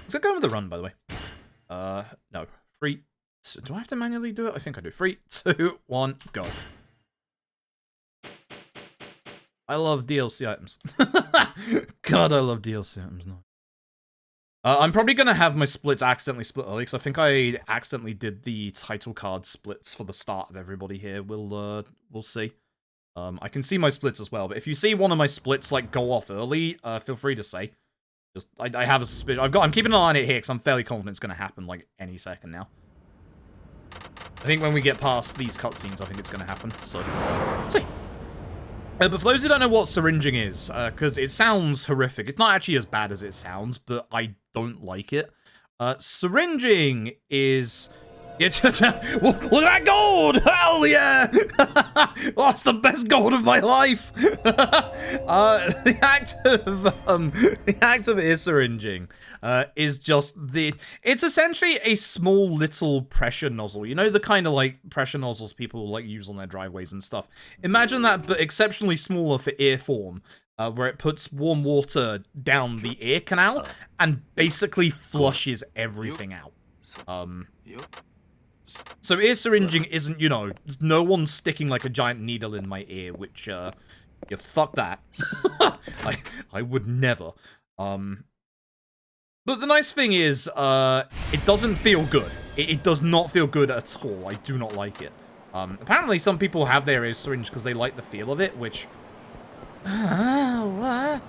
Let's get going with the run, by the way. No. 3. Do I have to manually do it? I think I do. 3, 2, 1, go. I love DLC items. God, I love DLC items now. I'm probably going to have my splits accidentally split early, because I think I accidentally did the title card splits for the start of everybody here. We'll see. I can see my splits as well, but if you see one of my splits, like, go off early, feel free to say. Just, I have a suspicion. I'm keeping an eye on it here, because I'm fairly confident it's going to happen, like, any second now. I think when we get past these cutscenes, I think it's going to happen, so, let's see. But for those who don't know what syringing is, because it sounds horrific, it's not actually as bad as it sounds, but I don't like it. Syringing is... Look at that gold! Hell yeah! That's the best gold of my life! The act of ear syringing is just it's essentially a small little pressure nozzle. You know the kind of like pressure nozzles people like use on their driveways and stuff. Imagine that, but exceptionally smaller for ear form. Where it puts warm water down the ear canal and basically flushes everything out. So ear syringing isn't, you know, no one's sticking like a giant needle in my ear, which, yeah, fuck that. I would never. But the nice thing is, it doesn't feel good. It does not feel good at all. I do not like it. Apparently some people have their ear syringed because they like the feel of it, which... I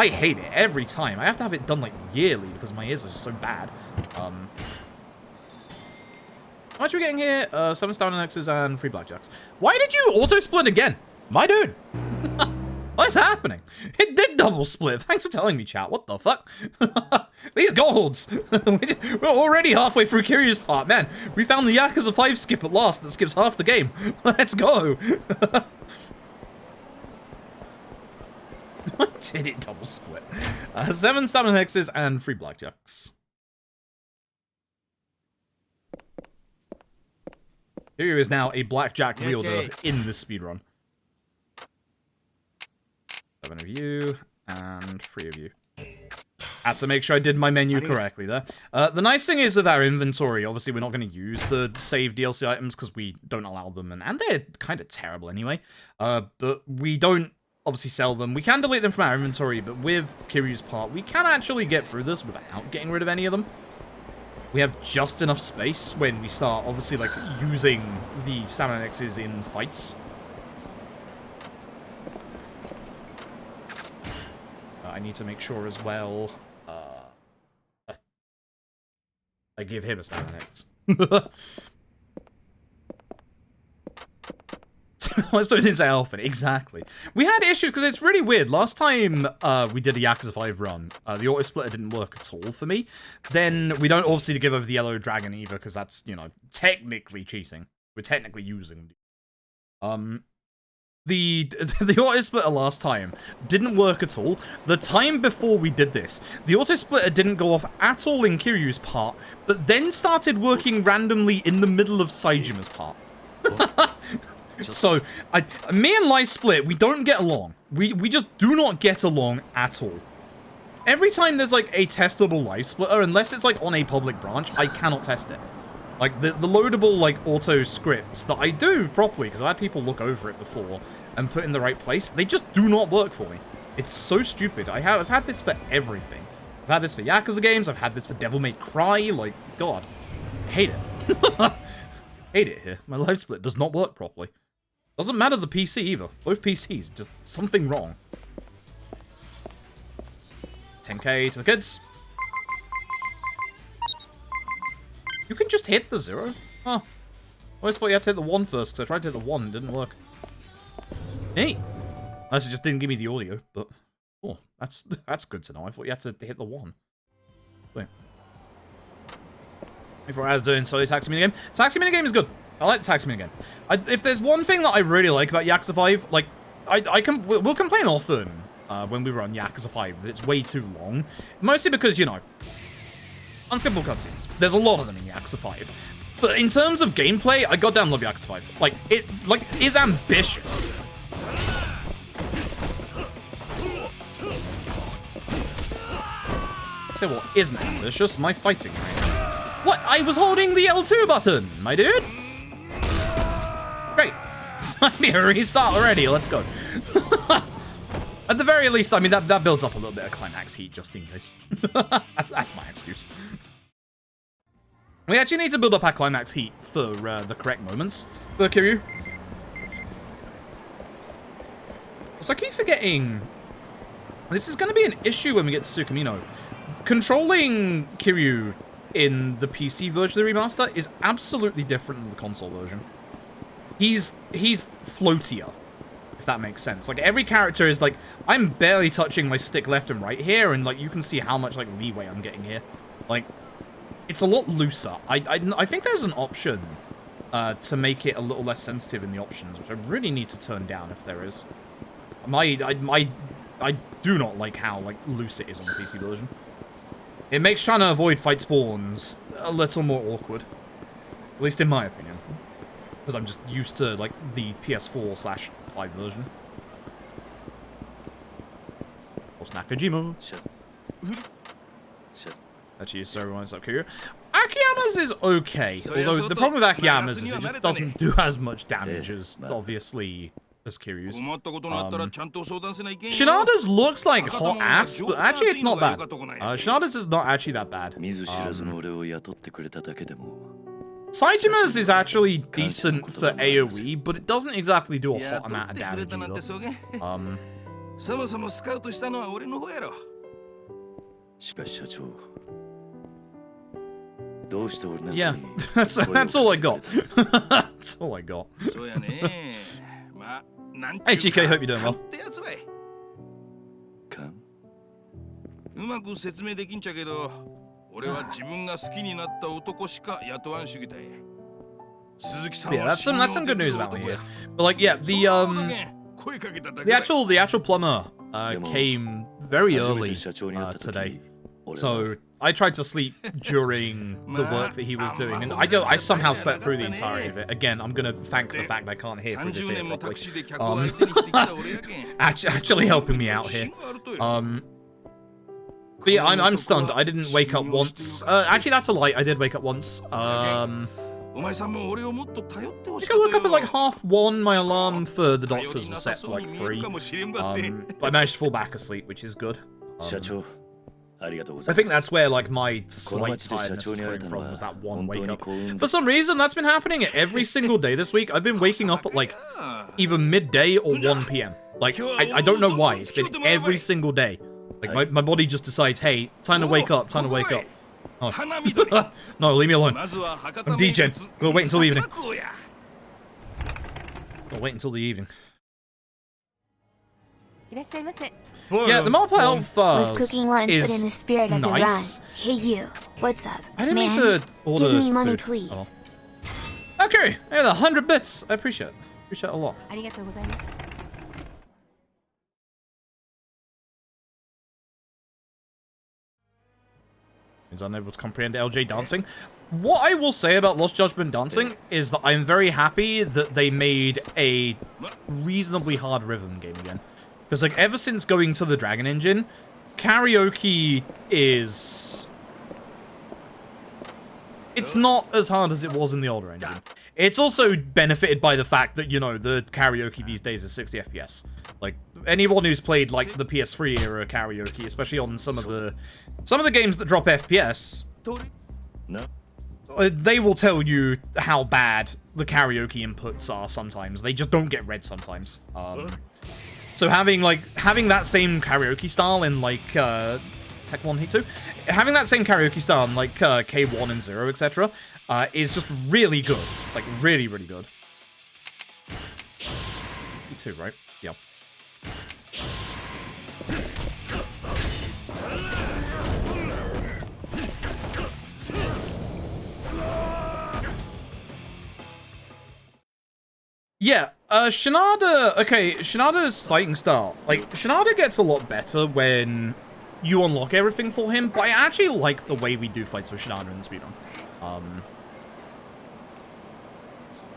hate it every time. I have to have it done, like, yearly because my ears are just so bad. How much are we getting here? 7 stamina X's and 3 blackjacks. Why did you auto-split again? My dude. What's happening? It did double split. Thanks for telling me, chat. What the fuck? These golds. We're already halfway through Kiryu's part. Man, we found the Yakuza 5 skip at last that skips half the game. Let's go. Why did it double split? 7 stamina X's and 3 blackjacks. Kiryu is now a blackjack wielder in this speedrun. 7 of you, and 3 of you. Had to make sure I did my menu correctly there. The nice thing is with our inventory, obviously we're not going to use the save DLC items because we don't allow them, and they're kind of terrible anyway. But we don't obviously sell them. We can delete them from our inventory, but with Kiryu's part, we can actually get through this without getting rid of any of them. We have just enough space when we start, obviously, like, using the stamina X's in fights. I need to make sure as well, I give him a stamina X. Let's put it into elephant. Exactly. We had issues because it's really weird. Last time we did a Yakuza 5 run, the auto splitter didn't work at all for me. Then we don't obviously give over the yellow dragon either because that's, you know, technically cheating. We're technically using. The auto splitter last time didn't work at all. The time before we did this, the auto splitter didn't go off at all in Kiryu's part, but then started working randomly in the middle of Saejima's part. So, me and Light Split, we don't get along. We just do not get along at all. Every time there's, like, a testable Life Splitter, unless it's, like, on a public branch, I cannot test it. Like, the loadable, like, auto scripts that I do properly, because I've had people look over it before and put in the right place, they just do not work for me. It's so stupid. I've had this for everything. I've had this for Yakuza games, I've had this for Devil May Cry, like, God. I hate it. Hate it here. My Life Split does not work properly. Doesn't matter the PC either. Both PCs, just something wrong. 10k to the kids. You can just hit the 0? Huh. I always thought you had to hit the 1 first, because I tried to hit the 1 and it didn't work. Hey! Unless it just didn't give me the audio, but... Oh, that's good to know. I thought you had to hit the 1. Wait. Before I was doing so taxi minigame. Taxi minigame is good. I like the taxi minigame. If there's one thing that I really like about Yakuza 5, like, we'll complain often when we run Yakuza 5 that it's way too long. Mostly because, you know, unskippable cutscenes. There's a lot of them in Yakuza 5. But in terms of gameplay, I goddamn love Yakuza 5. Like, it is ambitious. Tell you what isn't ambitious, my fighting range. What? I was holding the L2 button, my dude. Great. Might be a restart already. Let's go. At the very least, I mean, that builds up a little bit of climax heat, just in case. that's my excuse. We actually need to build up our climax heat for the correct moments for Kiryu. So I keep forgetting, this is going to be an issue when we get to Tsukumino. Controlling Kiryu in the PC version of the remaster is absolutely different than the console version. He's floatier, if that makes sense. Like, every character is like, I'm barely touching my stick left and right here, and like you can see how much like leeway I'm getting here. Like, it's a lot looser. I think there's an option to make it a little less sensitive in the options, which I really need to turn down if there is. I do not like how like loose it is on the PC version. It makes trying to avoid fight spawns a little more awkward, at least in my opinion, because I'm just used to like the PS4/5 version. What's Nakajima? Actually, so everyone's up here. Akiyama's is okay, although the problem with Akiyama's is it just doesn't do as much damage as, obviously, as Kiryu's. Shinada's looks like hot ass, but actually it's not bad. Shinada's is not actually that bad. Saejima's is actually decent for AoE, but it doesn't exactly do a hot amount of damage either. Yeah, that's all I got. That's all I got. Hey GK, hope you're doing well. Yeah, that's some good news about me, yes. But like, yeah, the actual plumber came very early today, so I tried to sleep during the work that he was doing, and I somehow slept through the entirety of it. Again, I'm gonna thank the fact that I can't hear through this ear properly. Actually helping me out here. But yeah, I'm stunned. I didn't wake up once. Actually, that's a lie. I did wake up once. I think I woke up at like 1:30. My alarm for the doctors was set for like 3. I managed to fall back asleep, which is good. I think that's where like my slight tiredness is coming from, was that one wake up. For some reason, that's been happening every single day this week. I've been waking up at like either midday or 1 PM. Like, I don't know why. It's been every single day. Like, my body just decides, hey, time to wake up, time to wake up. Oh. No, leave me alone. I'm DJing. Gotta wait until the evening. Gotta wait until the evening. Yeah, the Marpa Elf was cooking lunch, is but in the spirit of nice. the rhyme. Hey you, what's up? I didn't mean man? to order Give me money, food. please. Oh. Okay, yeah, the 100 bits. I appreciate it. Appreciate it a lot. Is unable to comprehend LJ dancing. What I will say about Lost Judgment dancing is that I'm very happy that they made a reasonably hard rhythm game again. Because, like, ever since going to the Dragon Engine, karaoke is... It's not as hard as it was in the older engine. It's also benefited by the fact that, you know, the karaoke these days is 60 FPS. Like, anyone who's played, like, the PS3 era karaoke, especially on some of the games that drop FPS, they will tell you how bad the karaoke inputs are sometimes. They just don't get read sometimes. So having that same karaoke style in, like, Tech 1, Heat 2, having that same karaoke style in, like, K1 and 0, etc., is just really good. Like, really, really good. Heat 2, right? Yeah. Yeah, Shinada, okay, Shinada's fighting style, like, Shinada gets a lot better when you unlock everything for him, but I actually like the way we do fights with Shinada in the speedrun.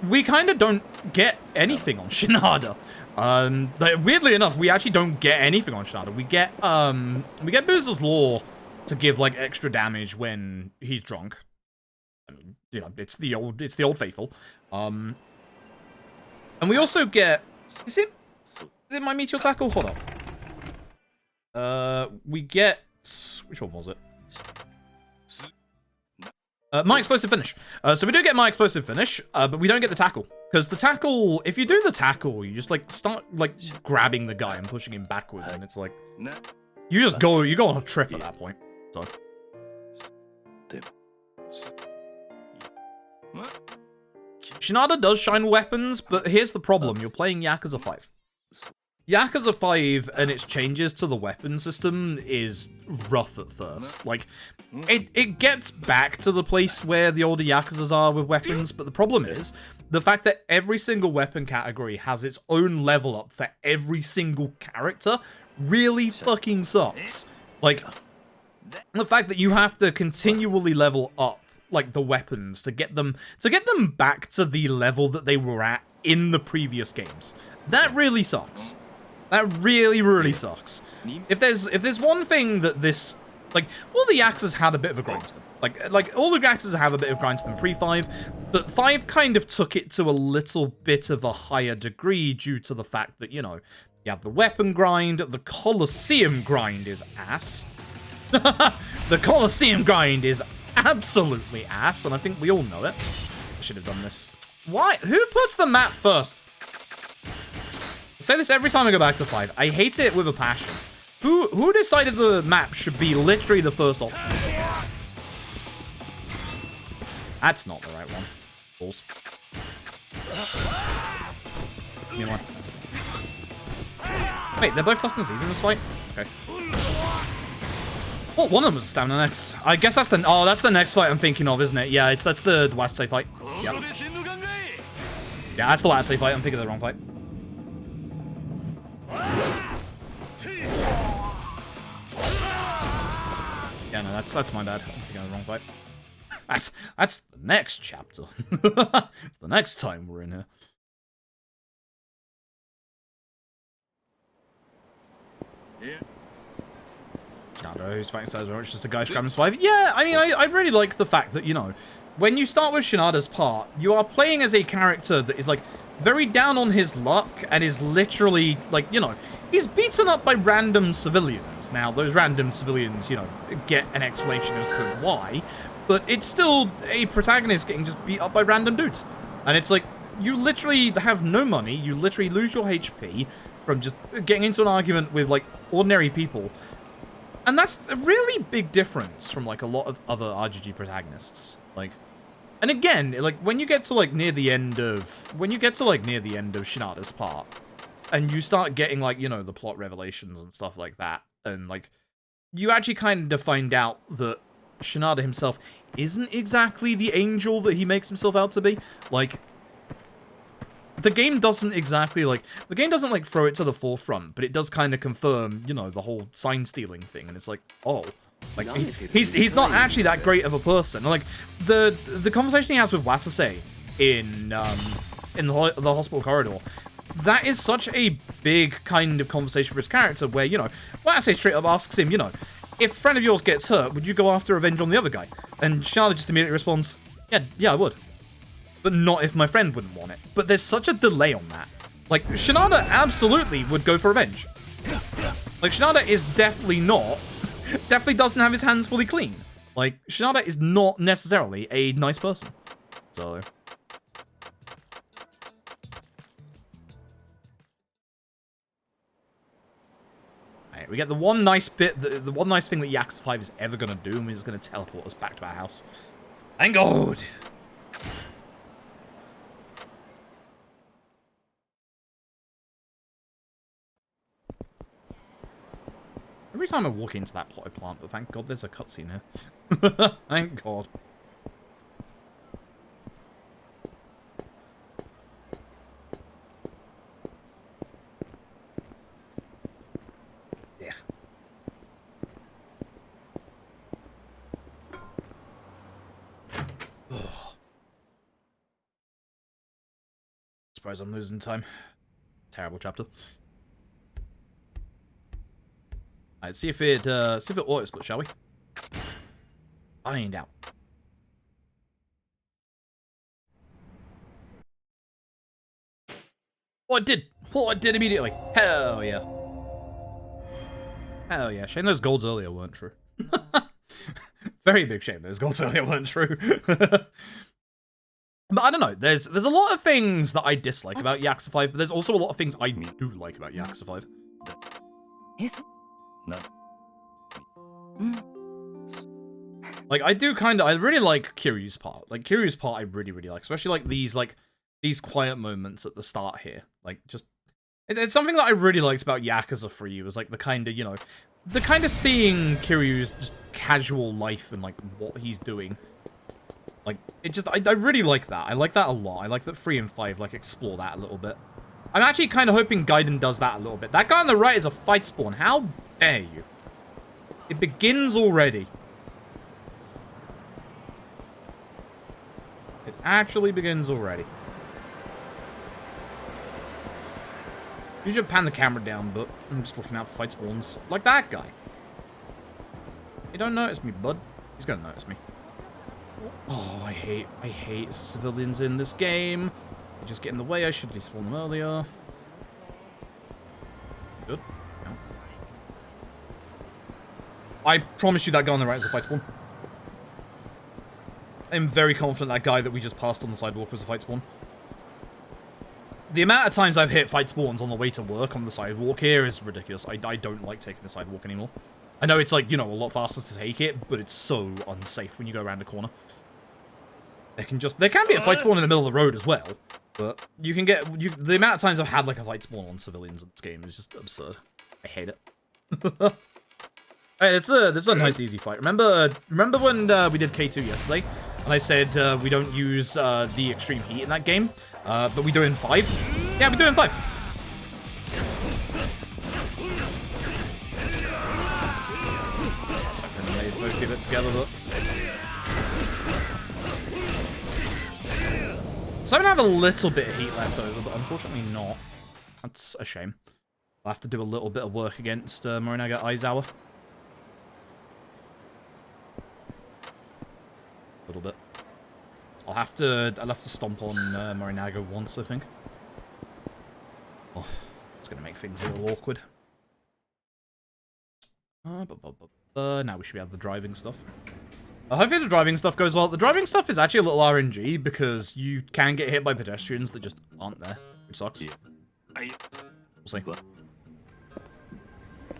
We kind of don't get anything on Shinada. Like, weirdly enough, we actually don't get anything on Shinada. We get Boozer's Law to give like extra damage when he's drunk. I mean, you know, it's the old faithful. And we also get, is it my meteor tackle? Hold up. We get, which one was it? My explosive finish. So we do get my explosive finish, but we don't get the tackle. Because the tackle, if you do the tackle, you just like start like grabbing the guy and pushing him backwards, and it's like you go on a trip at that point. So Shinada does shine weapons, but here's the problem: you're playing Yakuza 5. Yakuza 5 and its changes to the weapon system is rough at first. Like, it gets back to the place where the older Yakuzas are with weapons, but the problem is the fact that every single weapon category has its own level up for every single character really fucking sucks. Like, the fact that you have to continually level up, like, the weapons to get them back to the level that they were at in the previous games. That really sucks. That really, really sucks. If there's one thing that this, like, all the Yakuzas had a bit of a grind to them. Like all the Yakuzas have a bit of grind to them pre-5, but 5 kind of took it to a little bit of a higher degree due to the fact that, you know, you have the weapon grind, the Colosseum grind is ass. The Colosseum grind is absolutely ass, and I think we all know it. I should have done this. Why? Who puts the map first? I say this every time I go back to 5. I hate it with a passion. Who decided the map should be literally the first option? That's not the right one. Balls. Give me one. Wait, they're both substances in this fight? Okay. Oh, one of them was stamina next. I guess that's the... Oh, that's the next fight I'm thinking of, isn't it? Yeah, that's the Watase fight. Yep. Yeah, that's the Watase fight. I'm thinking of the wrong fight. Yeah, no, that's my bad. I'm thinking of the wrong fight. That's the next chapter. It's the next time we're in here. Yeah. Shinada, who's fighting Saejima, it's just a guy scrapping survive. Yeah, I mean, I really like the fact that, you know, when you start with Shinada's part, you are playing as a character that is, like, very down on his luck and is literally, like, you know, he's beaten up by random civilians. Now, those random civilians, you know, get an explanation as to why, but it's still a protagonist getting just beat up by random dudes. And it's like, you literally have no money, you literally lose your HP from just getting into an argument with, like, ordinary people. And that's a really big difference from, like, a lot of other RGG protagonists. Like, and again, like, when you get to, like, near the end of Shinada's part, and you start getting, like, you know, the plot revelations and stuff like that, and, like, you actually kind of find out that Shinada himself isn't exactly the angel that he makes himself out to be. Like, the game doesn't exactly, like, throw it to the forefront, but it does kind of confirm, you know, the whole sign stealing thing, and it's like, oh, like, he's not actually that great of a person. Like, the conversation he has with Watase in the hospital corridor, that is such a big kind of conversation for his character, where, you know, Watase straight up asks him, you know, if a friend of yours gets hurt, would you go after revenge on the other guy? And Shinada just immediately responds, yeah, I would. But not if my friend wouldn't want it. But there's such a delay on that. Like, Shinada absolutely would go for revenge. Like, Shinada is definitely doesn't have his hands fully clean. Like, Shinada is not necessarily a nice person. So... Alright, we get the one nice bit, the one nice thing that Yakuza 5 is ever going to do, and he's going to teleport us back to our house. Thank God! Every time I walk into that potted plant, but thank God there's a cutscene here. Thank God. Yeah. Surprise I'm losing time. Terrible chapter. Alright, see if it auto split, shall we? Find out. Oh, it did. Oh, it did immediately. Hell yeah. Hell yeah. Shame those golds earlier weren't true. Very big shame those golds earlier weren't true. But I don't know, there's a lot of things that I dislike about Yakuza 5, but there's also a lot of things I do like about Yakuza 5. Like, I really like Kiryu's part. Like, Kiryu's part I really, really like. Especially, these quiet moments at the start here. Like, just... It's something that I really liked about Yakuza 3, was, like, the kind of, you know... The kind of seeing Kiryu's just casual life and, like, what he's doing. Like, it just... I really like that. I like that a lot. I like that 3 and 5, like, explore that a little bit. I'm actually kind of hoping Gaiden does that a little bit. That guy on the right is a fight spawn. How dare you? It begins already. It actually begins already. You should pan the camera down, but I'm just looking out for fight spawns. Like that guy. You don't notice me, bud. He's gonna notice me. Oh, I hate civilians in this game. They just get in the way. I should have despawned them earlier. Good. No. I promise you that guy on the right is a fight spawn. I'm very confident that guy that we just passed on the sidewalk was a fight spawn. The amount of times I've hit fight spawns on the way to work on the sidewalk here is ridiculous. I don't like taking the sidewalk anymore. I know it's like, you know, a lot faster to take it, but it's so unsafe when you go around a corner. There can be a fight spawn in the middle of the road as well, but you can get, the amount of times I've had like a fight spawn on civilians in this game is just absurd. I hate it. Hey, this is a nice easy fight. Remember when we did K2 yesterday, and I said we don't use the extreme heat in that game, but we do it in 5? Yeah, we do it in 5. Both keep it together, but... So I'm gonna have a little bit of heat left over, but unfortunately not. That's a shame. I'll have to do a little bit of work against Morinaga Aizawa. A little bit. I'll have to stomp on Morinaga once, I think. Oh, it's gonna make things a little awkward. Now we should be able to driving stuff. Hopefully the driving stuff goes well. The driving stuff is actually a little RNG because you can get hit by pedestrians that just aren't there, which sucks. We'll see.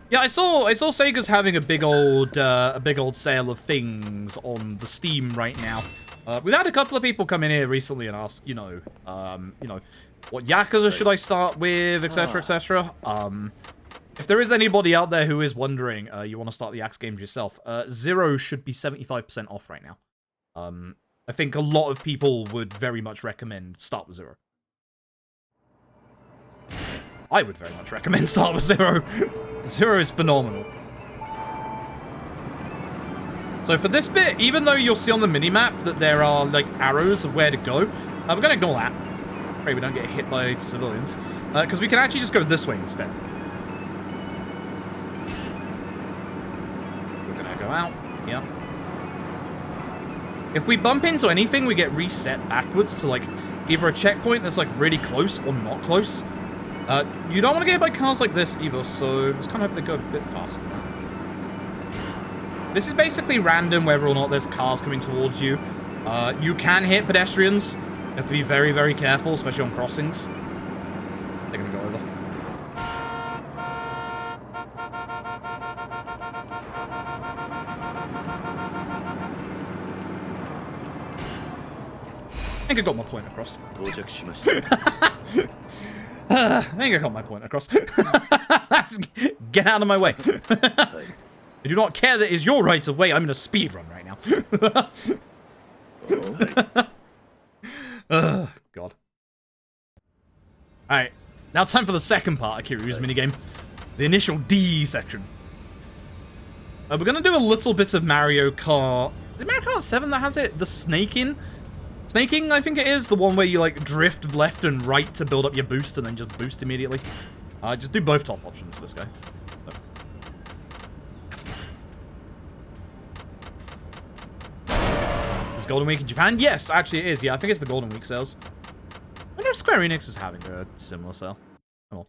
Yeah, I saw Sega's having a big old sale of things on the Steam right now. We've had a couple of people come in here recently and ask, you know, what Yakuza should I start with, etc., etc. If there is anybody out there who is wondering, you want to start the Axe games yourself, Zero should be 75% off right now. I think a lot of people would very much recommend start with Zero. I would very much recommend start with Zero. Zero is phenomenal. So for this bit, even though you'll see on the minimap that there are, like, arrows of where to go, we're going to ignore that. Pray we don't get hit by civilians. Because we can actually just go this way instead. Out. Yeah. If we bump into anything, we get reset backwards to, like, either a checkpoint that's, like, really close or not close. You don't want to get hit by cars like this either, so let's kind of hope they go a bit faster. This is basically random whether or not there's cars coming towards you. You can hit pedestrians. You have to be very, very careful, especially on crossings. They're going to go over. I think I got my point across. I think I got my point across. Just get out of my way. I do not care that is your right of way. I'm in a speedrun right now. God. Alright. Now time for the second part of Kiryu's minigame. The initial D section. We're going to do a little bit of Mario Kart. Is it Mario Kart 7 that has it? The snaking? Snaking, I think it is. The one where you, like, drift left and right to build up your boost and then just boost immediately. Just do both top options for this guy. Golden Week in Japan? Yes, actually it is. Yeah, I think it's the Golden Week sales. I wonder if Square Enix is having a similar sale. Oh.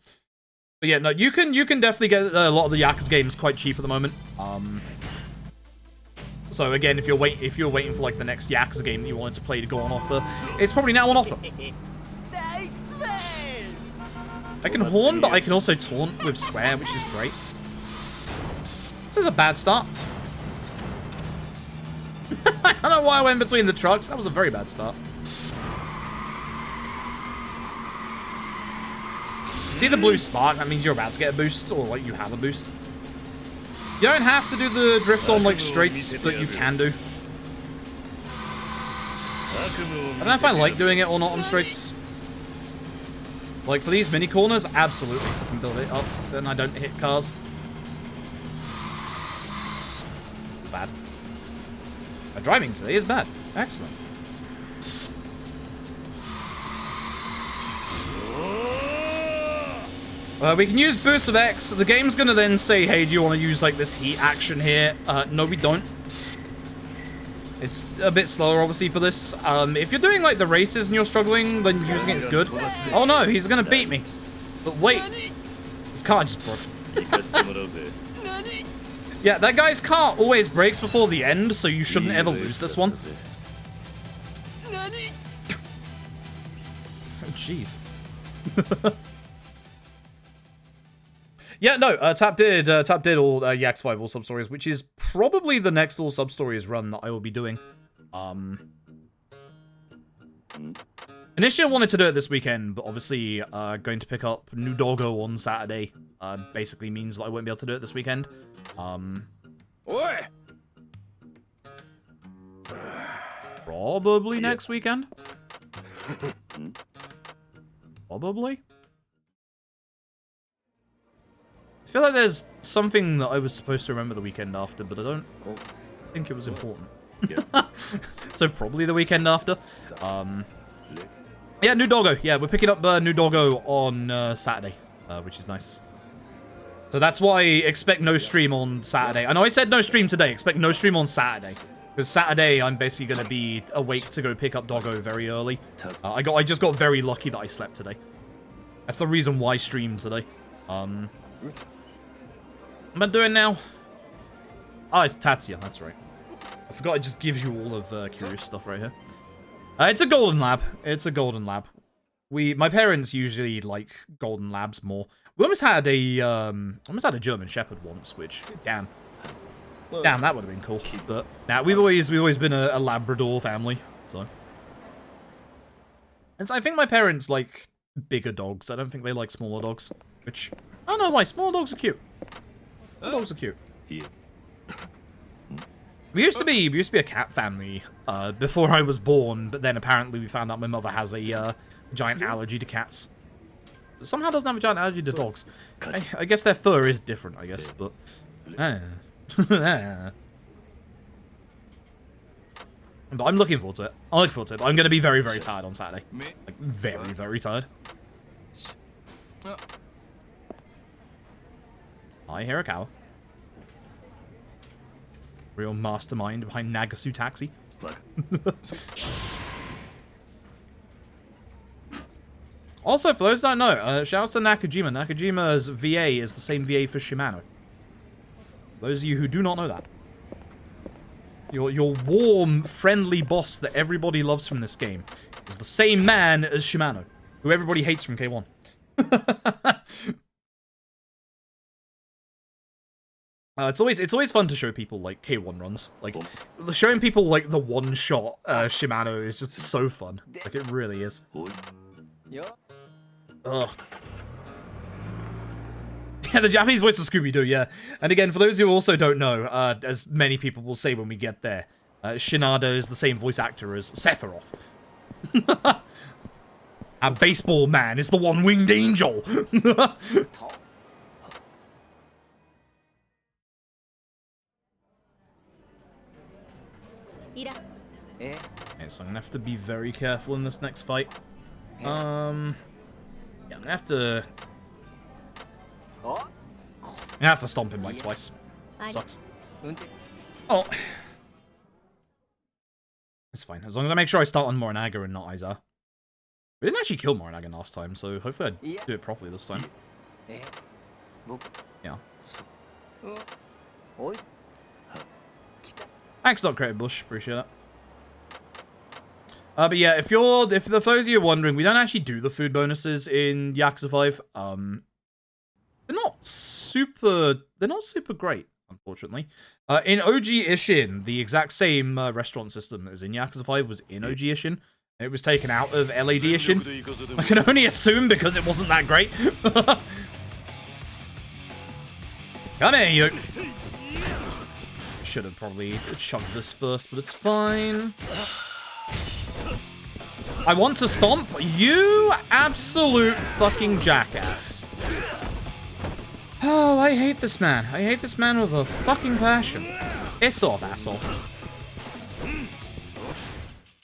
But yeah, no, you can definitely get a lot of the Yakuza games quite cheap at the moment. So again, if you're waiting for like the next Yakuza game that you wanted to play to go on offer, it's probably now on offer. I can horn, but I can also taunt with Square, which is great. This is a bad start. I don't know why I went between the trucks. That was a very bad start. See the blue spark? That means you're about to get a boost, or like you have a boost. You don't have to do the drift on like straights, but you can do. I don't know if I like doing it or not on straights. Like for these mini corners, absolutely, because I can build it up, then I don't hit cars. Bad. My driving today is bad. Excellent. We can use Boost of X. The game's gonna then say, hey, do you want to use like this heat action here? No, we don't. It's a bit slower, obviously, for this. If you're doing like the races and you're struggling, then using it is good. Oh no, he's gonna beat me. But wait, his car just broke. Yeah, that guy's car always breaks before the end, so you shouldn't ever lose this one. Oh, jeez. Yeah, no, Tap did all Yak's 5 all sub-stories, which is probably the next all sub-stories run that I will be doing. Initially I wanted to do it this weekend, but obviously going to pick up New Doggo on Saturday basically means that I won't be able to do it this weekend. Probably next weekend. Probably. I feel like there's something that I was supposed to remember the weekend after, but I don't think it was important. So probably the weekend after. Yeah, New Doggo. Yeah, we're picking up New Doggo on Saturday, which is nice. So that's why expect no stream on Saturday. I know I said no stream today. Expect no stream on Saturday. Because Saturday, I'm basically going to be awake to go pick up Doggo very early. I just got very lucky that I slept today. That's the reason why I streamed today. What am I doing now? Oh, it's Tatsuya. That's right. I forgot it just gives you all of Kiryu's stuff right here. It's a golden lab. It's a golden lab. My parents usually like golden labs more. We almost had a German Shepherd once, which damn, that would have been cool. But nah, we've always been a Labrador family. So, and so I think my parents like bigger dogs. I don't think they like smaller dogs. Which I don't know why. Small dogs are cute. Small dogs are cute. We used to be a cat family before I was born, but then apparently we found out my mother has a giant allergy to cats. Somehow doesn't have a giant allergy to dogs. I guess their fur is different, I guess, but... But I'm looking forward to it. I'm looking forward to it. I'm going to be very, very tired on Saturday. Like, very, very tired. Hi, Haruka. Real mastermind behind Nagasu Taxi. Also, for those that don't know, shout out to Nakajima. Nakajima's VA is the same VA for Shimano. Those of you who do not know that. Your warm, friendly boss that everybody loves from this game is the same man as Shimano, who everybody hates from K1. It's always fun to show people like K1 runs. Like showing people like the one shot Shimano is just so fun. Like it really is. Ugh. Yeah, the Japanese voice of Scooby-Doo, yeah. And again, for those who also don't know, as many people will say when we get there, Shinada is the same voice actor as Sephiroth. Our baseball man is the one-winged angel. Okay, so I'm gonna have to be very careful in this next fight. Yeah, I'm gonna have to... stomp him like twice. Sucks. Oh. It's fine. As long as I make sure I start on Morinaga and not Aiza. We didn't actually kill Morinaga last time, so hopefully I do it properly this time. Yeah. Thanks, Dot Creative Bush. Appreciate that. But yeah, if for those of you wondering, we don't actually do the food bonuses in Yakuza 5. They're not super great, unfortunately. In OG Ishin, the exact same restaurant system as in Yakuza 5 was in OG Ishin. It was taken out of LAD Ishin. I can only assume because it wasn't that great. Come here, you. Should have probably chugged this first, but it's fine. I want to stomp you, absolute fucking jackass. Oh, I hate this man. I hate this man with a fucking passion. Piss off, asshole.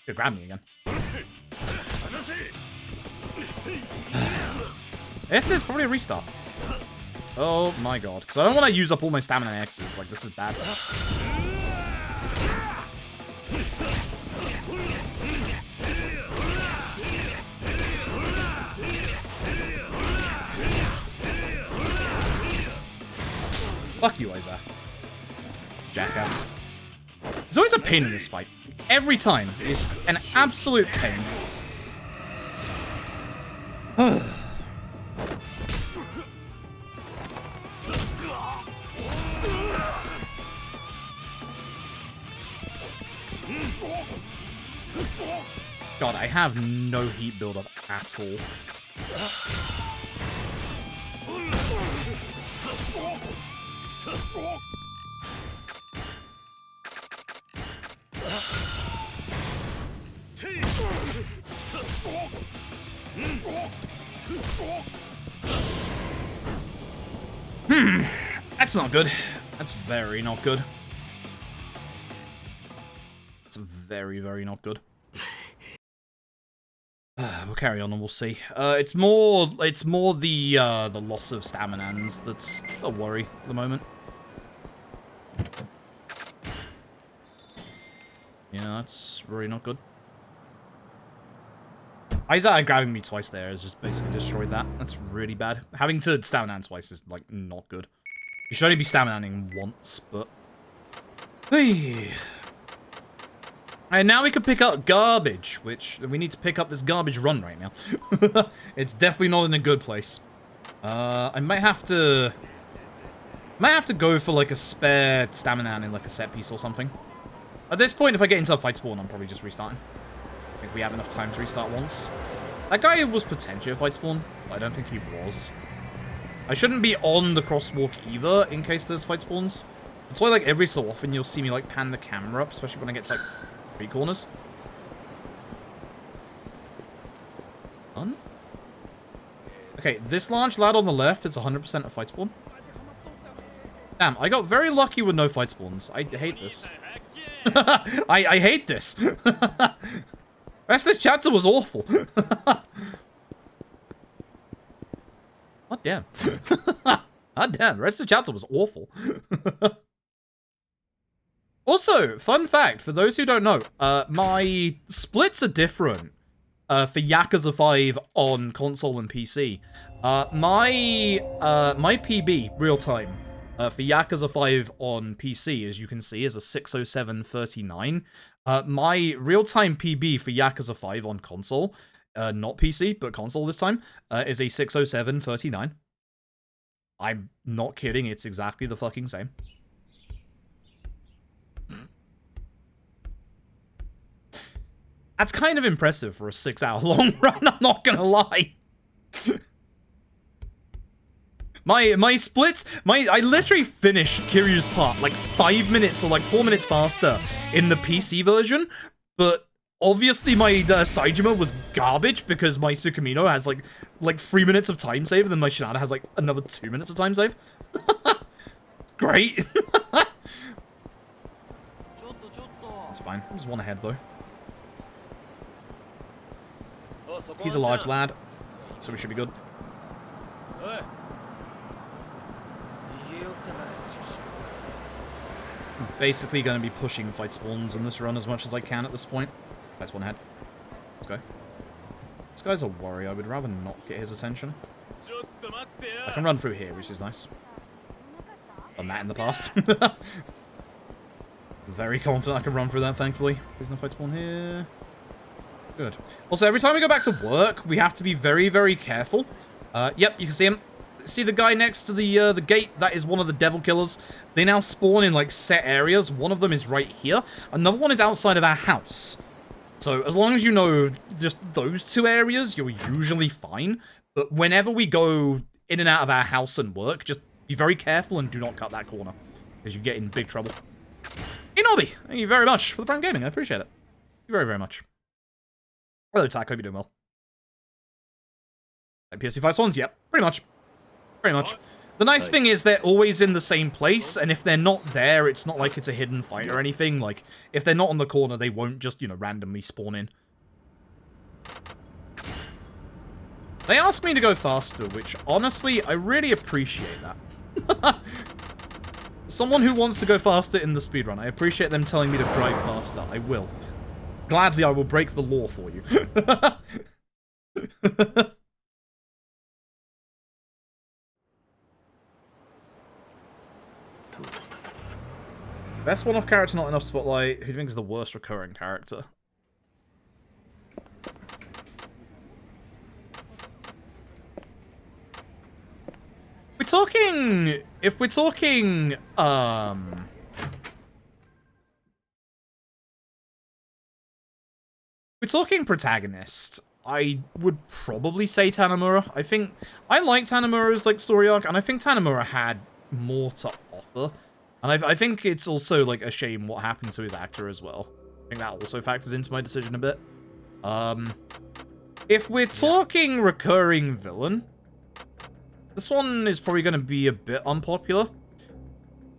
You grab me again. This is probably a restart. Oh my god. Because I don't want to use up all my stamina and X's. Like, this is bad. Fuck you, Aiza. Jackass. There's always a pain in this fight. Every time. It's an absolute pain. God, I have no heat buildup at all. That's not good. That's very not good. That's very, very not good. We'll carry on and we'll see. It's more the loss of staminans that's a worry at the moment. Yeah, that's really not good. Aiza grabbing me twice there has just basically destroyed that. That's really bad. Having to staminan twice is, like, not good. You should only be staminaning once, but... Hey. And now we can pick up garbage, which we need to pick up this garbage run right now. It's definitely not in a good place. I might have to go for, like, a spare stamina in, like, a set piece or something. At this point, if I get into a fight spawn, I'm probably just restarting. I think we have enough time to restart once. That guy was potentially a fight spawn, but I don't think he was. I shouldn't be on the crosswalk either, in case there's fight spawns. That's why, like, every so often you'll see me, like, pan the camera up, especially when I get to, like, 3 corners. Done? Okay, this large lad on the left is 100% a fight spawn. Damn, I got very lucky with no fight spawns. I hate this. I hate this. Rest of this chapter was awful. God damn. God damn, the rest of the chapter was awful. Also, fun fact, for those who don't know, my splits are different for Yakuza 5 on console and PC. My PB, real time, for Yakuza 5 on PC, as you can see, is a 607.39. My real-time PB for Yakuza 5 on console, not PC, but console this time, is a 607.39. I'm not kidding, it's exactly the fucking same. That's kind of impressive for a 6-hour-long run, I'm not gonna lie. My splits, I literally finished Kiryu's part like 5 minutes or like 4 minutes faster in the PC version, but obviously my Saejima was garbage because my Tsukumino has like 3 minutes of time save, and then my Shinada has like another 2 minutes of time save. Great. That's fine. There's one ahead though. He's a large lad, so we should be good. basically going to be pushing fight spawns in this run as much as I can at this point. That's one ahead. Let's go. This guy's a warrior. I would rather not get his attention. I can run through here, which is nice. Done that in the past. Very confident I can run through that, thankfully. There's no fight spawn here. Good. Also, every time we go back to work, we have to be very, very careful. Yep, you can see him. See the guy next to the gate? That is one of the devil killers. They now spawn in, like, set areas. One of them is right here. Another one is outside of our house. So, as long as you know just those two areas, you're usually fine. But whenever we go in and out of our house and work, just be very careful and do not cut that corner. Because you get in big trouble. Inobi, thank you very much for the Prime Gaming. I appreciate it. Thank you very, very much. Hello, Tack. Hope you're doing well. Like PS5 spawns? Yep, pretty much. Pretty much. The nice thing is they're always in the same place, and if they're not there, it's not like it's a hidden fight or anything. Like, if they're not on the corner, they won't just, you know, randomly spawn in. They asked me to go faster, which, honestly, I really appreciate that. Someone who wants to go faster in the speedrun, I appreciate them telling me to drive faster. I will. Gladly, I will break the law for you. Best one-off character, not enough spotlight. Who do you think is the worst recurring character? If we're talking, protagonist, I would probably say Tanamura. I think I like Tanamura's like story arc, and I think Tanamura had more to offer. And I think it's also like a shame what happened to his actor as well. I think that also factors into my decision a bit. If we're talking recurring villain, this one is probably going to be a bit unpopular.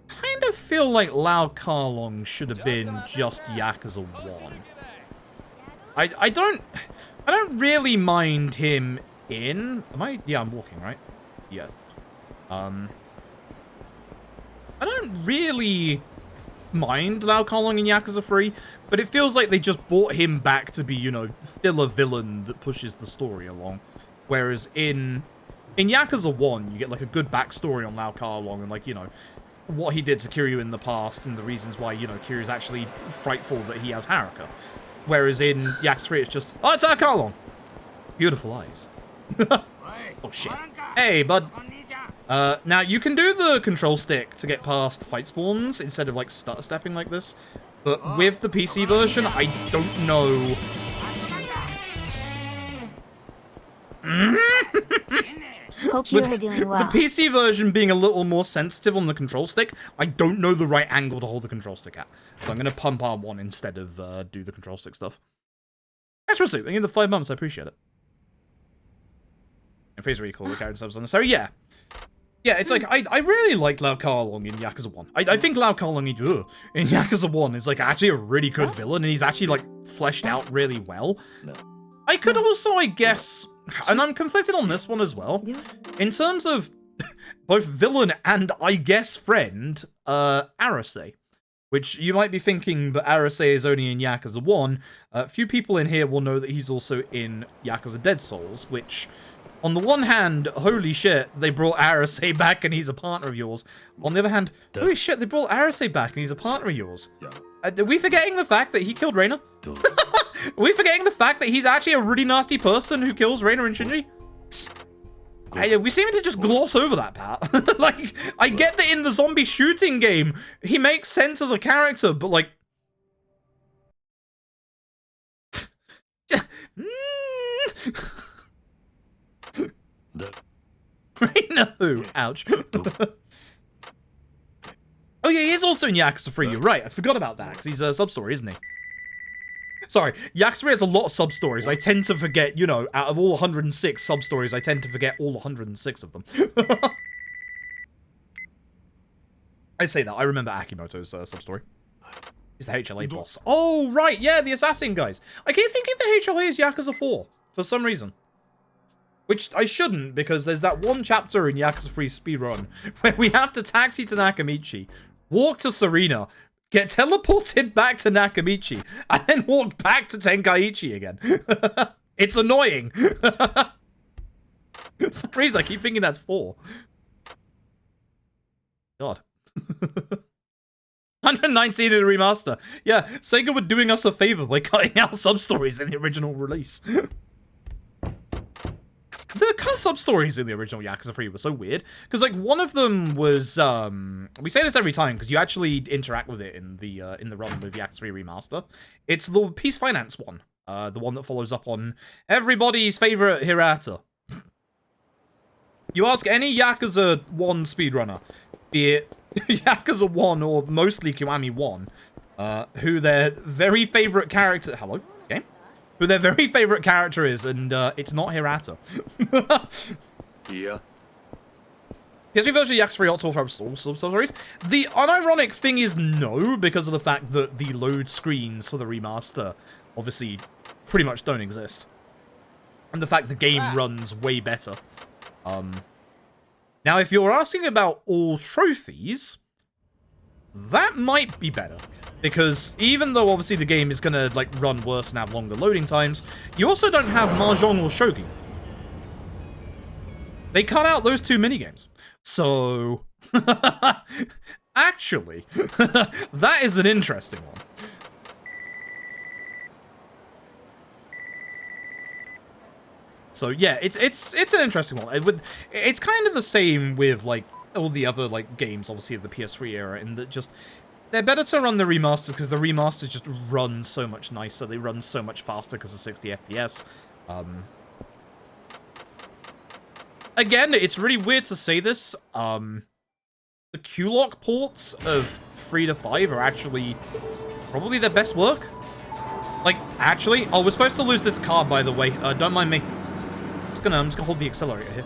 Kind of feel like Lau Karlong should have been just Yakuza 1. I don't really mind him in... Am I? Yeah, I'm walking, right? Yes. I don't really mind Lau Karlong in Yakuza 3, but it feels like they just brought him back to be, you know, filler villain that pushes the story along. Whereas in Yakuza 1, you get, like, a good backstory on Lau Karlong and, like, you know, what he did to Kiryu in the past and the reasons why, you know, Kiryu's actually frightful that he has Haruka. Whereas in Yakuza 3, it's just, oh, it's Lau Karlong! Beautiful eyes. Oh, shit. Hey, bud. Now, you can do the control stick to get past fight spawns instead of, like, stutter stepping like this. But with the PC version, I don't know... Hope you are doing well. The PC version being a little more sensitive on the control stick, I don't know the right angle to hold the control stick at. So I'm going to pump R1 instead of do the control stick stuff. Extra soup, thank you for the 5 months, I appreciate it. And phase recall, the character subs unnecessary, yeah. Yeah, it's like, I really like Lau Karlong in Yakuza 1. I think Lau Karlong in Yakuza 1 is, like, actually a really good villain, and he's actually, like, fleshed out really well. I could also, I guess, and I'm conflicted on this one as well, in terms of both villain and, I guess, friend, Arase. Which you might be thinking, but Arase is only in Yakuza 1. Few people in here will know that he's also in Yakuza Dead Souls, which... On the one hand, holy shit, they brought Arase back and he's a partner of yours. On the other hand, holy shit, they brought Arase back and he's a partner of yours. Are we forgetting the fact that he killed Reina? Are we forgetting the fact that he's actually a really nasty person who kills Reina and Shinji? We seem to just gloss over that part. Like, I get that in the zombie shooting game, he makes sense as a character, but like... No, ouch. Oh yeah, he is also in Yakuza 3, you're right. I forgot about that, because he's a sub-story, isn't he? Sorry, Yakuza 3 has a lot of sub-stories. I tend to forget, you know, out of all 106 sub-stories, I tend to forget all 106 of them. I say that, I remember Akimoto's sub-story. He's the HLA boss. Oh, right, yeah, the assassin guys. I keep thinking the HLA is Yakuza 4, for some reason. Which I shouldn't, because there's that one chapter in Yakuza 3 Speedrun where we have to taxi to Nakamichi, walk to Serena, get teleported back to Nakamichi, and then walk back to Tenkaichi again. It's annoying. For some reason, I keep thinking that's 4. God. 119 in the remaster. Yeah, Sega were doing us a favor by cutting out sub-stories in the original release. The cut sub-stories in the original Yakuza 3 were so weird, because, like, one of them was, we say this every time, because you actually interact with it in the run with Yakuza 3 Remaster. It's the Peace Finance one, the one that follows up on everybody's favorite Hirata. You ask any Yakuza 1 speedrunner, be it Yakuza 1 or mostly Kiwami 1, who their very favorite character... Hello? Game? Who their very favorite character is, and it's not Hirata. Yeah. Yes, we version of Yakuza 3 optimal for sub-stories. The unironic thing is no, because of the fact that the load screens for the remaster obviously pretty much don't exist. And the fact the game runs way better. Now, if you're asking about all trophies, that might be better. Because even though obviously the game is gonna like run worse and have longer loading times, you also don't have Mahjong or Shogi. They cut out those 2 minigames. So, actually, that is an interesting one. So yeah, it's an interesting one. It's kind of the same with like all the other like games, obviously of the PS3 era, in that just they're better to run the remasters because the remasters just run so much nicer. They run so much faster because of 60 FPS. Again, it's really weird to say this. The Q-Lock ports of 3 to 5 are actually probably their best work. Like, actually, oh, we're supposed to lose this car, by the way. Don't mind me. I'm just gonna hold the accelerator here.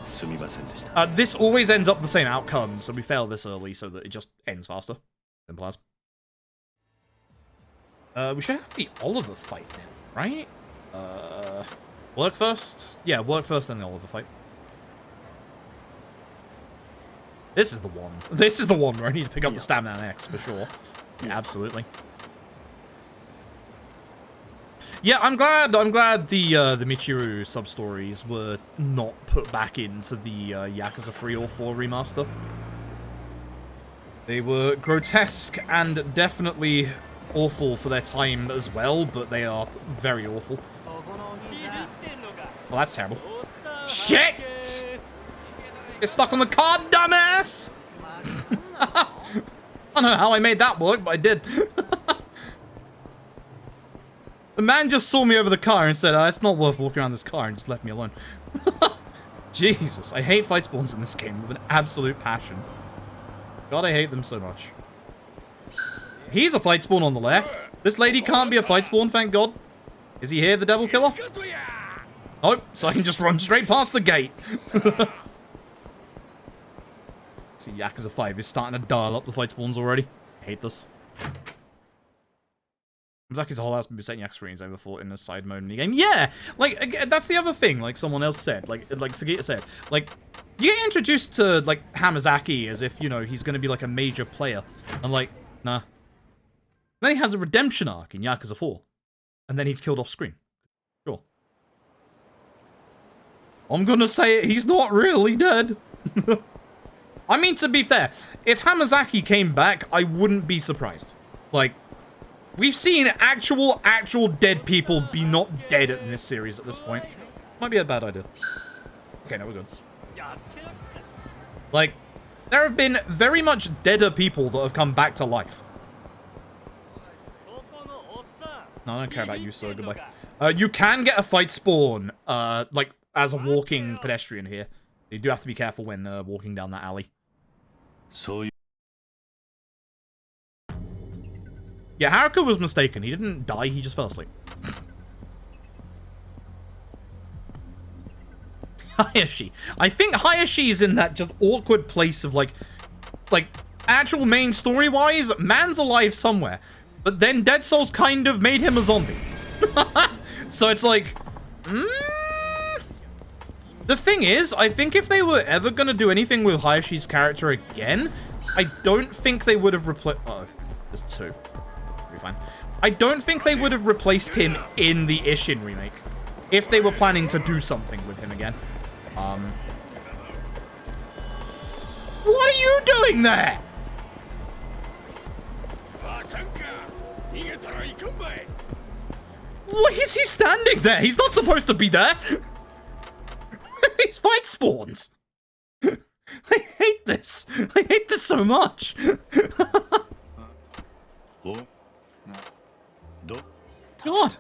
This always ends up the same outcome, so we fail this early so that it just ends faster. Simple as. We should have the Oliver fight now, right? Work first? Yeah, work first, then the Oliver fight. This is the one. This is the one where I need to pick up the Stamina X, for sure. Yeah, absolutely. Yeah, I'm glad the Michiru sub-stories were not put back into the Yakuza 3 or 4 remaster. They were grotesque and definitely awful for their time as well, but they are very awful. Well, that's terrible. Shit! Get stuck on the car, dumbass! I don't know how I made that work, but I did. The man just saw me over the car and said, it's not worth walking around this car, and just left me alone. Jesus, I hate fight spawns in this game with an absolute passion. God, I hate them so much. He's a fight spawn on the left. This lady can't be a fight spawn, thank God. Is he here, the devil killer? Nope, so I can just run straight past the gate. See, Yakuza 5 is starting to dial up the fight spawns already. I hate this. Mizaki's whole house been setting Yakuza screens overthought in a side mode minigame. Yeah! Like, again, that's the other thing, like someone else said. Like Sagita said. Like, you get introduced to, like, Hamazaki as if, you know, he's gonna be, like, a major player. I'm like, nah. Then he has a redemption arc in Yakuza 4. And then he's killed off screen. Sure. I'm gonna say it, he's not really dead. I mean, to be fair, if Hamazaki came back, I wouldn't be surprised. Like, we've seen actual dead people be not dead in this series at this point. Might be a bad idea. Okay, no, we're good. Like, there have been very much deader people that have come back to life. No, I don't care about you, sir. Goodbye. You can get a fight spawn, like, as a walking pedestrian here. You do have to be careful when walking down that alley. Yeah, Haruka was mistaken. He didn't die, he just fell asleep. Hayashi. I think Hayashi is in that just awkward place of, like, actual main story-wise, man's alive somewhere. But then Dead Souls kind of made him a zombie. So it's like, The thing is, I think if they were ever going to do anything with Hayashi's character again, I don't think they would have replaced... Uh-oh, there's 2. Be fine. I don't think they would have replaced him in the Ishin remake if they were planning to do something with him again. What are you doing there? Why is he standing there? He's not supposed to be there. These fight spawns. I hate this. I hate this so much. God.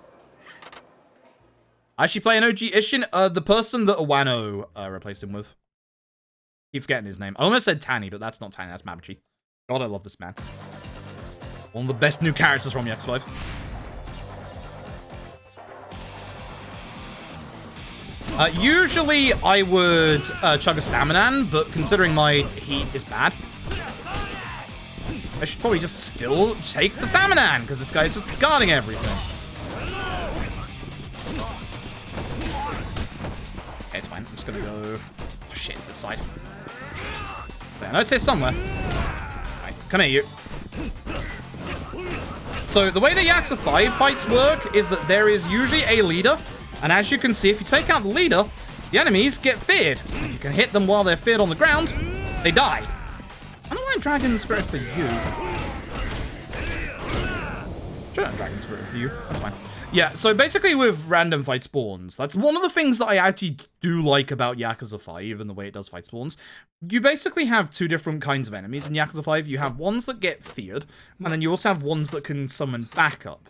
I actually play an OG Ishin. The person that Awano replaced him with. Keep forgetting his name. I almost said Tanny, but that's not Tanny. That's Mabuchi. God, I love this man. One of the best new characters from Yakuza 5. Usually I would chug a Staminan, but considering my heat is bad, I should probably just still take the Staminan, because this guy's just guarding everything. Okay, it's fine. I'm just gonna go... Oh, shit, it's this side. So I know it's here somewhere. Right, come here, you. So the way the Yakuza 5 fights work is that there is usually a leader, and as you can see, if you take out the leader, the enemies get feared. If you can hit them while they're feared on the ground, they die. I don't want Dragon Spirit for you. Sure, Dragon Spirit for you. That's fine. Yeah, so basically with random fight spawns, that's one of the things that I actually do like about Yakuza 5, and the way it does fight spawns. You basically have two different kinds of enemies in Yakuza 5. You have ones that get feared, and then you also have ones that can summon backup.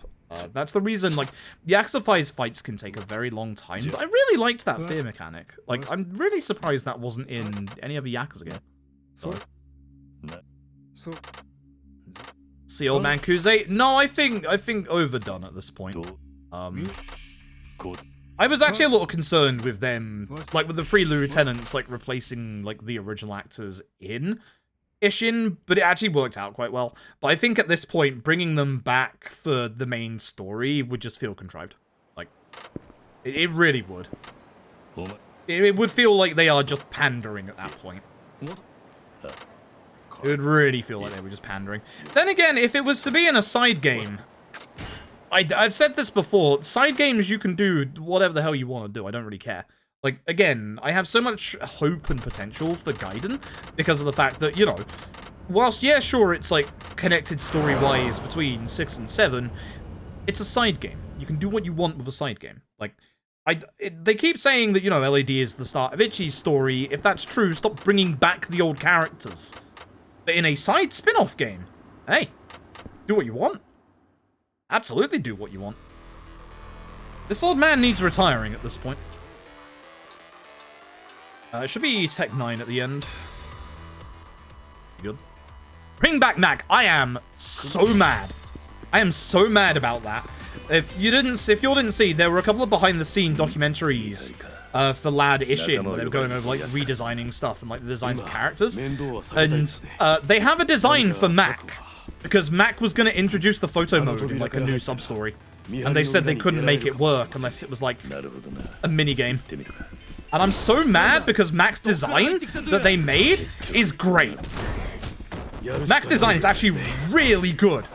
That's the reason, like, Yakuza 5's fights can take a very long time, but I really liked that fear mechanic. Like, I'm really surprised that wasn't in any other Yakuza game. So. See, old man Kuze? No, I think overdone at this point. I was actually a little concerned with them, like, with the three lieutenants, like, replacing, like, the original actors in Ishin, but it actually worked out quite well. But I think at this point, bringing them back for the main story would just feel contrived. Like, it really would. It would feel like they are just pandering at that point. It would really feel like they were just pandering. Then again, if it was to be in a side game, I've said this before, side games you can do whatever the hell you want to do, I don't really care. Like, again, I have so much hope and potential for Gaiden because of the fact that, you know, whilst, yeah, sure, it's, like, connected story-wise between 6 and 7, it's a side game. You can do what you want with a side game. Like, they keep saying that, you know, LAD is the start of Ichi's story. If that's true, stop bringing back the old characters. But in a side spin-off game, hey, do what you want. Absolutely do what you want. This old man needs retiring at this point. It should be Tech 9 at the end. Good. Bring back Mac. I am so mad. I am so mad about that. If you didn't see, there were a couple of behind-the-scene documentaries for Lad Ishin, where they were going over, like, redesigning stuff and, like, the designs of characters. And they have a design for Mac, because Mac was going to introduce the photo mode in, like, a new sub-story. And they said they couldn't make it work unless it was, like, a mini-game. And I'm so mad because Mac's design that they made is great. Mac's design is actually really good.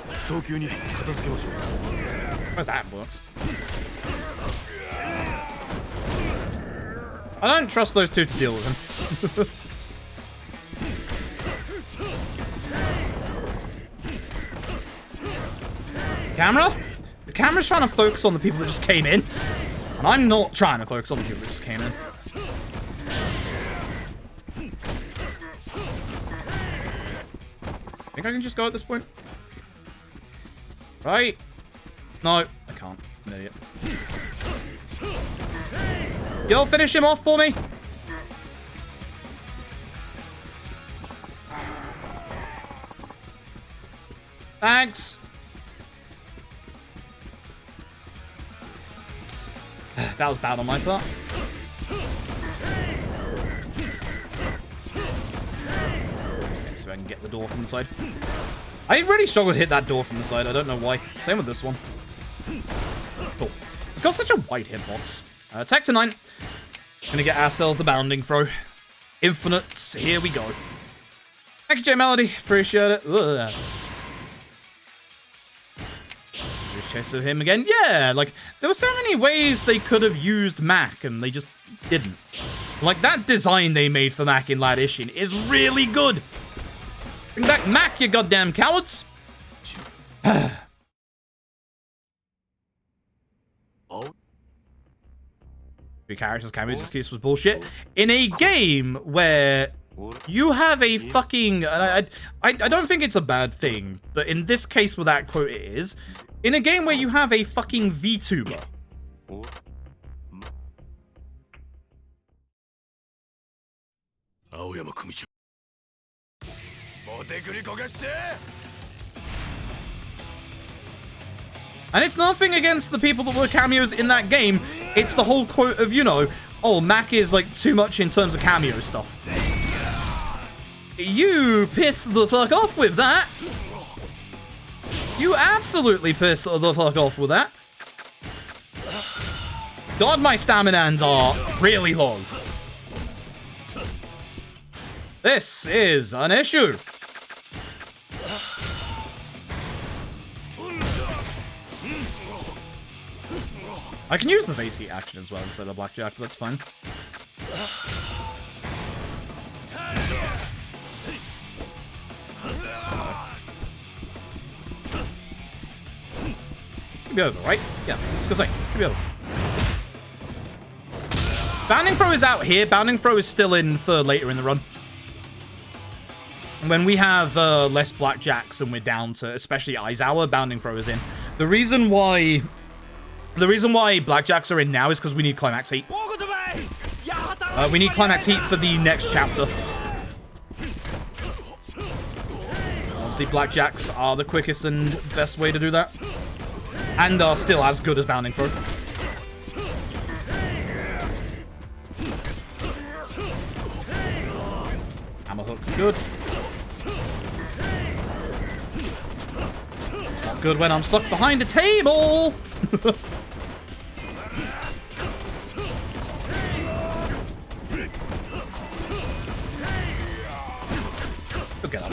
Where's that works? I don't trust those two to deal with him. Camera? The camera's trying to focus on the people that just came in. And I'm not trying to focus on the people that just came in. Think I can just go at this point? Right? No, I can't. I'm an idiot. You'll finish him off for me? Thanks. That was bad on my part. So I can get the door from the side. I really struggle to hit that door from the side. I don't know why. Same with this one. Cool. It's got such a wide hitbox. Tech to 9. Gonna get ourselves the bounding throw. Infinites. Here we go. Thank you, J Melody. Appreciate it. Ugh. Just chased him again. Yeah, like, there were so many ways they could have used Mac, and they just didn't. Like, that design they made for Mac in Lad Ishin is really good. Bring back Mac, you goddamn cowards. Three characters cameos excuse was bullshit. In a game where you have a fucking... I don't think it's a bad thing, but in this case with that quote it is. In a game where you have a fucking VTuber. And it's nothing against the people that were cameos in that game. It's the whole quote of, you know, oh, Mac is, like, too much in terms of cameo stuff. You piss the fuck off with that. You absolutely piss the fuck off with that. God, my staminans are really low. This is an issue. I can use the face heat action as well instead of blackjack, but that's fine. Should be over, right? Yeah, let's go say. Should be over. Bounding throw is out here. Bounding throw is still in for later in the run. When we have less blackjacks and we're down to, especially Aizawa, bounding throw is in. The reason why blackjacks are in now is because we need climax heat. We need climax heat for the next chapter. Obviously, blackjacks are the quickest and best way to do that. And are still as good as bounding throw. Hammer hook, good. Not good when I'm stuck behind a table. Look at that.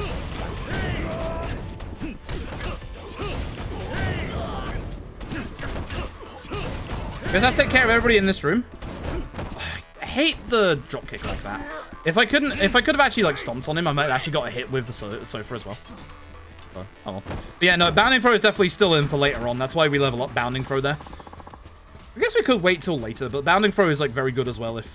Because I take care of everybody in this room. I hate the dropkick like that. If I could have actually like stomped on him, I might have actually got a hit with the sofa as well. So, oh well. But yeah, no, bounding throw is definitely still in for later on. That's why we level up bounding throw there. I guess we could wait till later, but bounding throw is like very good as well if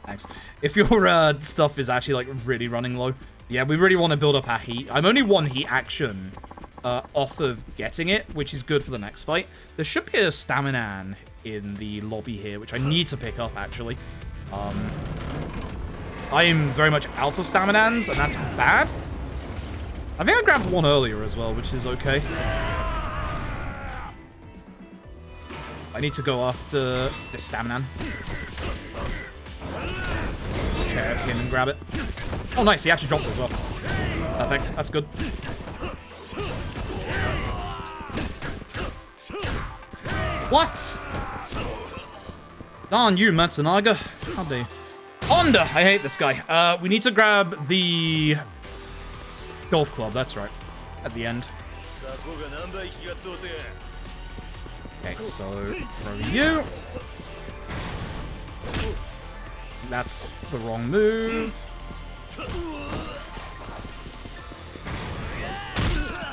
thanks. If your stuff is actually like really running low. Yeah, we really want to build up our heat. I'm only one heat action off of getting it, which is good for the next fight. There should be a staminan in the lobby here, which I need to pick up actually. I am very much out of staminans, and that's bad. I think I grabbed one earlier as well, which is okay. I need to go after this staminan. Chair him and grab it. Oh, nice. He actually dropped it as well. Perfect. That's good. What? Darn you, Matsunaga. How dare you? Honda! I hate this guy. We need to grab the golf club. That's right. At the end. Okay, so throw you. That's the wrong move.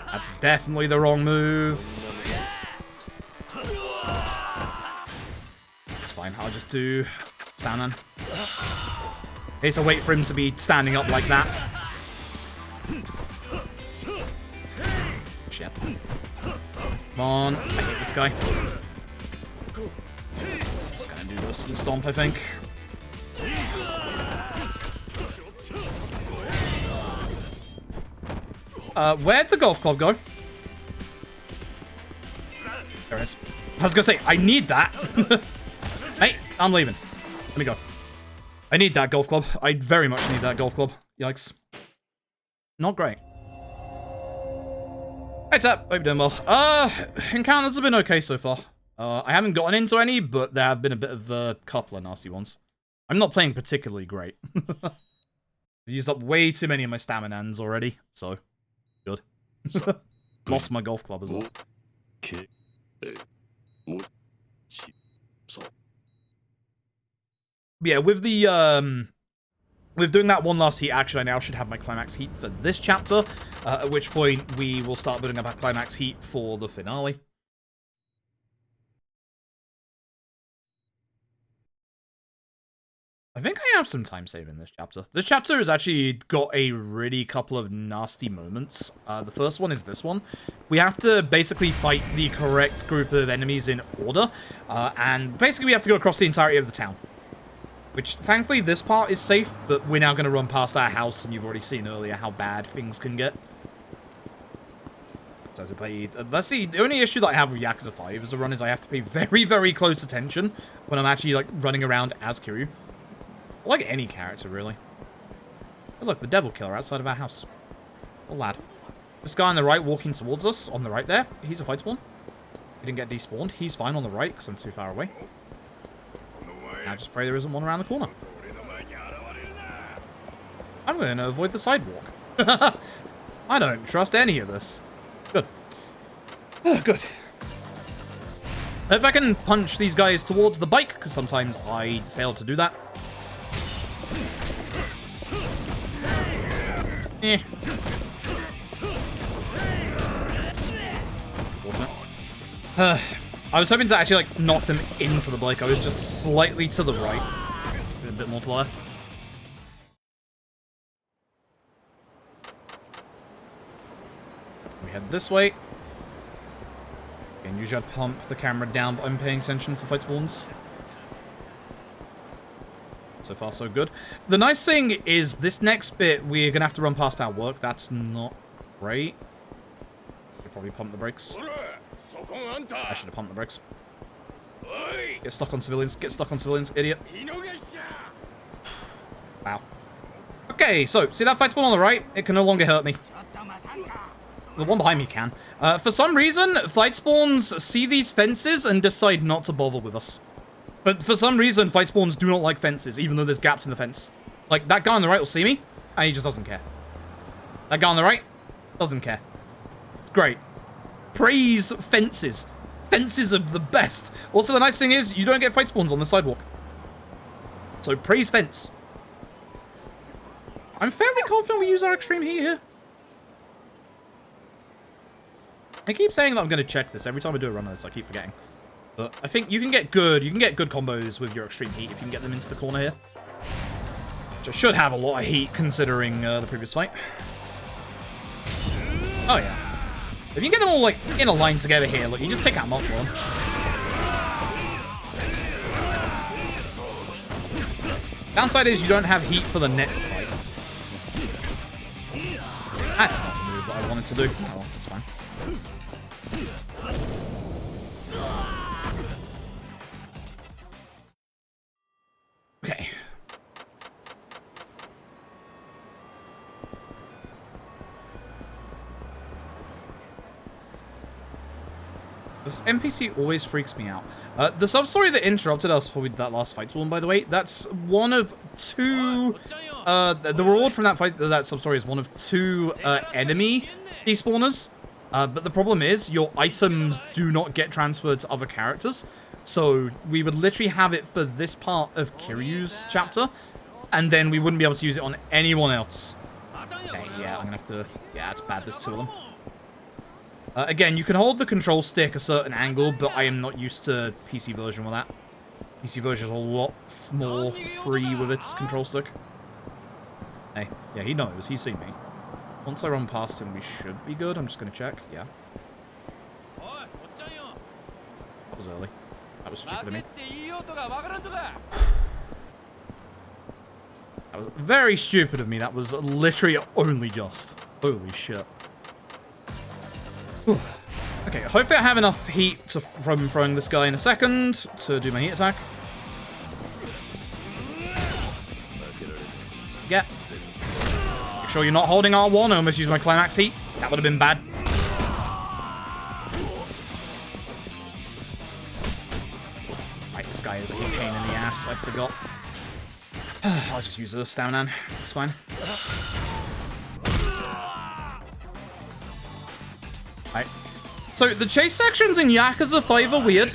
That's definitely the wrong move. It's fine. I'll just do stand-on. Okay, so wait for him to be standing up like that. Shit. Come on. I hate this guy. Just gonna do this and stomp, I think. Where'd the golf club go? There it is. I was gonna say, I need that. Hey, I'm leaving. Let me go. I need that golf club. I very much need that golf club. Yikes. Not great. Hey, Tap. Hope you're doing well. Encounters have been okay so far. I haven't gotten into any, but there have been a bit of a couple of nasty ones. I'm not playing particularly great. I've used up way too many of my staminans already, so good. Lost my golf club as well. Yeah, with the with doing that one last heat action, I now should have my climax heat for this chapter, at which point we will start building up our climax heat for the finale. I think I have some time saving in this chapter. This chapter has actually got a really couple of nasty moments. The first one is this one. We have to basically fight the correct group of enemies in order, and basically we have to go across the entirety of the town. Which, thankfully, this part is safe, but we're now going to run past our house, and you've already seen earlier how bad things can get. So to play, that's the only issue that I have with Yakuza 5 as a run is I have to pay very, very close attention when I'm actually, like, running around as Kiryu. Like any character, really. Oh, look, the devil killer outside of our house. Oh, lad. This guy on the right walking towards us, on the right there, he's a fight spawn. He didn't get despawned. He's fine on the right, because I'm too far away. Now just pray there isn't one around the corner. I'm going to avoid the sidewalk. I don't trust any of this. Good. Oh, good. If I can punch these guys towards the bike, because sometimes I fail to do that. Eh. Unfortunate. I was hoping to actually, like, knock them into the bike. I was just slightly to the right. A bit more to the left. We head this way. Again, usually I'd pump the camera down, but I'm paying attention for fight spawns. So far, so good. The nice thing is, this next bit, we're going to have to run past our work. That's not great. Should probably pump the brakes. I should have pumped the brakes. Get stuck on civilians. Get stuck on civilians, idiot. Wow. Okay, so, see that fight spawn on the right? It can no longer hurt me. The one behind me can. For some reason, fight spawns see these fences and decide not to bother with us. But for some reason, fight spawns do not like fences, even though there's gaps in the fence. Like, that guy on the right will see me, and he just doesn't care. That guy on the right doesn't care. It's great. Praise fences. Fences are the best. Also, the nice thing is, you don't get fight spawns on the sidewalk. So, praise fence. I'm fairly confident we use our extreme heat here. I keep saying that I'm going to check this every time I do a run on this. I keep forgetting. But I think you can get good combos with your extreme heat if you can get them into the corner here. Which I should have a lot of heat considering the previous fight. Oh yeah. If you can get them all like in a line together here, look, you just take out multiple of them. Downside is you don't have heat for the next fight. That's not the move that I wanted to do. Oh, well, that's fine. Okay. This NPC always freaks me out. The sub-story that interrupted us for that last fight spawn, by the way, that's one of two... the reward from that fight, that sub-story is one of two enemy despawners. But the problem is, your items do not get transferred to other characters. So, we would literally have it for this part of Kiryu's chapter, and then we wouldn't be able to use it on anyone else. Okay, yeah, I'm gonna have to... Yeah, it's bad, there's two of them. Again, you can hold the control stick a certain angle, but I am not used to PC version with that. PC version is a lot more free with its control stick. Hey, yeah, he knows, he's seen me. Once I run past him, we should be good. I'm just gonna check, yeah. That was early. That was stupid of me. That was very stupid of me. That was literally only just. Holy shit. Whew. Okay, hopefully I have enough heat from throwing this guy in a second to do my heat attack. Yeah. Make sure you're not holding R1. I almost used my climax heat. That would have been bad. This guy is a pain in the ass, I forgot. I'll just use a stamina. It's fine. Alright, So the chase sections in Yakuza 5 are weird.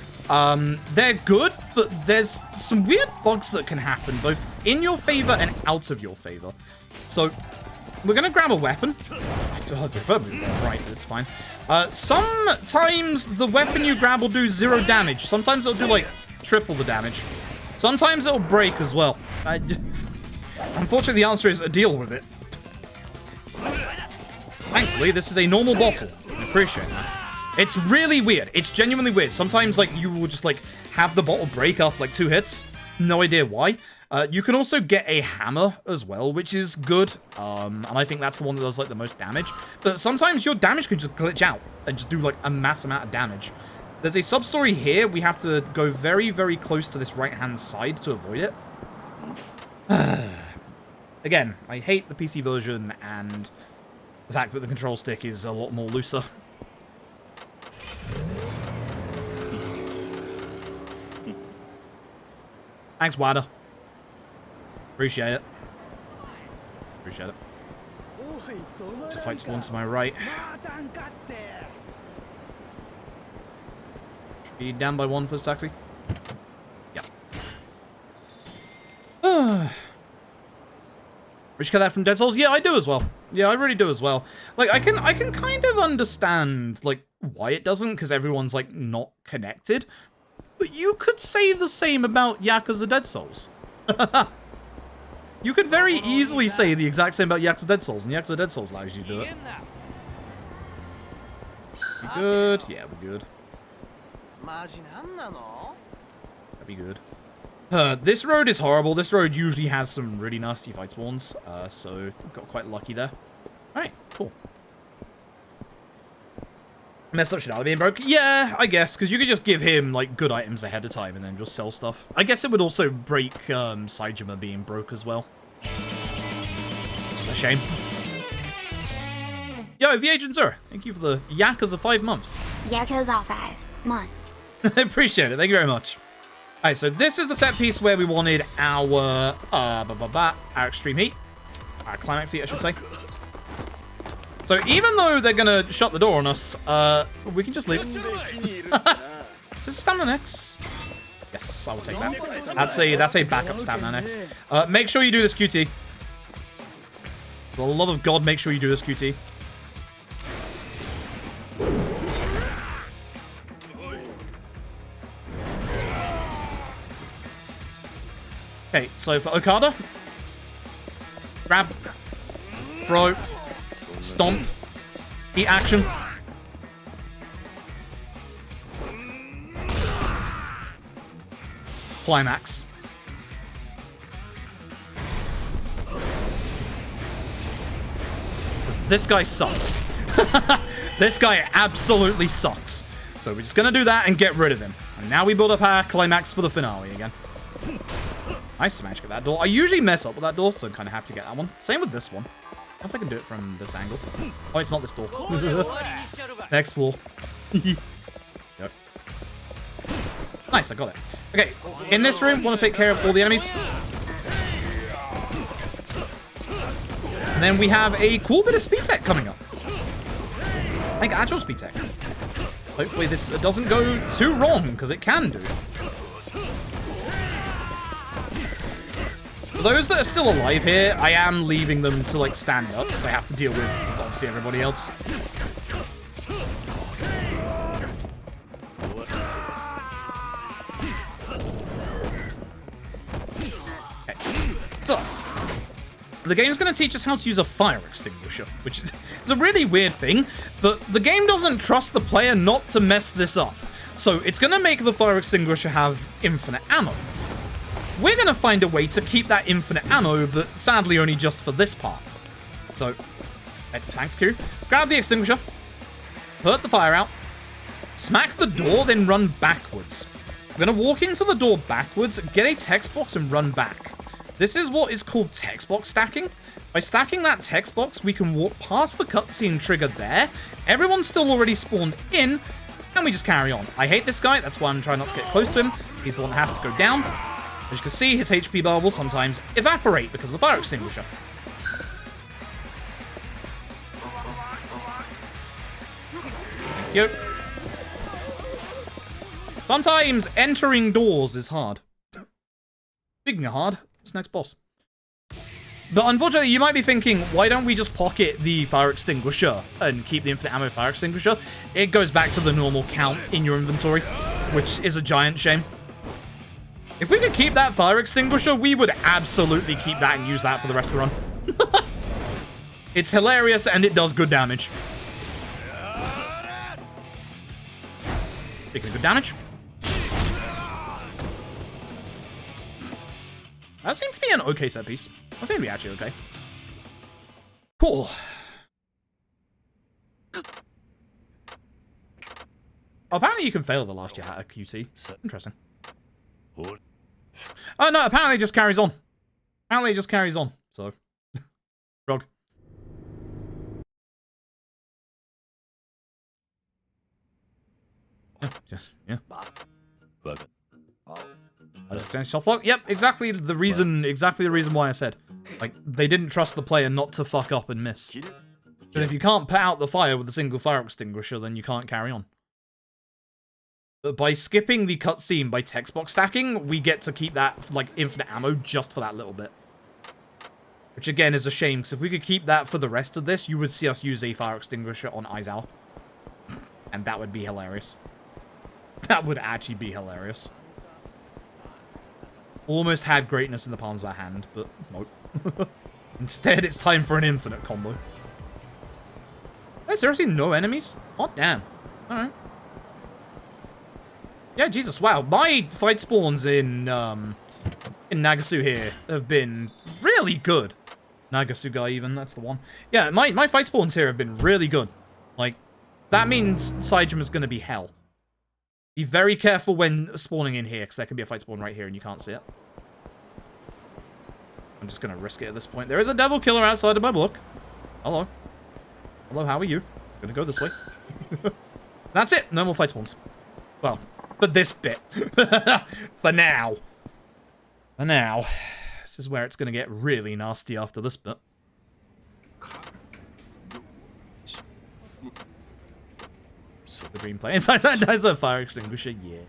They're good, but there's some weird bugs that can happen, both in your favor and out of your favor. So we're gonna grab a weapon. I prefer moving right, but it's fine. Sometimes the weapon you grab will do 0 damage. Sometimes it'll do like triple the damage. Sometimes it'll break as well. Unfortunately, the answer is deal with it. Thankfully, this is a normal bottle. I appreciate that. It's really weird. It's genuinely weird. Sometimes, like, you will just, like, have the bottle break after, like, 2 hits. No idea why. You can also get a hammer as well, which is good. And I think that's the one that does, like, the most damage. But sometimes your damage can just glitch out and just do, like, a mass amount of damage. There's a sub-story here. We have to go very, very close to this right-hand side to avoid it. Again, I hate the PC version and the fact that the control stick is a lot more looser. Thanks, Wada. Appreciate it. Appreciate it. It's a fight spawn to my right. Should be down by 1 for the taxi. Yep. Wish you got that from Dead Souls? Yeah, I do as well. Yeah, I really do as well. Like, I can kind of understand, like, why it doesn't, because everyone's, like, not connected. But you could say the same about Yakuza Dead Souls. You could very easily say the exact same about Yakuza Dead Souls, and Yakuza Dead Souls allows you to do it. We good? Yeah, we're good. That'd be good. This road is horrible. This road usually has some really nasty fight spawns, so got quite lucky there. Alright, cool. Messed up Shinada being broke? Yeah, I guess, because you could just give him, like, good items ahead of time and then just sell stuff. I guess it would also break Saejima being broke as well. It's a shame. Yo, V Agent Zero, thank you for the Yakuza 5 months. Yakuza 5 months. I appreciate it, thank you very much. Alright, so this is the set piece where we wanted our, our extreme heat. Our climax heat, I should say. So even though they're gonna shut the door on us, we can just leave. Is this stamina next? Yes, I will take that. That's a backup stamina next. Make sure you do this QT. For the love of God, make sure you do this QT. Okay, so for Okada, grab, throw, stomp, heat action. Climax. Because this guy sucks. This guy absolutely sucks. So we're just going to do that and get rid of him. And now we build up our climax for the finale again. Nice smash at that door. I usually mess up with that door, so I'm kind of happy to get that one. Same with this one. I don't know if I can do it from this angle. Oh, it's not this door. Next floor. Yep. Nice, I got it. Okay, in this room, want to take care of all the enemies. And then we have a cool bit of speed tech coming up. Like actual speed tech. Hopefully this doesn't go too wrong, because it can do. For those that are still alive here, I am leaving them to, like, stand up, because I have to deal with, obviously, everybody else. Okay. So, the game's going to teach us how to use a fire extinguisher, which is a really weird thing, but the game doesn't trust the player not to mess this up. So, it's going to make the fire extinguisher have infinite ammo. We're going to find a way to keep that infinite ammo, but sadly only just for this part. So, thanks, Kiryu. Grab the extinguisher, put the fire out, smack the door, then run backwards. We're going to walk into the door backwards, get a text box, and run back. This is what is called text box stacking. By stacking that text box, we can walk past the cutscene trigger there. Everyone's still already spawned in, and we just carry on. I hate this guy, that's why I'm trying not to get close to him. He's the one that has to go down. As you can see, his HP bar will sometimes evaporate because of the fire extinguisher. Thank you. Sometimes entering doors is hard. Speaking of hard, what's next boss? But unfortunately, you might be thinking, why don't we just pocket the fire extinguisher and keep the infinite ammo fire extinguisher? It goes back to the normal count in your inventory, which is a giant shame. If we could keep that fire extinguisher, we would absolutely keep that and use that for the rest of the run. It's hilarious and it does good damage. Speaking of good damage. That seemed to be an okay set piece. That seemed to be actually okay. Cool. Oh, apparently you can fail the last year at a QT. Interesting. Oh no, apparently it just carries on. Apparently it just carries on. So, frog. Yeah. Soft lock. Yep, exactly the reason why I said. Like, they didn't trust the player not to fuck up and miss. Because if you can't put out the fire with a single fire extinguisher, then you can't carry on. But by skipping the cutscene by text box stacking, we get to keep that, like, infinite ammo just for that little bit. Which, again, is a shame, because if we could keep that for the rest of this, you would see us use a fire extinguisher on Aizawa. And that would be hilarious. That would actually be hilarious. Almost had greatness in the palms of our hand, but nope. Instead, it's time for an infinite combo. There's seriously no enemies? Oh, damn. Alright. Yeah, Jesus, wow. My fight spawns in Nagasu here have been really good. Nagasu guy, even, that's the one. Yeah, my fight spawns here have been really good. Like, that means Saejima's gonna be hell. Be very careful when spawning in here, because there can be a fight spawn right here and you can't see it. I'm just going to risk it at this point. There is a devil killer outside of my block. Hello. Hello, how are you? I'm going to go this way. That's it. No more fight spawns. Well, for this bit. For now. For now. This is where it's going to get really nasty after this bit. The green plane. That's a fire extinguisher, yeah.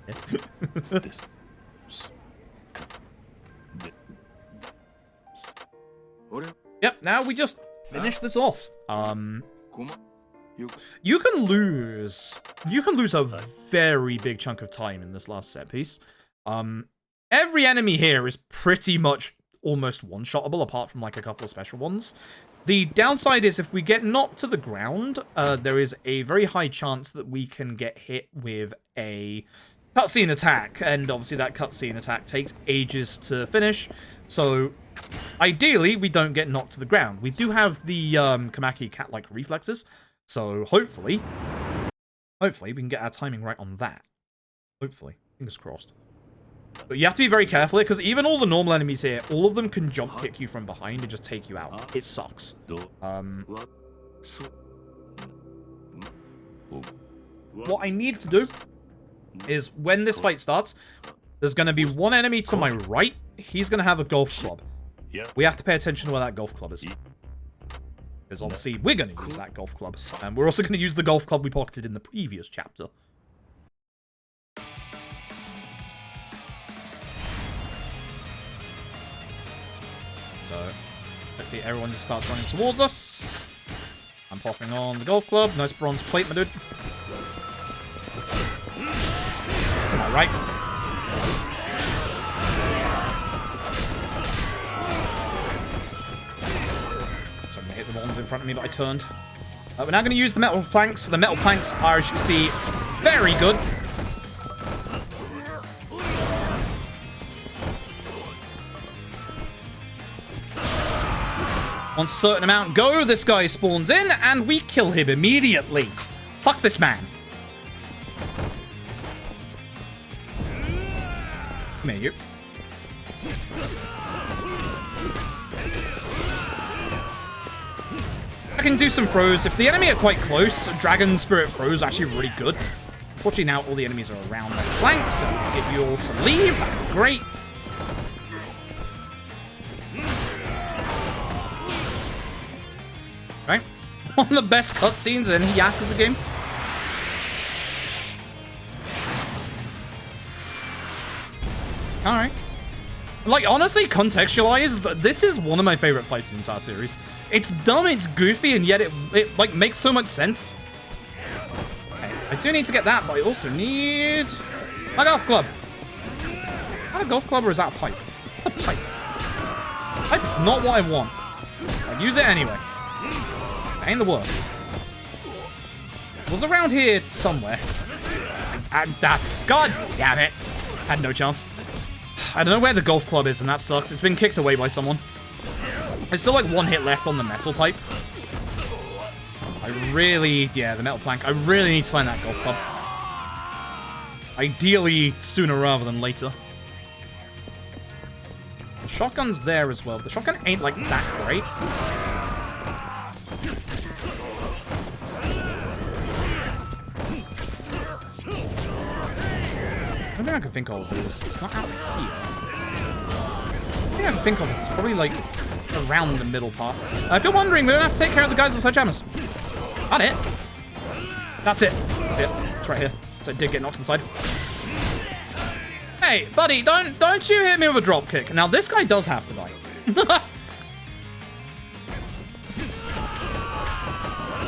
Yep, now we just finish this off. You can lose a very big chunk of time in this last set piece. Every enemy here is pretty much almost one-shottable, apart from like a couple of special ones. The downside is if we get knocked to the ground, there is a very high chance that we can get hit with a cutscene attack, and obviously that cutscene attack takes ages to finish, so ideally we don't get knocked to the ground. We do have the Kamaki cat-like reflexes, so hopefully we can get our timing right on that. Hopefully. Fingers crossed. But you have to be very careful because even all the normal enemies here, all of them can jump kick you from behind and just take you out. It sucks. What I need to do is when this fight starts, there's going to be one enemy to my right. He's going to have a golf club. We have to pay attention to where that golf club is. Because obviously we're going to use that golf club. And we're also going to use the golf club we pocketed in the previous chapter. So, hopefully everyone just starts running towards us. I'm popping on the golf club. Nice bronze plate, my dude. It's to my right. So I'm going to hit the ones in front of me, but I turned. We're now going to use the metal planks. The metal planks are, as you can see, very good. Once a certain amount go, this guy spawns in, and we kill him immediately. Fuck this man. Come here, you. I can do some throws. If the enemy are quite close, Dragon Spirit throws are actually really good. Unfortunately, now all the enemies are around the flanks, so if you all to leave, that'd be great. Right? One of the best cutscenes in any Yakuza game. Alright. Like, honestly, contextualized, this is one of my favorite fights in the entire series. It's dumb, it's goofy, and yet it like, makes so much sense. Okay, I do need to get that, but I also need a golf club. Is that a golf club or is that a pipe? A pipe. Pipe is not what I want. I'd use it anyway. It ain't the worst. It was around here somewhere. And that's... God damn it. Had no chance. I don't know where the golf club is, and that sucks. It's been kicked away by someone. There's still like one hit left on the metal pipe. I really... Yeah, the metal plank. I really need to find that golf club. Ideally, sooner rather than later. The shotgun's there as well. The shotgun ain't like that great. The only thing I can think of is it's not out here. The thing I can think of is it's probably like around the middle part. If you're wondering, we don't have to take care of the guys with sledgehammers. That it. That's it. That's it. It's right here. So I did get knocked inside. Hey, buddy, don't you hit me with a drop kick. Now this guy does have to die.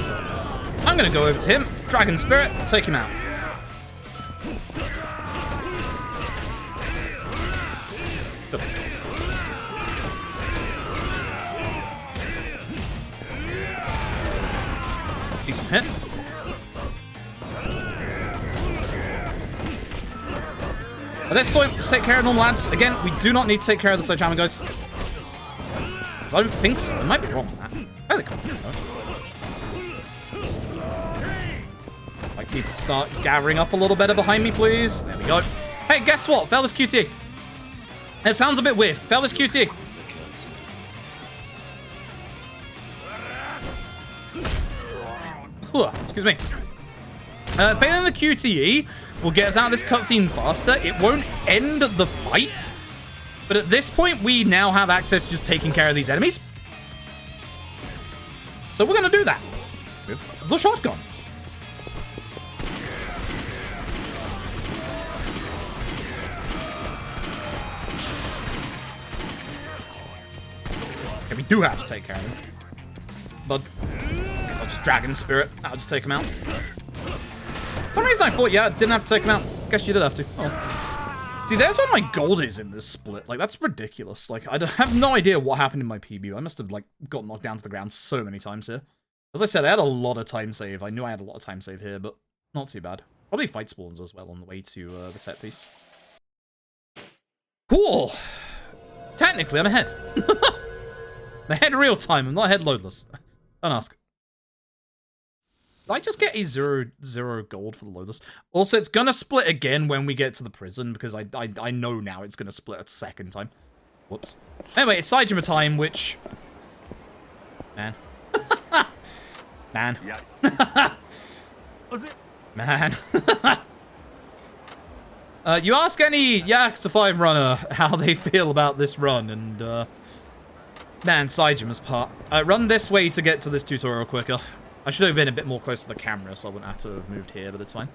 So, I'm gonna go over to him, Dragon Spirit, take him out. Good. Decent hit. At this point, let's take care of normal lads. Again, we do not need to take care of the sledgehammer guys. I don't think so. I might be wrong on that. Fairly confident though. Like people start gathering up a little better behind me, please. There we go. Hey, guess what? Fail this QT. It sounds a bit weird. Fail this QT. Excuse me. Failing the QTE will get us out of this cutscene faster. It won't end the fight. But at this point, we now have access to just taking care of these enemies. So we're going to do that with the shotgun. Okay, we do have to take care of him. But I guess I'll just Dragon Spirit. I'll just take him out. For some reason I thought, yeah, I didn't have to take him out. Guess you did have to. Oh. See, there's where my gold is in this split. Like, that's ridiculous. Like, I have no idea what happened in my PB. I must have, like, got knocked down to the ground so many times here. As I said, I had a lot of time save. I knew I had a lot of time save here, but not too bad. Probably fight spawns as well on the way to the set piece. Cool. Technically, I'm ahead. I'm ahead real time. I'm not ahead loadless. Don't ask. Did I just get a zero gold for the loadless? Also, it's gonna split again when we get to the prison, because I know now it's gonna split a second time. Whoops. Anyway, it's Saejima time, which... Man. Man. Yeah. Was it? Man. You ask any Yakuza 5 runner how they feel about this run, and, man, Saejima's part. Run this way to get to this tutorial quicker. I should have been a bit more close to the camera, so I wouldn't have to have moved here, but it's fine.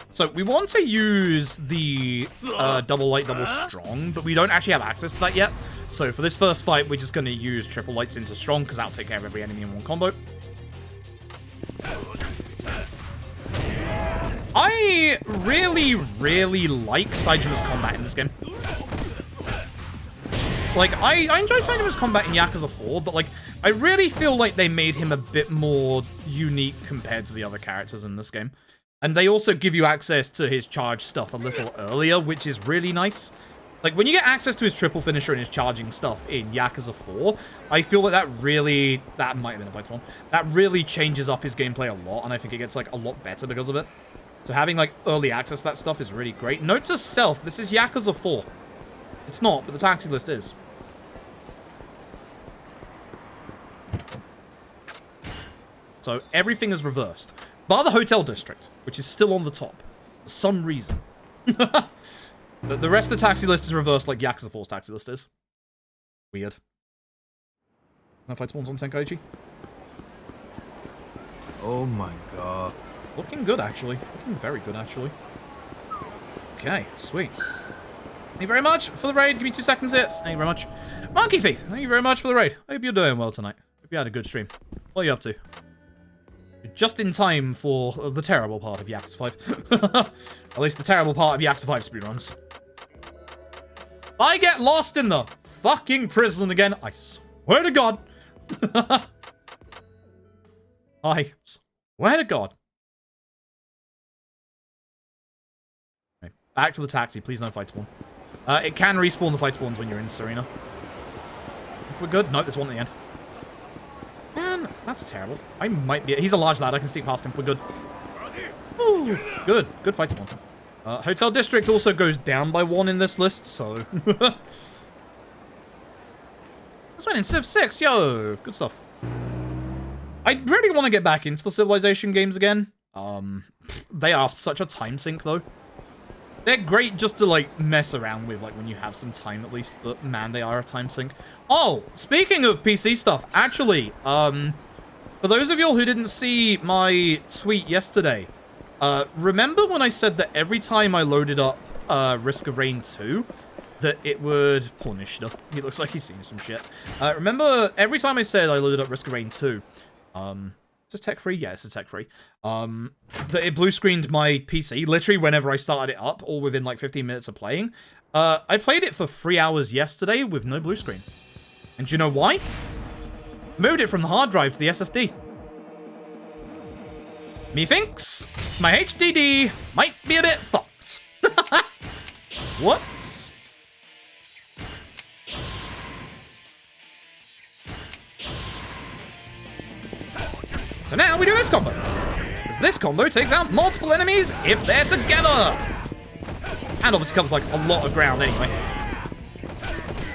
So, we want to use the double light, double strong, but we don't actually have access to that yet. So, for this first fight, we're just going to use triple lights into strong, because that'll take care of every enemy in one combo. I really, really like Saejima's combat in this game. Like, I enjoyed Saejima's combat in Yakuza 4, but, like, I really feel like they made him a bit more unique compared to the other characters in this game. And they also give you access to his charge stuff a little earlier, which is really nice. Like, when you get access to his triple finisher and his charging stuff in Yakuza 4, I feel like that really... That might have been a fight one. That really changes up his gameplay a lot, and I think it gets, like, a lot better because of it. So having, like, early access to that stuff is really great. Note to self, this is Yakuza 4. It's not, but the taxi list is. So everything is reversed. Bar the hotel district, which is still on the top. For some reason. The rest of the taxi list is reversed like Yakuza 4's taxi list is. Weird. No fight spawns on Tenkaichi. Oh my god. Looking good, actually. Looking very good, actually. Okay, sweet. Thank you very much for the raid. Give me 2 seconds here. Thank you very much. Monkey Thief, thank you very much for the raid. I hope you're doing well tonight. Hope you had a good stream. What are you up to? You're just in time for the terrible part of Yakuza 5. At least the terrible part of Yakuza 5 speedruns. I get lost in the fucking prison again. I swear to God. I swear to God. Okay, back to the taxi. Please no fight spawn. It can respawn the fight spawns when you're in Serena. We're good. No, there's one at the end. Man, that's terrible. I might be... He's a large lad. I can sneak past him. We're good. Ooh, good. Good fight spawn. Hotel District also goes down by 1 in this list, so... This went in Civ 6. Yo, good stuff. I really want to get back into the Civilization games again. They are such a time sink, though. They're great just to, like, mess around with, like, when you have some time, at least. But, man, they are a time sink. Oh, speaking of PC stuff, actually, for those of y'all who didn't see my tweet yesterday, remember when I said that every time I loaded up, Risk of Rain 2, that it would... Poor Nishida. He looks like he's seen some shit. Remember, every time I said I loaded up Risk of Rain 2, is this tech-free? Yeah, it's tech-free. That it blue-screened my PC, literally whenever I started it up, all within like 15 minutes of playing. I played it for 3 hours yesterday with no blue screen. And do you know why? Moved it from the hard drive to the SSD. Methinks my HDD might be a bit fucked. Whoops. So now we do this combo. Because this combo takes out multiple enemies if they're together. And obviously covers like a lot of ground anyway.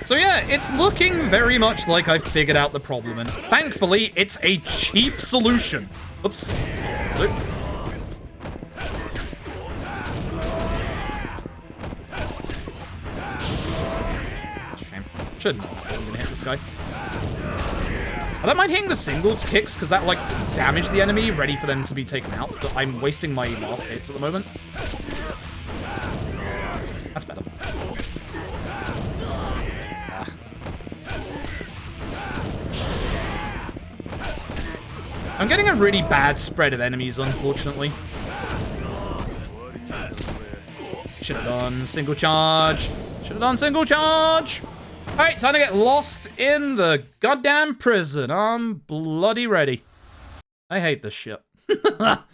So yeah, it's looking very much like I figured out the problem. And thankfully, it's a cheap solution. Oops. Shame. Shouldn't have been hit this guy. I don't mind hitting the singles kicks, because that, like, damage the enemy, ready for them to be taken out. But I'm wasting my last hits at the moment. That's better. Ah. I'm getting a really bad spread of enemies, unfortunately. Should have done single charge. Should have done single charge. Alright, time to get lost in the goddamn prison. I'm bloody ready. I hate this shit. But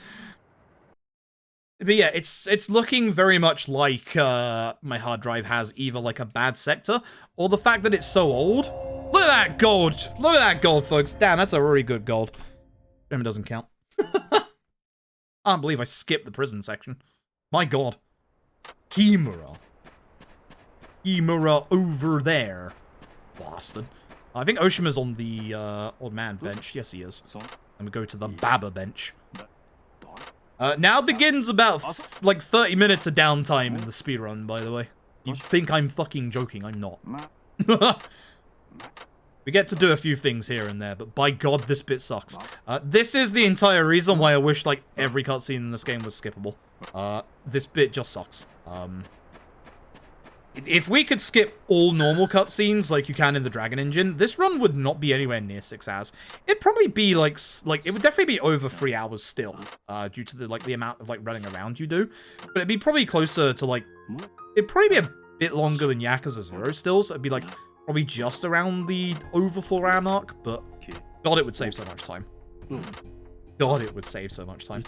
yeah, it's looking very much like my hard drive has either like a bad sector or the fact that it's so old. Look at that gold. Look at that gold, folks. Damn, that's a really good gold. It doesn't count. I can't believe I skipped the prison section. My god. Kimura. Kimura over there. Bastard. I think Oshima's on the old man bench. Yes, he is. And we go to the Baba bench. Now begins about like 30 minutes of downtime in the speedrun, by the way. You think I'm fucking joking, I'm not. We get to do a few things here and there, but by god, this bit sucks. This is the entire reason why I wish like every cutscene in this game was skippable. This bit just sucks. If we could skip all normal cutscenes like you can in the Dragon Engine, this run would not be anywhere near 6 hours. It'd probably be like it would definitely be over 3 hours still, due to the amount of like running around you do. But it'd be probably closer to like, it'd probably be a bit longer than Yakuza 0 still, so it'd be like probably just around the over 4 hour mark, but god, it would save so much time. God, it would save so much time.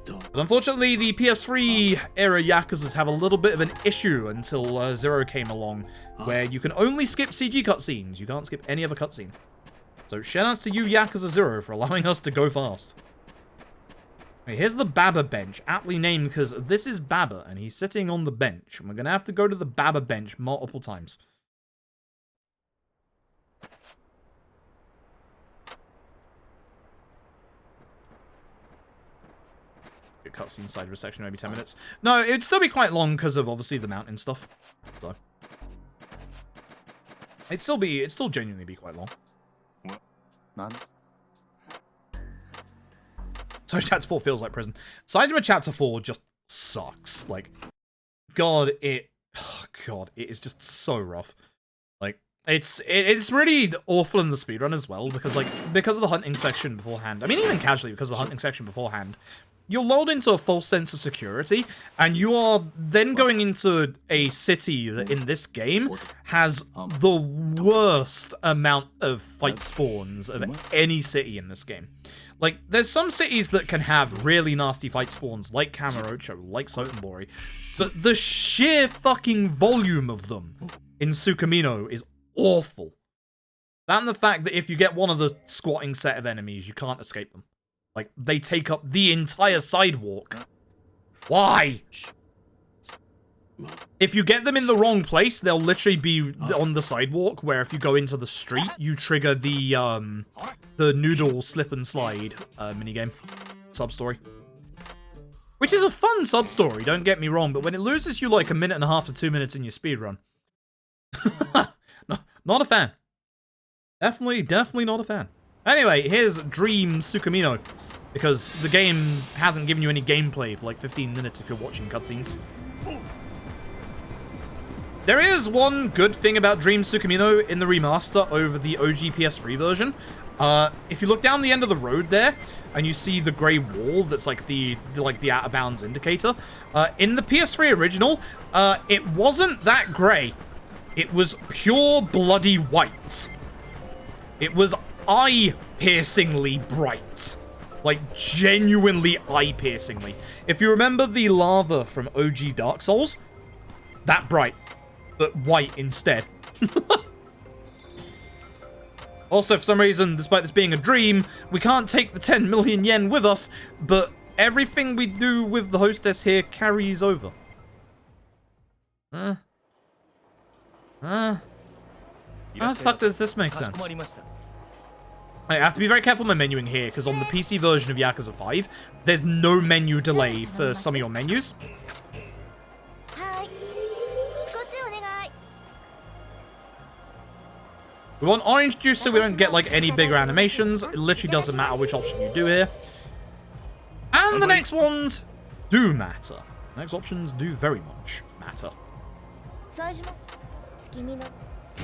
But unfortunately, the PS3 era Yakuzas have a little bit of an issue until 0 came along, where you can only skip CG cutscenes. You can't skip any other cutscene. So shoutouts to you, Yakuza 0, for allowing us to go fast. Okay, here's the Baba bench, aptly named because this is Baba, and he's sitting on the bench. And we're going to have to go to the Baba bench multiple times. Cutscene side of a section, maybe 10 minutes. No, it'd still be quite long because of obviously the mountain stuff. So it'd still genuinely be quite long. So chapter 4 feels like prison. Saejima chapter 4 just sucks. Like, God, it is just so rough. Like, it's really awful in the speedrun as well, because of the hunting section beforehand. I mean, even casually, because of the hunting section beforehand, you're lulled into a false sense of security, and you are then going into a city that in this game has the worst amount of fight spawns of any city in this game. Like, there's some cities that can have really nasty fight spawns, like Kamurocho, like Sotenbori, but the sheer fucking volume of them in Tsukumino is awful. That and the fact that if you get one of the squatting set of enemies, you can't escape them. Like, they take up the entire sidewalk. Why? If you get them in the wrong place, they'll literally be on the sidewalk, where if you go into the street, you trigger the noodle slip and slide minigame sub-story. Which is a fun sub-story, don't get me wrong, but when it loses you like 1.5 to 2 minutes in your speedrun, no, not a fan. Definitely not a fan. Anyway, here's Dream Tsukumino, because the game hasn't given you any gameplay for like 15 minutes if you're watching cutscenes. There is one good thing about Dream Tsukumino in the remaster over the OG PS3 version. If you look down the end of the road there, and you see the grey wall that's like the out of bounds indicator, in the PS3 original, it wasn't that grey. It was pure bloody white. It was eye-piercingly bright. Like, genuinely eye-piercingly. If you remember the lava from OG Dark Souls, that bright, but white instead. Also, for some reason, despite this being a dream, we can't take the 10 million yen with us, but everything we do with the hostess here carries over. How the fuck does this make sense? I have to be very careful with my menuing here, because on the PC version of Yakuza 5, there's no menu delay for some of your menus. We want orange juice so we don't get, like, any bigger animations. It literally doesn't matter which option you do here. And the next ones do matter. Next options do very much matter.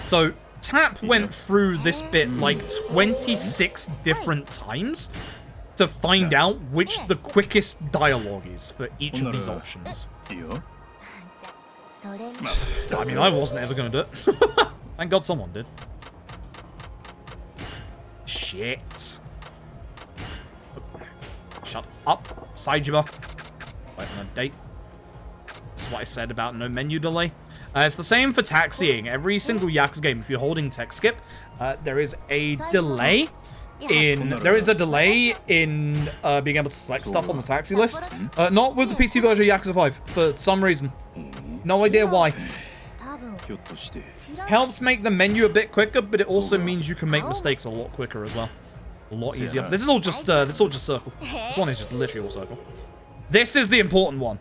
So, Tap went through this bit like 26 different times to find out which the quickest dialogue is for each of these options. I mean, I wasn't ever going to do it. Thank God someone did. Shit. Shut up, Saejima. Wait on a date. That's what I said about no menu delay. It's the same for taxiing. Every single Yakuza game, if you're holding tech skip, there is a delay in being able to select stuff on the taxi list. Not with the PC version of Yakuza 5 for some reason. No idea why. Helps make the menu a bit quicker, but it also means you can make mistakes a lot quicker as well. A lot easier. This is all just circle. This one is just literally all circle. This is the important one.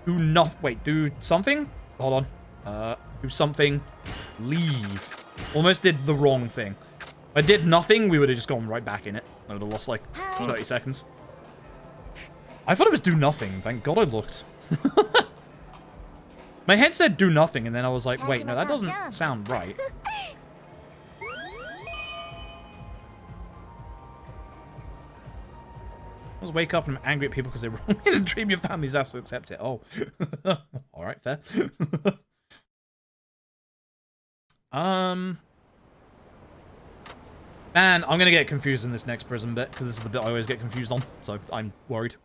Do something? Hold on. Do something. Leave. Almost did the wrong thing. If I did nothing, we would have just gone right back in it. I would have lost like 30 seconds. I thought it was do nothing. Thank God I looked. My head said do nothing, and then I was like, wait, no, that doesn't sound right. I was wake up and I'm angry at people because they wrong in a dream. Your family's asked to accept it. Oh. Alright, fair. Man, I'm gonna get confused in this next prison bit, because this is the bit I always get confused on, so I'm worried.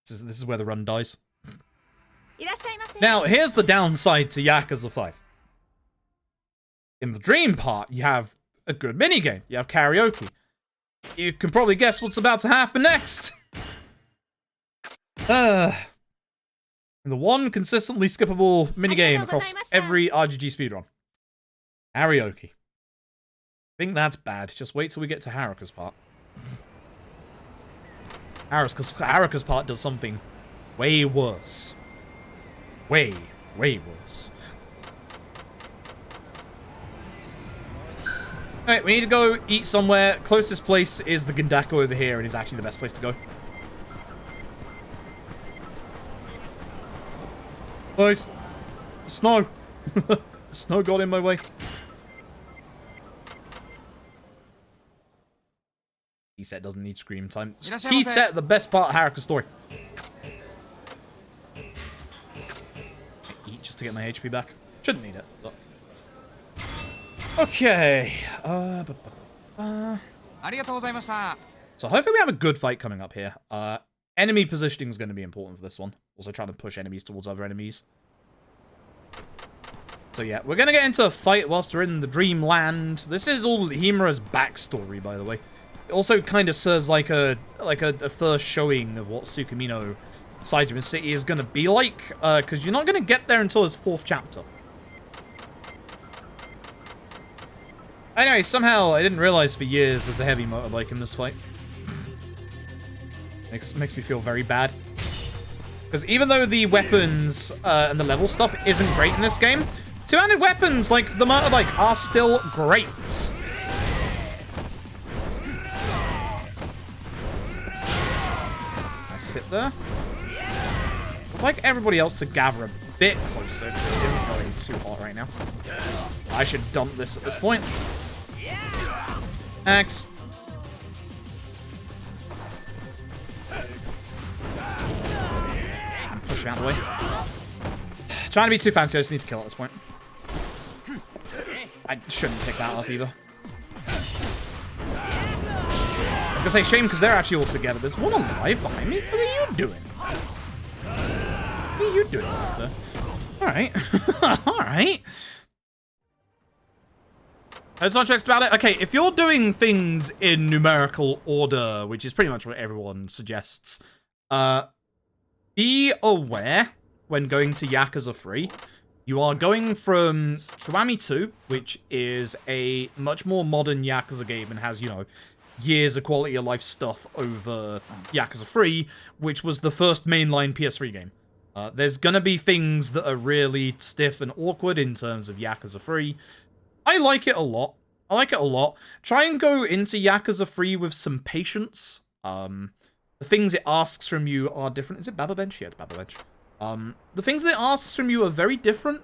This is where the run dies. Now, here's the downside to Yakuza 5. In the dream part, you have a good minigame. You have karaoke. You can probably guess what's about to happen next. The one consistently skippable minigame across every RGG speedrun. Karaoke. I think that's bad. Just wait till we get to Haruka's part. Haruka's part does something way worse. Way worse. Alright, we need to go eat somewhere. Closest place is the Gendako over here, and is actually the best place to go. Boys. Snow. Snow got in my way. T-set doesn't need scream time. T-set, the best part of Haruka's story. I eat just to get my HP back. Shouldn't need it. But... okay. So hopefully we have a good fight coming up here. Enemy positioning is going to be important for this one. Also trying to push enemies towards other enemies. So yeah, we're going to get into a fight whilst we're in the Dreamland. This is all Himura's backstory, by the way. It also kind of serves like a first showing of what Tsukumino Saejima City is going to be like, because you're not going to get there until his 4th chapter. Anyway, somehow I didn't realize for years there's a heavy motorbike in this fight. Makes me feel very bad. Because even though the weapons and the level stuff isn't great in this game, two-handed weapons like the motorbike are still great. Nice hit there. I'd like everybody else to gather a bit closer because it's really too hot right now. I should dump this at this point. Axe. Push him out of the way. Trying to be too fancy, I just need to kill at this point. I shouldn't pick that up either. I was gonna say shame because they're actually all together. There's one alive behind me. What are you doing? What are you doing back there? Alright. Alright. That's not text about it. Okay, if you're doing things in numerical order, which is pretty much what everyone suggests, be aware when going to Yakuza 3. You are going from Kiwami 2, which is a much more modern Yakuza game and has, you know, years of quality of life stuff over Yakuza 3, which was the first mainline PS3 game. There's gonna be things that are really stiff and awkward in terms of Yakuza 3. I like it a lot. I like it a lot. Try and go into Yakuza 3 with some patience. The things it asks from you are different. Is it Baba Bench? Yeah, it's Baba Bench. The things that it asks from you are very different,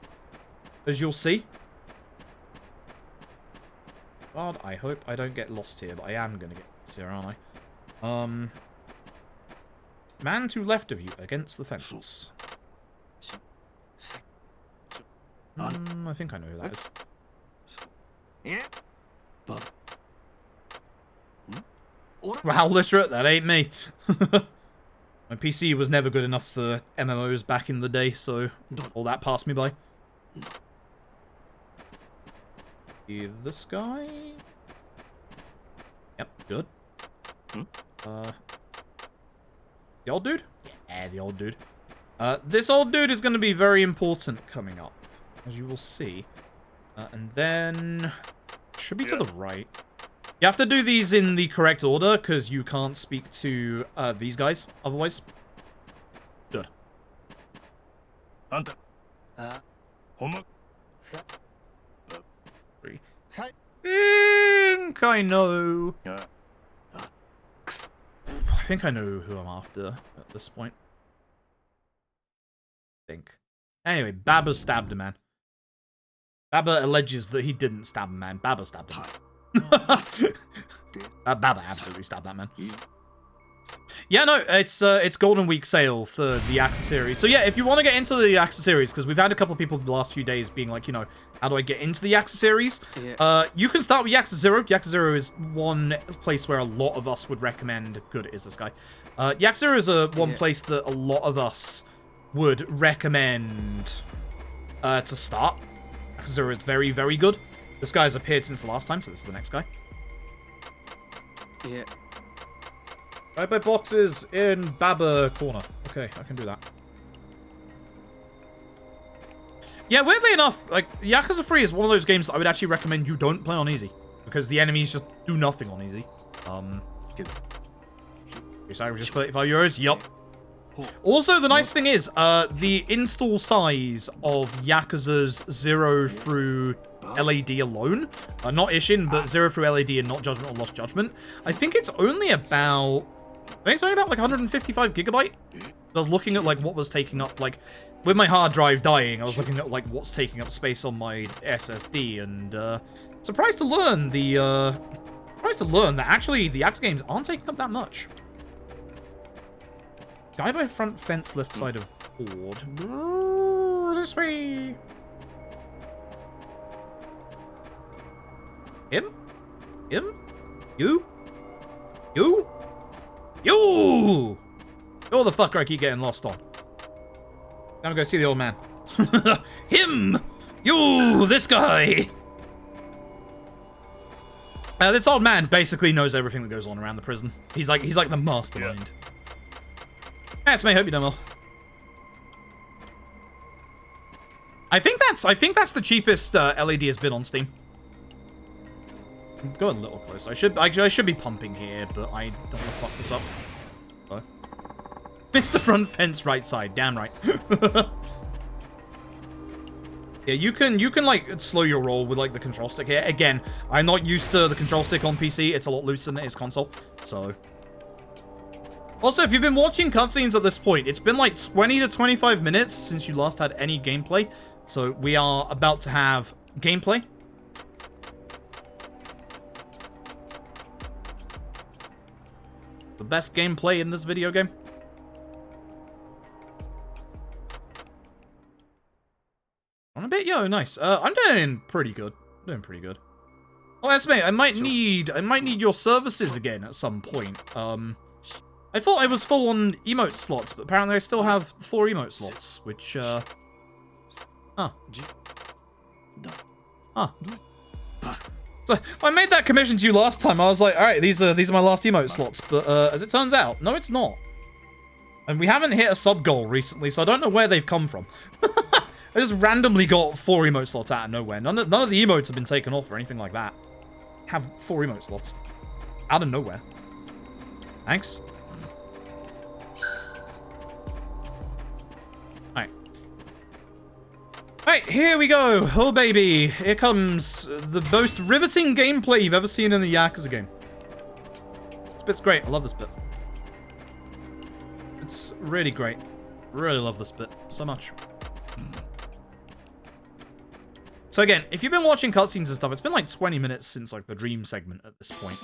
as you'll see. God, I hope I don't get lost here, but I am going to get lost here, aren't I? Man to left of you, against the fence. I think I know who that is. Wow, literate, that ain't me. My PC was never good enough for MMOs back in the day, so all that passed me by. This guy? Yep, good. The old dude? Yeah, the old dude. This old dude is going to be very important coming up, as you will see. And then... should be to the right. You have to do these in the correct order, because you can't speak to these guys, otherwise. Good. Three. I know. I think I know who I'm after at this point. I think. Anyway, Baba stabbed a man. Baba alleges that he didn't stab a man. Baba stabbed him. Baba absolutely stabbed that man. Yeah, no, it's Golden Week sale for the Yakuza series. So yeah, if you want to get into the Yakuza series, because we've had a couple of people the last few days being like, you know, how do I get into the Yakuza series? Yeah. You can start with Yakuza 0. Yakuza 0 is one place where a lot of us would recommend. Good, it is this guy. Yakuza 0 is one place that a lot of us would recommend to start. Yakuza 0 is very, very good. This guy's appeared since the last time, so this is the next guy. Yeah. Right by boxes in Baba corner. Okay, I can do that. Yeah, weirdly enough, like, Yakuza 3 is one of those games that I would actually recommend you don't play on easy. Because the enemies just do nothing on easy. You're sorry, just €35? Yup. Also, the nice thing is, the install size of Yakuza's 0 through LAD alone. Not Ishin, but Zero through LAD and not Judgment or Lost Judgment. I think it's only about like 155 gigabyte. I was looking at like what was taking up, like with my hard drive dying, I was looking at like what's taking up space on my SSD, and surprised to learn that actually the Yakuza games aren't taking up that much. Guy by front fence, left side of board. This way. Him? Him? You? You? You! You're the fucker I keep getting lost on. I'm gonna go see the old man. Him! You! This guy! This old man basically knows everything that goes on around the prison. He's like the mastermind. Yes, mate, hope you done well. I think that's the cheapest LED has been on Steam. Go a little closer. I should be pumping here, but I don't want to fuck this up. Hello. Mr. Front Fence, right side. Damn right. Yeah, you can like slow your roll with like the control stick here. Again, I'm not used to the control stick on PC. It's a lot looser than it is console. So. Also, if you've been watching cutscenes at this point, it's been like 20 to 25 minutes since you last had any gameplay. So we are about to have gameplay. The best gameplay in this video game. On a bit, yo, nice. I'm doing pretty good. Oh, that's me. I might need your services again at some point. I thought I was full on emote slots, but apparently I still have 4 emote slots, which Huh. So I made that commission to you last time. I was like, all right, these are my last emote slots. But as it turns out, no, it's not. And we haven't hit a sub goal recently, so I don't know where they've come from. I just randomly got 4 emote slots out of nowhere. None of the emotes have been taken off or anything like that. Have 4 emote slots out of nowhere. Thanks. Alright, here we go. Oh, baby. Here comes the most riveting gameplay you've ever seen in a Yakuza game. This bit's great. I love this bit. It's really great. Really love this bit so much. So again, if you've been watching cutscenes and stuff, it's been like 20 minutes since like the dream segment at this point.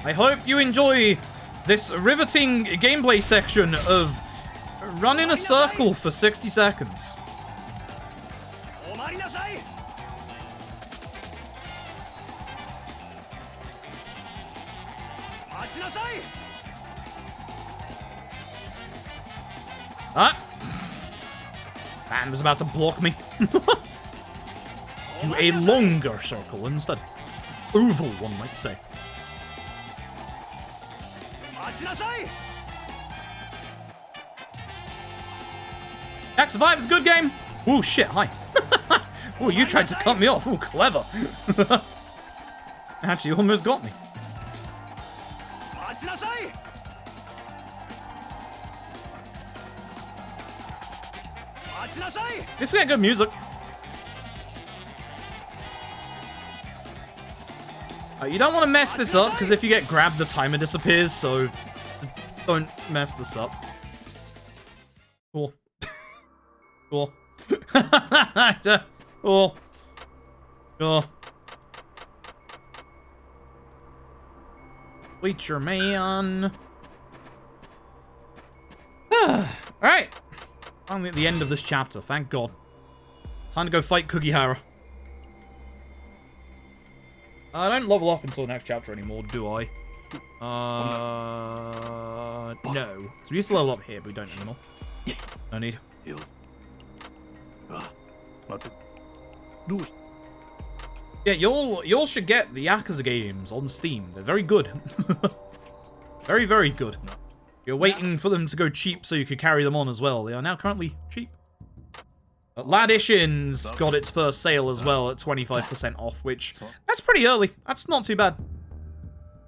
I hope you enjoy this riveting gameplay section of run in a circle for 60 seconds. Ah! Man was about to block me. Do a longer circle instead. Oval, one might say. X5 is a good game. Oh shit, hi. Oh, you tried to cut me off. Oh, clever. Actually, almost got me. This will get good music. You don't want to mess this up, because if you get grabbed, the timer disappears, so don't mess this up. Cool. Cool. Cool. Cool. Bleacher man. Alright. Finally at the end of this chapter, thank God. Time to go fight Kugihara. I don't level up until the next chapter anymore, do I? No. So we used to level up here, but we don't anymore. No need. Yeah, y'all should get the Yakuza games on Steam. They're very good. Very, very good. You're waiting for them to go cheap so you could carry them on as well. They are now currently cheap. Ladishin's got its first sale as well at 25% off, which, that's pretty early. That's not too bad.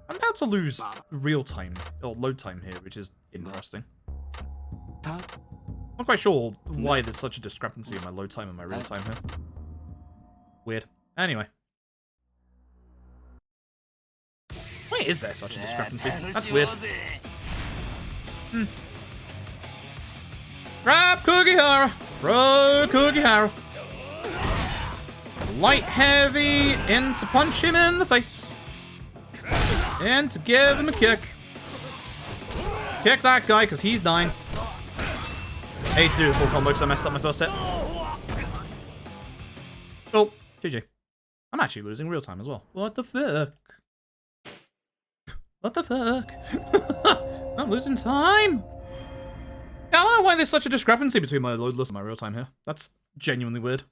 I'm about to lose real time, or load time here, which is interesting. Not quite sure why there's such a discrepancy in my load time and my real time here. Weird. Anyway. Why is there such a discrepancy? That's weird. Grab Kugihara! Throw Kugihara! Light heavy in to punch him in the face. And to give him a kick. Kick that guy, because he's dying. I hate to do the full combo because I messed up my first hit. Oh, GG. I'm actually losing real time as well. What the fuck? What the fuck? I'm losing time. I don't know why there's such a discrepancy between my loadless and my real time here. That's genuinely weird.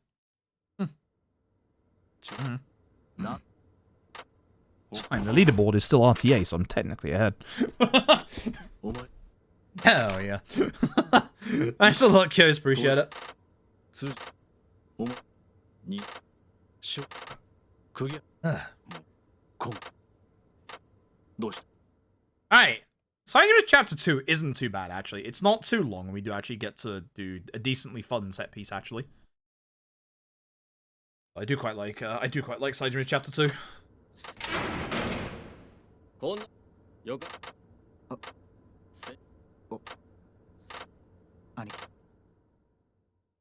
Fine, the leaderboard is still RTA, so I'm technically ahead. Hell yeah. Thanks a lot, Kyos. Appreciate it. Alright. Saejima's Chapter 2 isn't too bad, actually. It's not too long, and we do actually get to do a decently fun set piece, actually. I do quite like Saejima's Chapter 2.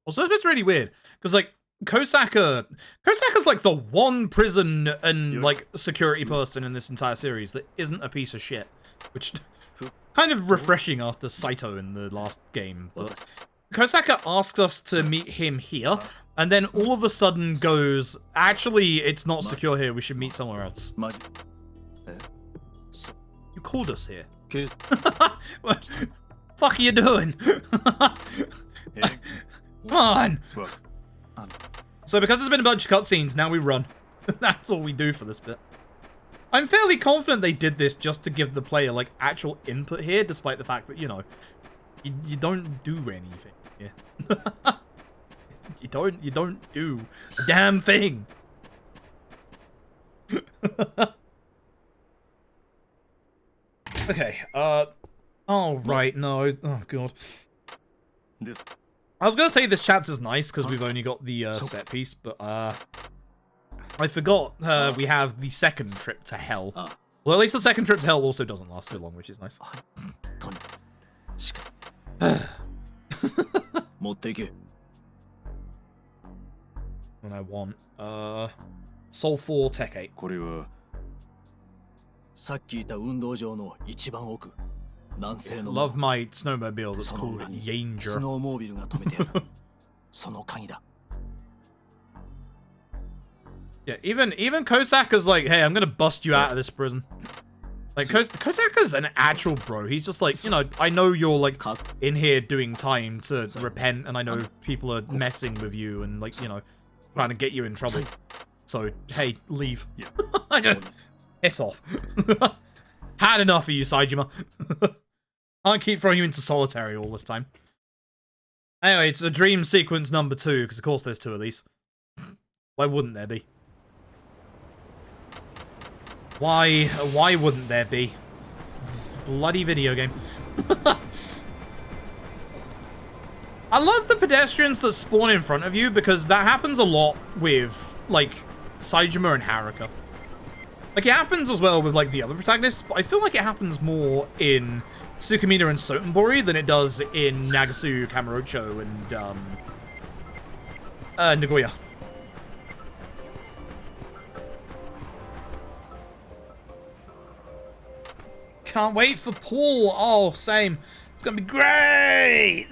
Also, this bit's really weird, because, like, Kosaka's, like, the one prison and, like, security person in this entire series that isn't a piece of shit, which kind of refreshing after Saito in the last game, but Kosaka asks us to meet him here, and then all of a sudden goes, actually, it's not secure here, we should meet somewhere else. You called us here. What the fuck are you doing? Come on! So because there's been a bunch of cutscenes, now we run. That's all we do for this bit. I'm fairly confident they did this just to give the player, like, actual input here, despite the fact that, you know, you don't do anything here. You don't do a damn thing. Okay, oh, right, no, oh, God. I was gonna say this chapter's nice, because we've only got the, set piece, but, I forgot, we have the second trip to Hell. Well, at least the second trip to Hell also doesn't last too long, which is nice. And I want, Soul 4 Tech 8. Love my snowmobile that's called Yanger. Yeah, even Kosaka's like, hey, I'm gonna bust you out of this prison. Like, Kosaka's an actual bro. He's just like, you know, I know you're, like, in here doing time to repent, and I know people are messing with you and, like, you know, trying to get you in trouble. So, hey, leave. I just piss off. Had enough of you, Saejima. Can't keep throwing you into solitary all this time. Anyway, it's a dream sequence number 2, because of course there's 2 of these. Why wouldn't there be? Why wouldn't there be? Bloody video game. I love the pedestrians that spawn in front of you, because that happens a lot with, like, Saejima and Haruka. Like, it happens as well with, like, the other protagonists, but I feel like it happens more in Tsukumino and Sotenbori than it does in Nagasu, Kamurocho, and, Nagoya. Can't wait for Paul. Oh, same. It's gonna be great.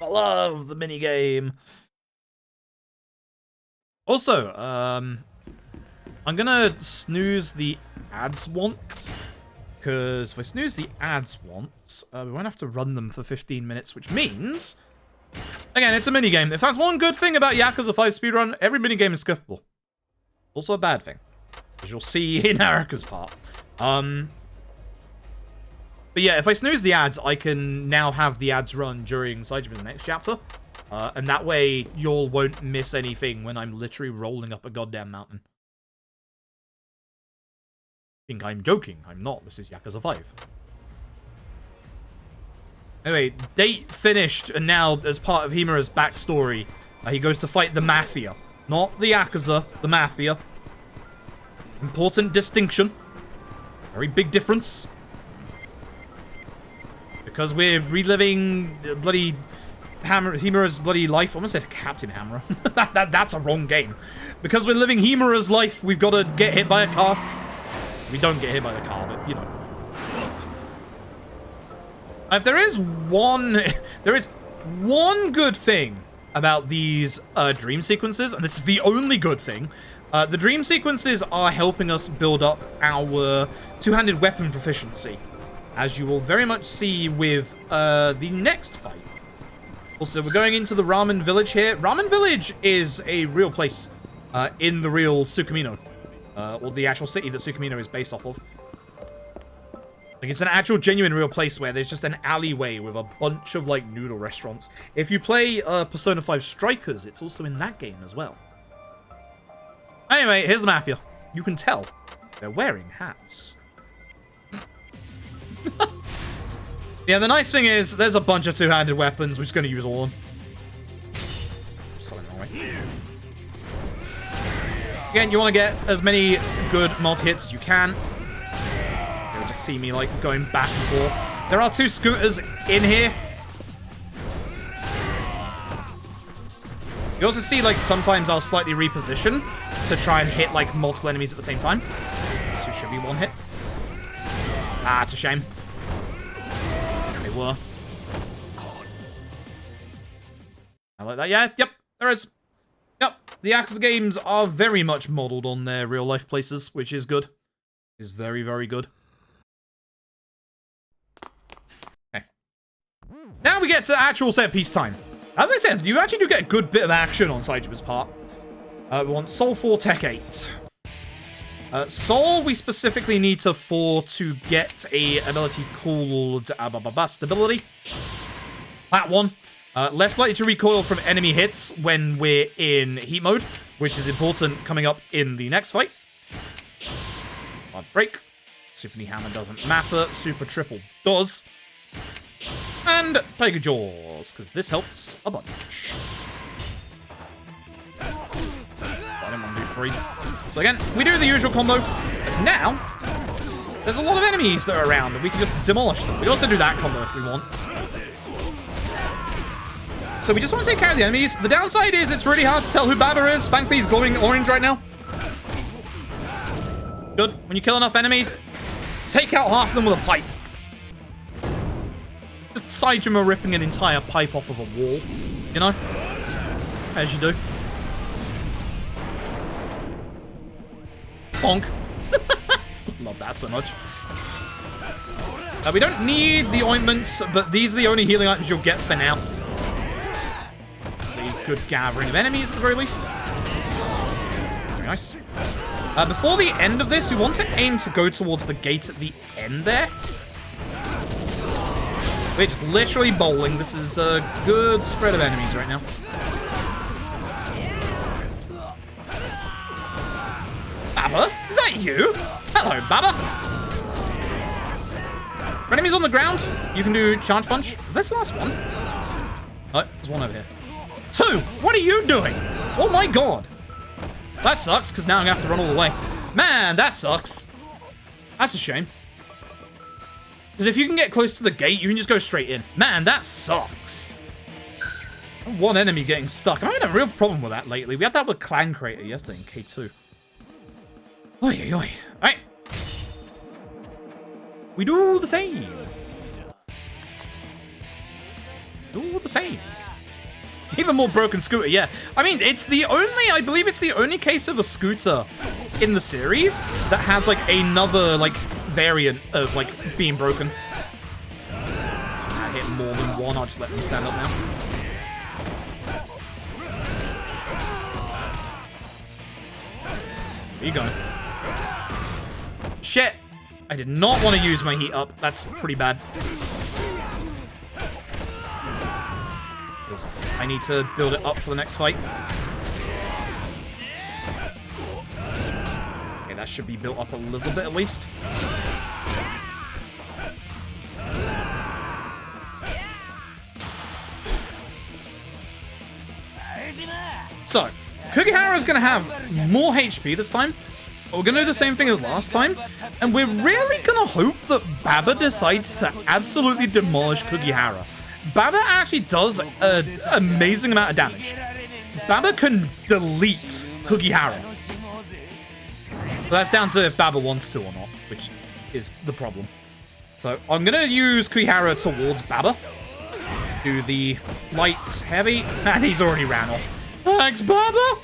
I love the minigame. Also, I'm gonna snooze the ads once, because if I snooze the ads once, we won't have to run them for 15 minutes, which means, again, it's a minigame. If that's one good thing about Yakuza 5 Speedrun, every minigame is skippable. Also a bad thing, as you'll see in Haruka's part. But yeah, if I snooze the ads, I can now have the ads run during Saejima's next chapter. And that way, y'all won't miss anything when I'm literally rolling up a goddamn mountain. I think I'm joking. I'm not. This is Yakuza 5. Anyway, date finished, and now, as part of Himura's backstory, he goes to fight the Mafia. Not the Yakuza, the Mafia. Important distinction. Very big difference. Because we're reliving bloody Himura's bloody life. I almost said Captain Hammer. That's a wrong game. Because we're living Himura's life, we've got to get hit by a car. We don't get hit by the car, but, you know. If there is one good thing about these dream sequences, and this is the only good thing, the dream sequences are helping us build up our two-handed weapon proficiency, as you will very much see with the next fight. Also, we're going into the Ramen Village here. Ramen Village is a real place in the real Tsukumino, or the actual city that Tsukumino is based off of. Like, it's an actual genuine real place where there's just an alleyway with a bunch of, like, noodle restaurants. If you play Persona 5 Strikers, it's also in that game as well. Anyway, here's the Mafia. You can tell they're wearing hats. Yeah, the nice thing is, there's a bunch of two-handed weapons. We're just going to use all of them. Something wrong way. Again, you want to get as many good multi-hits as you can. You'll just see me, like, going back and forth. There are 2 scooters in here. You also see, like, sometimes I'll slightly reposition to try and hit, like, multiple enemies at the same time. So it should be one hit. Ah, it's a shame. They were. I like that. Yeah, yep, there is. Yep, the Yakuza games are very much modeled on their real-life places, which is good. Is very, very good. Okay. Now we get to actual set-piece time. As I said, you actually do get a good bit of action on Saejima's part. We want Soul 4, Tech 8. Soul, we specifically need to 4 to get a ability called Stability. That one. Less likely to recoil from enemy hits when we're in heat mode, which is important coming up in the next fight. Hard break. Super knee hammer doesn't matter. Super triple does. And Tiger Jaws, because this helps a bunch. I don't want to do 3. So again, we do the usual combo. But now, there's a lot of enemies that are around, and we can just demolish them. We can also do that combo if we want. So we just want to take care of the enemies. The downside is it's really hard to tell who Baba is. Thankfully, he's glowing orange right now. Good. When you kill enough enemies, take out half of them with a pipe. Just Saejima ripping an entire pipe off of a wall, you know? As you do. Bonk. Love that so much. We don't need the ointments, but these are the only healing items you'll get for now. See, good gathering of enemies at the very least. Very nice. Before the end of this, we want to aim to go towards the gate at the end there. We're just literally bowling. This is a good spread of enemies right now. Baba? Is that you? Hello, Baba. For enemies on the ground, you can do Charge Punch. Is this the last one? Oh, there's one over here. 2! What are you doing? Oh my god. That sucks, because now I'm going to have to run all the way. Man, that sucks. That's a shame. Because if you can get close to the gate, you can just go straight in. Man, that sucks. One enemy getting stuck. I'm having a real problem with that lately. We had that with Clan Crater yesterday in K2. Oi, oi, oi. Alright. We do the same. Do the same. Even more broken scooter, yeah. I mean, I believe it's the only case of a scooter in the series that has, like, another, like, variant of, like, being broken. I hit more than one, I'll just let them stand up now. There you go. Shit! I did not want to use my heat up. That's pretty bad. Because I need to build it up for the next fight. Okay, that should be built up a little bit at least. So, Kugihara's gonna have more HP this time. We're gonna do the same thing as last time, and we're really gonna hope that Baba decides to absolutely demolish Kugihara. Baba actually does an amazing amount of damage. Baba can delete Kugihara. But that's down to if Baba wants to or not, which is the problem. So I'm gonna use Kugihara towards Baba. Do the light, heavy, and he's already ran off. Thanks, Baba!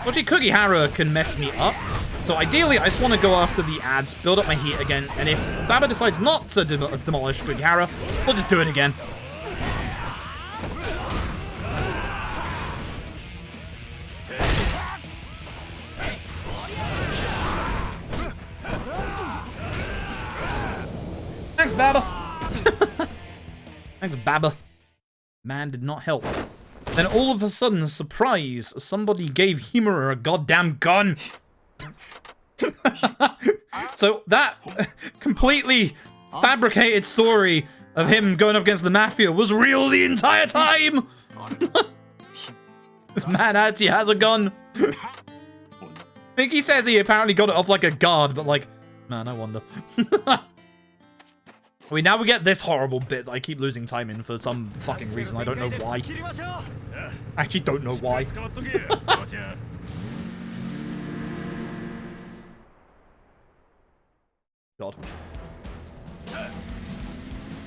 Actually, Kugihara can mess me up. So ideally, I just want to go after the ads, build up my heat again, and if Baba decides not to demolish Kugihara, we'll just do it again. Thanks, Baba. Thanks, Baba. Man did not help. Then all of a sudden, surprise, somebody gave Himura a goddamn gun. So that completely fabricated story of him going up against the Mafia was real the entire time. This man actually has a gun. I think he says he apparently got it off like a guard, but like, man, I wonder. I mean, now we get this horrible bit that I keep losing time in for some fucking reason. I don't know why. I actually don't know why. God.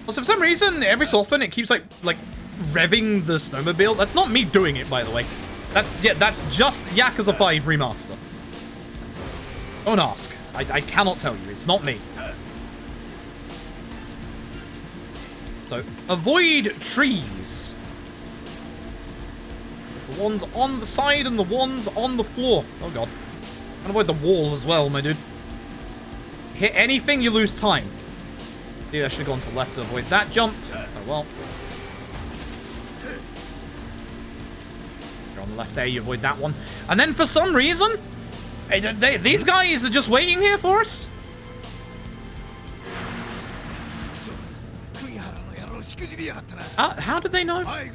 Also, for some reason, every so often it keeps like revving the snowmobile. That's not me doing it, by the way. That's just Yakuza 5 Remaster. Don't ask. I cannot tell you. It's not me. So, avoid trees. The ones on the side and the ones on the floor. Oh god. And avoid the wall as well, my dude. Hit anything, you lose time. Dude, I should have gone to the left to avoid that jump. Oh well. You're on the left there, you avoid that one. And then for some reason, these guys are just waiting here for us. How did they know? I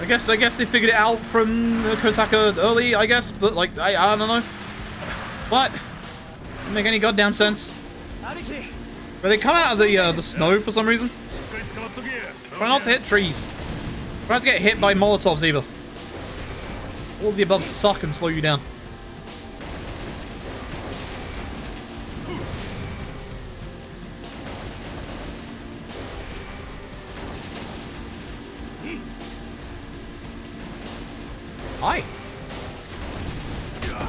guess they figured it out from Kosaka early, I guess, but like I don't know. What? Doesn't make any goddamn sense. But they come out of the snow for some reason. Try not to hit trees. Try not to get hit by Molotovs either. All of the above suck and slow you down. Hi.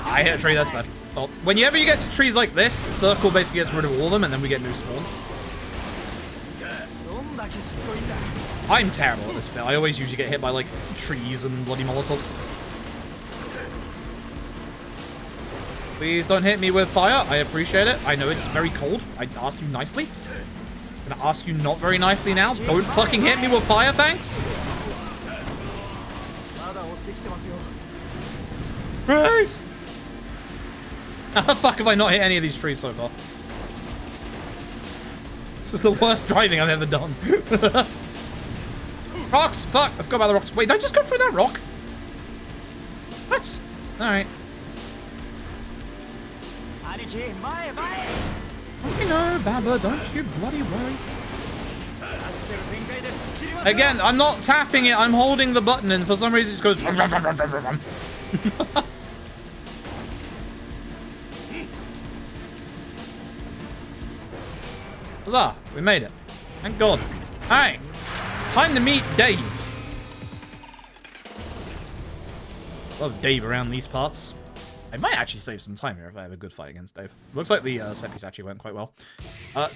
I hit a tree, that's bad. Well, whenever you get to trees like this, circle basically gets rid of all of them and then we get new spawns. I'm terrible at this bit. I always usually get hit by like trees and bloody Molotovs. Please don't hit me with fire. I appreciate it. I know it's very cold. I asked you nicely. I'm gonna ask you not very nicely now. Don't fucking hit me with fire, thanks. Praise! How the fuck have I not hit any of these trees so far? This is the worst driving I've ever done. Rocks! Fuck! I forgot about the rocks. Wait, did I just go through that rock? What? Alright. You know, Baba, don't you bloody worry. Again, I'm not tapping it, I'm holding the button and for some reason it just goes... Huzzah! We made it. Thank God. Alright. Time to meet Dave. Love Dave around these parts. I might actually save some time here if I have a good fight against Dave. Looks like the set piece actually went quite well.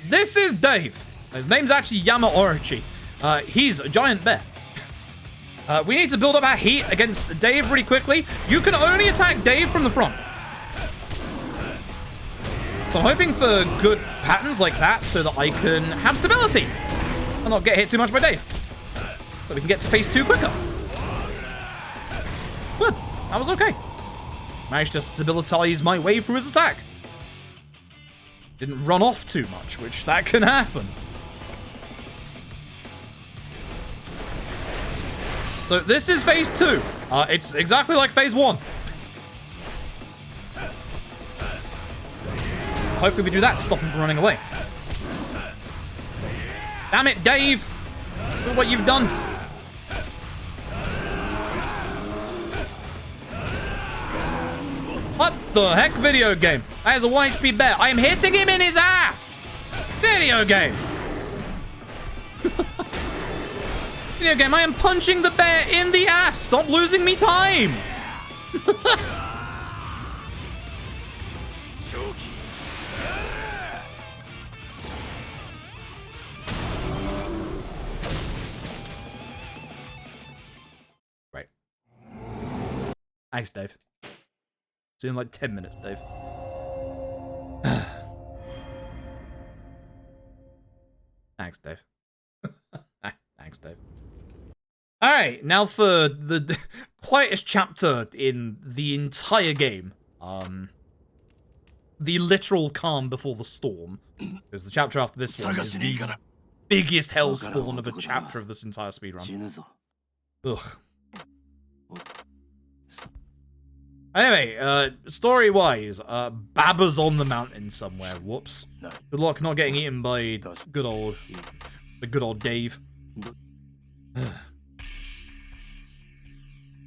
This is Dave. His name's actually Yamaorichi. He's a giant bear. We need to build up our heat against Dave really quickly. You can only attack Dave from the front. So I'm hoping for good patterns like that so that I can have stability and not get hit too much by Dave. So we can get to phase 2 quicker. Good. That was okay. Managed to stabilize my way through his attack. Didn't run off too much, which that can happen. So this is phase 2. It's exactly like phase 1. Hopefully we do that to stop him from running away. Damn it, Dave! Look what you've done. What the heck, video game? That is a 1 HP bear. I am hitting him in his ass! Video game! Video game, I am punching the bear in the ass! Stop losing me time! Right. Thanks, Dave. See you in like 10 minutes, Dave. Thanks, Dave. Thanks, Dave. Alright, now for the quietest chapter in the entire game. The literal calm before the storm. Because the chapter after this one is the biggest hellspawn of a chapter of this entire speedrun. Ugh. Anyway, story-wise, Baba's on the mountain somewhere. Whoops. Good luck not getting eaten by good old Dave.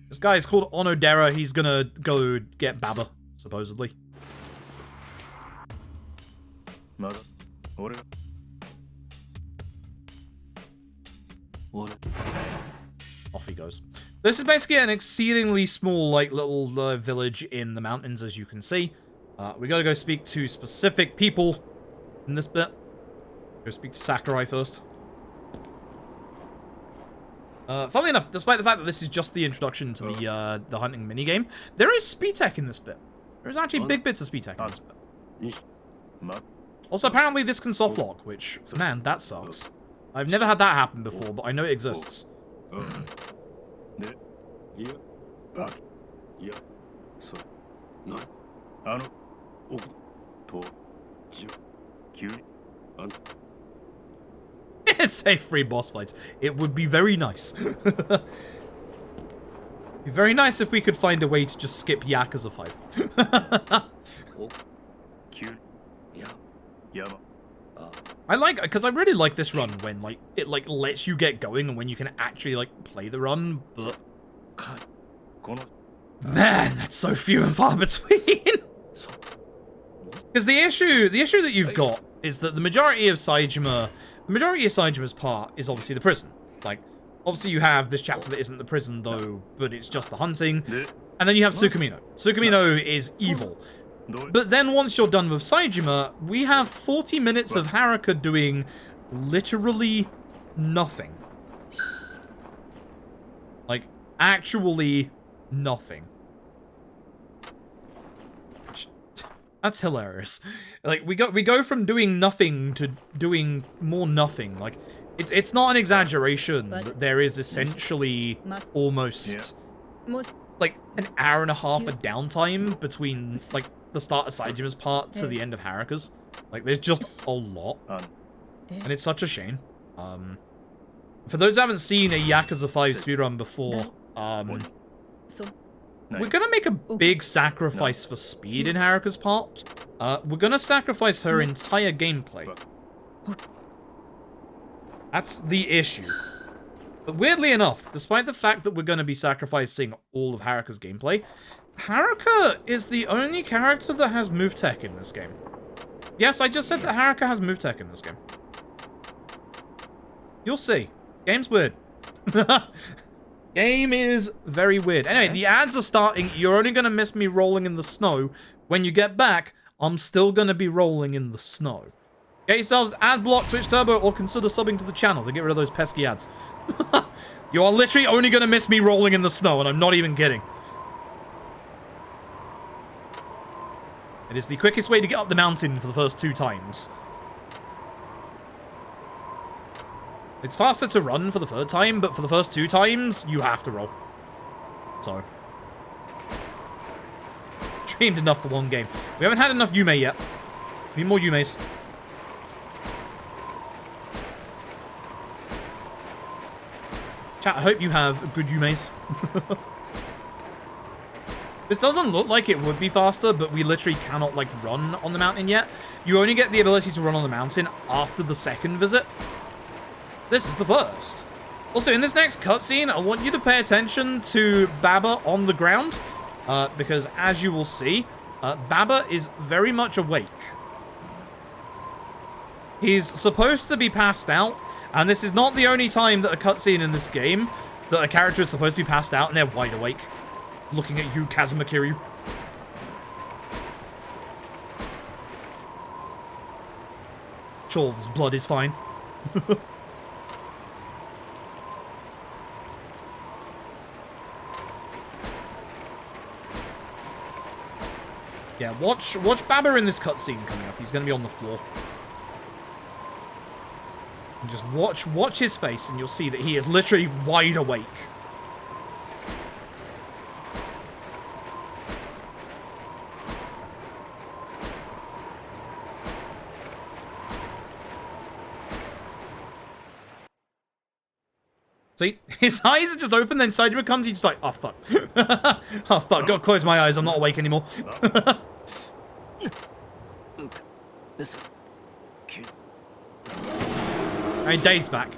This guy is called Onodera. He's gonna go get Baba, supposedly. Off he goes. This is basically an exceedingly small, like, little village in the mountains, as you can see. We gotta go speak to specific people in this bit. Go speak to Sakurai first. Funnily enough, despite the fact that this is just the introduction to the hunting minigame, there is speed tech in this bit. There's actually big bits of speed tech in this bit. Also, apparently this can softlock, which, man, that sucks. I've never had that happen before, but I know it exists. It's a free boss fight. It would be very nice. It'd be very nice if we could find a way to just skip Yakuza 5. I like, because I really like this run when, like, it, like, lets you get going and when you can actually, like, play the run, but... Man, that's so few and far between! Because the issue that you've got is that the majority of Saejima's part is obviously the prison. Like, obviously you have this chapter that isn't the prison, though, but it's just the hunting. And then you have Tsukumino. Tsukumino is evil. But then once you're done with Saejima, we have 40 minutes of Haruka doing literally nothing. Like, actually nothing. That's hilarious. Like, we go from doing nothing to doing more nothing. Like, it's not an exaggeration that there is essentially almost, like, an hour and a half of downtime between, like, the start of Saejima's part to the end of Haruka's. Like, there's just a lot. And it's such a shame. For those who haven't seen a Yakuza 5 speedrun before, we're gonna make a big sacrifice for speed in Haruka's part. We're gonna sacrifice her entire gameplay. That's the issue. But weirdly enough, despite the fact that we're gonna be sacrificing all of Haruka's gameplay, Haruka is the only character that has move tech in this game. Yes, I just said that Haruka has move tech in this game. You'll see. Game's weird. Game is very weird. Anyway, the ads are starting. You're only going to miss me rolling in the snow. When you get back, I'm still going to be rolling in the snow. Get yourselves ad block, Twitch Turbo, or consider subbing to the channel to get rid of those pesky ads. You are literally only going to miss me rolling in the snow, and I'm not even kidding. It is the quickest way to get up the mountain for the first 2 times. It's faster to run for the 3rd time, but for the first 2 times, you have to roll. So. Dreamed enough for 1 game. We haven't had enough Yume yet. We need more Yumes. Chat, I hope you have good Yumeis. This doesn't look like it would be faster, but we literally cannot, like, run on the mountain yet. You only get the ability to run on the mountain after the second visit. This is the first. Also, in this next cutscene, I want you to pay attention to Baba on the ground, because as you will see, Baba is very much awake. He's supposed to be passed out, and this is not the only time that a cutscene in this game that a character is supposed to be passed out and they're wide awake. Looking at you, Kazuma Kiryu. Sure, his blood is fine. Yeah, watch Baba in this cutscene coming up. He's going to be on the floor. And just watch his face, and you'll see that he is literally wide awake. See? His eyes are just open, then Saejima comes, he's just like, oh, fuck. Oh, fuck. Gotta close my eyes. I'm not awake anymore. Alright, Dave's back.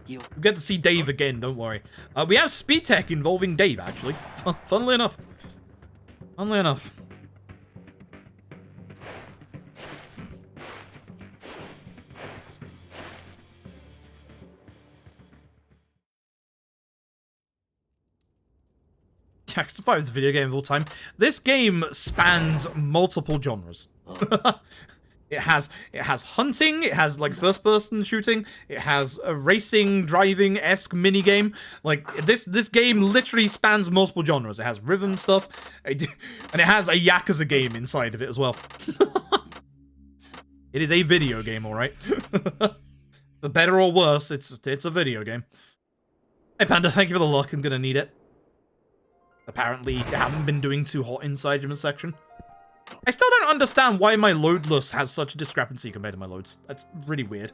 We'll get to see Dave again, don't worry. We have speed tech involving Dave, actually. Funnily enough. Funnily enough. Yakuza 5 is a video game of all time. This game spans multiple genres. It has hunting, it has like first-person shooting, it has a racing, driving-esque minigame. Like this game literally spans multiple genres. It has rhythm stuff, and it has a Yakuza game inside of it as well. It is a video game, all right. For better or worse, it's a video game. Hey Panda, thank you for the luck. I'm gonna need it. Apparently, they haven't been doing too hot inside Saejima's section. I still don't understand why my loadless has such a discrepancy compared to my loads. That's really weird.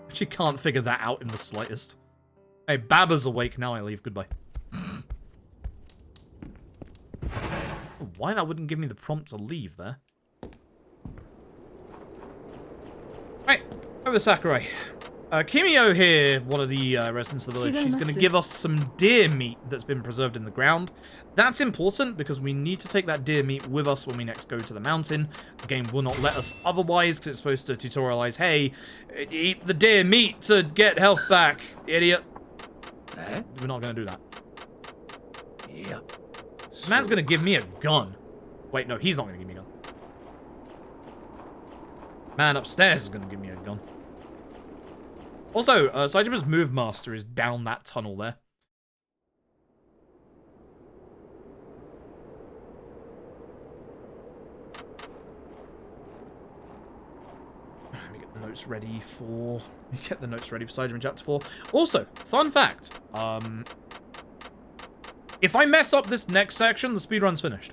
Actually can't figure that out in the slightest. Hey, Baba's awake. Now I leave. Goodbye. Why that wouldn't give me the prompt to leave there? Right, over to Sakurai. Kimio here, one of the residents of the village, she's going to give us some deer meat that's been preserved in the ground. That's important because we need to take that deer meat with us when we next go to the mountain. The game will not let us otherwise because it's supposed to tutorialize, hey, eat the deer meat to get health back, idiot. We're not going to do that. Yep. The man's going to give me a gun. Wait, no, he's not going to give me a gun. Man upstairs is going to give me a gun. Also, Saejima's move master is down that tunnel there. Let me get the notes ready for... Saejima Chapter 4. Also, fun fact. If I mess up this next section, the speedrun's finished.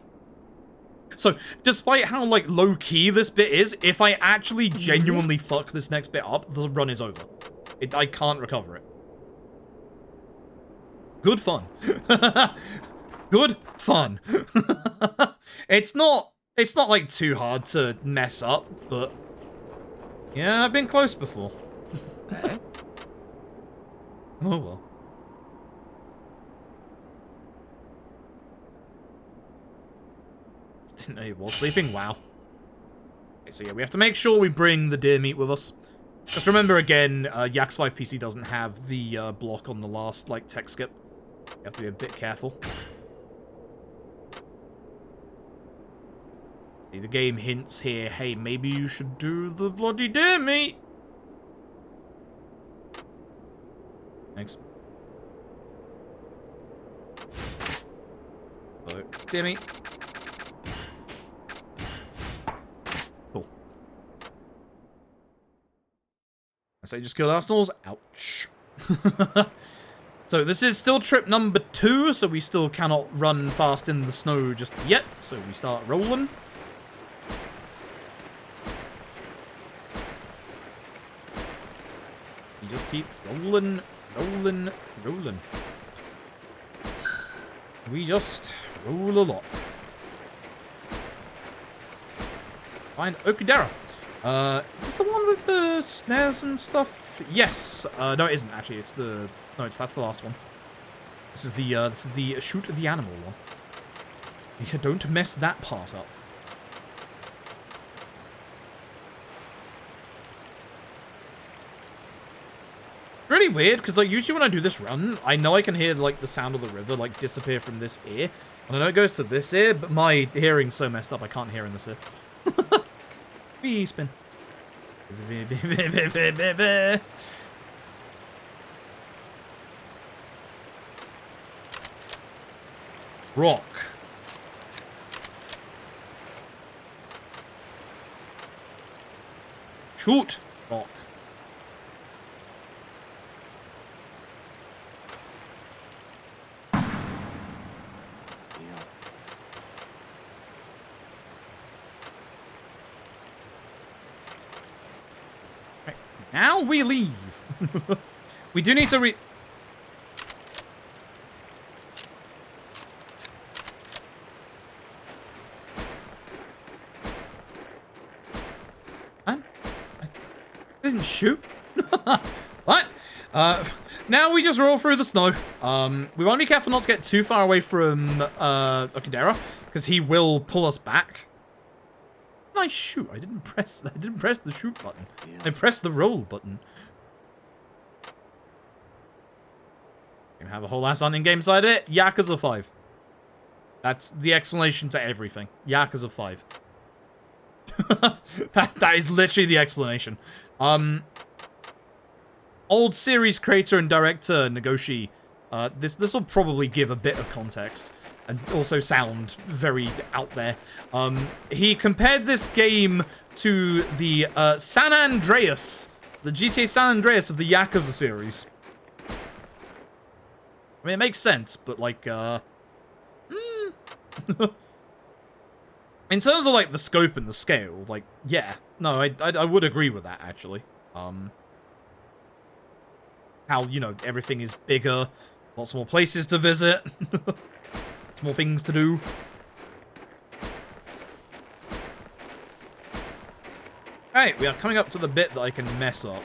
So, despite how, like, low-key this bit is, if I actually genuinely fuck this next bit up, the run is over. I can't recover it. Good fun. Good fun. It's not like too hard to mess up, but yeah, I've been close before. Oh well. Didn't know he was sleeping. Wow. Okay, so yeah, we have to make sure we bring the deer meat with us. Just remember again, Yakuza 5 PC doesn't have the block on the last, like, tech skip. You have to be a bit careful. See, the game hints here, hey, maybe you should do the bloody deer meat. Thanks. So, deer meat. So you just killed Arsenals. Ouch. So this is still trip number 2, so we still cannot run fast in the snow just yet. So we start rolling. You just keep rolling rolling, rolling. We just roll a lot. Find Okudera. Is this the one with the snares and stuff? Yes. No, it isn't actually. It's the that's the last one. This is the shoot the animal one. Yeah, don't mess that part up. Really weird, because like usually when I do this run, I know I can hear like the sound of the river like disappear from this ear. And I know it goes to this ear, but my hearing's so messed up I can't hear in this ear. Wee spin. Rock. Shoot. Rock. Right. Now we leave. We do need to didn't shoot. What? Now we just roll through the snow. We want to be careful not to get too far away from Okudera, because he will pull us back. Nice shoot. I didn't press the shoot button. I pressed the roll button. You have a whole ass hunting game side of it. Yakuza 5. That's the explanation to everything. Yakuza 5. that is literally the explanation. Old series creator and director Nagasu. This will probably give a bit of context and also sound very out there. He compared this game to the San Andreas, the GTA San Andreas of the Yakuza series. I mean, it makes sense, but like, in terms of like the scope and the scale, like, yeah, no, I would agree with that actually. How, you know, everything is bigger, lots more places to visit, lots more things to do. Alright, we are coming up to the bit that I can mess up.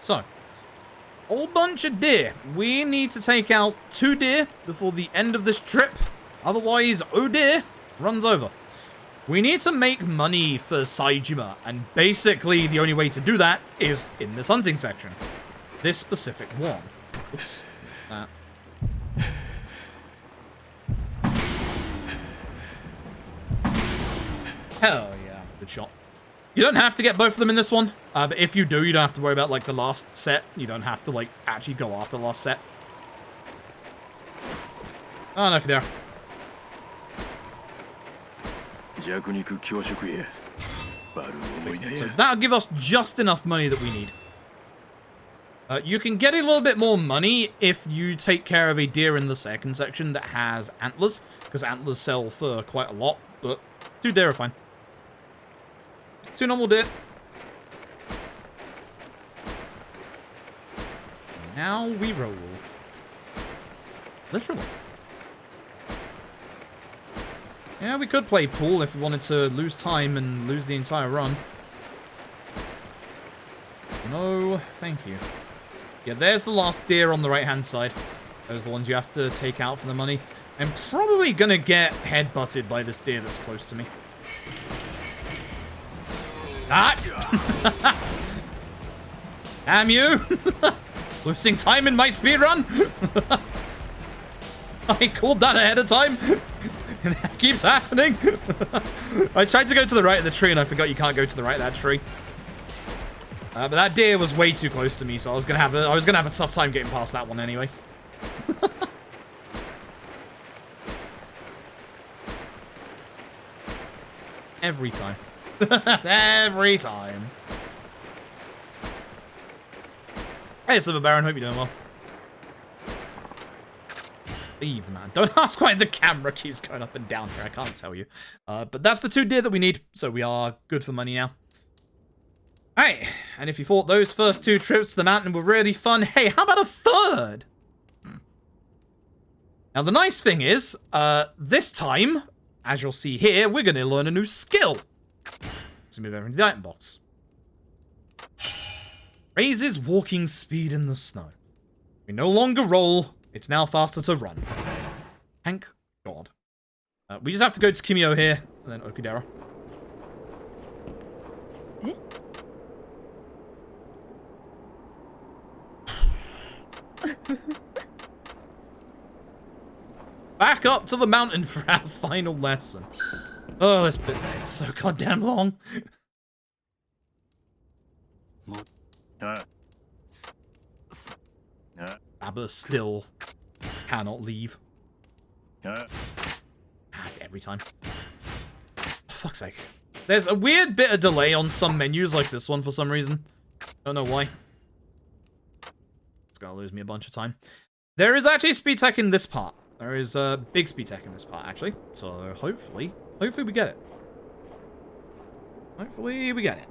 So, whole bunch of deer. We need to take out 2 deer before the end of this trip. Otherwise, oh dear, runs over. We need to make money for Saejima, and basically the only way to do that is in this hunting section. This specific one. Oops. Hell yeah, good shot. You don't have to get both of them in this one, but if you do, you don't have to worry about, like, the last set. You don't have to, like, actually go after the last set. Oh, no, there. So that'll give us just enough money that we need. You can get a little bit more money if you take care of a deer in the second section that has antlers, because antlers sell for quite a lot, but 2 deer are fine. 2 normal deer. Now we roll. Literally. Yeah, we could play pool if we wanted to lose time and lose the entire run. No, thank you. Yeah, there's the last deer on the right-hand side. Those are the ones you have to take out for the money. I'm probably gonna get headbutted by this deer that's close to me. Ah! Damn you! Losing time in my speedrun? I called that ahead of time. And that keeps happening. I tried to go to the right of the tree and I forgot you can't go to the right of that tree. But that deer was way too close to me, so I was gonna have a tough time getting past that one anyway. Every time. Every time. Hey, Silver Baron, hope you're doing well. Leave, man. Don't ask why the camera keeps going up and down here. I can't tell you. But that's the 2 deer that we need, so we are good for money now. Alright, and if you thought those first 2 trips to the mountain were really fun, hey, how about a 3rd? Now, the nice thing is, this time, as you'll see here, we're going to learn a new skill. Let's move over into the item box. Raises walking speed in the snow. We no longer roll, it's now faster to run. Thank God. We just have to go to Tsukumino here, and then Okudera. Back up to the mountain for our final lesson. Oh, this bit takes so goddamn long. Abba still cannot leave. Every time. For fuck's sake. There's a weird bit of delay on some menus like this one for some reason. Don't know why. It's gonna lose me a bunch of time. There is actually speed tech in this part. There is a big speed tech in this part, actually. So hopefully we get it. Hopefully we get it.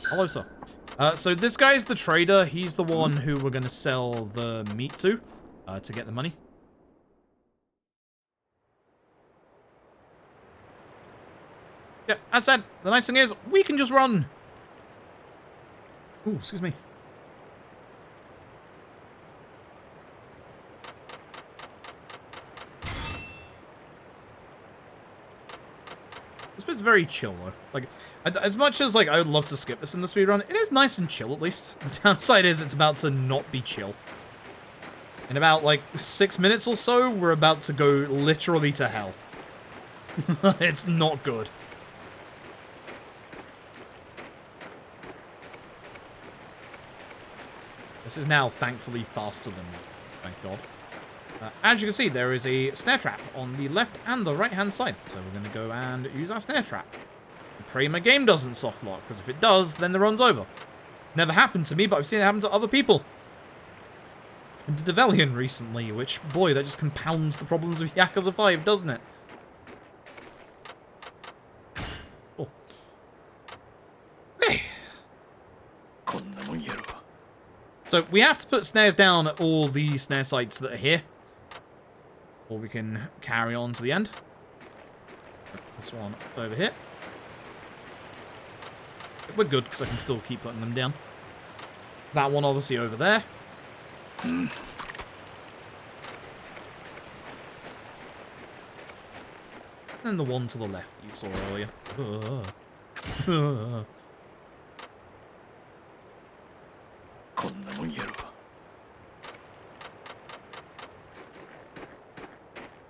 Hello, sir. So this guy's the trader. He's the one who we're going to sell the meat to get the money. Yeah, as said, the nice thing is, we can just run. Ooh, excuse me. This bit's very chill, though. Like, as much as, like, I would love to skip this in the speedrun, it is nice and chill, at least. The downside is it's about to not be chill. In about, like, 6 minutes or so, we're about to go literally to hell. It's not good. This is now, thankfully, faster than me. Thank God. As you can see, there is a snare trap on the left and the right-hand side. So we're going to go and use our snare trap. Pray my game doesn't soft lock, because if it does, then the run's over. Never happened to me, but I've seen it happen to other people. And did Develian recently, which, boy, that just compounds the problems of Yakuza 5, doesn't it? Oh. Okay. So we have to put snares down at all the snare sites that are here. Or we can carry on to the end. This one over here. We're good, because I can still keep putting them down. That one obviously over there. And the one to the left you saw earlier.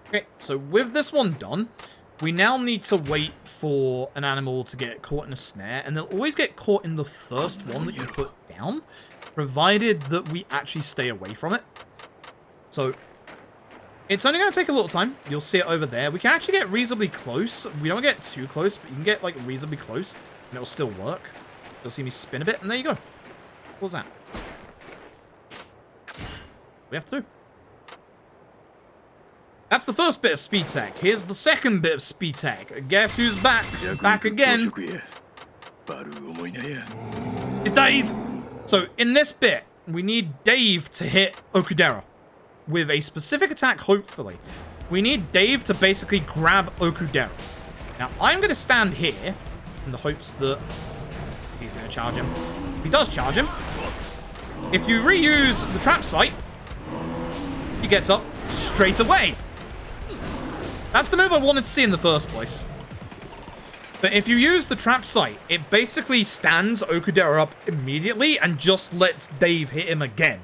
Okay, so with this one done, we now need to wait for an animal to get caught in a snare, and they'll always get caught in the first one that you put down, provided that we actually stay away from it. So, it's only going to take a little time. You'll see it over there. We can actually get reasonably close. We don't get too close, but you can get, like, reasonably close, and it'll still work. You'll see me spin a bit, and there you go. What was that? We have to do. That's the first bit of speed tech. Here's the second bit of speed tech. Guess who's back? Back again. It's Dave. So in this bit, we need Dave to hit Okudera with a specific attack, hopefully. We need Dave to basically grab Okudera. Now, I'm going to stand here in the hopes that he's going to charge him. If he does charge him, if you reuse the trap site, he gets up straight away. That's the move I wanted to see in the first place. But if you use the trap site, it basically stands Okudera up immediately and just lets Dave hit him again.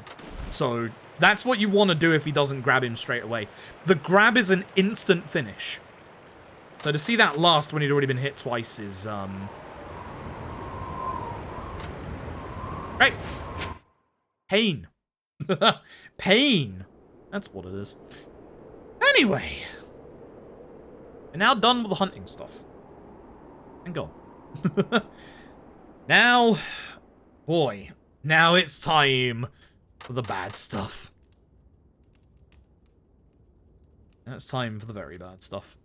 So that's what you want to do if he doesn't grab him straight away. The grab is an instant finish. So to see that last when he'd already been hit twice is, right. Pain. Pain. That's what it is. Anyway. We're now done with the hunting stuff. Thank God. Now, boy, now it's time for the bad stuff. Now it's time for the very bad stuff.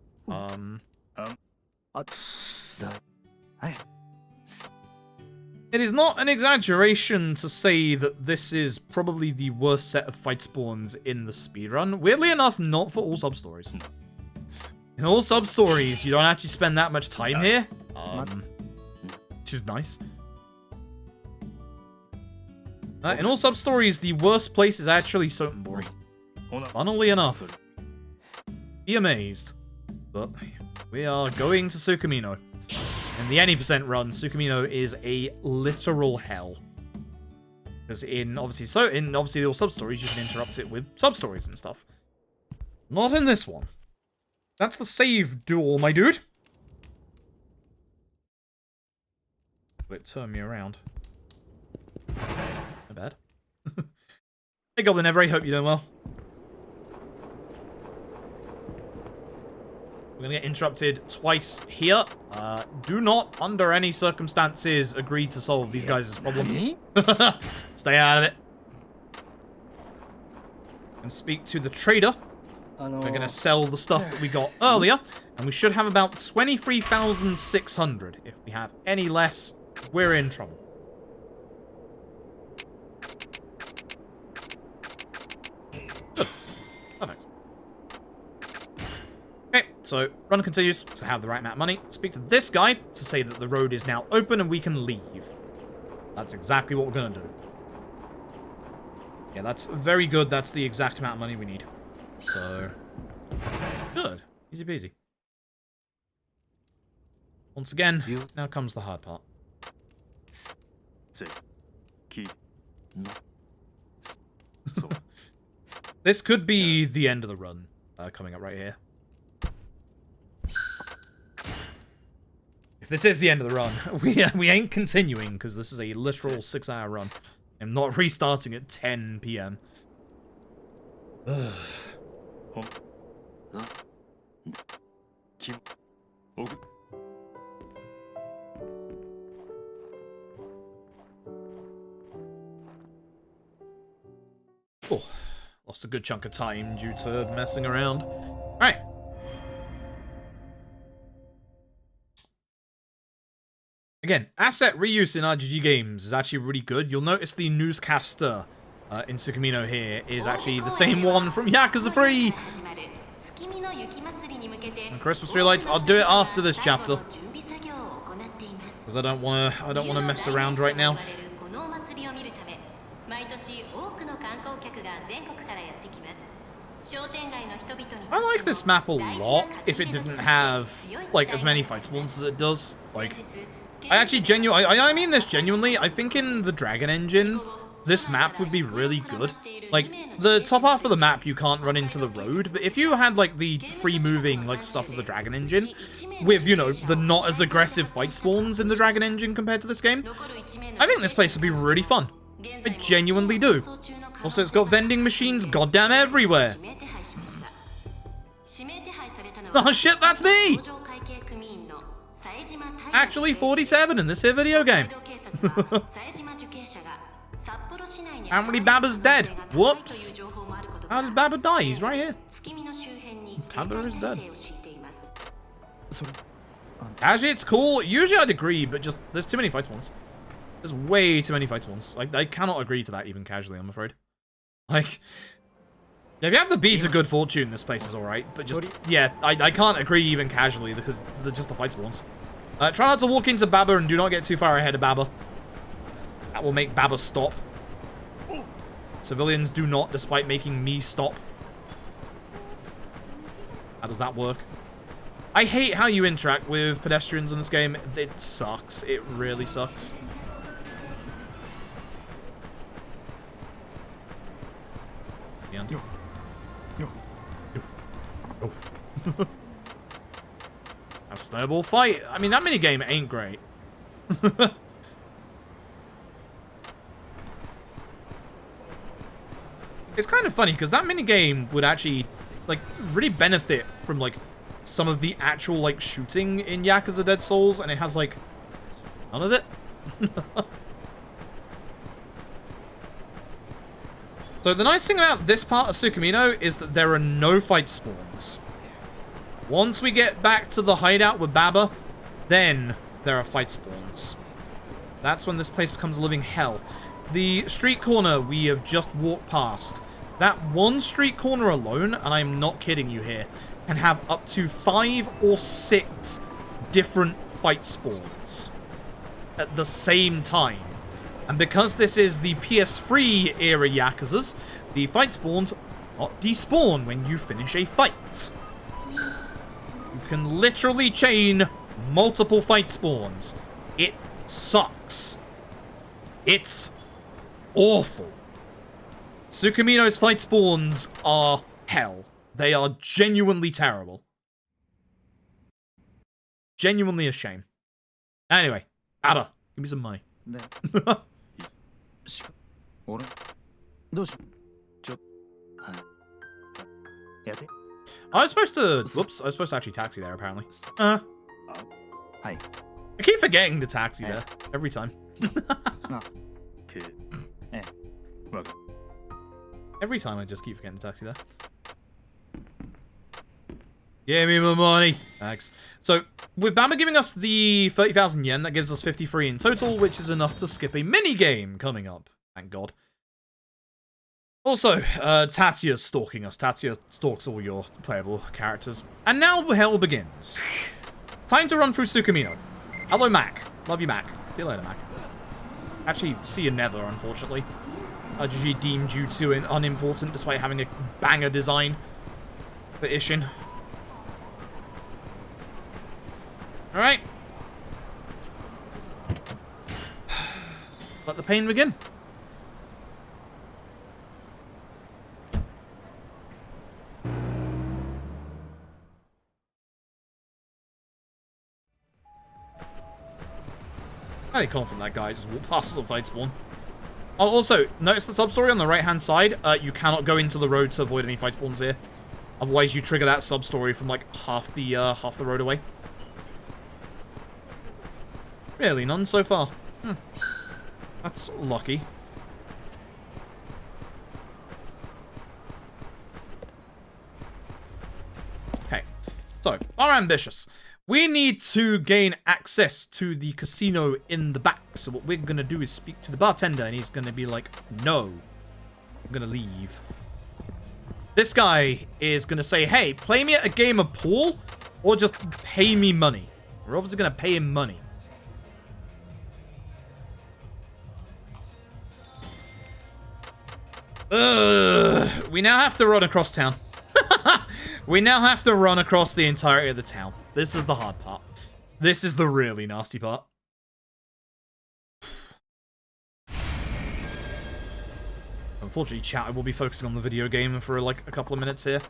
It is not an exaggeration to say that this is probably the worst set of fight spawns in the speedrun. Weirdly enough, not for all sub-stories. In all sub-stories, you don't actually spend that much time here, which is nice. In all sub-stories, the worst place is actually Sotenbori. Funnily enough. Be amazed. But we are going to Tsukumino. In the any percent run, Tsukumino is a literal hell. Because in obviously all sub-stories, you can interrupt it with sub-stories and stuff. Not in this one. That's the save duel, my dude. Will it turn me around? Not bad. Hey Goblin Every, hope you're doing well. We're gonna get interrupted twice here. Do not, under any circumstances, agree to solve these guys' problem. Stay out of it. And speak to the trader. We're gonna sell the stuff that we got earlier, and we should have about 23,600. If we have any less, we're in trouble. Good. Perfect. Okay, so run continues to have the right amount of money. Speak to this guy to say that the road is now open and we can leave. That's exactly what we're gonna do. Yeah, that's very good. That's the exact amount of money we need. So, good. Easy peasy. Once again, now comes the hard part. This could be the end of the run, coming up right here. If this is the end of the run, we ain't continuing, because this is a literal 6-hour run. I'm not restarting at 10 PM. Ugh. Oh, lost a good chunk of time due to messing around. Alright. Again, asset reuse in RGG games is actually really good. You'll notice the newscaster in Tsukumino here is actually the same one from Yakuza 3. And Christmas tree lights, I'll do it after this chapter. Because I don't wanna mess around right now. I like this map a lot if it didn't have like as many fight spawns as it does. Like, I mean this genuinely. I think in the Dragon Engine, this map would be really good. Like, the top half of the map you can't run into the road, but if you had like the free moving like stuff of the Dragon Engine, with, you know, the not as aggressive fight spawns in the Dragon Engine compared to this game, I think this place would be really fun. I genuinely do. Also, it's got vending machines goddamn everywhere. Oh shit, that's me! Actually 47 in this here video game. How many Baba's dead? Whoops. How does Baba die? He's right here. Baba is dead. Actually, it's cool. Usually I'd agree, but just, there's too many fight spawns. There's way too many fight spawns. Like, I cannot agree to that even casually, I'm afraid. Like, if you have the beads of good fortune, this place is alright. But just, yeah, I can't agree even casually because they're just the fight spawns. Try not to walk into Baba and do not get too far ahead of Baba. That will make Baba stop. Civilians do not, despite making me stop. How does that work? I hate how you interact with pedestrians in this game. It sucks. It really sucks. Yeah. Have snowball fight. I mean, that minigame ain't great. It's kind of funny because that minigame would actually, like, really benefit from, like, some of the actual, like, shooting in Yakuza Dead Souls, and it has, like, None of it? So the nice thing about this part of Tsukumino is that there are no fight spawns. Once we get back to the hideout with Baba, then there are fight spawns. That's when this place becomes a living hell. The street corner we have just walked past. That one street corner alone, and I'm not kidding you here, can have up to 5 or 6 different fight spawns at the same time. And because this is the PS3 era Yakuzas, the fight spawns not despawn when you finish a fight. You can literally chain multiple fight spawns. It sucks. It's awful. Tsukumino's fight spawns are hell. They are genuinely terrible. Genuinely a shame. Anyway, Ada, give me some money. I was supposed to... Whoops, I was supposed to actually taxi there, apparently. I keep forgetting to taxi there. Every time. Every time I just keep forgetting to taxi there. Give me my money. Thanks. So, with Bama giving us the 30,000 yen, that gives us 53 in total, which is enough to skip a mini-game coming up. Thank God. Also, Tatsuya's stalking us. Tatsuya stalks all your playable characters. And now the hell begins. Time to run through Tsukumino. Hello, Mac. Love you, Mac. See you later, Mac. Actually, see you never, unfortunately. I just deemed you too unimportant despite having a banger design for Ishin. Alright. Let the pain begin. Highly confident that guy just walked past the fight spawn. Oh, also, notice the sub-story on the right-hand side. You cannot go into the road to avoid any fight spawns here. Otherwise, you trigger that sub-story from like half the road away. Really, none so far. That's lucky. Okay, so, our ambitious. We need to gain access to the casino in the back. So what we're going to do is speak to the bartender, and he's going to be like, no, I'm going to leave. This guy is going to say, hey, play me at a game of pool, or just pay me money. We're obviously going to pay him money. We now have to run across town. We now have to run across the entirety of the town. This is the hard part. This is the really nasty part. Unfortunately, chat, I will be focusing on the video game for like a couple of minutes here.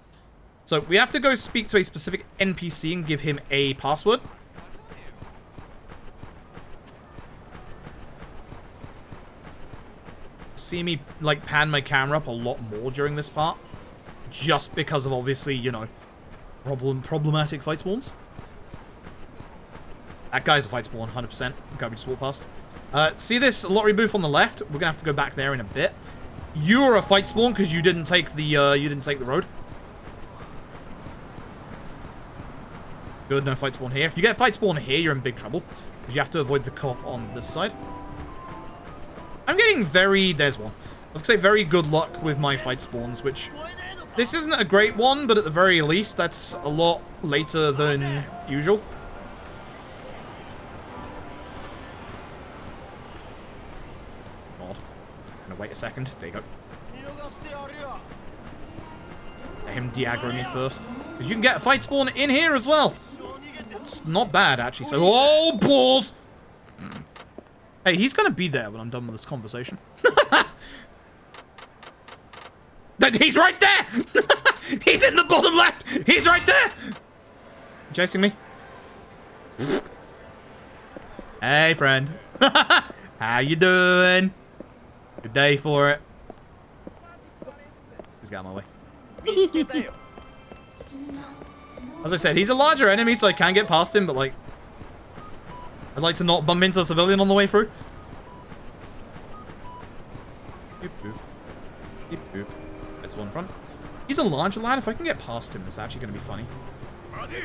So we have to go speak to a specific NPC and give him a password. See me like pan my camera up a lot more during this part. Just because of obviously, you know, problematic fight spawns. That guy's a fight spawn, 100%. Guy we just walked past. See this lottery booth on the left? We're gonna have to go back there in a bit. You're a fight spawn because you didn't take the road. Good, no fight spawn here. If you get fight spawn here, you're in big trouble because you have to avoid the cop on this side. I'm getting very... There's one. I was gonna say very good luck with my fight spawns, which... This isn't a great one, but at the very least, that's a lot later than usual. God. I'm gonna wait a second. There you go. Let him de-aggro me first. Because you can get a fight spawn in here as well. It's not bad, actually. So, oh, balls! Hey, he's gonna be there when I'm done with this conversation. He's right there! He's in the bottom left! He's right there! Chasing me. Hey, friend. How you doing? Good day for it. He's got my way. As I said, he's a larger enemy, so I can get past him, but like... I'd like to not bump into a civilian on the way through. Boop, boop. Boop, boop. That's one front. He's a larger lad. If I can get past him, it's actually going to be funny.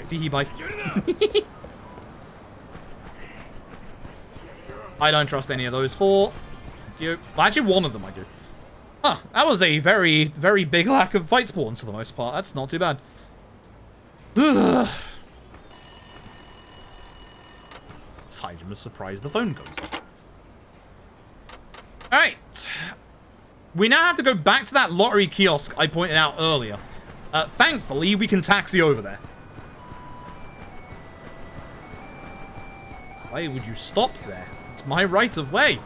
Tee bye. I don't trust any of those four. Thank you. Well, actually, one of them I do. Huh, that was a very, very big lack of fight spawns for the most part. That's not too bad. Saejima surprised the phone goes off. Alright. We now have to go back to that lottery kiosk I pointed out earlier. Thankfully, we can taxi over there. Why would you stop there? It's my right of way.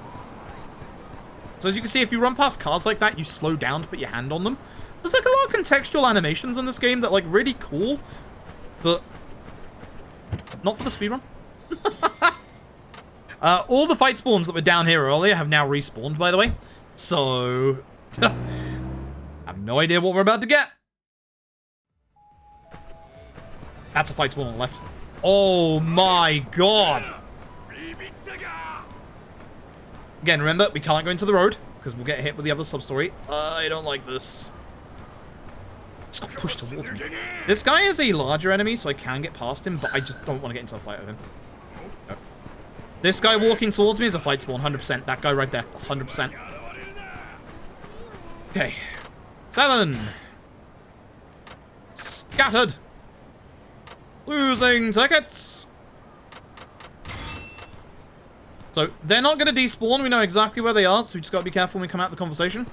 So as you can see, if you run past cars like that, you slow down to put your hand on them. There's like a lot of contextual animations in this game that are like really cool, but not for the speedrun. All the fight spawns that were down here earlier have now respawned, by the way. So I have no idea what we're about to get. That's a fight spawn on the left. Oh my god. Again, remember, we can't go into the road, because we'll get hit with the other sub-story. I don't like this. Just got pushed towards me. This guy is a larger enemy, so I can get past him, but I just don't want to get into a fight with him. No. This guy walking towards me is a fight spawn, 100%. That guy right there, 100%. Okay. 7. Scattered. Losing tickets. So, they're not going to despawn. We know exactly where they are, so we just got to be careful when we come out of the conversation.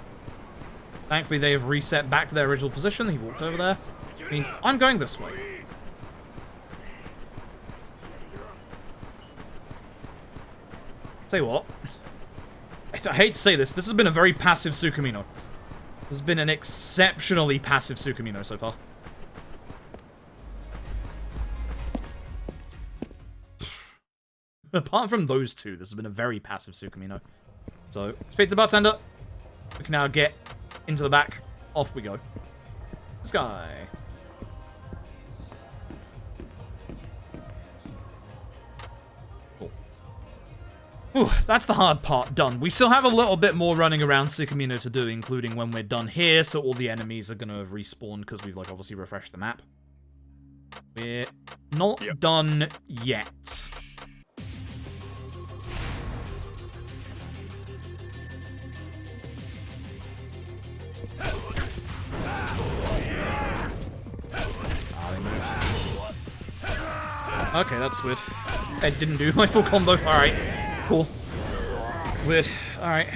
Thankfully, they have reset back to their original position. He walked over there. Which means I'm going this way. Tell you what. I hate to say this. This has been a very passive Tsukumino. This has been an exceptionally passive Tsukumino so far. Apart from those two, this has been a very passive Tsukumino. So, speak to the bartender. We can now get into the back. Off we go. This guy. Cool. Ooh, that's the hard part done. We still have a little bit more running around Tsukumino to do, including when we're done here, so all the enemies are going to have respawned because we've, like, obviously refreshed the map. We're not done yet. Okay, that's weird. I didn't do my full combo. Alright. Cool. Weird. Alright.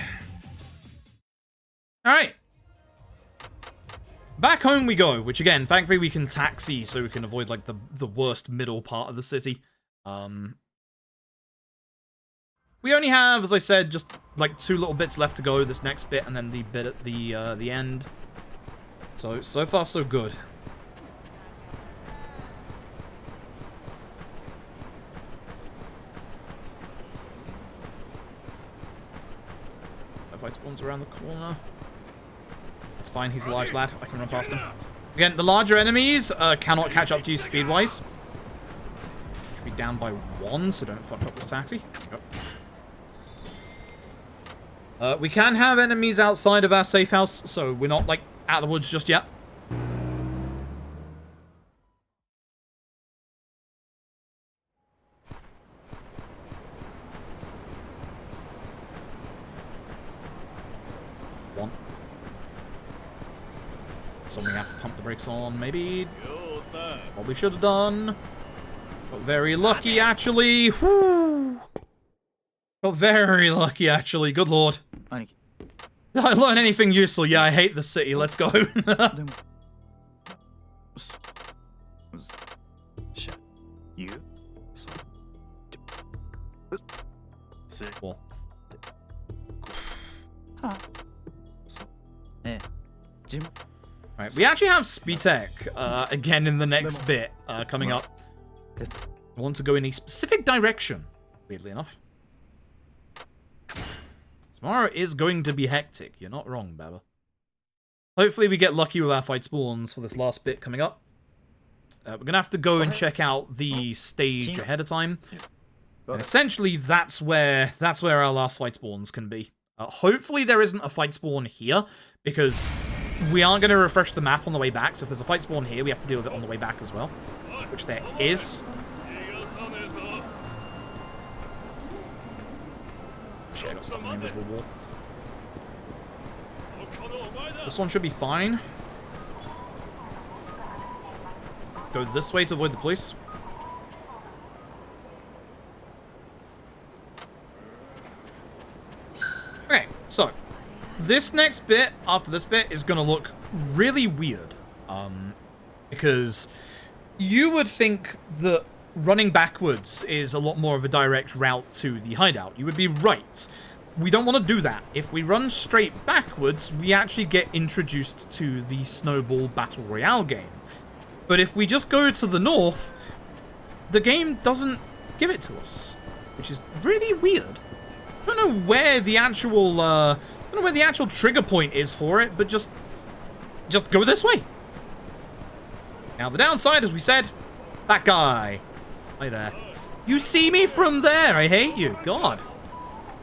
Alright. Back home we go, which again, thankfully we can taxi so we can avoid like the worst middle part of the city. We only have, as I said, just like 2 little bits left to go, this next bit and then the bit at the end. So far so good. Fight spawns around the corner. It's fine, he's a large lad. I can run past him. Again, the larger enemies cannot catch up to you speed-wise. Should be down by 1, so don't fuck up this taxi. We can have enemies outside of our safe house, so we're not, like, out of the woods just yet. Something we have to pump the brakes on, maybe. Probably should have done. Got very lucky, actually. Whew. Got very lucky, actually. Good lord. Did I learn anything useful? Yeah, I hate the city. Let's go. Cool. Right, we actually have speed tech again in the next bit coming up. I want to go in a specific direction, weirdly enough. Tomorrow is going to be hectic. You're not wrong, Baba. Hopefully we get lucky with our fight spawns for this last bit coming up. We're going to have to go and check out the stage ahead of time. And essentially, that's where our last fight spawns can be. Hopefully there isn't a fight spawn here, because we aren't going to refresh the map on the way back, so if there's a fight spawn here, we have to deal with it on the way back as well. Which there is. Shit, I got stuck in the invisible wall. This one should be fine. Go this way to avoid the police. Okay, so this next bit, after this bit, is gonna look really weird. Because you would think that running backwards is a lot more of a direct route to the hideout. You would be right. We don't want to do that. If we run straight backwards, we actually get introduced to the Snowball Battle Royale game. But if we just go to the north, the game doesn't give it to us, which is really weird. I don't know where the actual, trigger point is for it, but just go this way. Now, the downside, as we said, that guy. Hi there. You see me from there. I hate you. God.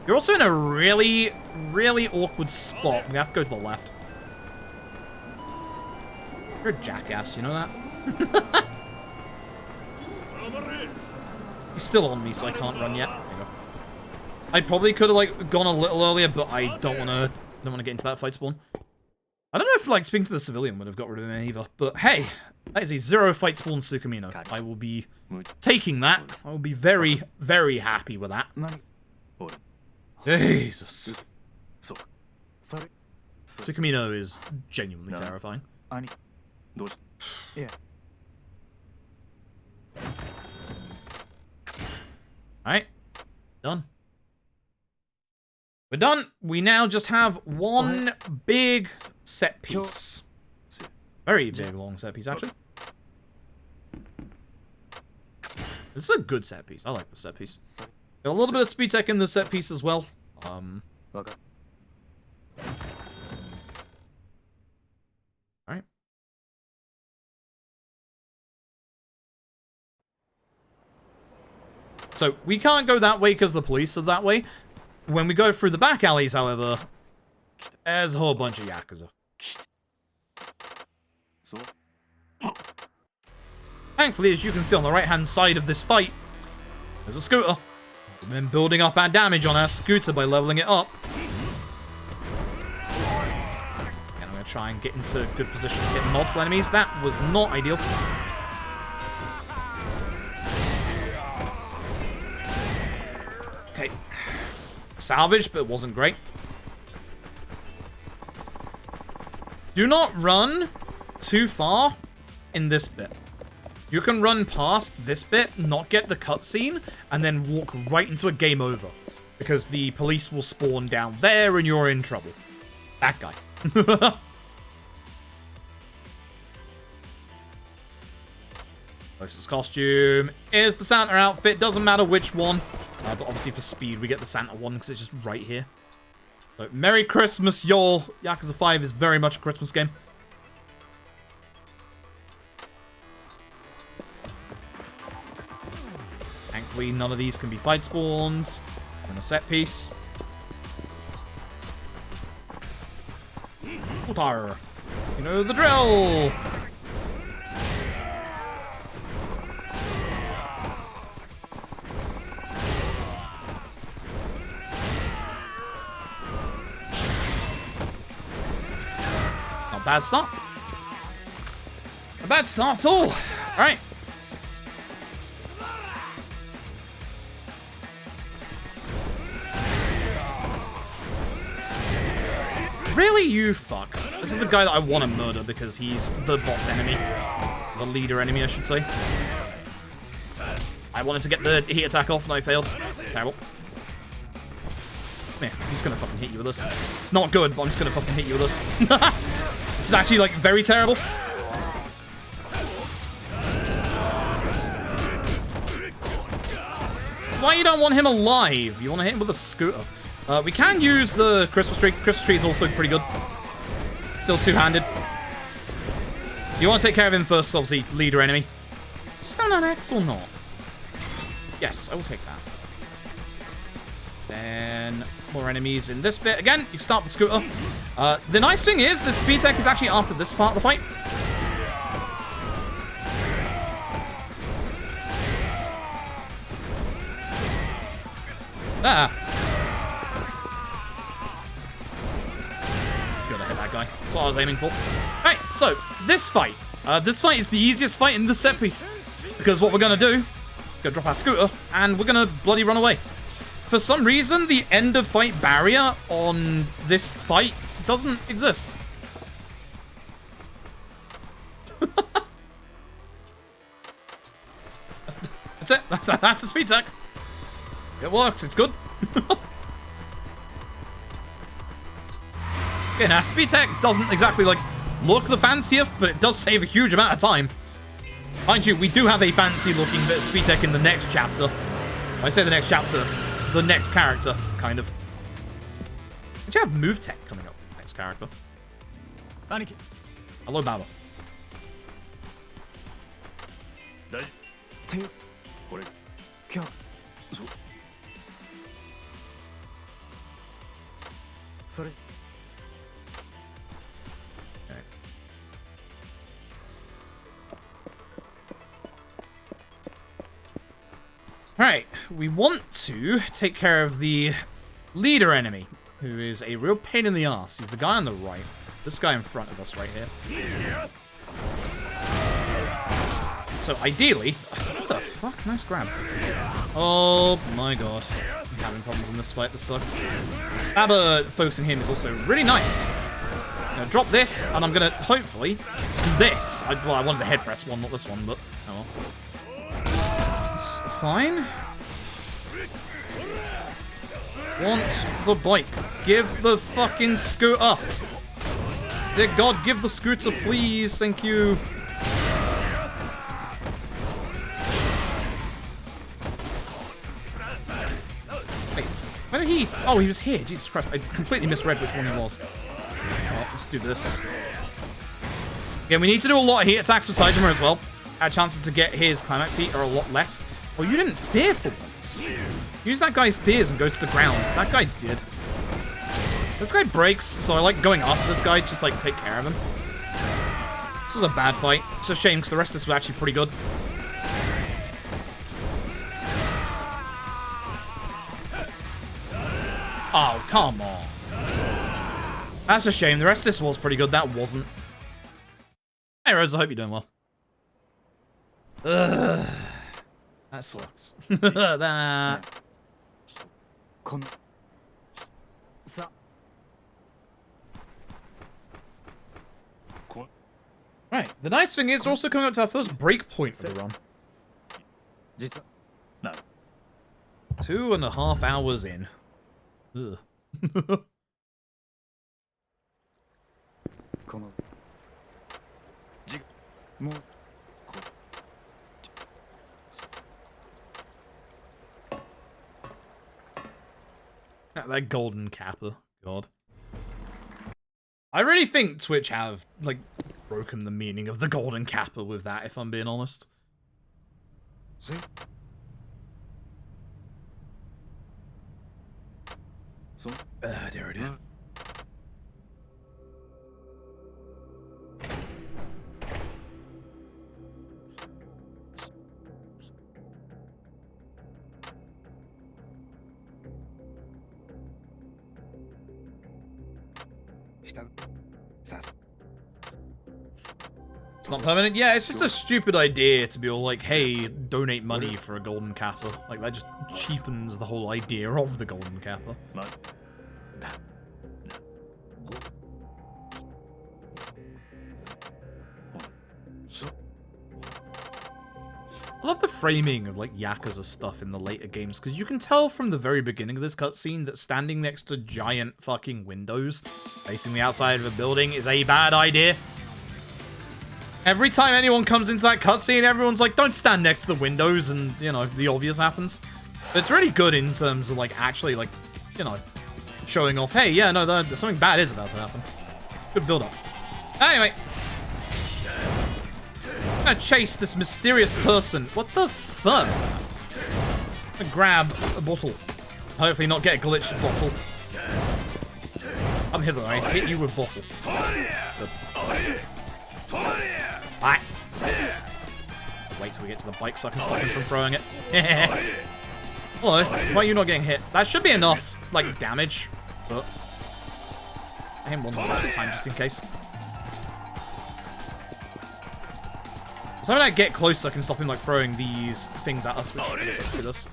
You're also in a really, really awkward spot. We have to go to the left. You're a jackass, you know that? He's still on me, so I can't run yet. There you go. I probably could have like gone a little earlier, but I don't want to get into that fight spawn. I don't know if like speaking to the civilian would have got rid of him either. But hey, that is a 0 fight spawn Tsukumino. I will be taking that. I will be very, very happy with that. Jesus. Tsukumino is genuinely terrifying. Alright. Done. We're done. We now just have one big set piece. Very big, long set piece, actually. This is a good set piece. I like the set piece. Got a little bit of speed tech in the set piece as well. Alright. So, we can't go that way because the police are that way. When we go through the back alleys, however, there's a whole bunch of Yakuza. Thankfully, as you can see on the right-hand side of this fight, there's a scooter. We've been building up our damage on our scooter by leveling it up. And I'm going to try and get into good positions, hit multiple enemies. That was not ideal. Okay. Salvaged, but it wasn't great. Do not run too far in this bit. You can run past this bit, not get the cutscene, and then walk right into a game over. Because the police will spawn down there and you're in trouble. That guy. Closest costume is the Santa outfit. Doesn't matter which one. But obviously for speed, we get the Santa one because it's just right here. So, Merry Christmas, y'all. Yakuza 5 is very much a Christmas game. Thankfully, none of these can be fight spawns. And a set piece. Utar. You know the drill. Not bad start. A bad start at all. Alright. Really, you fuck. This is the guy that I want to murder because he's the boss enemy. The leader enemy, I should say. I wanted to get the heat attack off and I failed. Terrible. Yeah, I'm just gonna fucking hit you with this. It's not good, but I'm just gonna fucking hit you with this. This is actually, like, very terrible. That's why you don't want him alive. You want to hit him with a scooter. We can use the Christmas tree. Christmas tree is also pretty good. Still two-handed. You want to take care of him first, obviously, leader enemy. Stand on X or not? Yes, I will take that. Then more enemies in this bit. Again, you start the scooter. The nice thing is the speed tech is actually after this part of the fight. Ah. Gotta hit that guy. That's what I was aiming for. Alright, so this fight. This fight is the easiest fight in the set piece. Because what we're gonna do, gonna drop our scooter, and we're gonna bloody run away. For some reason, the end of fight barrier on this fight doesn't exist. That's it. That's the speed tech. It works. It's good. Okay, now speed tech doesn't exactly like look the fanciest, but it does save a huge amount of time. Mind you, we do have a fancy looking bit of speed tech in the next chapter. I say the next chapter, the next character, kind of. Did you have move tech coming up? Next character. Hello, Baba. Alright, we want to take care of the leader enemy, who is a real pain in the ass. He's the guy on the right. This guy in front of us right here. So ideally... What the fuck? Nice grab. Oh my god. I'm having problems in this fight. This sucks. Baba focusing him is also really nice. I'm gonna drop this, and I'm gonna hopefully do this. Well, I wanted the head press one, not this one, but oh well. It's fine. Want the bike. Give the fucking scooter. Dear God, give the scooter, please. Thank you. Wait, where did he... Oh, he was here. Jesus Christ. I completely misread which one he was. Right, let's do this. Yeah, we need to do a lot of heat attacks with Saejima as well. Our chances to get his climax heat are a lot less. Oh, you didn't fear for once. Use that guy's fears and goes to the ground. That guy did. This guy breaks, so I like going after this guy, just like take care of him. This was a bad fight. It's a shame because the rest of this was actually pretty good. Oh, come on. That's a shame. The rest of this was pretty good. That wasn't. Hey, Rose, I hope you're doing well. Ugh. That sucks. That. Right. The nice thing is we're also coming up to our first break point for the run. 2.5 hours in. Ugh. That golden kappa. God. I really think Twitch have, like, broken the meaning of the golden kappa with that, if I'm being honest. There it is. It's not permanent? Yeah, it's just a stupid idea to be all like, hey, donate money for a golden kappa. Like, that just cheapens the whole idea of the golden kappa. I love the framing of, like, Yakuza stuff in the later games, because you can tell from the very beginning of this cutscene that standing next to giant fucking windows facing the outside of a building is a bad idea. Every time anyone comes into that cutscene, everyone's like, don't stand next to the windows, and, you know, the obvious happens. But it's really good in terms of, like, actually, like, you know, showing off, hey, yeah, no, something bad is about to happen. Good build-up. Anyway. I'm gonna chase this mysterious person. What the fuck? I'm gonna grab a bottle. Hopefully not get a glitched bottle. I'm hither, I hit you with bottle. Bye. Wait till we get to the bike so I can stop him from throwing it. Hello, why are you not getting hit? That should be enough, like, damage. But I hit one more this time just in case. So when I get close, I can stop him like throwing these things at us, which is ridiculous.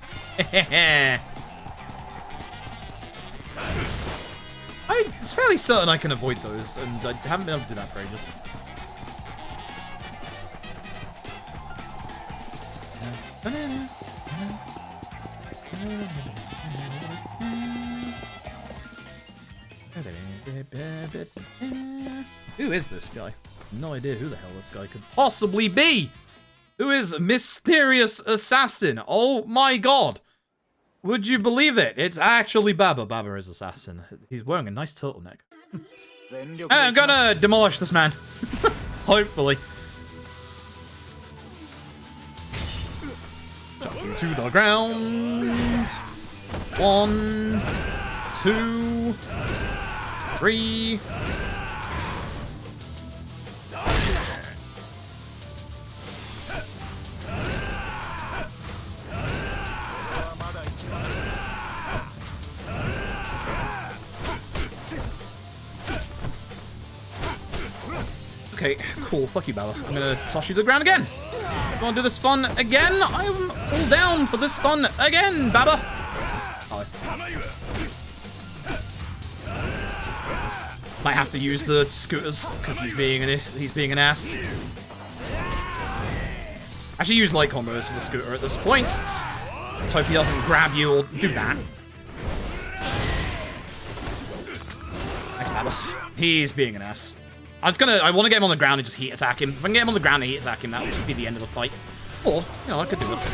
I'm fairly certain I can avoid those, and I haven't been able to do that for ages. Who is this guy? No idea who the hell this guy could possibly be. Who is Mysterious Assassin? Oh my god. Would you believe it? It's actually Baba. Baba is Assassin. He's wearing a nice turtleneck. I'm gonna demolish this man. Hopefully. Jumping to the ground. 1, 2, 3. Okay, cool. Fuck you, Baba. I'm gonna toss you to the ground again. You wanna do this fun again? I'm all down for this fun again, Baba. Oh. Might have to use the scooters because he's being an ass. Actually, use light combos for the scooter at this point. Hope he doesn't grab you or do that. Thanks, Baba. He's being an ass. I want to get him on the ground and just heat attack him. If I can get him on the ground and heat attack him, that'll just be the end of the fight. Or, you know, I could do this.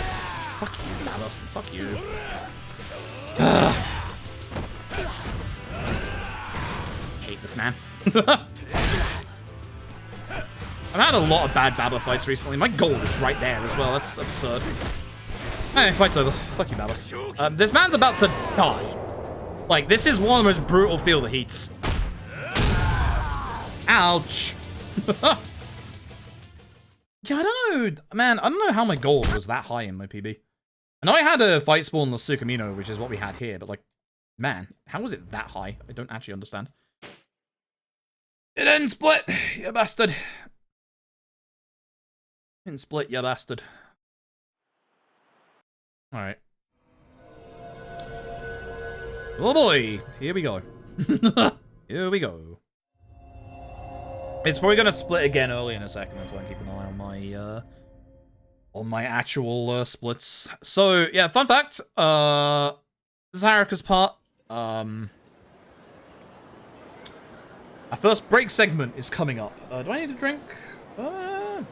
Fuck you, Baba. Fuck you. Hate this man. I've had a lot of bad Baba fights recently. My gold is right there as well. That's absurd. Hey, fight's over. Fuck you, Baba. This man's about to die. Like, this is one of the most brutal field of heats. Ouch. Yeah, I don't know. Man, I don't know how my gold was that high in my PB. I know I had a fight spawn with Tsukumino, which is what we had here, but like, man, how was it that high? I don't actually understand. It didn't split, you bastard. Didn't split, you bastard. Alright. Oh boy, here we go. Here we go. It's probably gonna split again early in a second, so I'm keeping an eye on my actual splits. So yeah, fun fact. This is Haruka's part. Our first break segment is coming up. Do I need a drink? I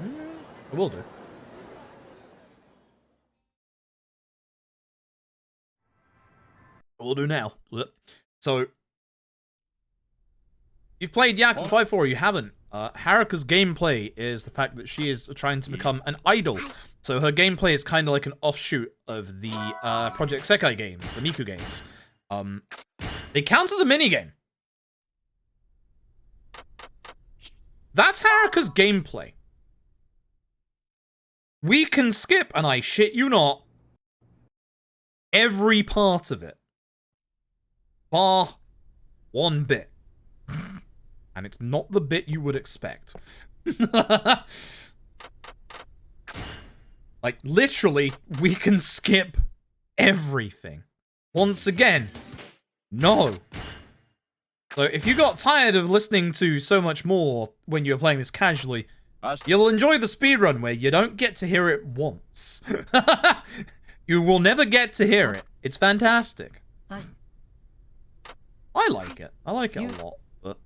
will do. We'll do now. So you've played Yakuza 5 4, you haven't. Haruka's gameplay is the fact that she is trying to become an idol. So her gameplay is kind of like an offshoot of the Project Sekai games, the Miku games. They count as a minigame. That's Haruka's gameplay. We can skip, and I shit you not, every part of it. Bar one bit. And it's not the bit you would expect. Like, literally, we can skip everything. Once again, no. So if you got tired of listening to so much more when you were playing this casually, you'll enjoy the speedrun where you don't get to hear it once. You will never get to hear it. It's fantastic. I like it. I like it a lot, but...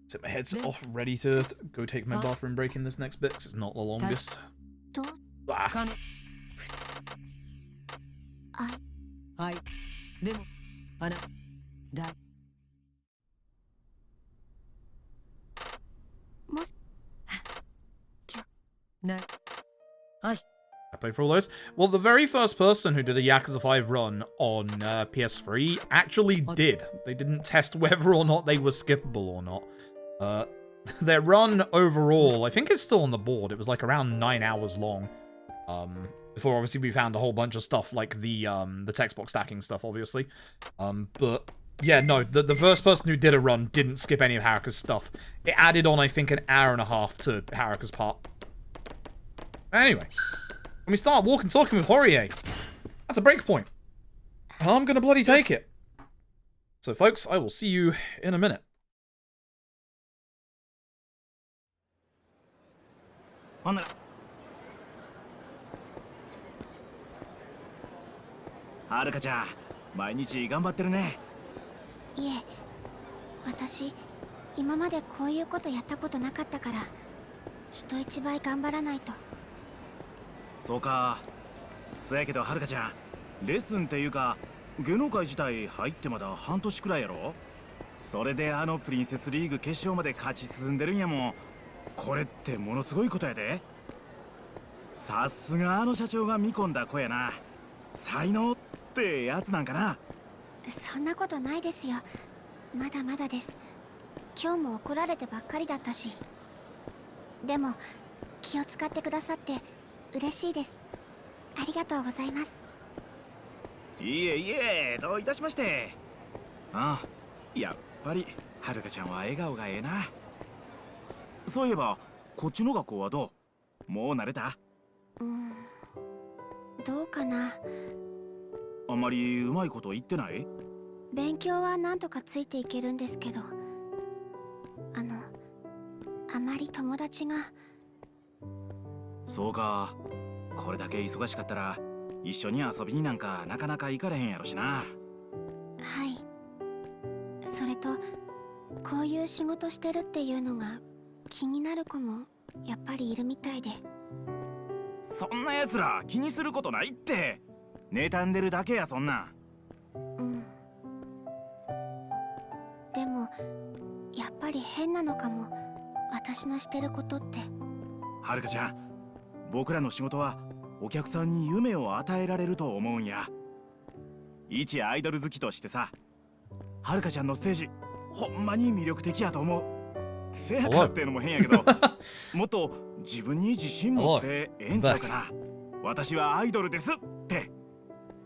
Set my headset off, ready to go take my bathroom break in this next bit, because it's not the longest. Ah. でもあなだもしなあし I played for all those. Well, the very first person who did a Yakuza 5 run on PS3 actually did. They didn't test whether or not they were skippable or not. Their run overall, I think, is still on the board. It was like around 9 hours long. Before obviously we found a whole bunch of stuff like the text box stacking stuff, obviously. But yeah, no, the first person who did a run didn't skip any of Haruka's stuff. It added on, I think, an hour and a half to Haruka's part. Anyway, when we start walking talking with Horie, that's a break point. I'm gonna bloody take it. So folks, I will see you in a minute. ほんならはるかちゃん毎日頑張ってるね。いえ、私今までこういうことやったことなかったから人一倍頑張らないと。そうか。そやけどはるかちゃんレッスンっていうか芸能界自体入ってまだ半年くらいやろ。それでプリンセスリーグ決勝まで勝ち進んでるんやもん。これってものすごいことやで。さすが社長が見込んだ子やな。才能ってやつなんかな。そんなことないですよ。まだまだです。今日も怒られてばっかりだったし。でも気を使ってくださって嬉しいです。ありがとうございます。いえいえ、どういたしまして。ああ、やっぱりはるかちゃんは笑顔がええな。そういえばこっちの学校はどう？もう慣れた？どうかな。あんまりうまいこと言ってない？勉強はなんとかついていけるんですけど、あまり友達が。そうか。これだけ忙しかったら一緒に遊びになんかなかなか行かれへんやろしな。はい。それとこういう仕事してるっていうのが気になる子もやっぱりいるみたいで。そんなやつら気にすることないって。妬んでるだけやそんな。でもやっぱり変なのかも、私のしてることって。はるかちゃん、僕らの仕事はお客さんに夢を与えられると思うんや。一アイドル好きとしてさ、はるかちゃんのステージほんまに魅力的やと思う。せやからってのも変やけどもっと自分に自信持ってええんちゃうかな。私はアイドルですって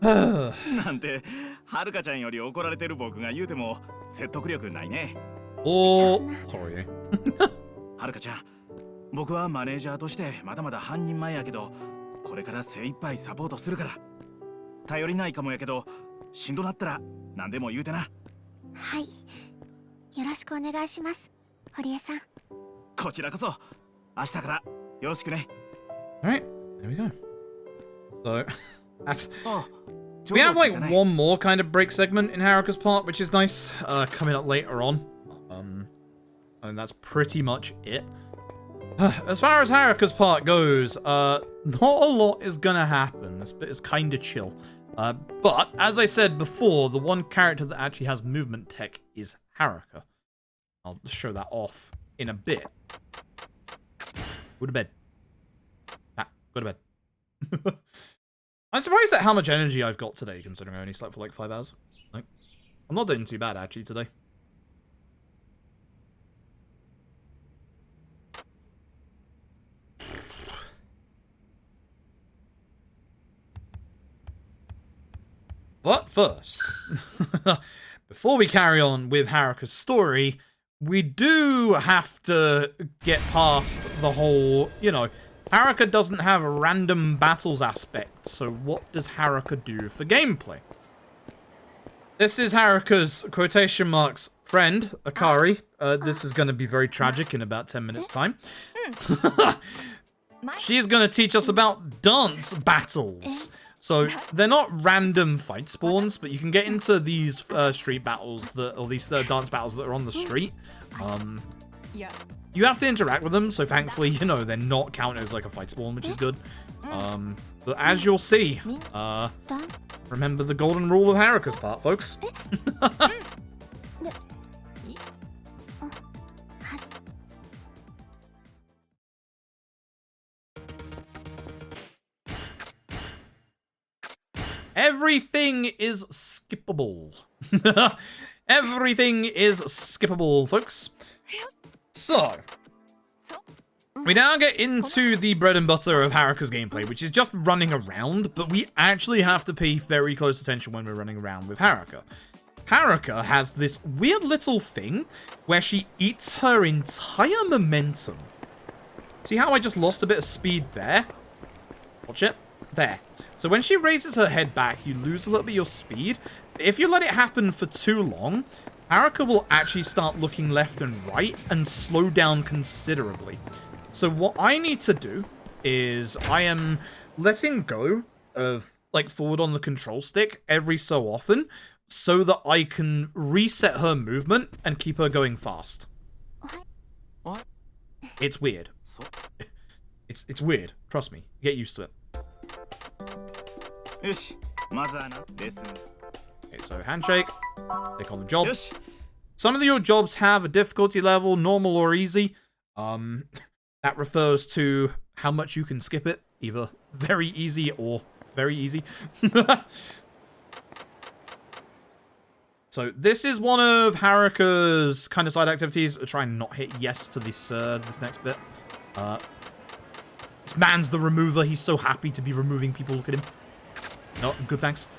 なんてはるかちゃんより怒られてる僕が言うても説得力ないね。おー、はるかちゃん、僕はマネージャーとしてまだまだ半人前やけど、これから精一杯サポートするから。頼りないかもやけどしんどなったら何でも言うてな。はい、よろしくお願いします、堀江さん。こちらこそ明日からよろしくね。 Alright, there we go. So, that's... あ、 We have like one more kind of break segment in Haruka's part, which is nice, coming up later on. And that's pretty much it. As far as Haruka's part goes, not a lot is gonna happen. This bit is kinda chill. But, as I said before, the one character that actually has movement tech is Haruka. I'll show that off in a bit. Go to bed. Ah, go to bed. I'm surprised at how much energy I've got today, considering I only slept for like 5 hours. Like, I'm not doing too bad, actually, today. But first, before we carry on with Haruka's story, we do have to get past the whole, you know, Haruka doesn't have a random battles aspect, so what does Haruka do for gameplay? This is Haruka's quotation marks friend, Akari. This is going to be very tragic in about 10 minutes' time. She's going to teach us about dance battles. So they're not random fight spawns, but you can get into these street battles, or these dance battles that are on the street. You have to interact with them, so thankfully, you know, they're not counted as like a fight spawn, which is good. But as you'll see, Remember the golden rule of Haruka's part, folks. Everything is skippable. Everything is skippable, folks. So, we now get into the bread and butter of Haruka's gameplay, which is just running around, but we actually have to pay very close attention when we're running around with Haruka. Haruka has this weird little thing where she eats her entire momentum. See how I just lost a bit of speed there? Watch it. There. So when she raises her head back, you lose a little bit of your speed. If you let it happen for too long, Haruka will actually start looking left and right and slow down considerably. So what I need to do is I am letting go of like forward on the control stick every so often so that I can reset her movement and keep her going fast. What? It's weird. It's weird. Trust me. Get used to it. Okay, so handshake. Click on the job. Some of your jobs have a difficulty level, normal or easy. That refers to how much you can skip it. Either very easy or very easy. So this is one of Haruka's kind of side activities. I'll try and not hit yes to this next bit. This man's the remover. He's so happy to be removing people. Look at him. No, I'm good, thanks.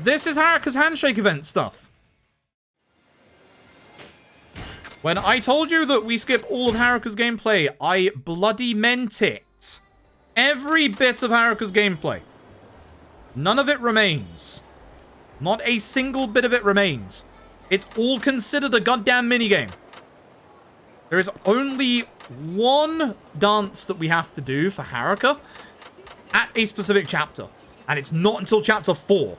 This is Haruka's handshake event stuff. When I told you that we skip all of Haruka's gameplay, I bloody meant it. Every bit of Haruka's gameplay. None of it remains. Not a single bit of it remains. It's all considered a goddamn minigame. There is only one dance that we have to do for Haruka at a specific chapter. And it's not until chapter 4.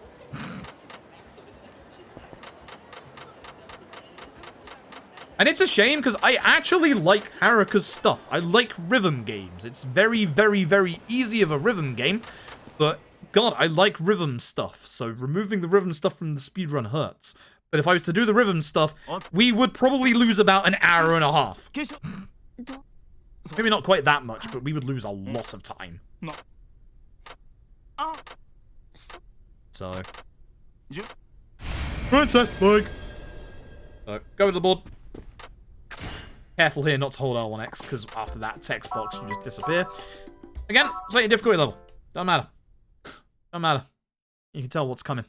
And it's a shame because I actually like Haruka's stuff. I like rhythm games. It's very, very, very easy of a rhythm game. But, God, I like rhythm stuff. So removing the rhythm stuff from the speedrun hurts. But if I was to do the rhythm stuff, we would probably lose about an hour and a half. Maybe not quite that much, but we would lose a lot of time. So. Princess Bug! So, go to the board. Careful here not to hold L1X, because after that text box, you just disappear. Again, slightly difficulty level. Don't matter. Don't matter. You can tell what's coming.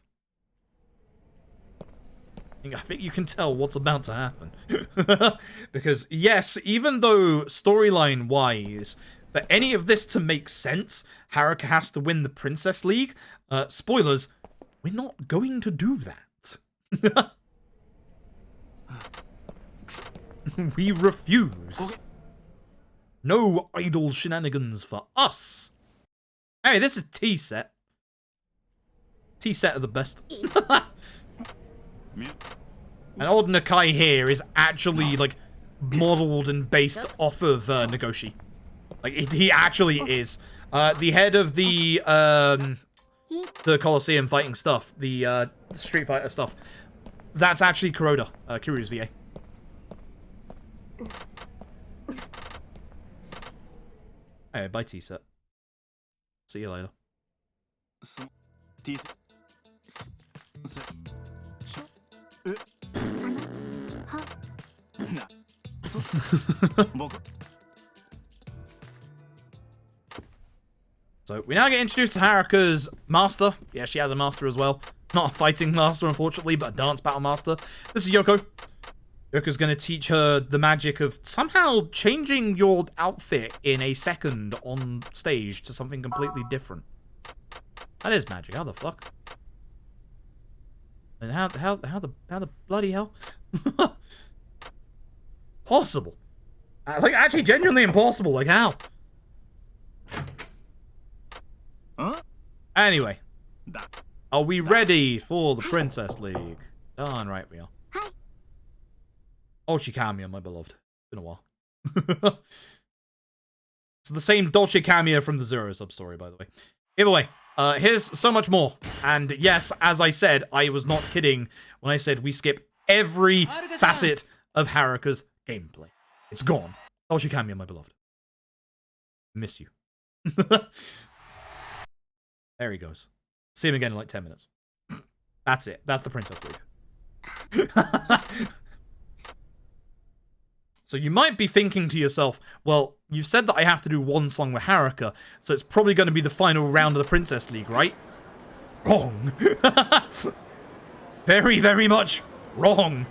I think you can tell what's about to happen. Because, yes, even though storyline-wise, for any of this to make sense, Haruka has to win the Princess League. Spoilers, we're not going to do that. We refuse. No idle shenanigans for us. Hey, this is T-set. T-set are the best. And old Nakai here is actually, like, modeled and based off of Nagoshi. Like, he actually is. The head of the Colosseum fighting stuff, the Street Fighter stuff, that's actually Kuroda, Kiryu's VA. Hey, bye T-set. See you later. So, we now get introduced to Haruka's master. Yeah, she has a master as well. Not a fighting master, unfortunately, but a dance battle master. This is Yoko. Yoko's going to teach her the magic of somehow changing your outfit in a second on stage to something completely different. That is magic. How the fuck? And how the bloody hell? Possible. Like, actually, genuinely impossible. Like, how? Huh? Anyway. Are we ready for the Princess League? Darn right we are. Dolce Cameo, my beloved. It's been a while. It's the same Dolce Cameo from the Zero sub-story, by the way. Either way, Here's so much more. And yes, as I said, I was not kidding when I said we skip every facet of Haruka's gameplay. It's gone. Oh, you can be, my beloved. Miss you. There he goes. See him again in like 10 minutes. That's it. That's the Princess League. So you might be thinking to yourself, well, you've said that I have to do one song with Haruka, so it's probably going to be the final round of the Princess League, right? Wrong. Very, very much wrong.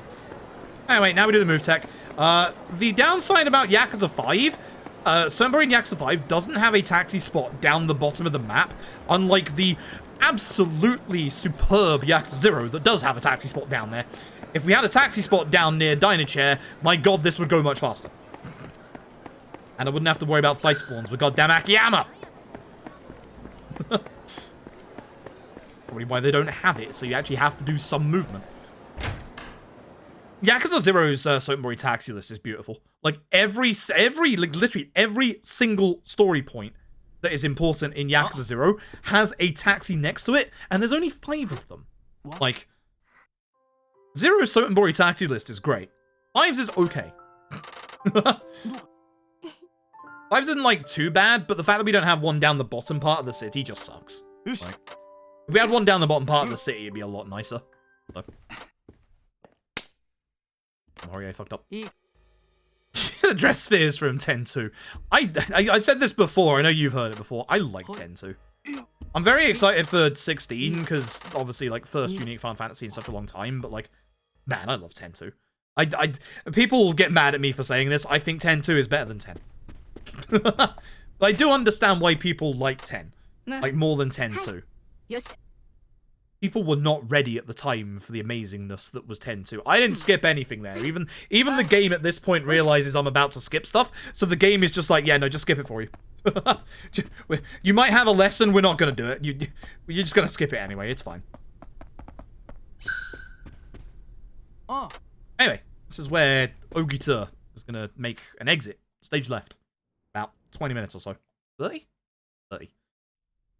Anyway, now we do the move tech. The downside about Yakuza 5, Sunbury in Yakuza 5 doesn't have a taxi spot down the bottom of the map, unlike the absolutely superb Yakuza 0 that does have a taxi spot down there. If we had a taxi spot down near Diner Chair, my god, this would go much faster. And I wouldn't have to worry about fight spawns with goddamn Akiyama. Probably why they don't have it, so you actually have to do some movement. Yakuza 0's Sotenbori taxi list is beautiful. Like, literally every single story point that is important in Yakuza 0 has a taxi next to it, and there's only 5 of them. Like, Zero's Sotenbori taxi list is great. 5's is okay. 5's isn't, like, too bad, but the fact that we don't have one down the bottom part of the city just sucks. Like, if we had one down the bottom part of the city, it'd be a lot nicer. So. Sorry, I fucked up. Dress spheres from 10-2. I said this before, I know you've heard it before. I like 10-2. I'm very excited for 16, because obviously, like, first unique Final Fantasy in such a long time, but, like, man, I love 10-2. People get mad at me for saying this. I think 10-2 is better than 10. But I do understand why people like 10. Like, more than 10-2. People were not ready at the time for the amazingness that was 10-2. I didn't skip anything there. Even the game at this point realizes I'm about to skip stuff, so the game is just like, yeah, no, just skip it for you. You might have a lesson, we're not going to do it. You're just going to skip it anyway, it's fine. Anyway, this is where Ogita is going to make an exit. Stage left. About 20 minutes or so. 30? 30.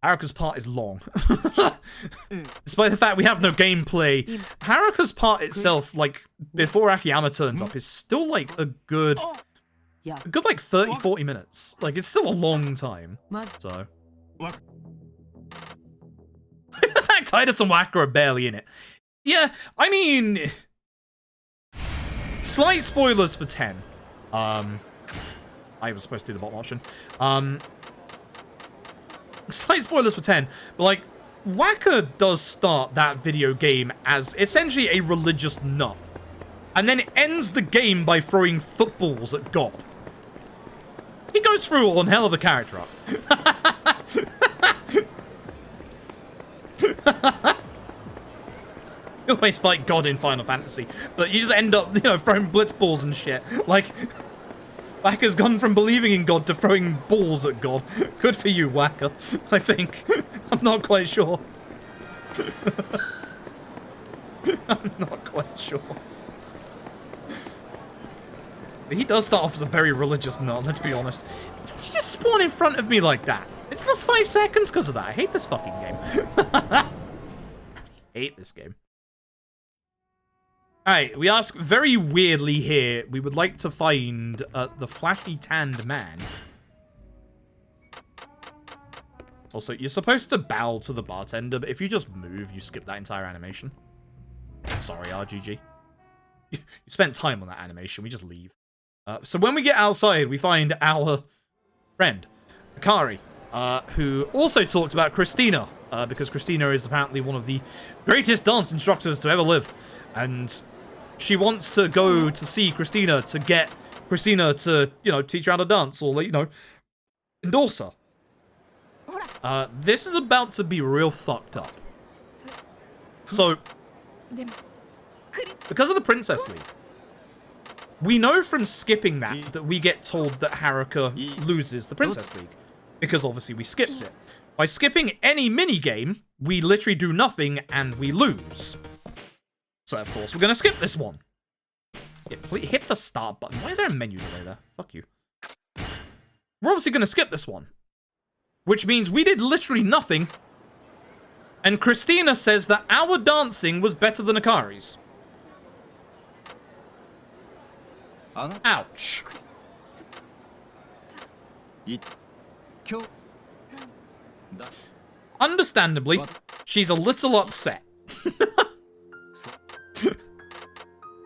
Haruka's part is long. Despite the fact we have no gameplay, Haruka's part itself, like, before Akiyama turns up, is still, like, a good, like, 30, 40 minutes. Like, it's still a long time. So. The fact Titus and Waka are barely in it. Yeah, I mean, slight spoilers for 10. I was supposed to do the bottom option. Slight spoilers for 10, but, like, Waka does start that video game as essentially a religious nut, and then ends the game by throwing footballs at God. He goes through one hell of a character arc. You always fight God in Final Fantasy, but you just end up, you know, throwing blitzballs and shit. Like, Waka's gone from believing in God to throwing balls at God. Good for you, Waka, I think. I'm not quite sure. I'm not quite sure. He does start off as a very religious nut, let's be honest. Did you just spawn in front of me like that? It's lost 5 seconds because of that. I hate this fucking game. I hate this game. Alright, we ask very weirdly here, we would like to find the flashy tanned man. Also, you're supposed to bow to the bartender, but if you just move, you skip that entire animation. Sorry, RGG. You spent time on that animation, we just leave. So when we get outside, we find our friend, Akari, who also talks about Christina, because Christina is apparently one of the greatest dance instructors to ever live. And she wants to go to see Christina to get Christina to, you know, teach her how to dance or, you know, endorse her. This is about to be real fucked up. So, because of the Princess League, we know from skipping that we get told that Haruka loses the Princess League. Because obviously we skipped it. By skipping any minigame, we literally do nothing and we lose. So, of course, we're going to skip this one. Hit the start button. Why is there a menu delay there? Fuck you. We're obviously going to skip this one. Which means we did literally nothing And Christina says that our dancing was better than Akari's. Ouch. Understandably, she's a little upset.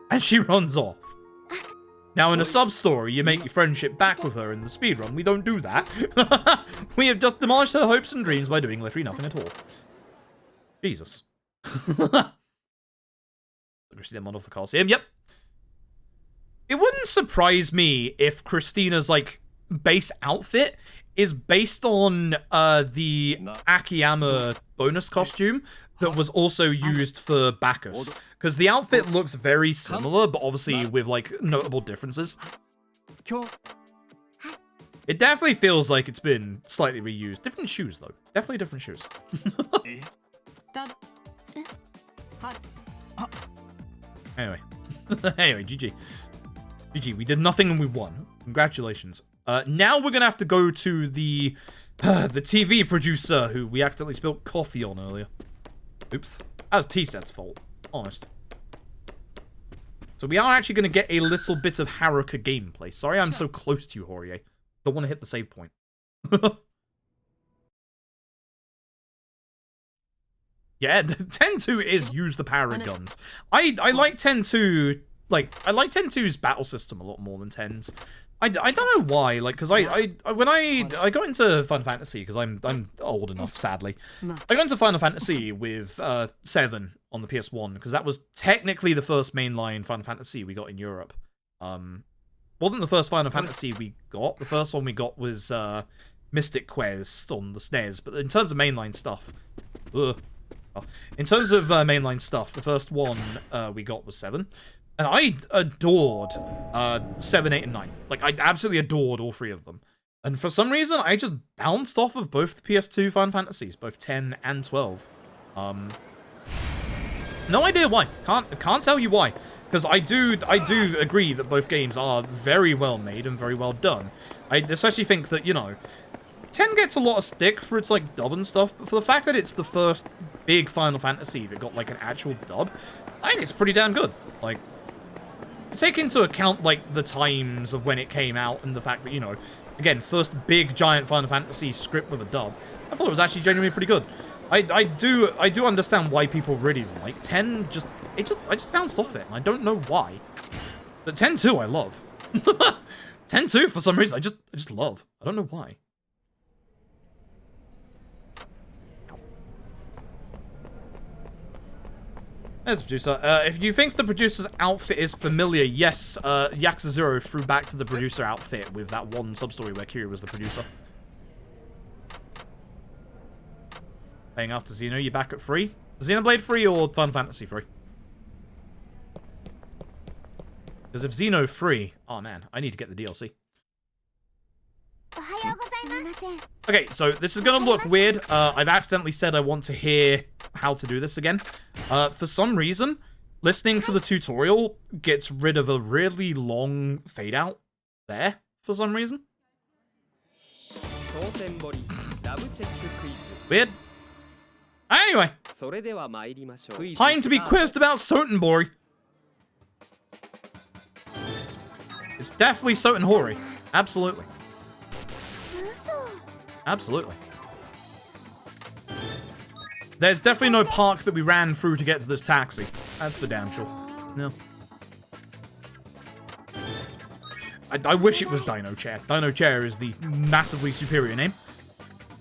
And she runs off. Now, in a sub-story, you make your friendship back with her in the speedrun. We don't do that. We have just demolished her hopes and dreams by doing literally nothing at all. Jesus. Christina model for Coliseum. Yep. It wouldn't surprise me if Christina's, like, base outfit is based on the Akiyama bonus costume that was also used for Bacchus. Because the outfit looks very similar, but obviously with, like, notable differences. It definitely feels like it's been slightly reused. Different shoes, though. Definitely different shoes. Anyway. Anyway, GG. GG, we did nothing and we won. Congratulations. Now we're gonna have to go to the TV producer who we accidentally spilled coffee on earlier. Oops. That was T-Set's fault. Honest. So we are actually gonna get a little bit of Haruka gameplay. Sorry I'm so close to you, Horie. Don't want to hit the save point. Yeah, 10-2 is use the power of guns. I like 10-2, like, I like 10-2's battle system a lot more than 10's. I don't know why, like, because when I got into Final Fantasy, because I'm old enough, sadly. I got into Final Fantasy with 7 on the PS1, because that was technically the first mainline Final Fantasy we got in Europe. Wasn't the first Final Fantasy we got. The first one we got was Mystic Quest on the SNES, but in terms of mainline stuff, in terms of mainline stuff, the first one we got was 7. And I adored 7, 8, and 9. Like, I absolutely adored all 3 of them. And for some reason, I just bounced off of both the PS2 Final Fantasies, both 10 and 12. No idea why. Can't tell you why. Because I do agree that both games are very well made and very well done. I especially think that, you know, 10 gets a lot of stick for its, like, dub and stuff, but for the fact that it's the first big Final Fantasy that got, like, an actual dub, I think it's pretty damn good. Like, take into account, like, the times of when it came out and the fact that, you know, again, first big giant Final Fantasy script with a dub, I thought it was actually genuinely pretty good. I do understand why people really like 10. I just bounced off it, and I don't know why. But 10-2 I love. 10-2 for some reason I just love. I don't know why. There's the producer. If you think the producer's outfit is familiar, yes, Yakuza 0 threw back to the producer outfit with that one sub-story where Kiryu was the producer. Playing after Xeno, you back at 3? Xenoblade 3 or Final Fantasy 3? Because if Xeno 3... Oh man, I need to get the DLC. Okay, so this is gonna look weird. I've accidentally said I want to hear how to do this again. For some reason, listening to the tutorial gets rid of a really long fade out there, for some reason. Weird. Anyway, time to be quizzed about Sotenbori. It's definitely Sotenhori. Absolutely. Absolutely. There's definitely no park that we ran through to get to this taxi. That's for damn sure. No. I wish it was Dino Chair. Dino Chair is the massively superior name.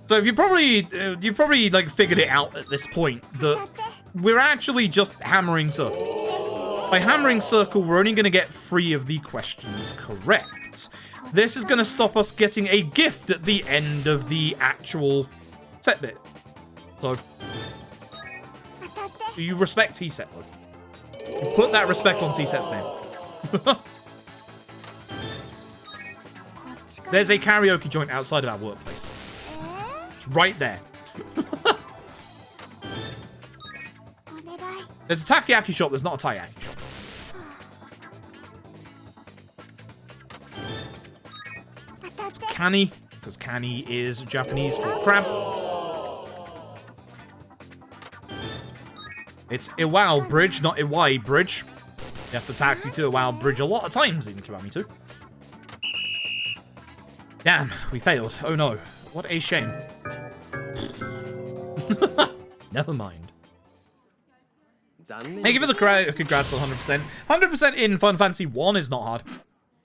So if you've probably like figured it out at this point that we're actually just hammering circle. By hammering circle, we're only going to get 3 of the questions correct. This is going to stop us getting a gift at the end of the actual set bit. So, do you respect T-Set, though? You put that respect on T-Set's name. There's a karaoke joint outside of our workplace. It's right there. There's a takoyaki shop, there's not a taiyaki shop. It's Kani, because Kani is Japanese for crab. It's Iwao Bridge, not Iwai Bridge. You have to taxi to Iwao Bridge a lot of times in Kiwami 2. Damn, we failed. Oh no. What a shame. Never mind. Hey, give it the credit. Congrats on 100%. 100% in Final Fantasy 1 is not hard.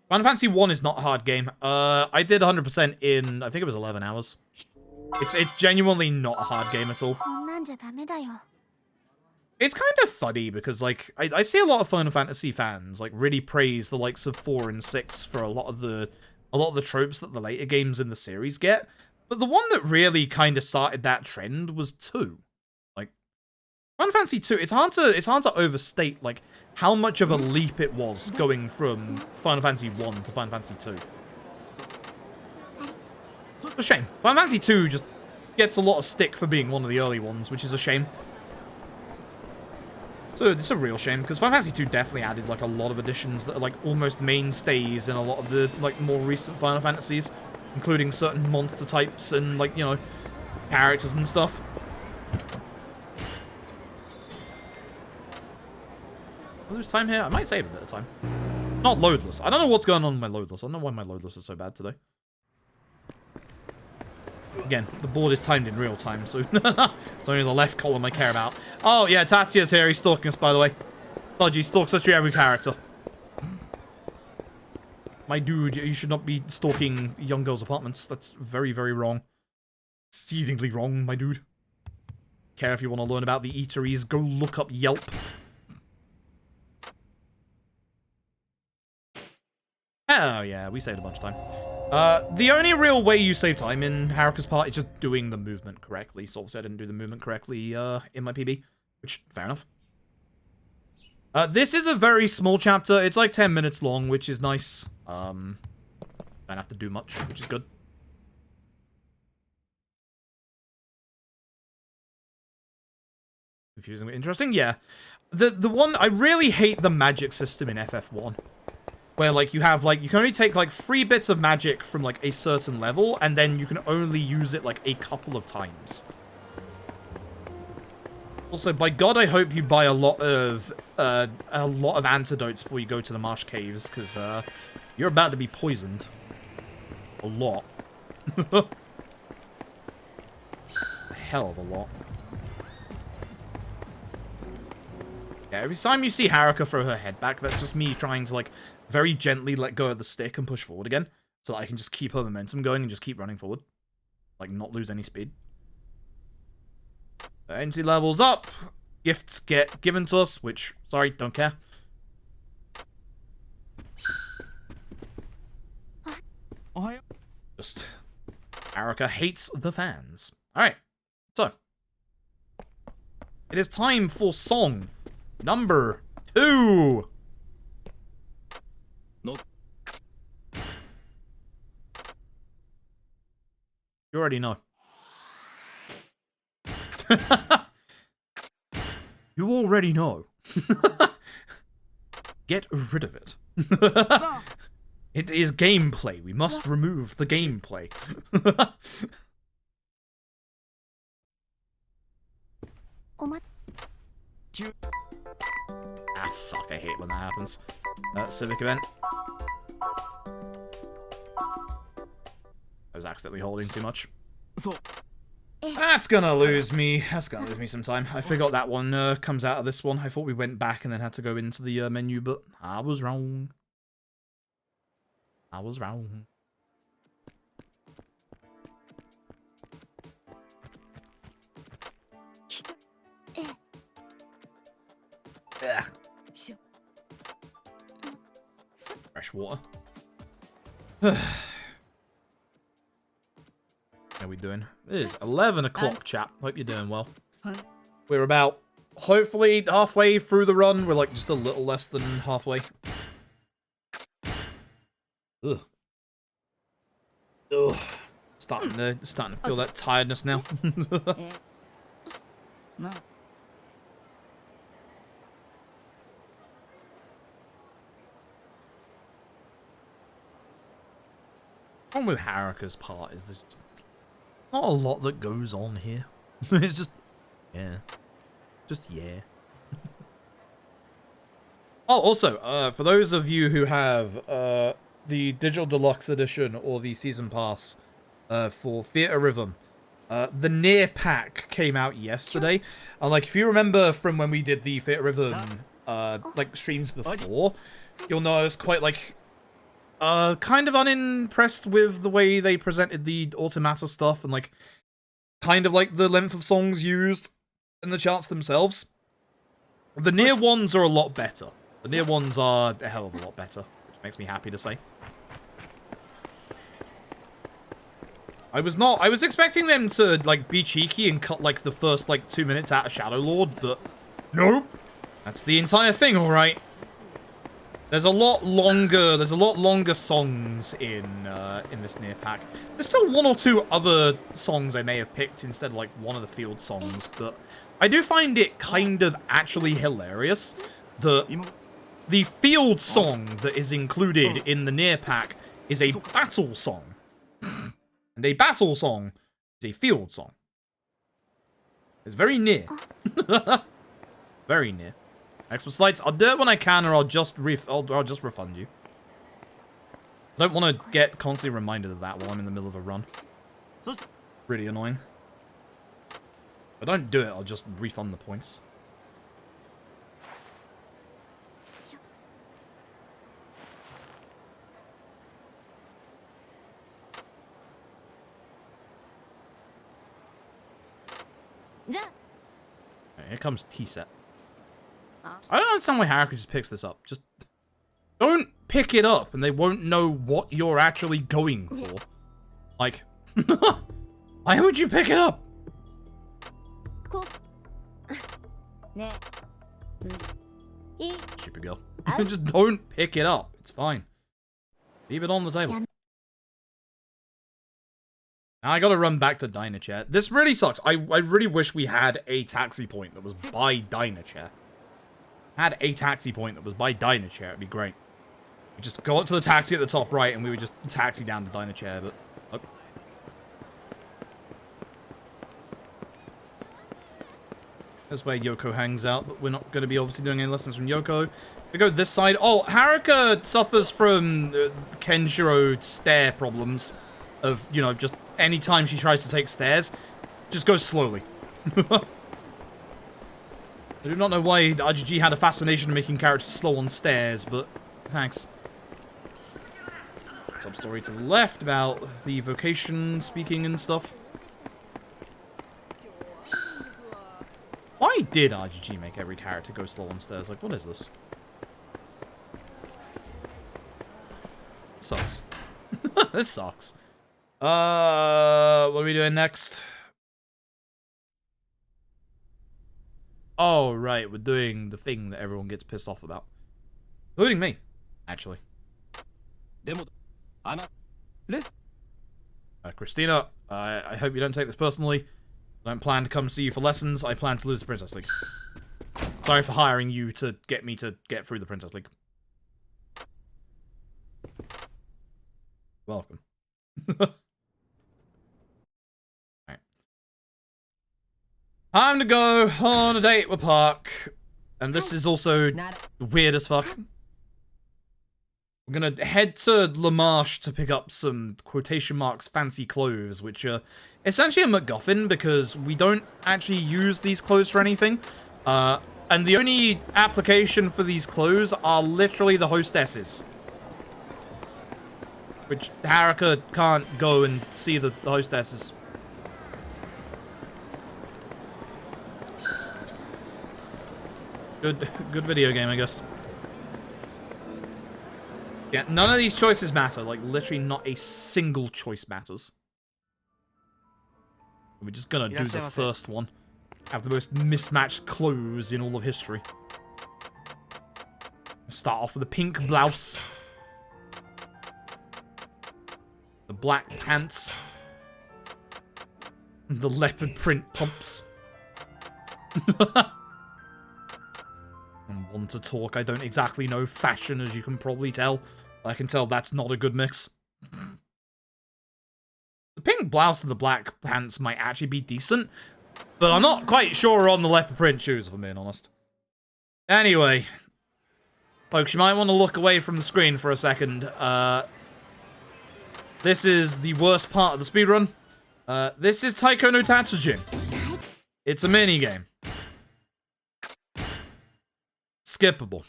Final Fantasy 1 is not a hard game. I did 100% in, I think it was 11 hours. It's genuinely not a hard game at all. It's kind of funny because, like, I see a lot of Final Fantasy fans, like, really praise the likes of 4 and 6 for a lot of the tropes that the later games in the series get. But the one that really kind of started that trend was 2. Like, Final Fantasy 2, it's hard to overstate, like, how much of a leap it was going from Final Fantasy 1 to Final Fantasy 2. It's a shame. Final Fantasy 2 just gets a lot of stick for being one of the early ones, which is a shame. So it's a real shame, because Final Fantasy 2 definitely added, like, a lot of additions that are, like, almost mainstays in a lot of the, like, more recent Final Fantasies, including certain monster types and, like, you know, characters and stuff. I'll lose time here? I might save a bit of time. Not loadless. I don't know what's going on with my loadless. I don't know why my loadless is so bad today. Again, the board is timed in real time, so it's only the left column I care about. Oh, yeah, Tatsuya's here. He's stalking us, by the way. Oh, he stalks literally every character. My dude, you should not be stalking young girls' apartments. That's very, very wrong. Exceedingly wrong, my dude. Care if you want to learn about the eateries, go look up Yelp. Oh, yeah, we saved a bunch of time. The only real way you save time in Haruka's part is just doing the movement correctly. So obviously I didn't do the movement correctly in my PB, which, fair enough. This is a very small chapter. It's like 10 minutes long, which is nice. Don't have to do much, which is good. Confusing but interesting, yeah. The one, I really hate the magic system in FF1. Where, like, you have, like, you can only take, like, 3 bits of magic from, like, a certain level, and then you can only use it, like, a couple of times. Also, by God, I hope you buy a lot of antidotes before you go to the Marsh Caves, because, you're about to be poisoned. A lot. A hell of a lot. Yeah, every time you see Haruka throw her head back, that's just me trying to, like, very gently let go of the stick and push forward again, so that I can just keep her momentum going and just keep running forward. Like, not lose any speed. Entry levels up. Gifts get given to us, which, sorry, don't care. Just, Haruka hates the fans. Alright, so. It is time for song number 2. You already know. You already know. Get rid of it. It is gameplay. We must remove the gameplay. Ah, fuck, I hate when that happens. Civic event. I was accidentally holding too much. That's gonna lose me. That's gonna lose me some time. I forgot that one comes out of this one. I thought we went back and then had to go into the menu, but I was wrong. I was wrong. Ugh. Fresh water. How we doing? It is 11 o'clock, chap. Hope you're doing well. We're about, hopefully, halfway through the run. We're, like, just a little less than halfway. Ugh. Ugh. Starting to feel that tiredness now. Problem with Haruka's part is there's just not a lot that goes on here. It's just, yeah. Just, yeah. Oh, also, for those of you who have the Digital Deluxe Edition or the Season Pass for Theatre Rhythm, the Near pack came out yesterday. And, like, if you remember from when we did the Theatre Rhythm, like, streams before, you'll know I was quite, like, kind of unimpressed with the way they presented the Automata stuff and, like, kind of, like, the length of songs used in the charts themselves. The Near ones are a lot better. The Near ones are a hell of a lot better, which makes me happy to say. I was expecting them to, like, be cheeky and cut, like, the first, like, 2 minutes out of Shadow Lord, but nope. That's the entire thing, alright. There's a lot longer songs in this Near pack. There's still one or two other songs I may have picked instead of, like, one of the field songs, but I do find it kind of actually hilarious that the field song that is included in the Near pack is a battle song. And a battle song is a field song. It's very near. Very near. Extra slides. I'll do it when I can, or I'll just refund you. I don't want to get constantly reminded of that while I'm in the middle of a run. Really annoying. If I don't do it, I'll just refund the points. Okay, here comes T-set. I don't understand why Haruka just picks this up. Just don't pick it up and they won't know what you're actually going for. Like, why would you pick it up? Stupid girl. Just don't pick it up. It's fine. Leave it on the table. Now I gotta run back to Dynachair. This really sucks. I really wish we had a taxi point that was by Dynachair. Had a taxi point that was by Dynachair, it'd be great. We just go up to the taxi at the top right and we would just taxi down to Dynachair, but... Oh. That's where Yoko hangs out, but we're not going to be obviously doing any lessons from Yoko. We go this side. Oh, Haruka suffers from Kenshiro stair problems of, you know, just anytime she tries to take stairs, just goes slowly. I do not know why the RGG had a fascination in making characters slow on stairs, but thanks. Some story to the left about the vocation speaking and stuff. Why did RGG make every character go slow on stairs? Like, what is this? Sucks. This sucks. What are we doing next? Oh, right, we're doing the thing that everyone gets pissed off about. Including me, actually. Christina, I hope you don't take this personally. I don't plan to come see you for lessons. I plan to lose the Princess League. Sorry for hiring you to get me to get through the Princess League. Welcome. Alright. Time to go on a date with Park. And this is also weird as fuck. We're gonna head to La Marche to pick up some quotation marks fancy clothes, which are essentially a MacGuffin because we don't actually use these clothes for anything. And the only application for these clothes are literally the hostesses. Which Haruka can't go and see the hostesses. Good video game, I guess. Yeah, none of these choices matter. Like, literally not a single choice matters. We're just gonna do the first one. Have the most mismatched clothes in all of history. Start off with a pink blouse. The black pants. The leopard print pumps. And one to talk. I don't exactly know fashion, as you can probably tell. I can tell that's not a good mix. The pink blouse and the black pants might actually be decent, but I'm not quite sure on the leopard print shoes, if I'm being honest. Anyway. Folks, you might want to look away from the screen for a second. This is the worst part of the speedrun. This is Taiko no Tatsujin. It's a minigame. Skippable.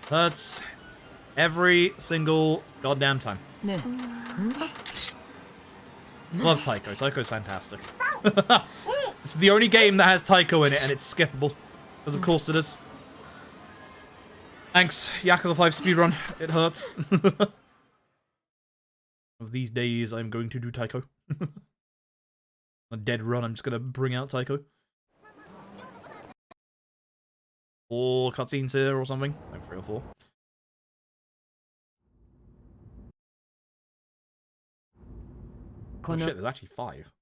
Hurts every single goddamn time. Love Taiko. Taiko's fantastic. It's the only game that has Taiko in it, and it's skippable. Because of course it is. Thanks, Yakuza 5 speedrun. It hurts. Of these days, I'm going to do Taiko. A dead run, I'm just going to bring out Taiko. 4 cutscenes here or something. Like 3 or 4. Oh shit, there's actually 5.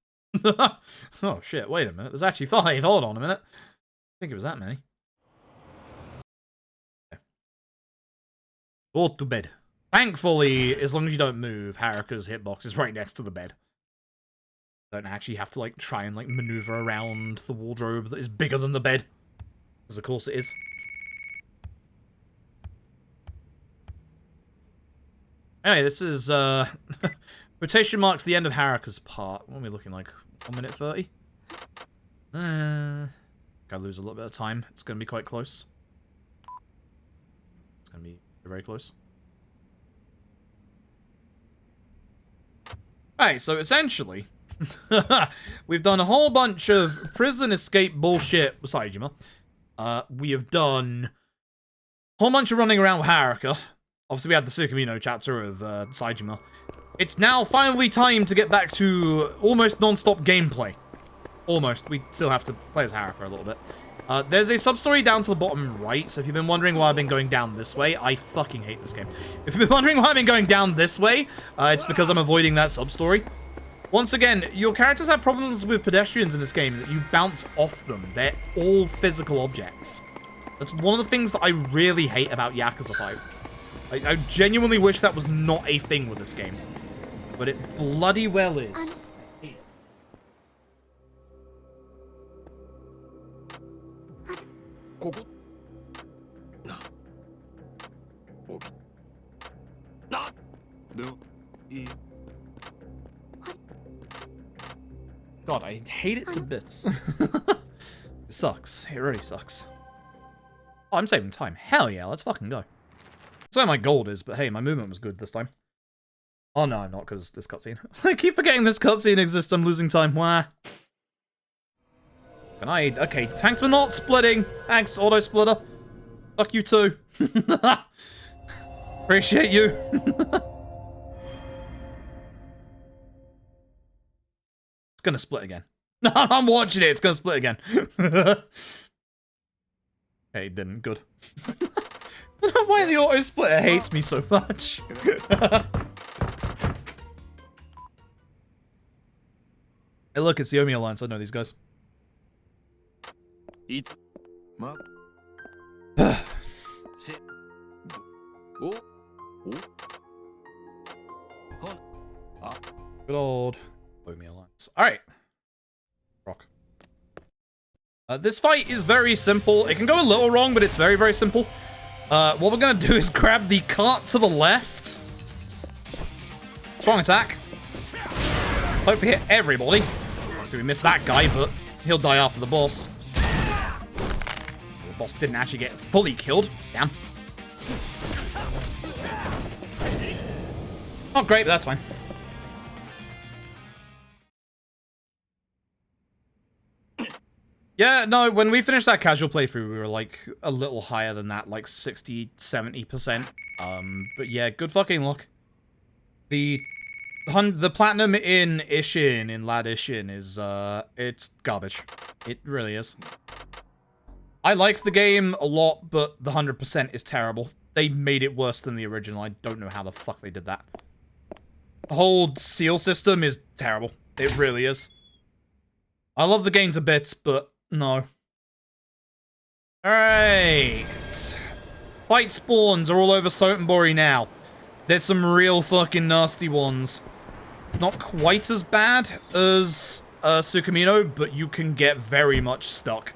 Oh shit, wait a minute. There's actually 5. Hold on a minute. I think it was that many. Okay. Go to bed. Thankfully, as long as you don't move, Haruka's hitbox is right next to the bed. Don't actually have to like try and like maneuver around the wardrobe that is bigger than the bed. Because of course it is. Anyway, this is quotation marks the end of Haruka's part. What are we looking like? 1 minute 30? Gotta lose a little bit of time. It's gonna be quite close. It's gonna be very close. Alright, so essentially, we've done a whole bunch of prison escape bullshit with Saejima. We have done a whole bunch of running around with Haruka. Obviously, we had the Tsukumino chapter of Saejima. It's now finally time to get back to almost non-stop gameplay. Almost. We still have to play as Haruka a little bit. There's a sub-story down to the bottom right, so if you've been wondering why I've been going down this way, I fucking hate this game. If you've been wondering why I've been going down this way, it's because I'm avoiding that sub-story. Once again, your characters have problems with pedestrians in this game, that you bounce off them. They're all physical objects. That's one of the things that I really hate about Yakuza 5. I genuinely wish that was not a thing with this game. But it bloody well is. God, I hate it to bits. It sucks. It really sucks. Oh, I'm saving time. Hell yeah, let's fucking go. That's where my gold is, but hey, my movement was good this time. Oh no, I'm not, because this cutscene. I keep forgetting this cutscene exists. I'm losing time. Wah. Can I? Okay, thanks for not splitting. Thanks, auto splitter. Fuck you too. Appreciate you. It's gonna split again. I'm watching it. It's gonna split again. Okay, it didn't. Good. I don't know why the auto splitter hates me so much. Hey, look, it's the Omi Alliance. I know these guys. Good old Omi Alliance. Alright. Rock. This fight is very simple. It can go a little wrong, but it's very, very simple. What we're gonna do is grab the cart to the left. Strong attack. Hopefully hit everybody. Obviously we missed that guy, but he'll die after the boss. The boss didn't actually get fully killed. Damn. Not great, but that's fine. Yeah, no, when we finished that casual playthrough, we were like a little higher than that, like 60, 70%. But yeah, good fucking luck. The platinum in Ishin, in Lad Ishin, is, it's garbage. It really is. I like the game a lot, but the 100% is terrible. They made it worse than the original. I don't know how the fuck they did that. The whole seal system is terrible. It really is. I love the game to bits, but no. Alright. Fight spawns are all over Sotenbori now. There's some real fucking nasty ones. It's not quite as bad as Tsukumino, but you can get very much stuck.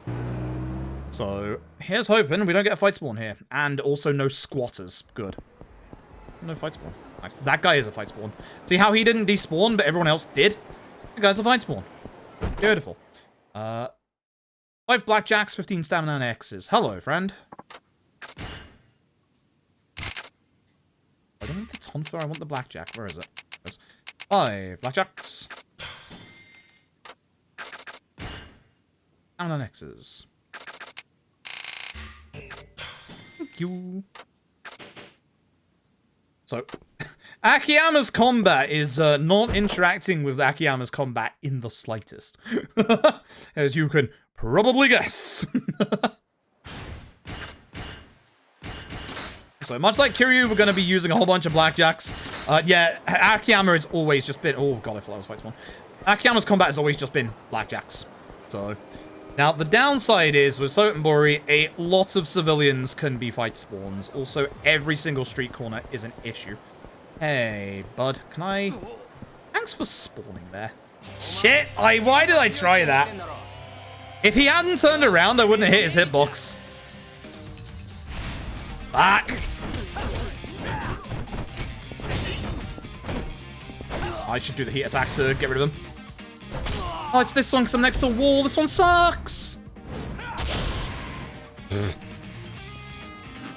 So, here's hoping we don't get a fight spawn here. And also no squatters. Good. No fight spawn. Nice. That guy is a fight spawn. See how he didn't despawn, but everyone else did? The guy's a fight spawn. Beautiful. 5 blackjacks, 15 stamina and X's. Hello, friend. I don't want the tonfa, I want the blackjack. Where is it? There's 5 blackjacks. Stamina and X's. Thank you. So, Akiyama's combat is not interacting with Akiyama's combat in the slightest. As you can probably guess. So, much like Kiryu, we're going to be using a whole bunch of blackjacks. Yeah, Akiyama has always just been... Oh, God, I thought I was fighting one. Akiyama's combat has always just been blackjacks. So... Now, the downside is, with Sotenbori, a lot of civilians can be fight spawns. Also, every single street corner is an issue. Hey, bud, can I... Thanks for spawning there. Shit! Why did I try that? If he hadn't turned around, I wouldn't have hit his hitbox. Fuck! I should do the heat attack to get rid of him. Oh, it's this one because I'm next to a wall. This one sucks.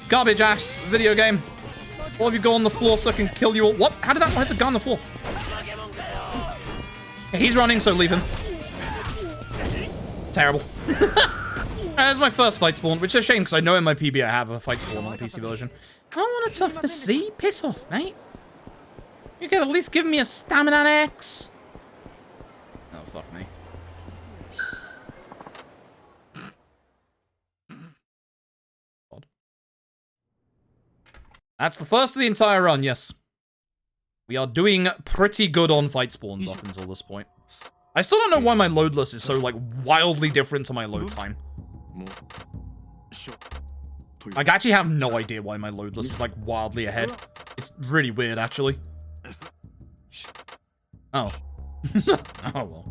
Garbage ass video game. All of you go on the floor so I can kill you all. What? How did that one hit the gun on the floor? He's running, so leave him. Terrible. That's my first fight spawn, which is a shame because I know in my PB I have a fight spawn on the PC version. I don't want a toughness Z. Piss off, mate. You could at least give me a stamina X. Oh, fuck me. God. That's the first of the entire run, yes. We are doing pretty good on fight spawns up until this point. I still don't know why my loadless is so, like, wildly different to my load time. I actually have no idea why my loadless is, like, wildly ahead. It's really weird, actually. Oh. Oh, well.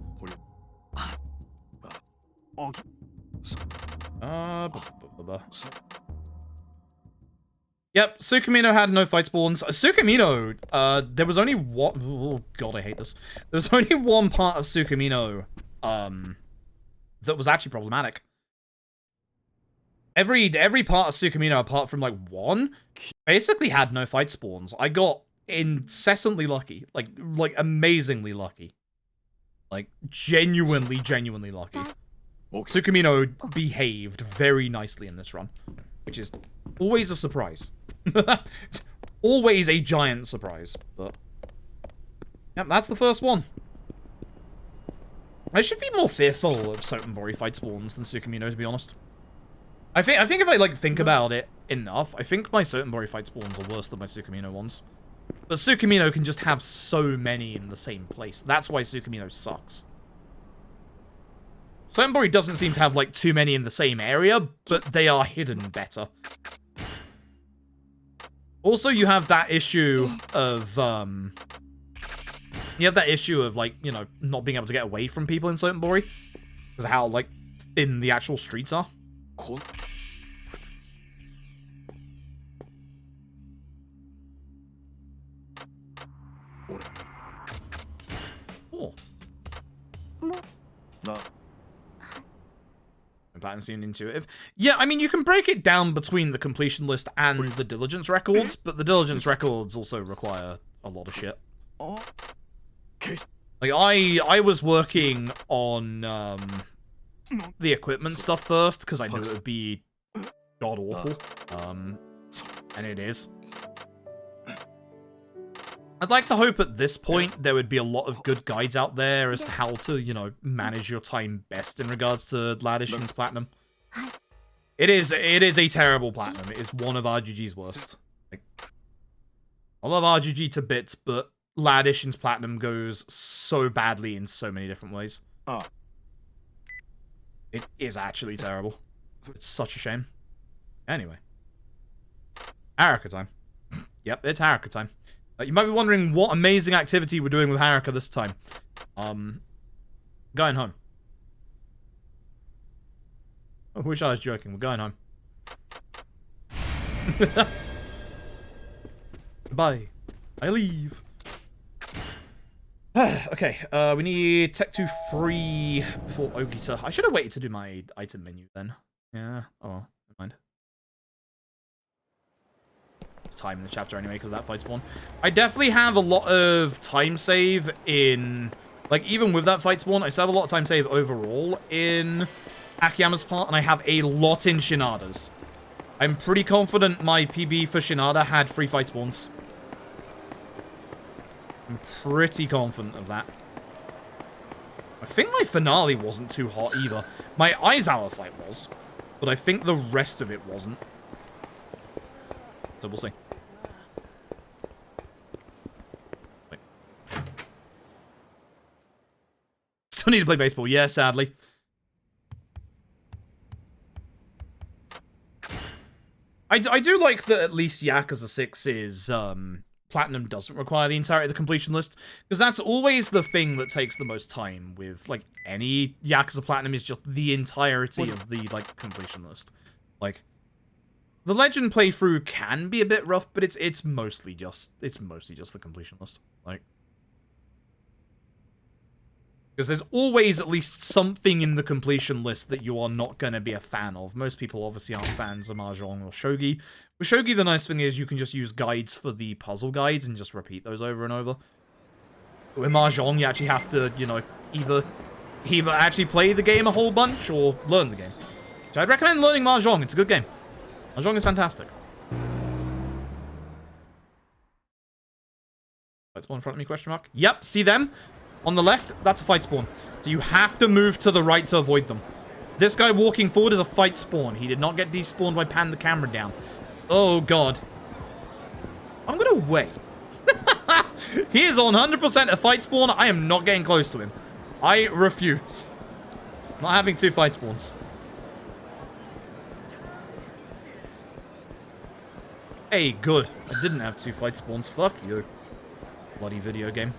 Yep, Tsukumino had no fight spawns. Tsukumino, there was only one... Oh, God, I hate this. There was only one part of Tsukumino, that was actually problematic. Every part of Tsukumino, apart from, like, one, basically had no fight spawns. I got incessantly lucky. Like, amazingly lucky. Like, genuinely lucky. Tsukumino behaved very nicely in this run, which is always a surprise. Always a giant surprise, but... Yep, that's the first one. I should be more fearful of Sotenbori fight spawns than Tsukumino, to be honest. I think if I, like, think about it enough, I think my Sotenbori fight spawns are worse than my Tsukumino ones. But Tsukumino can just have so many in the same place. That's why Tsukumino sucks. Sotenbori doesn't seem to have, like, too many in the same area, but they are hidden better. Also, you have that issue of, You have that issue of, like, you know, not being able to get away from people in Sotenbori. Because of how, like, thin the actual streets are. Oh. No. Pattern seemed intuitive. Yeah, I mean, you can break it down between the completion list and the diligence records, but the diligence records also require a lot of shit. Like, I was working on the equipment stuff first, because I knew it would be god-awful. And it is. I'd like to hope at this point there would be a lot of good guides out there as to how to, you know, manage your time best in regards to Ladishin's Platinum. It is a terrible Platinum. It is one of RGG's worst. Like, I love RGG to bits, but Ladishin's Platinum goes so badly in so many different ways. It is actually terrible. It's such a shame. Anyway. Haruka time. Yep, it's Haruka time. You might be wondering what amazing activity we're doing with Haruka this time. Going home. I wish I was joking. We're going home. Bye. I leave. Okay, we need Tech 2 free for Ogita. I should have waited to do my item menu then. Yeah, oh well, never mind. Time in the chapter anyway because of that fight spawn. I definitely have a lot of time save in, like, even with that fight spawn, I still have a lot of time save overall in Akiyama's part, and I have a lot in Shinada's. I'm pretty confident my PB for Shinada had 3 fight spawns. I'm pretty confident of that. I think my finale wasn't too hot either. My Aizawa fight was, but I think the rest of it wasn't. So we'll see. Wait. Still need to play baseball. Yeah, sadly. I do like that at least Yakuza 6 is, Platinum doesn't require the entirety of the completion list, because that's always the thing that takes the most time with, like, any Yakuza Platinum is just the entirety of the, like, completion list. Like, the Legend playthrough can be a bit rough, but it's mostly just the completion list. Like, because there's always at least something in the completion list that you are not going to be a fan of. Most people obviously aren't fans of Mahjong or Shogi. With Shogi, the nice thing is you can just use guides for the puzzle guides and just repeat those over and over. But with Mahjong, you actually have to, you know, either actually play the game a whole bunch or learn the game. So I'd recommend learning Mahjong. It's a good game. Mahjong is fantastic. Fight spawn in front of me, question mark? Yep, see them? On the left, that's a fight spawn. So you have to move to the right to avoid them. This guy walking forward is a fight spawn. He did not get despawned by panning the camera down. Oh, God. I'm gonna wait. He is 100% a fight spawn. I am not getting close to him. I refuse. I'm not having 2 fight spawns. Hey, good. I didn't have 2 fight spawns. Fuck you. Bloody video game.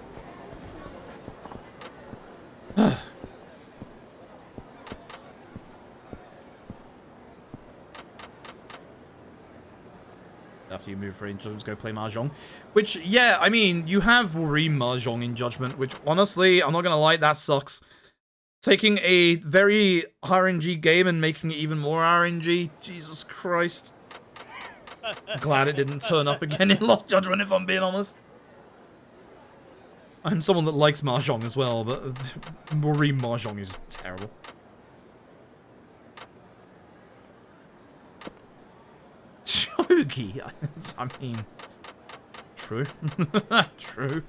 After you move for Judgment, go play Mahjong. Which, yeah, I mean, you have re-Mahjong in Judgment, which, honestly, I'm not gonna lie, that sucks. Taking a very RNG game and making it even more RNG, Jesus Christ. Glad it didn't turn up again in Lost Judgment, if I'm being honest. I'm someone that likes Mahjong as well, but re-Mahjong is terrible. Shogi! I mean... True. True.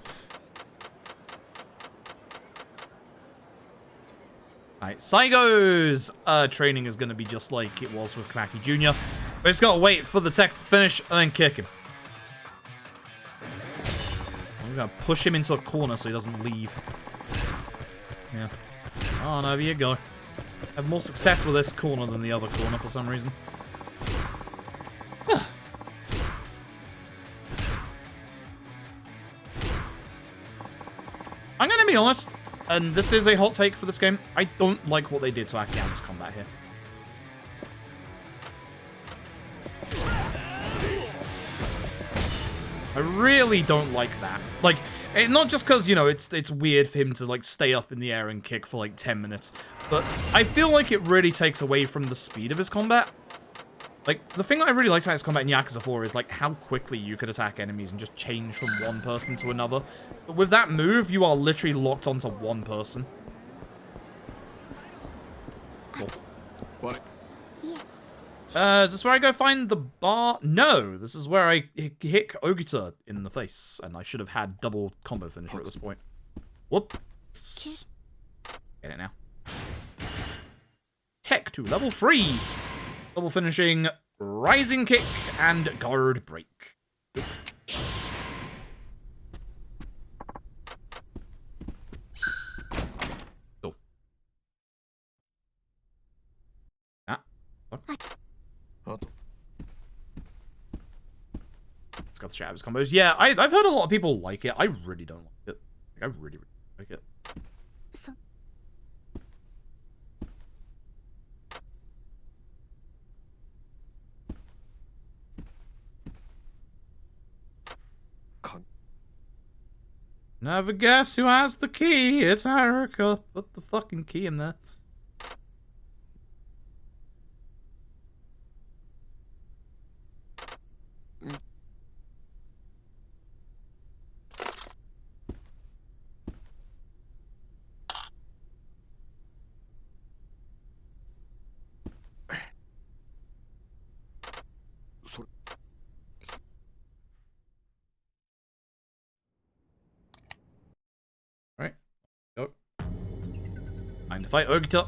Alright, Saigo's training is going to be just like it was with Kamaki Jr. We just got to wait for the tech to finish and then kick him. I'm going to push him into a corner so he doesn't leave. Yeah. Oh, and over you go. Have more success with this corner than the other corner for some reason. I'm going to be honest, and this is a hot take for this game. I don't like what they did to Akiyama's combat here. I really don't like that. Like, not just because, you know, it's weird for him to, like, stay up in the air and kick for, like, 10 minutes. But I feel like it really takes away from the speed of his combat. Like, the thing that I really liked about his combat in Yakuza 4 is, like, how quickly you could attack enemies and just change from one person to another. But with that move, you are literally locked onto one person. Cool. What? Is this where I go find the bar? No, this is where I hit Ogita in the face, and I should have had double combo finisher at this point. Whoops. Get it now. Tech to level 3. Double finishing, rising kick, and guard break. Cool. Ah. What? It's got the shadows combos. Yeah, I've heard a lot of people like it. I really don't like it. Like, I really like it. Never guess who has the key. It's Haruka. Put the fucking key in there. Right. Go. Time to fight Ogita.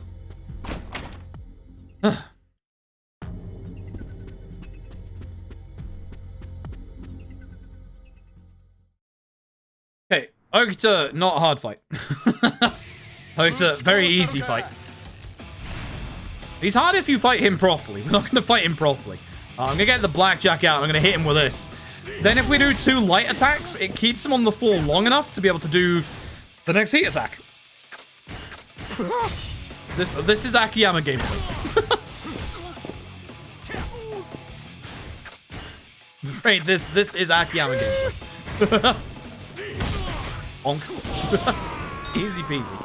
Okay, Ogita, not a hard fight. Ogita, very easy fight. He's hard if you fight him properly. We're not going to fight him properly. I'm going to get the blackjack out. I'm going to hit him with this. Then if we do 2 light attacks, it keeps him on the floor long enough to be able to do the next heat attack. This is Akiyama gameplay. Right, this is Akiyama gameplay. Bonk. Easy peasy.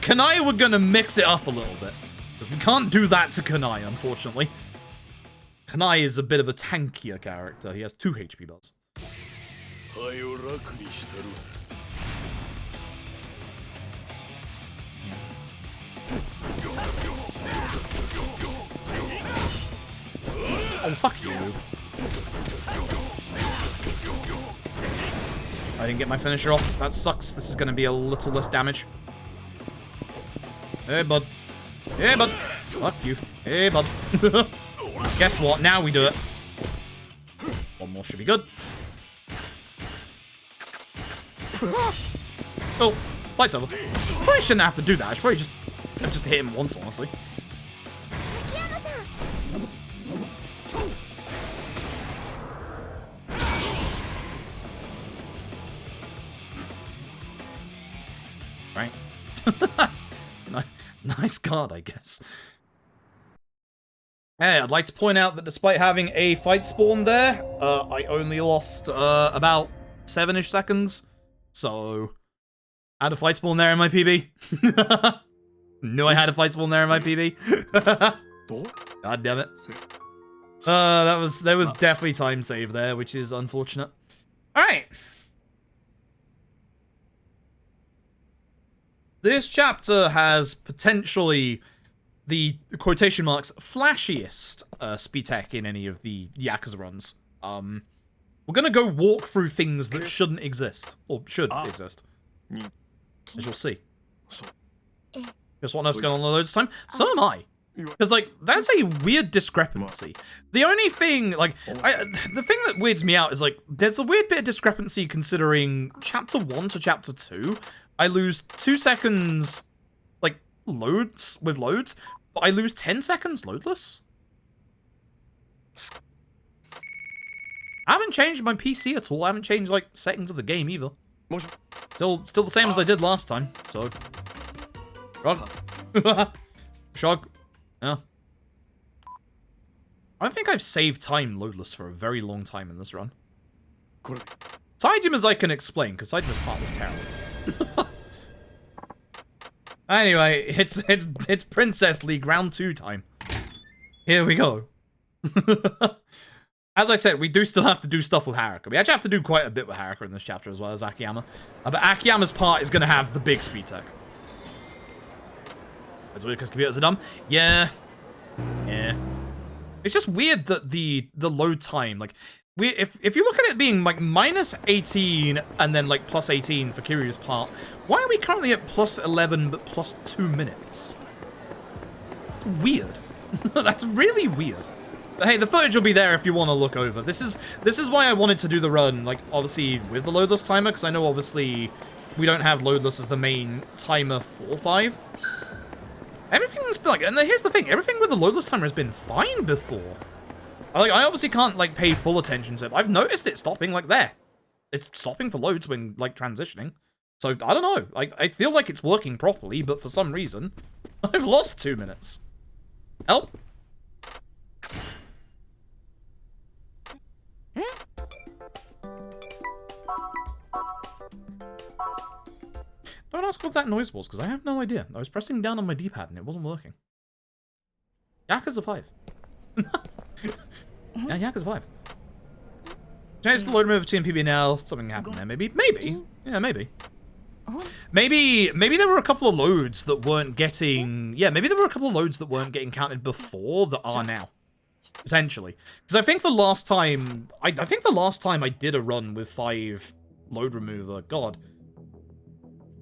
Kanai, we're gonna mix it up a little bit. Because we can't do that to Kanai, unfortunately. Kanai is a bit of a tankier character. He has 2 HP bars. Oh, fuck you. I didn't get my finisher off. That sucks. This is going to be a little less damage. Hey, bud. Hey, bud. Fuck you. Hey, bud. Guess what? Now we do it. One more should be good. Oh, fight's over. Probably shouldn't have to do that. I should probably just hit him once, honestly. Right. Nice card, I guess. Hey, I'd like to point out that despite having a fight spawn there, I only lost about 7-ish seconds. So, I had a fight spawn there in my PB. Knew I had a fight spawn there in my PB. God damn it. There was definitely time save there, which is unfortunate. Alright. This chapter has potentially the quotation marks flashiest speed tech in any of the Yakuza runs. We're gonna go walk through things that shouldn't exist, or should exist, as you'll see. Just want to know what's going on loads of time. So am I. Because, like, that's a weird discrepancy. The only thing, like, the thing that weirds me out is, like, there's a weird bit of discrepancy considering Chapter 1 to Chapter 2, I lose 2 seconds, like, loads, but I lose 10 seconds loadless? I haven't changed my PC at all. I haven't changed, like, settings of the game either. Still the same as I did last time, so... Shrug. Shrug. Yeah. I don't think I've saved time loadless for a very long time in this run. Saejima's I can explain, because Saejima's part was terrible. Anyway, it's Princess League round 2 time. Here we go. As I said, we do still have to do stuff with Haruka. We actually have to do quite a bit with Haruka in this chapter as well as Akiyama. But Akiyama's part is going to have the big speed tech. It's weird because computers are dumb. Yeah. Yeah. It's just weird that the load time, like, if you look at it being like minus 18 and then like plus 18 for Kiryu's part, why are we currently at plus 11 but plus 2 minutes? Weird. That's really weird. But hey, the footage will be there if you want to look over. This is why I wanted to do the run, like, obviously with the loadless timer, because I know obviously we don't have loadless as the main timer for 5. Everything's been like, and here's the thing, everything with the loadless timer has been fine before. I obviously can't, like, pay full attention to it. I've noticed it stopping, like, there. It's stopping for loads when, like, transitioning. So, I don't know. Like, I feel like it's working properly, but for some reason, I've lost 2 minutes. Help. ask what that noise was, because I have no idea. I was pressing down on my D-pad and it wasn't working. Yakuza 5. Yeah, Yakuza 5. Change the load remover to PB now. Something happened there, maybe? Maybe. Yeah, maybe. Maybe there were a couple of loads that weren't getting... Yeah, maybe there were a couple of loads that weren't getting counted before that are now. Potentially. Because I think the last time... I think the last time I did a run with 5 load remover... God.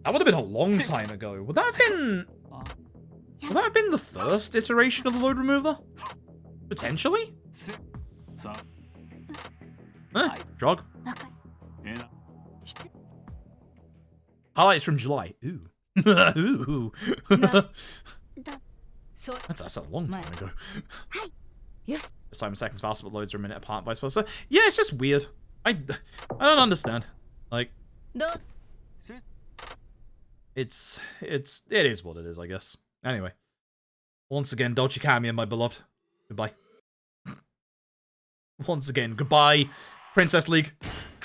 That would have been a long time ago. Would that have been... Would that have been the first iteration of the load remover? Potentially? Drug. Highlights from July. Ooh. Ooh. That's a long time ago. Yes. Time seconds faster, but loads are a minute apart, vice versa. Yeah, it's just weird. I don't understand. Like, it is what it is, I guess. Anyway, once again, Dolce Camia, my beloved. Goodbye. Once again, goodbye, Princess League.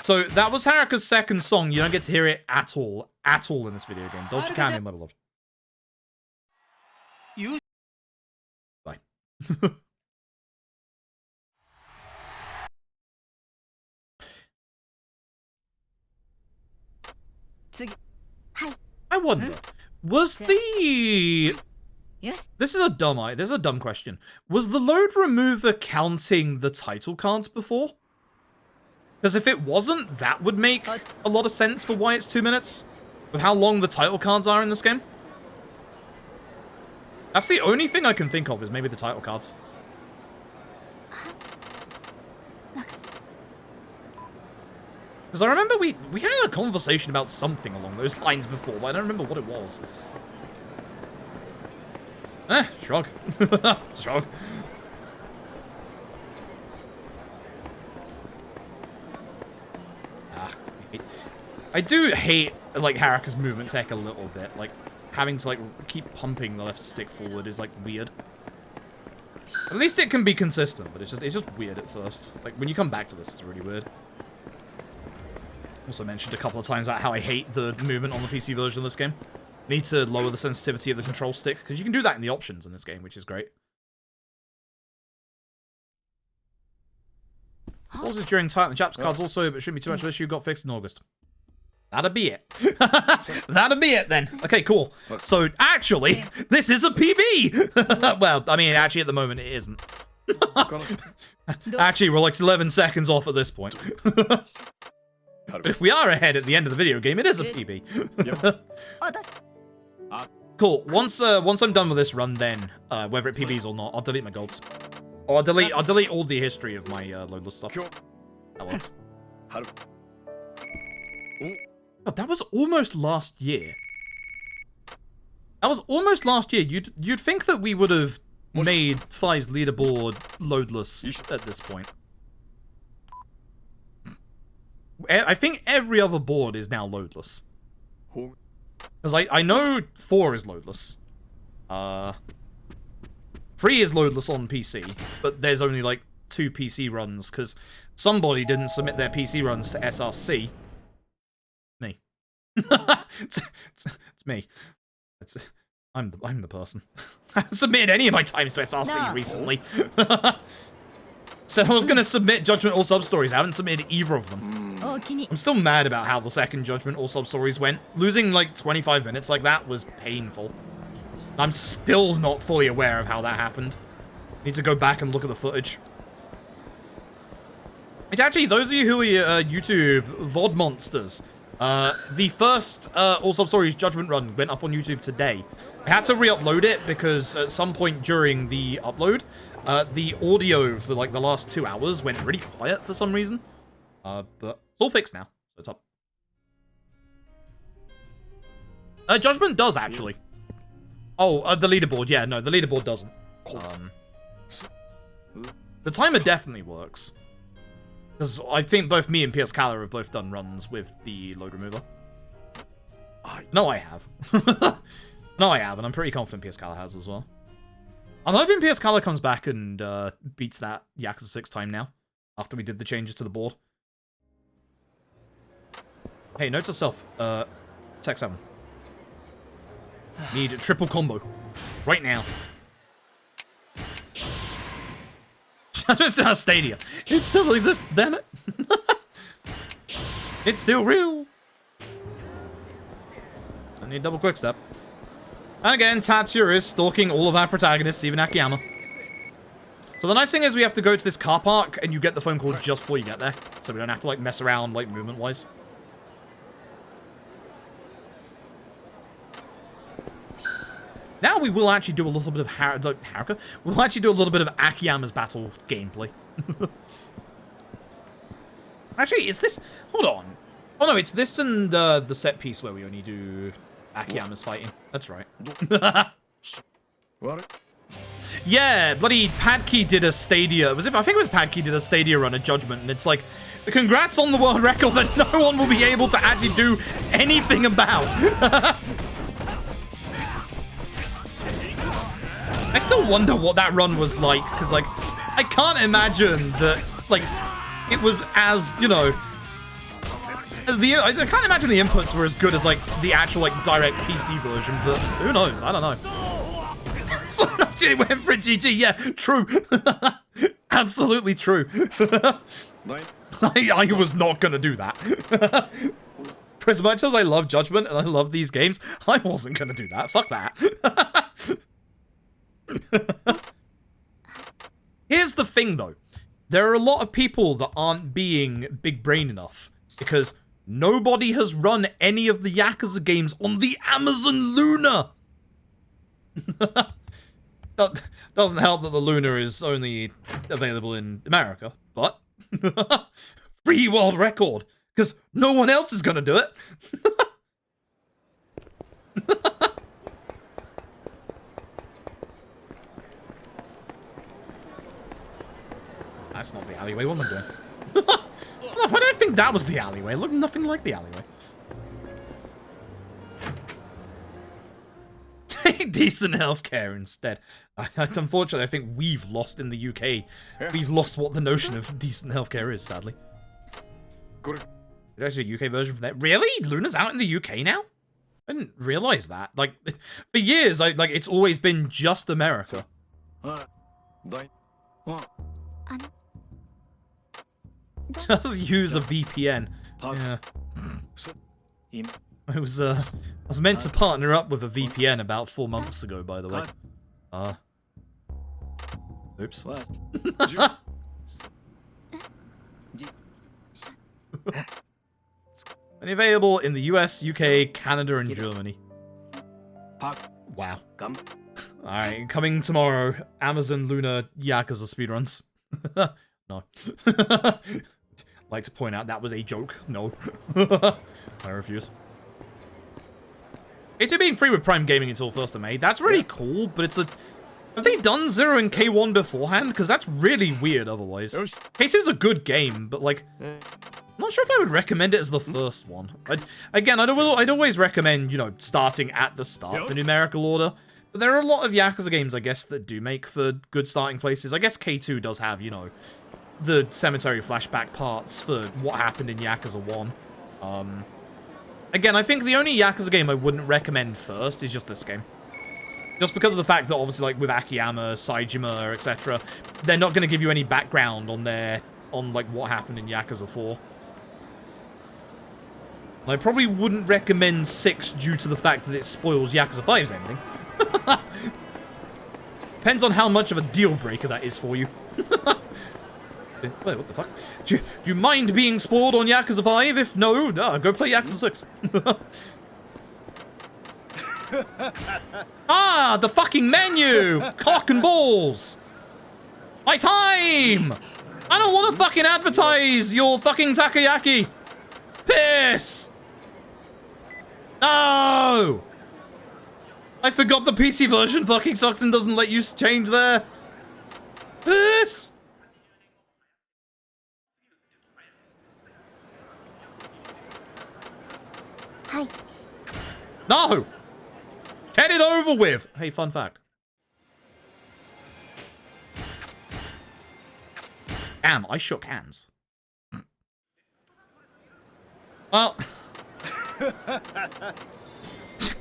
So that was Haruka's second song. You don't get to hear it at all in this video game. Dolce Camia, my beloved. Bye. I wonder, was the... Yes. This is a dumb question. Was the load remover counting the title cards before? Because if it wasn't, that would make a lot of sense for why it's 2 minutes. With how long the title cards are in this game. That's the only thing I can think of, is maybe the title cards. Because I remember we had a conversation about something along those lines before, but I don't remember what it was. Shrug. Shrug. I do hate, like, Haruka's movement tech a little bit. Like, having to, like, keep pumping the left stick forward is, like, weird. At least it can be consistent, but it's just weird at first. Like, when you come back to this, it's really weird. Also mentioned a couple of times about how I hate the movement on the PC version of this game. Need to lower the sensitivity of the control stick, because you can do that in the options in this game, which is great. Pauses during title chapter cards also, but shouldn't be too much of an issue. Got fixed in August. That'll be it. That'll be it then. Okay, cool. So, actually, this is a PB! Well, I mean, actually, at the moment, it isn't. Actually, we're like 11 seconds off at this point. But if we are ahead at the end of the video game, it is a PB. Cool. Once I'm done with this run, then whether it PBs or not, I'll delete my golds. Or I'll delete all the history of my loadless stuff. That works. God, that was almost last year. That was almost last year. You'd think that we would have made 5's leaderboard loadless at this point. I think every other board is now loadless. Because I know 4 is loadless. 3 is loadless on PC, but there's only like 2 PC runs because somebody didn't submit their PC runs to SRC. Me. it's me. I'm the person. I haven't submitted any of my times to SRC recently. Said I was gonna submit Judgment or Sub-Stories. I haven't submitted either of them. I'm still mad about how the second Judgment or Sub-Stories went. Losing like 25 minutes like that was painful. I'm still not fully aware of how that happened. Need to go back and look at the footage. It's actually, those of you who are YouTube VOD monsters, the first All Sub-Stories Judgment run went up on YouTube today. I had to re-upload it because at some point during the upload, the audio for like the last 2 hours went really quiet for some reason. But it's all fixed now, so it's up. Judgment does actually. Oh, the leaderboard, yeah, no, the leaderboard doesn't. The timer definitely works. Because I think both me and PS Kala have both done runs with the load remover. No, I have. No, I have, and I'm pretty confident PS Kala has as well. I'm hoping PS Kala comes back and beats that Yakuza 6 time now, after we did the changes to the board. Hey, note to self, Tech 7. Need a triple combo. Right now. Just our Stadia. It still exists, damn it. It's still real. I need double quick step. And again, Tatsuya is stalking all of our protagonists, even Akiyama. So the nice thing is we have to go to this car park and you get the phone call just before you get there. So we don't have to like mess around like movement-wise. Now we will actually do a little bit of Haruka. We'll actually do a little bit of Akiyama's battle gameplay. Actually, is this... Hold on. Oh no, it's this and the set piece where we only do Akiyama's fighting. That's right. What? Yeah, bloody Padkey did a Stadia. I think it was Padkey did a Stadia run, a Judgment, and it's like, congrats on the world record that no one will be able to actually do anything about. I still wonder what that run was like, because, like, I can't imagine that, like, it was as, you know, as I can't imagine the inputs were as good as, like, the actual, like, direct PC version, but who knows? I don't know. So I went for a GG, yeah, true. Absolutely true. I was not gonna do that. For as much as I love Judgment and I love these games, I wasn't gonna do that. Fuck that. Here's the thing, though. There are a lot of people that aren't being big brain enough because nobody has run any of the Yakuza games on the Amazon Luna. That doesn't help that the Luna is only available in America, but free world record because no one else is gonna do it. That's not the alleyway. What am I doing? Why did I think that was the alleyway? It looked nothing like the alleyway. Decent healthcare instead. Unfortunately, I think we've lost in the UK. We've lost what the notion of decent healthcare is, sadly. There's actually a UK version for that. Really? Luna's out in the UK now? I didn't realize that. Like, for years, it's always been just America. Just use a VPN. Yeah. I was meant to partner up with a VPN about 4 months ago, by the way. Oops. And available in the US, UK, Canada, and Germany. Wow. Alright, coming tomorrow, Amazon Luna Yakuza speedruns. No. Like to point out that was a joke. No. I refuse. K2 being free with Prime Gaming until 1st of May. That's really cool, but it's a... Have they done 0 and K1 beforehand? Because that's really weird otherwise. K2's a good game, but like... I'm not sure if I would recommend it as the first one. I'd always recommend, you know, starting at the start for numerical order. But there are a lot of Yakuza games, I guess, that do make for good starting places. I guess K2 does have, you know, the cemetery flashback parts for what happened in Yakuza 1. Again, I think the only Yakuza game I wouldn't recommend first is just this game. Just because of the fact that, obviously, like, with Akiyama, Saejima, etc., they're not going to give you any background on like, what happened in Yakuza 4. And I probably wouldn't recommend 6 due to the fact that it spoils Yakuza 5's ending. Depends on how much of a deal breaker that is for you. Wait, what the fuck? Do you mind being spoiled on Yakuza 5? If no, go play Yakuza 6. Ah, the fucking menu! Cock and balls! My time! I don't want to fucking advertise your fucking takoyaki! Piss! No! I forgot the PC version fucking sucks and doesn't let you change there. Piss! Hi. No! Get it over with! Hey, fun fact. Damn, I shook hands. Well...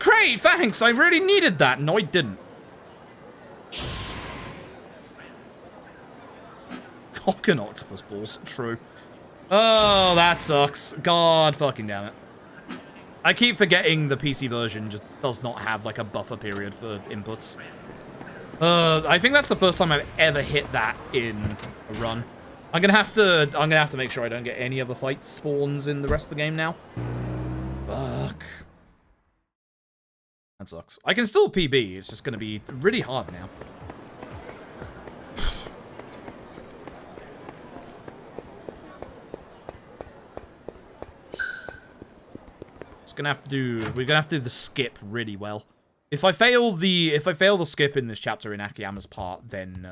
great, thanks. I really needed that. No, I didn't. Cock and octopus balls. True. Oh, that sucks. God fucking damn it. I keep forgetting the PC version just does not have, like, a buffer period for inputs. I think that's the first time I've ever hit that in a run. I'm gonna have to make sure I don't get any other fight spawns in the rest of the game now. Fuck. That sucks. I can still PB, it's just gonna be really hard now. We're gonna have to do the skip really well. If I fail the skip in this chapter in Akiyama's part, then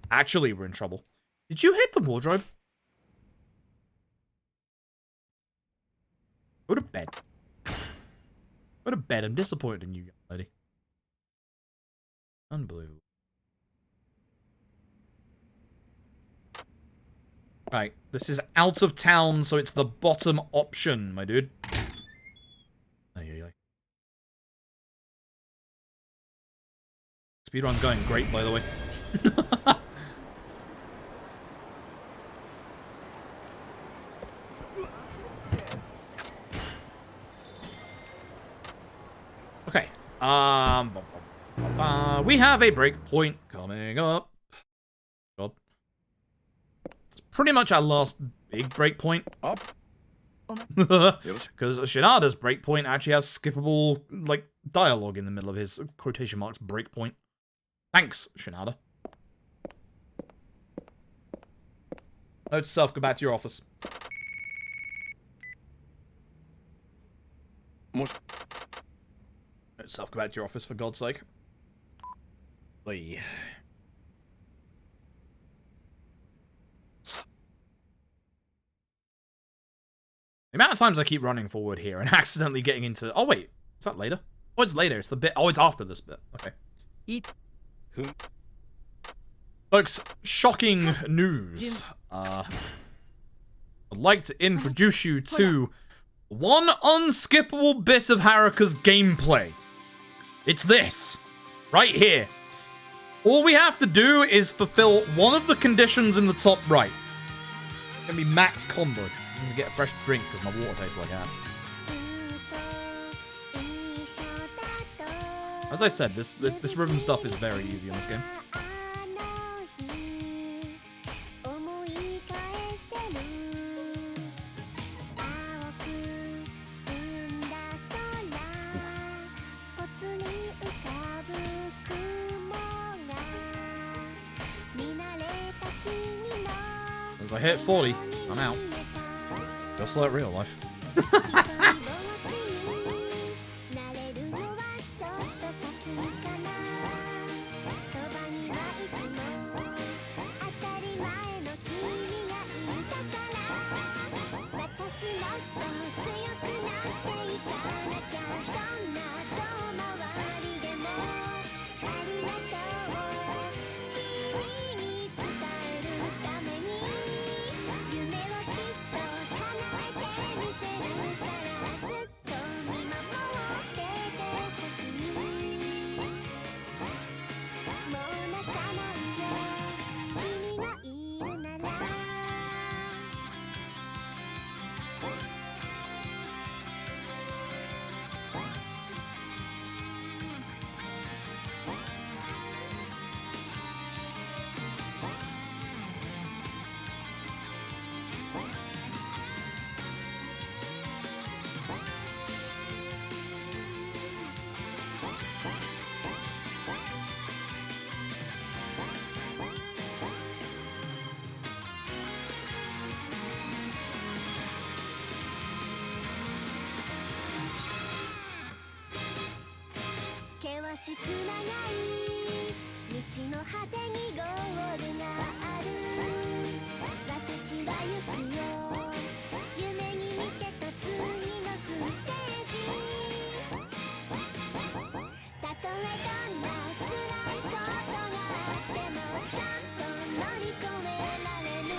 actually we're in trouble. Did you hit the wardrobe? Go to bed. Go to bed. I'm disappointed in you, lady. Unbelievable. Right, this is out of town, so it's the bottom option, my dude. Speedrun going great, by the way. Okay. We have a breakpoint coming up. God. It's pretty much our last big breakpoint. Up. Because Shinada's breakpoint actually has skippable, like, dialogue in the middle of his quotation marks breakpoint. Thanks, Shinada. Note to self, go back to your office. Note to self, go back to your office, for God's sake. Oi. The amount of times I keep running forward here and accidentally getting into... Oh, wait. Is that later? Oh, it's later. It's the bit... Oh, it's after this bit. Okay. Folks, shocking news. I'd like to introduce you to one unskippable bit of Haruka's gameplay. It's this. Right here. All we have to do is fulfill one of the conditions in the top right. It's gonna be max combo. I'm gonna get a fresh drink because my water tastes like ass. As I said, this rhythm stuff is very easy in this game. As I hit 40, I'm out. Just like real life.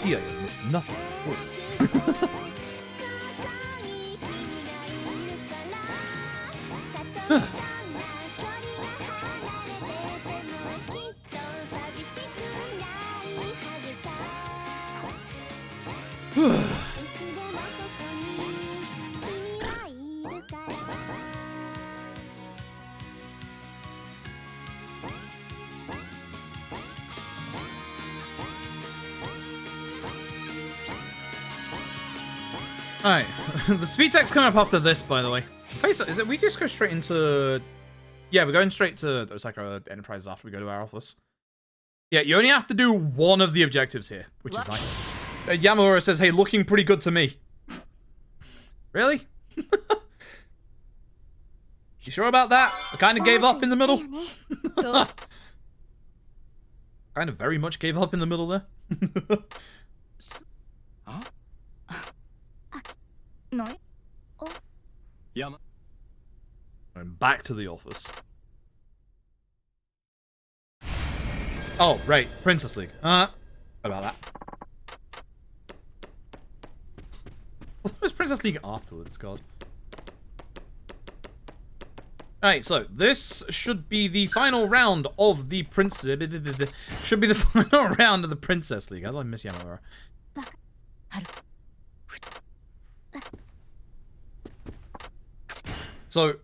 See, I missed nothing. Alright, the speed tech's coming up after this, by the way. Face it, is it we just go straight into... Yeah, we're going straight to Osaka Enterprises after we go to our office. Yeah, you only have to do one of the objectives here, which is nice. Yamamura says, hey, looking pretty good to me. Really? You sure about that? I kind of gave up in the middle. Kind of very much gave up in the middle there. Huh? No. Yama. I'm back to the office. Oh, right. Princess League. What about that? What was Princess League afterwards, God? Alright, so this should be the final round of the should be the final round of the Princess League. How do I miss Yamamura? So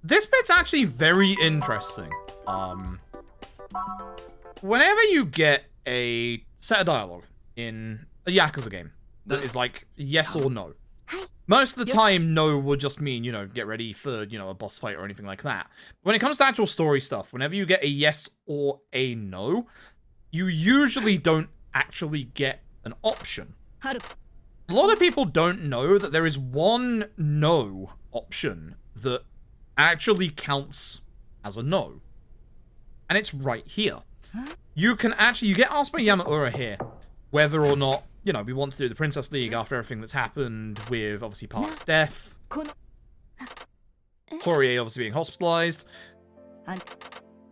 this bit's actually very interesting. Whenever you get a set of dialogue in a Yakuza game that is like yes or no, most of the time no will just mean, you know, get ready for, you know, a boss fight or anything like that. When it comes to actual story stuff, whenever you get a yes or a no, you usually don't actually get an option. Haruka. A lot of people don't know that there is one no option that actually counts as a no. And it's right here. You can actually, you get asked by Yamamura here whether or not, you know, we want to do the Princess League after everything that's happened with, obviously, Park's death. Poirier obviously being hospitalized.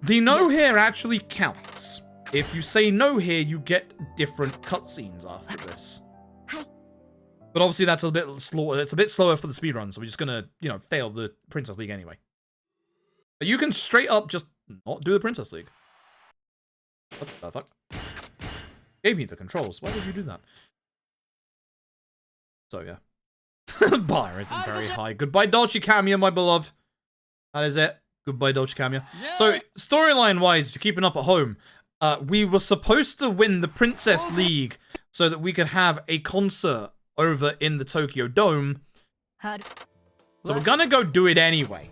The no here actually counts. If you say no here, you get different cutscenes after this. But obviously that's a bit slow. It's a bit slower for the speedrun, so we're just gonna, you know, fail the Princess League anyway. But you can straight up just not do the Princess League. What the fuck? Gave me the controls. Why did you do that? So yeah. Bar isn't very high. Goodbye, Dolce Cameo, my beloved. That is it. Goodbye, Dolce Cameo. Yeah. So storyline-wise, if you're keeping up at home, we were supposed to win the Princess League so that we could have a concert over in the Tokyo Dome. So we're gonna go do it anyway.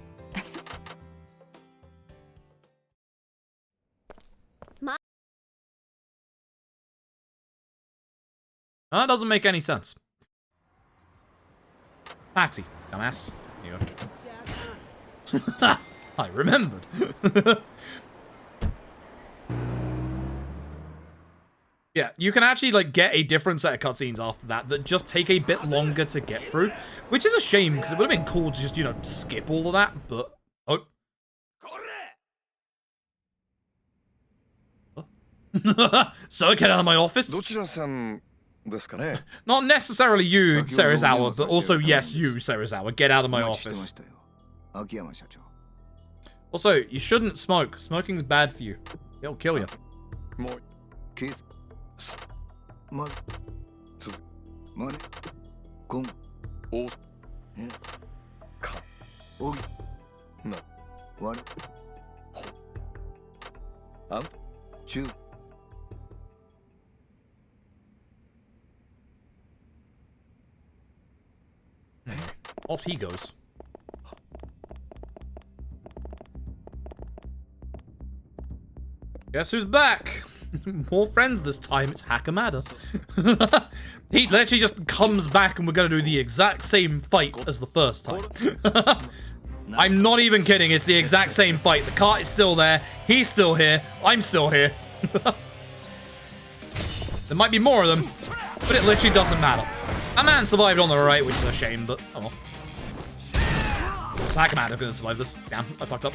That doesn't make any sense. Taxi, dumbass. Here you go. I remembered. Yeah, you can actually like get a different set of cutscenes after that that just take a bit longer to get through, which is a shame because it would have been cool to just, you know, skip all of that, but So get out of my office. Not necessarily you, Serizawa, but also yes, you, Serizawa. Get out of my office. Also, you shouldn't smoke. Smoking's bad for you. It'll kill you. Off he goes. Guess who's back? More friends this time, it's Hakamada. He literally just comes back and we're gonna do the exact same fight as the first time. I'm not even kidding, it's the exact same fight. The cart is still there, he's still here, I'm still here. There might be more of them, but it literally doesn't matter. A man survived on the right, which is a shame, but oh well. So Hakamada gonna survive this. Damn, I fucked up.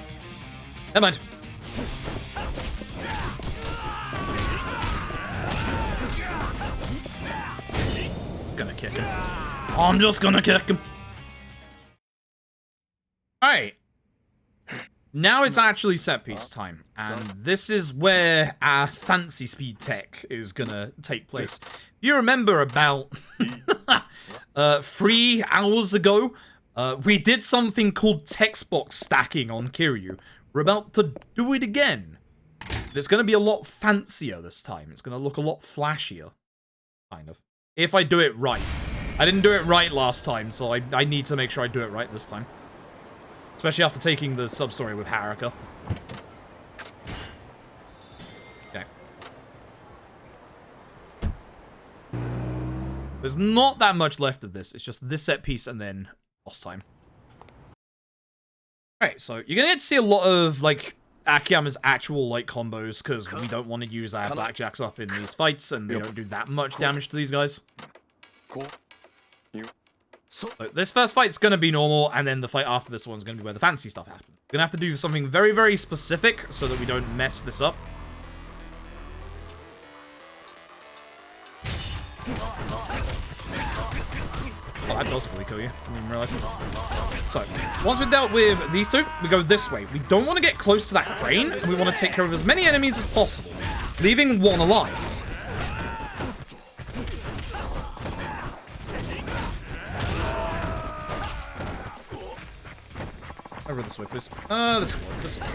Never mind. Gonna kick him. I'm just gonna kick him. Alright. Now it's actually set piece time, and this is where our fancy speed tech is gonna take place. You remember about 3 hours ago, we did something called text box stacking on Kiryu. We're about to do it again. It's gonna be a lot fancier this time. It's gonna look a lot flashier, kind of. If I do it right. I didn't do it right last time, so I need to make sure I do it right this time. Especially after taking the sub-story with Haruka. Okay. There's not that much left of this. It's just this set piece and then boss time. Alright, so you're gonna get to see a lot of, like, Akiyama's actual, like, combos, because we don't want to use our blackjacks up in these fights, and we don't do that much damage to these guys. So this first fight's gonna be normal, and then the fight after this one's gonna be where the fancy stuff happens. We're gonna have to do something very, very specific so that we don't mess this up. Oh, that does fully kill you. I didn't even realize. So, once we've dealt with these two, we go this way. We don't want to get close to that crane, and we want to take care of as many enemies as possible, leaving one alive. Over this way, please. This way.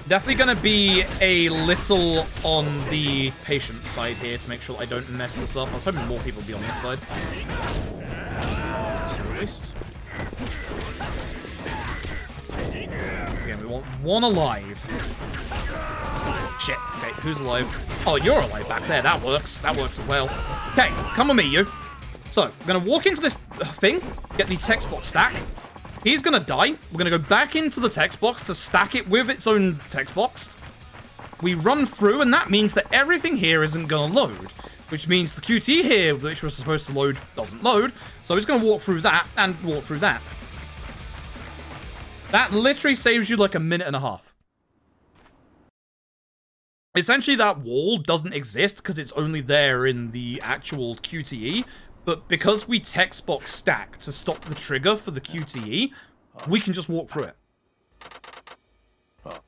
Definitely gonna be a little on the patient side here to make sure I don't mess this up. I was hoping more people would be on this side. This is at least. Again, we want one alive. Shit. Okay, who's alive? Oh, you're alive back there. That works. That works well. Okay, come with me, you. So, I'm going to walk into this thing, get the text box stack. He's going to die. We're going to go back into the text box to stack it with its own text box. We run through, and that means that everything here isn't going to load, which means the QT here, which was supposed to load, doesn't load. So he's going to walk through that and walk through that. That literally saves you like a minute and a half. Essentially, that wall doesn't exist because it's only there in the actual QTE. But because we text box stack to stop the trigger for the QTE, we can just walk through it. As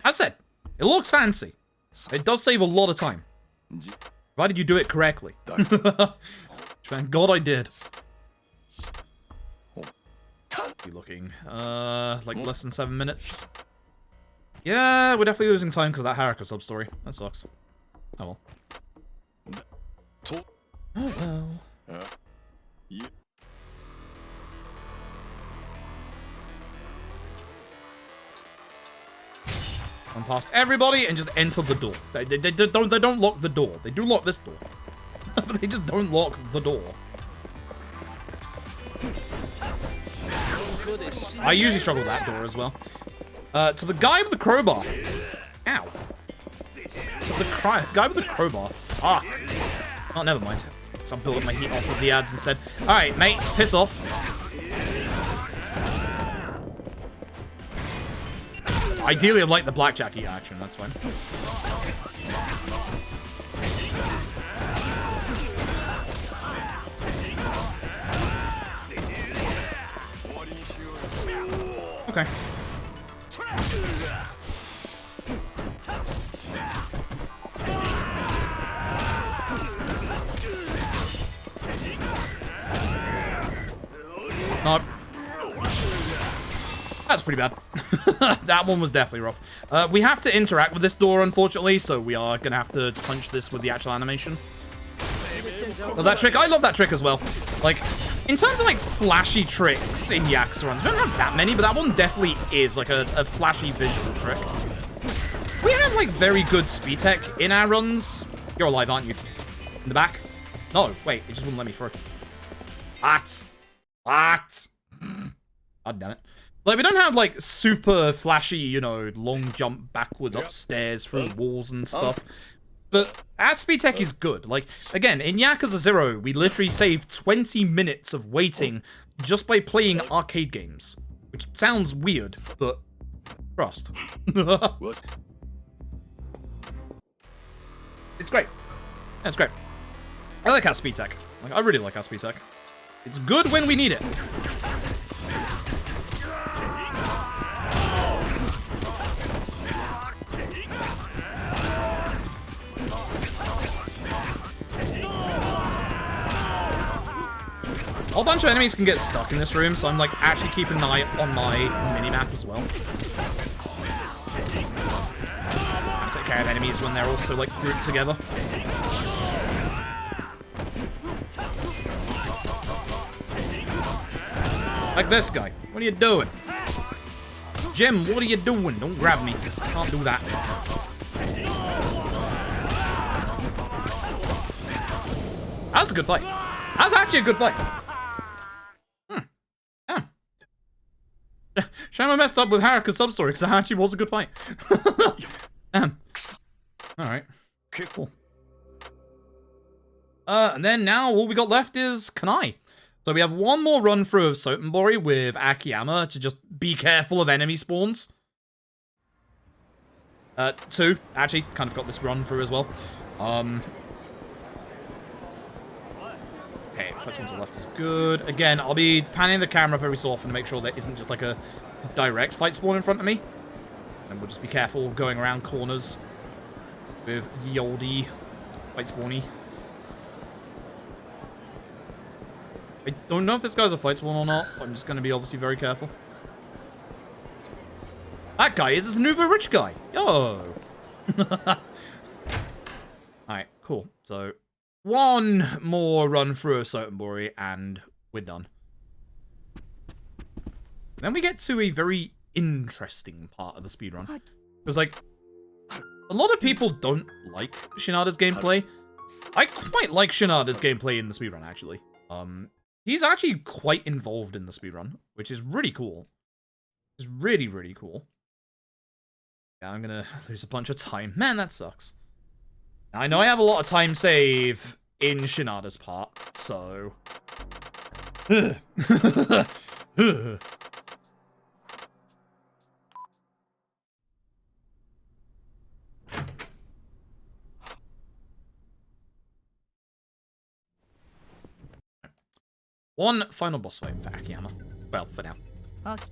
I said, it looks fancy. It does save a lot of time. Provided you do it correctly. Thank God I did. Be looking, like less than 7 minutes. Yeah, we're definitely losing time because of that Haruka sub-story. That sucks. Oh well. Oh well. Run past everybody and just enter the door. They don't lock the door. They do lock this door. But they just don't lock the door. I usually struggle with that door as well. To the guy with the crowbar. Ow. To the guy with the crowbar. Fuck. Oh, never mind. So I'm building my heat off of the ads instead. Alright, mate. Piss off. Ideally, I'd like the blackjack heat action. That's fine. Okay. Nope. That's pretty bad. That one was definitely rough. We have to interact with this door, unfortunately, so we are going to have to punch this with the actual animation. Love that trick. I love that trick as well. Like, in terms of, like, flashy tricks in Yakuza runs, we don't have that many, but that one definitely is, like, a flashy visual trick. We have, like, very good speed tech in our runs. You're alive, aren't you? In the back? No, wait, it just wouldn't let me through. What? What? God damn it. Like, we don't have, like, super flashy, you know, long jump backwards upstairs through walls and stuff. But our speed tech is good. Like, again, in Yakuza 0, we literally saved 20 minutes of waiting just by playing arcade games. Which sounds weird, but trust. It's great. Yeah, it's great. I like our speed tech. Like, I really like our speed tech. It's good when we need it. whole bunch of enemies can get stuck in this room, so I'm like actually keeping an eye on my mini-map as well. I take care of enemies when they're also like grouped together. Like this guy. What are you doing? Jim, what are you doing? Don't grab me. Can't do that. That was a good fight. That was actually a good fight. Yeah. Shame I messed up with Haruka's sub-story, because that actually was a good fight. Alright. Cool. And then now all we got left is Kanai. So we have one more run through of Sotenbori with Akiyama to just be careful of enemy spawns. Two, actually, kind of got this run through as well. Okay, first one to the left is good. Again, I'll be panning the camera up every so often to make sure there isn't just like a direct fight spawn in front of me. And we'll just be careful going around corners with Yoldi fight spawny. I don't know if this guy's a fight spawn or not. I'm just going to be obviously very careful. That guy is a Nuva rich guy. Yo. Alright, cool. So, one more run through of Sotenbori and we're done. Then we get to a very interesting part of the speedrun. Because, like, a lot of people don't like Shinada's gameplay. I quite like Shinada's gameplay in the speedrun, actually. He's actually quite involved in the speedrun, which is really cool. It's really, really cool. Yeah, I'm gonna lose a bunch of time. Man, that sucks. Now, I know I have a lot of time save in Shinada's part, so... One final boss fight for Akiyama. Well, for now. It's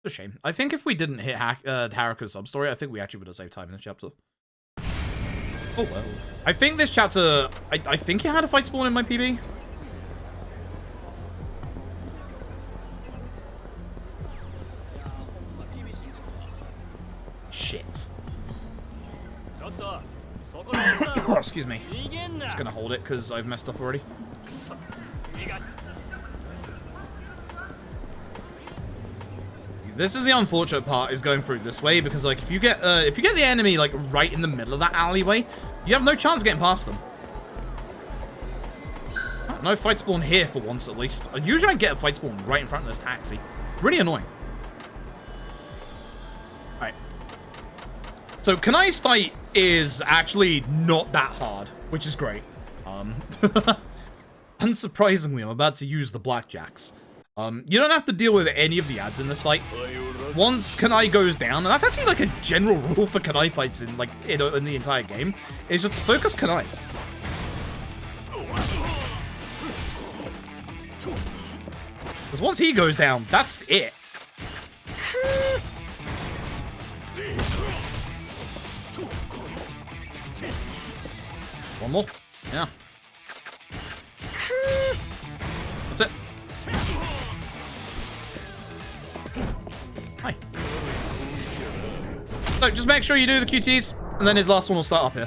a shame. I think if we didn't hit Haruka's sub-story, I think we actually would have saved time in this chapter. Oh well. I think this chapter... I think he had a fight spawn in my PB. Shit. Oh, excuse me. Just gonna hold it because I've messed up already. This is the unfortunate part, is going through this way, because like if you get the enemy like right in the middle of that alleyway, you have no chance of getting past them. No fight spawn here for once at least. Usually I get a fight spawn right in front of this taxi. Really annoying. Alright. So Kanai's fight is actually not that hard, which is great. Unsurprisingly, I'm about to use the blackjacks. You don't have to deal with any of the ads in this fight. Once Kanai goes down, and that's actually like a general rule for Kanai fights in like in the entire game, is just focus Kanai. Because once he goes down, that's it. One more. Yeah. That's it. Hi. So, just make sure you do the QTs, and then his last one will start up here.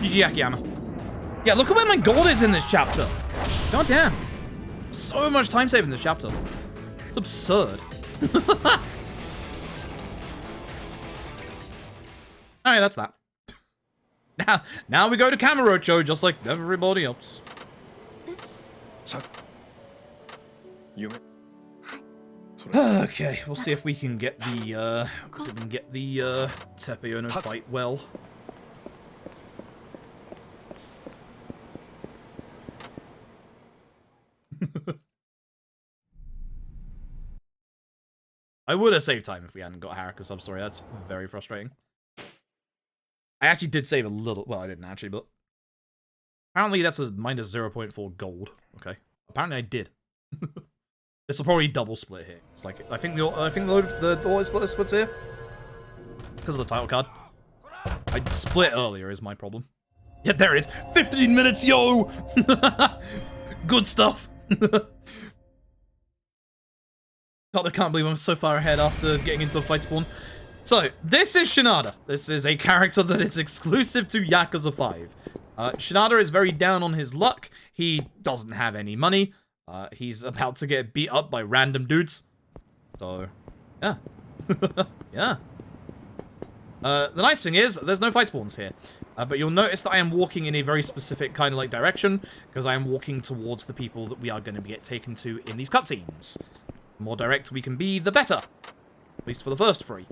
GG Akiyama. Yeah, look at where my gold is in this chapter. God damn. So much time saving this chapter. It's absurd. Alright, that's that. Now we go to Kamurocho just like everybody else. Okay, we'll see if we can get the Tepeyono fight well. I would have saved time if we hadn't got Haruka sub-story. That's very frustrating. I actually did save a little. Well, I didn't actually, but apparently that's a minus 0.4 gold. Okay. Apparently I did. This will probably double split here. It's like I think the auto split splits here because of the title card. I split earlier is my problem. Yeah, there it is. 15 minutes, yo! Good stuff. God, I can't believe I'm so far ahead after getting into a fight spawn. So, this is Shinada. This is a character that is exclusive to Yakuza 5. Shinada is very down on his luck. He doesn't have any money. He's about to get beat up by random dudes. So, yeah. Yeah. The nice thing is, there's no fight spawns here. But you'll notice that I am walking in a very specific kind of like direction, because I am walking towards the people that we are going to get taken to in these cutscenes. The more direct we can be, the better. At least for the first 3.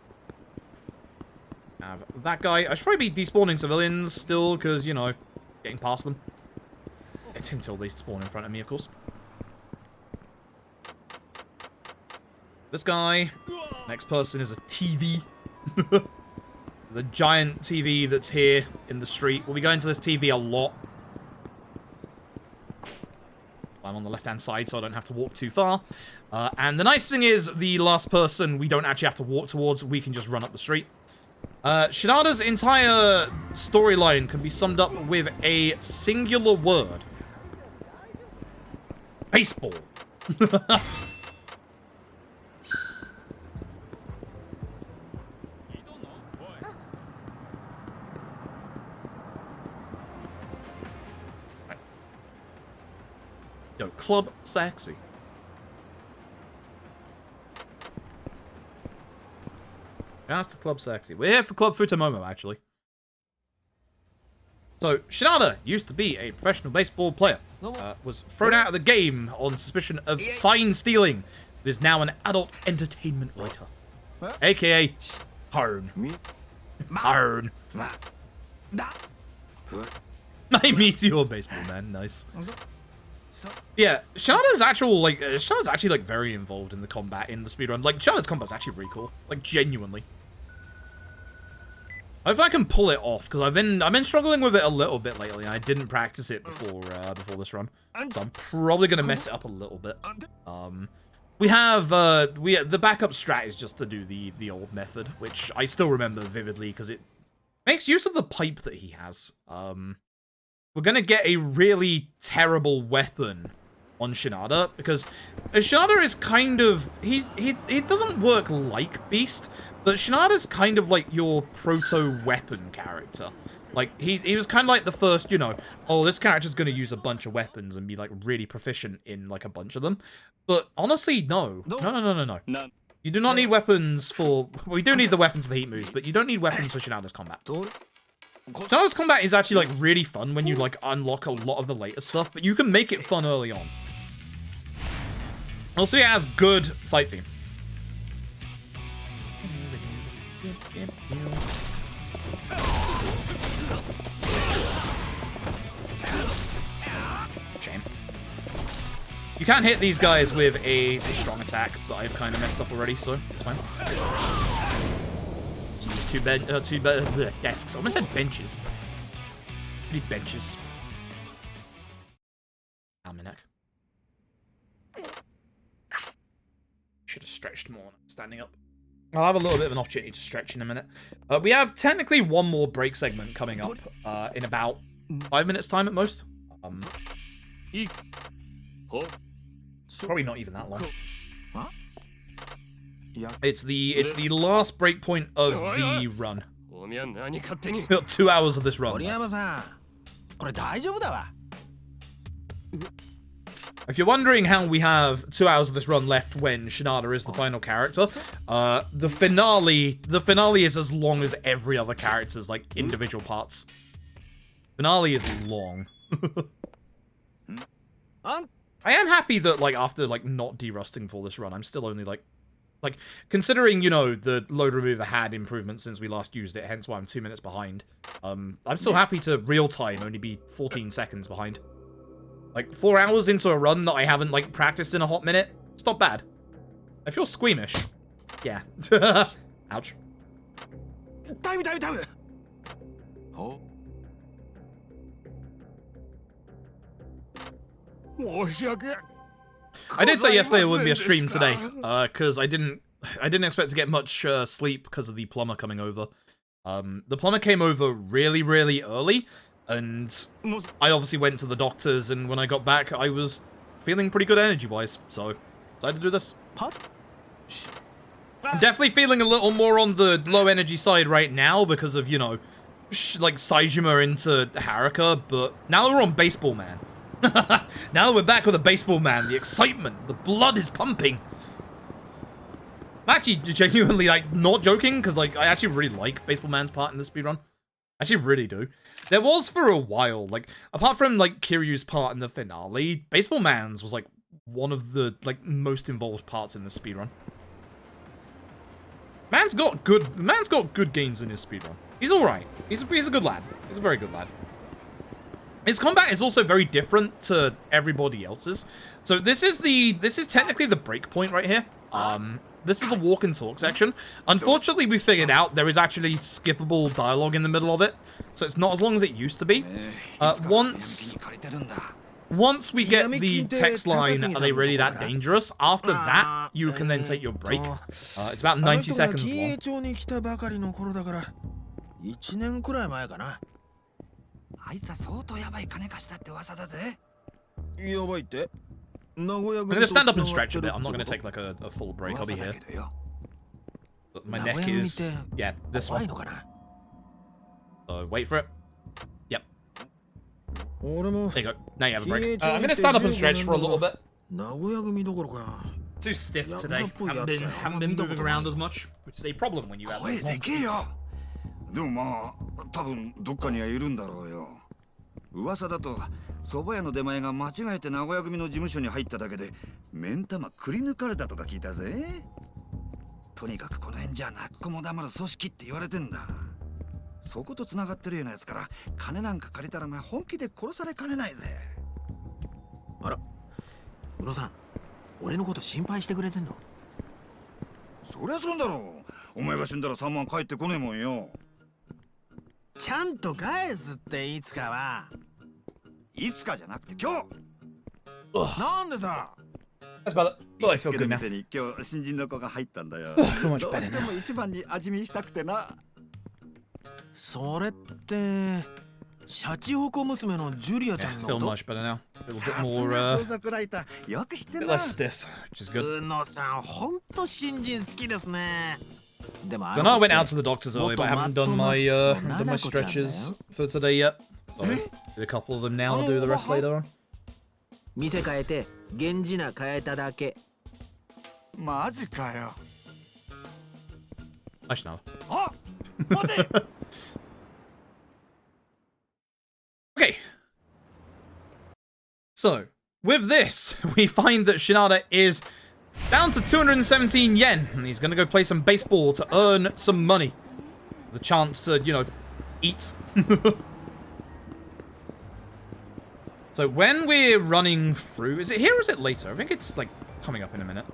Have that guy. I should probably be despawning civilians still, because, you know, getting past them. Until they spawn in front of me, of course. This guy. Next person is a TV. The giant TV that's here in the street. We'll be going to this TV a lot. I'm on the left-hand side, so I don't have to walk too far. And the nice thing is, the last person we don't actually have to walk towards. We can just run up the street. Shinada's entire storyline can be summed up with a singular word. Baseball. Yo, Club Sexy. Shouts to Club Sexy. We're here for Club Futomomo, actually. So, Shinada used to be a professional baseball player. Was thrown out of the game on suspicion of sign stealing. Is now an adult entertainment writer. AKA Harn. Harn. My meteor baseball man, nice. Yeah, Shinada's actually like very involved in the combat in the speedrun. Like, Shinada's combat's actually really cool. Like, genuinely. I hope I can pull it off, because I've been struggling with it a little bit lately, and I didn't practice it before this run. So I'm probably gonna mess it up a little bit. We have the backup strat is just to do the old method, which I still remember vividly because it makes use of the pipe that he has. We're gonna get a really terrible weapon on Shinada, because Shinada is kind of he doesn't work like Beast, but Shinada's kind of like your proto-weapon character. Like, he was kind of like the first, you know, oh, this character's gonna use a bunch of weapons and be like really proficient in like a bunch of them. But honestly, no. No. You do not need weapons for... Well, you do need the weapons for the heat moves, but you don't need weapons for Shinada's combat. Shinada's combat is actually like really fun when you like unlock a lot of the later stuff, but you can make it fun early on. Also, it has good fight theme. Shame. You can't hit these guys with a strong attack, but I've kind of messed up already, so it's fine. Use two desks. I almost said benches. I need benches. Ow, my neck. Should have stretched more standing up. I'll have a little bit of an opportunity to stretch in a minute. We have technically one more break segment coming up in about 5 minutes time at most. Probably not even that long. It's the last break point of the run. Got 2 hours of this run. If you're wondering how we have 2 hours of this run left when Shinada is the final character, the finale is as long as every other character's like individual parts. Finale is long. I am happy that like after like not derusting for this run, I'm still only like considering, you know, the load remover had improvements since we last used it, hence why I'm 2 minutes behind. I'm still happy to real time only be 14 seconds behind. Like, 4 hours into a run that I haven't, like, practiced in a hot minute? It's not bad. I feel squeamish. Yeah. Ouch. タイムタイムタイム。お。申し訳。 I did say yesterday it wouldn't be a stream today, because I didn't expect to get much sleep because of the plumber coming over. The plumber came over really, really early, and I obviously went to the doctors, and when I got back, I was feeling pretty good energy-wise, so decided to do this. I'm definitely feeling a little more on the low energy side right now because of, you know, like Saejima into Haruka, but now that we're on Baseball Man. Now that we're back with a Baseball Man, the excitement, the blood is pumping. I'm actually genuinely, like, not joking, because, like, I actually really like Baseball Man's part in this speedrun. I actually really do. There was for a while, like, apart from, like, Kiryu's part in the finale, Baseball Man's was, like, one of the, like, most involved parts in this speedrun. Man's got good gains in his speedrun. He's alright. He's a good lad. He's a very good lad. His combat is also very different to everybody else's. So this is technically the break point right here. This is the walk and talk section. Unfortunately, we figured out there is actually skippable dialogue in the middle of it, so it's not as long as it used to be. Once we get the text line, are they really that dangerous? After that, you can then take your break. It's about 90 seconds long. あいつは相当やばい金貸したって噂だぜ。やばいって。 I'm gonna stand up and stretch a bit. I'm not gonna take like a full break. I'll be here. But my neck is, yeah, this one. So wait for it. Yep. There you go. Now you have a break. I'm gonna stand up and stretch for a little bit. Too stiff today. Haven't been moving around as much, which is a problem when you have. 声でけえよ。でもまあ多分どっかにはいるんだろうよ。噂だと蕎麦屋の出前が間違えて名古屋組の事務所に入っただけで目ん玉くり抜かれたとか聞いたぜ。とにかくこの辺じゃ泣く子も黙る組織って言われてんだ。そこと繋がってるようなやつから金なんか借りたらお前本気で殺されかねないぜ。あら、宇野さん、俺のこと心配してくれてんの？そりゃそうだろう。お前が死んだら3万返ってこねえもんよ。 ちゃんと返すっていつかは。いつかじゃなくて今日。なんでさ。That's about it. Well, I feel good now. 店に今日新人の子が入ったんだよ。 feel much どう better しても一番に味見したくてな。それってシャチホコ娘のジュリアちゃん Yeah, の feel こと。 much better now. A little さ bit す more, が風俗ライター。よく知ってん bit な。 less stiff, which is good. 宇野さん、ほんと新人好きですね。でも So now I went out to the doctors early, but I haven't done my stretches for today yet. So do a couple of them now. I'll do the rest later on. 店変えて源氏名変えただけ。マジかよ。 I should know. あ、待て。 Okay. So, with this, we find that Shinada is down to 217 yen, and he's gonna go play some baseball to earn some money. The chance to, you know, eat. So when we're running through, is it here or is it later? I think it's, like, coming up in a minute.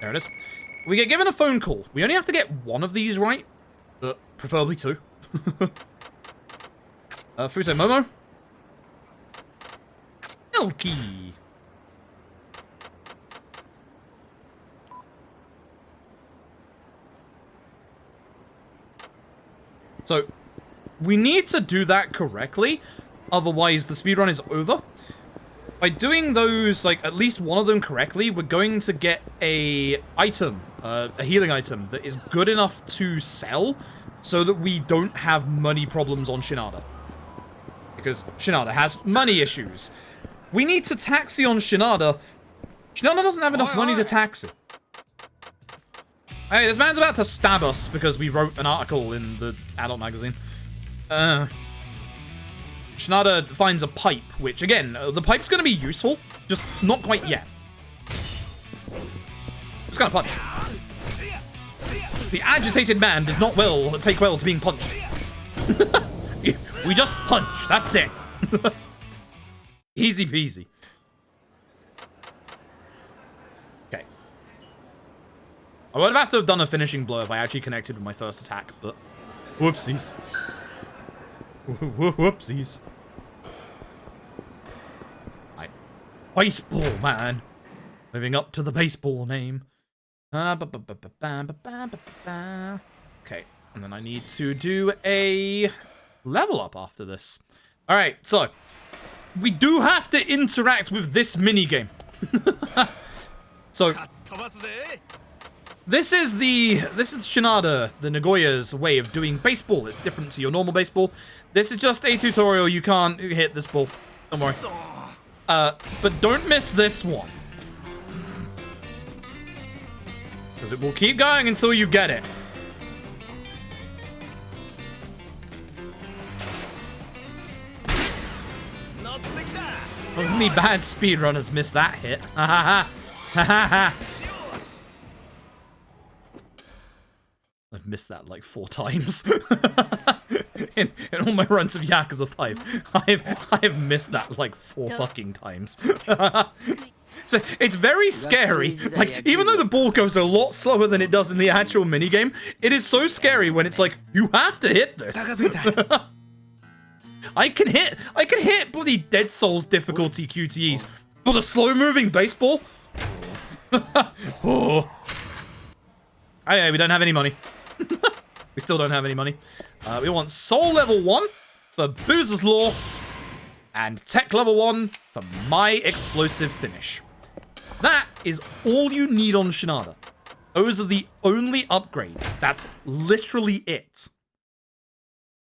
There it is. We get given a phone call. We only have to get one of these right, but preferably two. Fuse Momo. Elky. So, we need to do that correctly, otherwise the speedrun is over. By doing those, like, at least one of them correctly, we're going to get a item, a healing item, that is good enough to sell, so that we don't have money problems on Shinada. Because Shinada has money issues. We need to taxi on Shinada. Shinada doesn't have enough money to taxi. Hey, this man's about to stab us because we wrote an article in the adult magazine. Shinada finds a pipe, which, again, the pipe's going to be useful, just not quite yet. Just gonna punch. The agitated man does not take well to being punched. We just punch, that's it. Easy peasy. Okay. I would have to have done a finishing blow if I actually connected with my first attack, but whoopsies. Whoopsies. Right. Baseball, man. Living up to the baseball name. Okay, and then I need to do a level up after this. Alright, so we do have to interact with this minigame. So this is Shinada, the Nagoya's way of doing baseball. It's different to your normal baseball. This is just a tutorial. You can't hit this ball. Don't worry. But don't miss this one. Because it will keep going until you get it. Only bad speedrunners miss that hit. Ha ha ha. I've missed that like 4 times. in all my runs of Yakuza 5. I've missed that like 4 fucking times. So it's very scary. Like, even though the ball goes a lot slower than it does in the actual minigame, it is so scary when it's like, you have to hit this. I can hit bloody Dead Souls difficulty QTEs, but a slow-moving baseball? Oh. Anyway, we don't have any money. We still don't have any money. We want Soul level 1 for Boozer's Law, and Tech level 1 for My Explosive Finish. That is all you need on Shinada. Those are the only upgrades. That's literally it.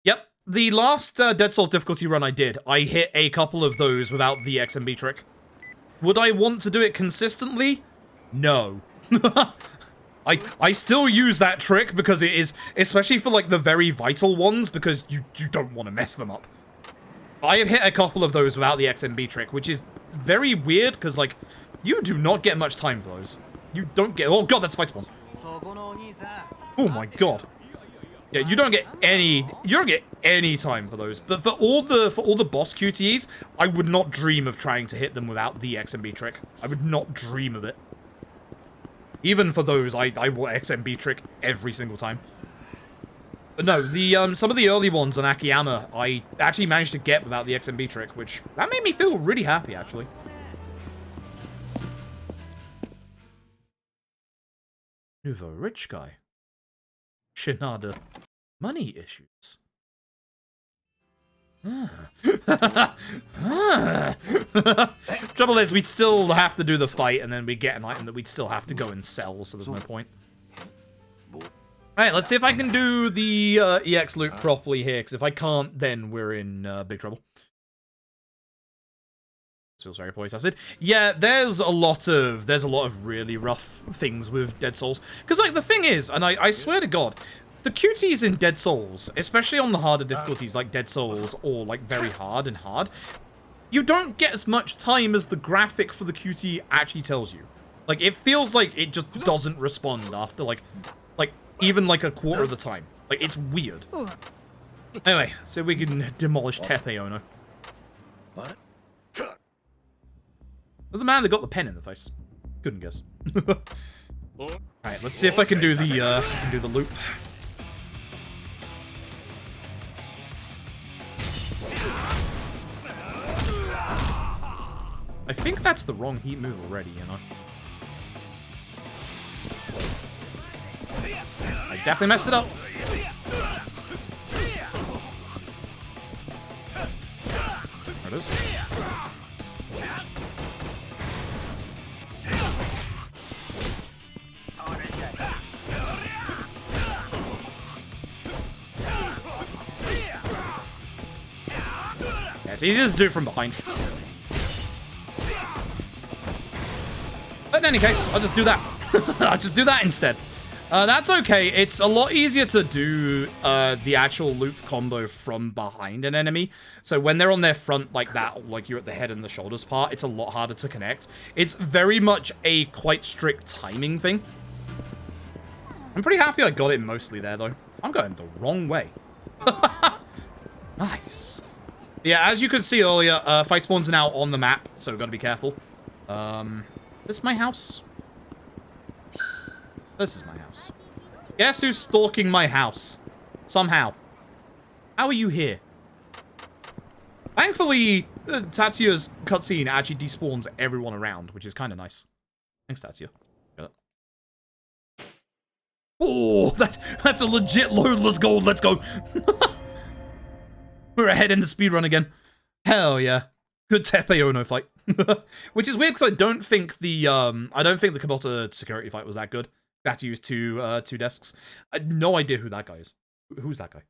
Yep, the last Dead Souls difficulty run I did, I hit a couple of those without the XMB trick. Would I want to do it consistently? No. I still use that trick because it is, especially for like the very vital ones, because you don't want to mess them up. I have hit a couple of those without the XMB trick, which is very weird because like you do not get much time for those. You don't get. Oh god, that's fight spawn. Oh my god. Yeah, you don't get any time for those. But for all the boss QTEs, I would not dream of trying to hit them without the XMB trick. I would not dream of it. Even for those, I will XMB trick every single time. But no, the some of the early ones on Akiyama, I actually managed to get without the XMB trick, which that made me feel really happy, actually. Nouveau rich guy. Shinada. Money issues. Trouble is, we'd still have to do the fight, and then we get an item that we'd still have to go and sell, so there's no point. Alright, let's see if I can do the EX loop properly here, because if I can't, then we're in big trouble. This feels very poorly tested. Yeah, there's a lot of really rough things with Dead Souls. Because, like, the thing is, and I swear to God, the QTs in Dead Souls, especially on the harder difficulties like Dead Souls or, like, very hard and hard, you don't get as much time as the graphic for the QT actually tells you. Like, it feels like it just doesn't respond after, like even, like, a quarter of the time. Like, it's weird. Anyway, so we can demolish Tepe Ono. What? The man that got the pen in the face. Couldn't guess. Alright, let's see if I can do the loop. I think that's the wrong heat move already, you know. I definitely messed it up. There it is. Yeah, so you just do it from behind. But in any case, I'll just do that. I'll just do that instead. That's okay. It's a lot easier to do the actual loop combo from behind an enemy. So when they're on their front like that, like you're at the head and the shoulders part, it's a lot harder to connect. It's very much a quite strict timing thing. I'm pretty happy I got it mostly there, though. I'm going the wrong way. Nice. Yeah, as you could see earlier, fight spawns are now on the map, so we've got to be careful. This is my house. This is my house. Guess who's stalking my house? Somehow. How are you here? Thankfully, Tatsuya's cutscene actually despawns everyone around, which is kind of nice. Thanks, Tatsuya. Oh, that's a legit loadless gold. Let's go. We're ahead in the speedrun again. Hell yeah. Good Tepe Ono fight. Which is weird because I don't think the Kubota security fight was that good. That used two desks. I had no idea who that guy is. Who's that guy?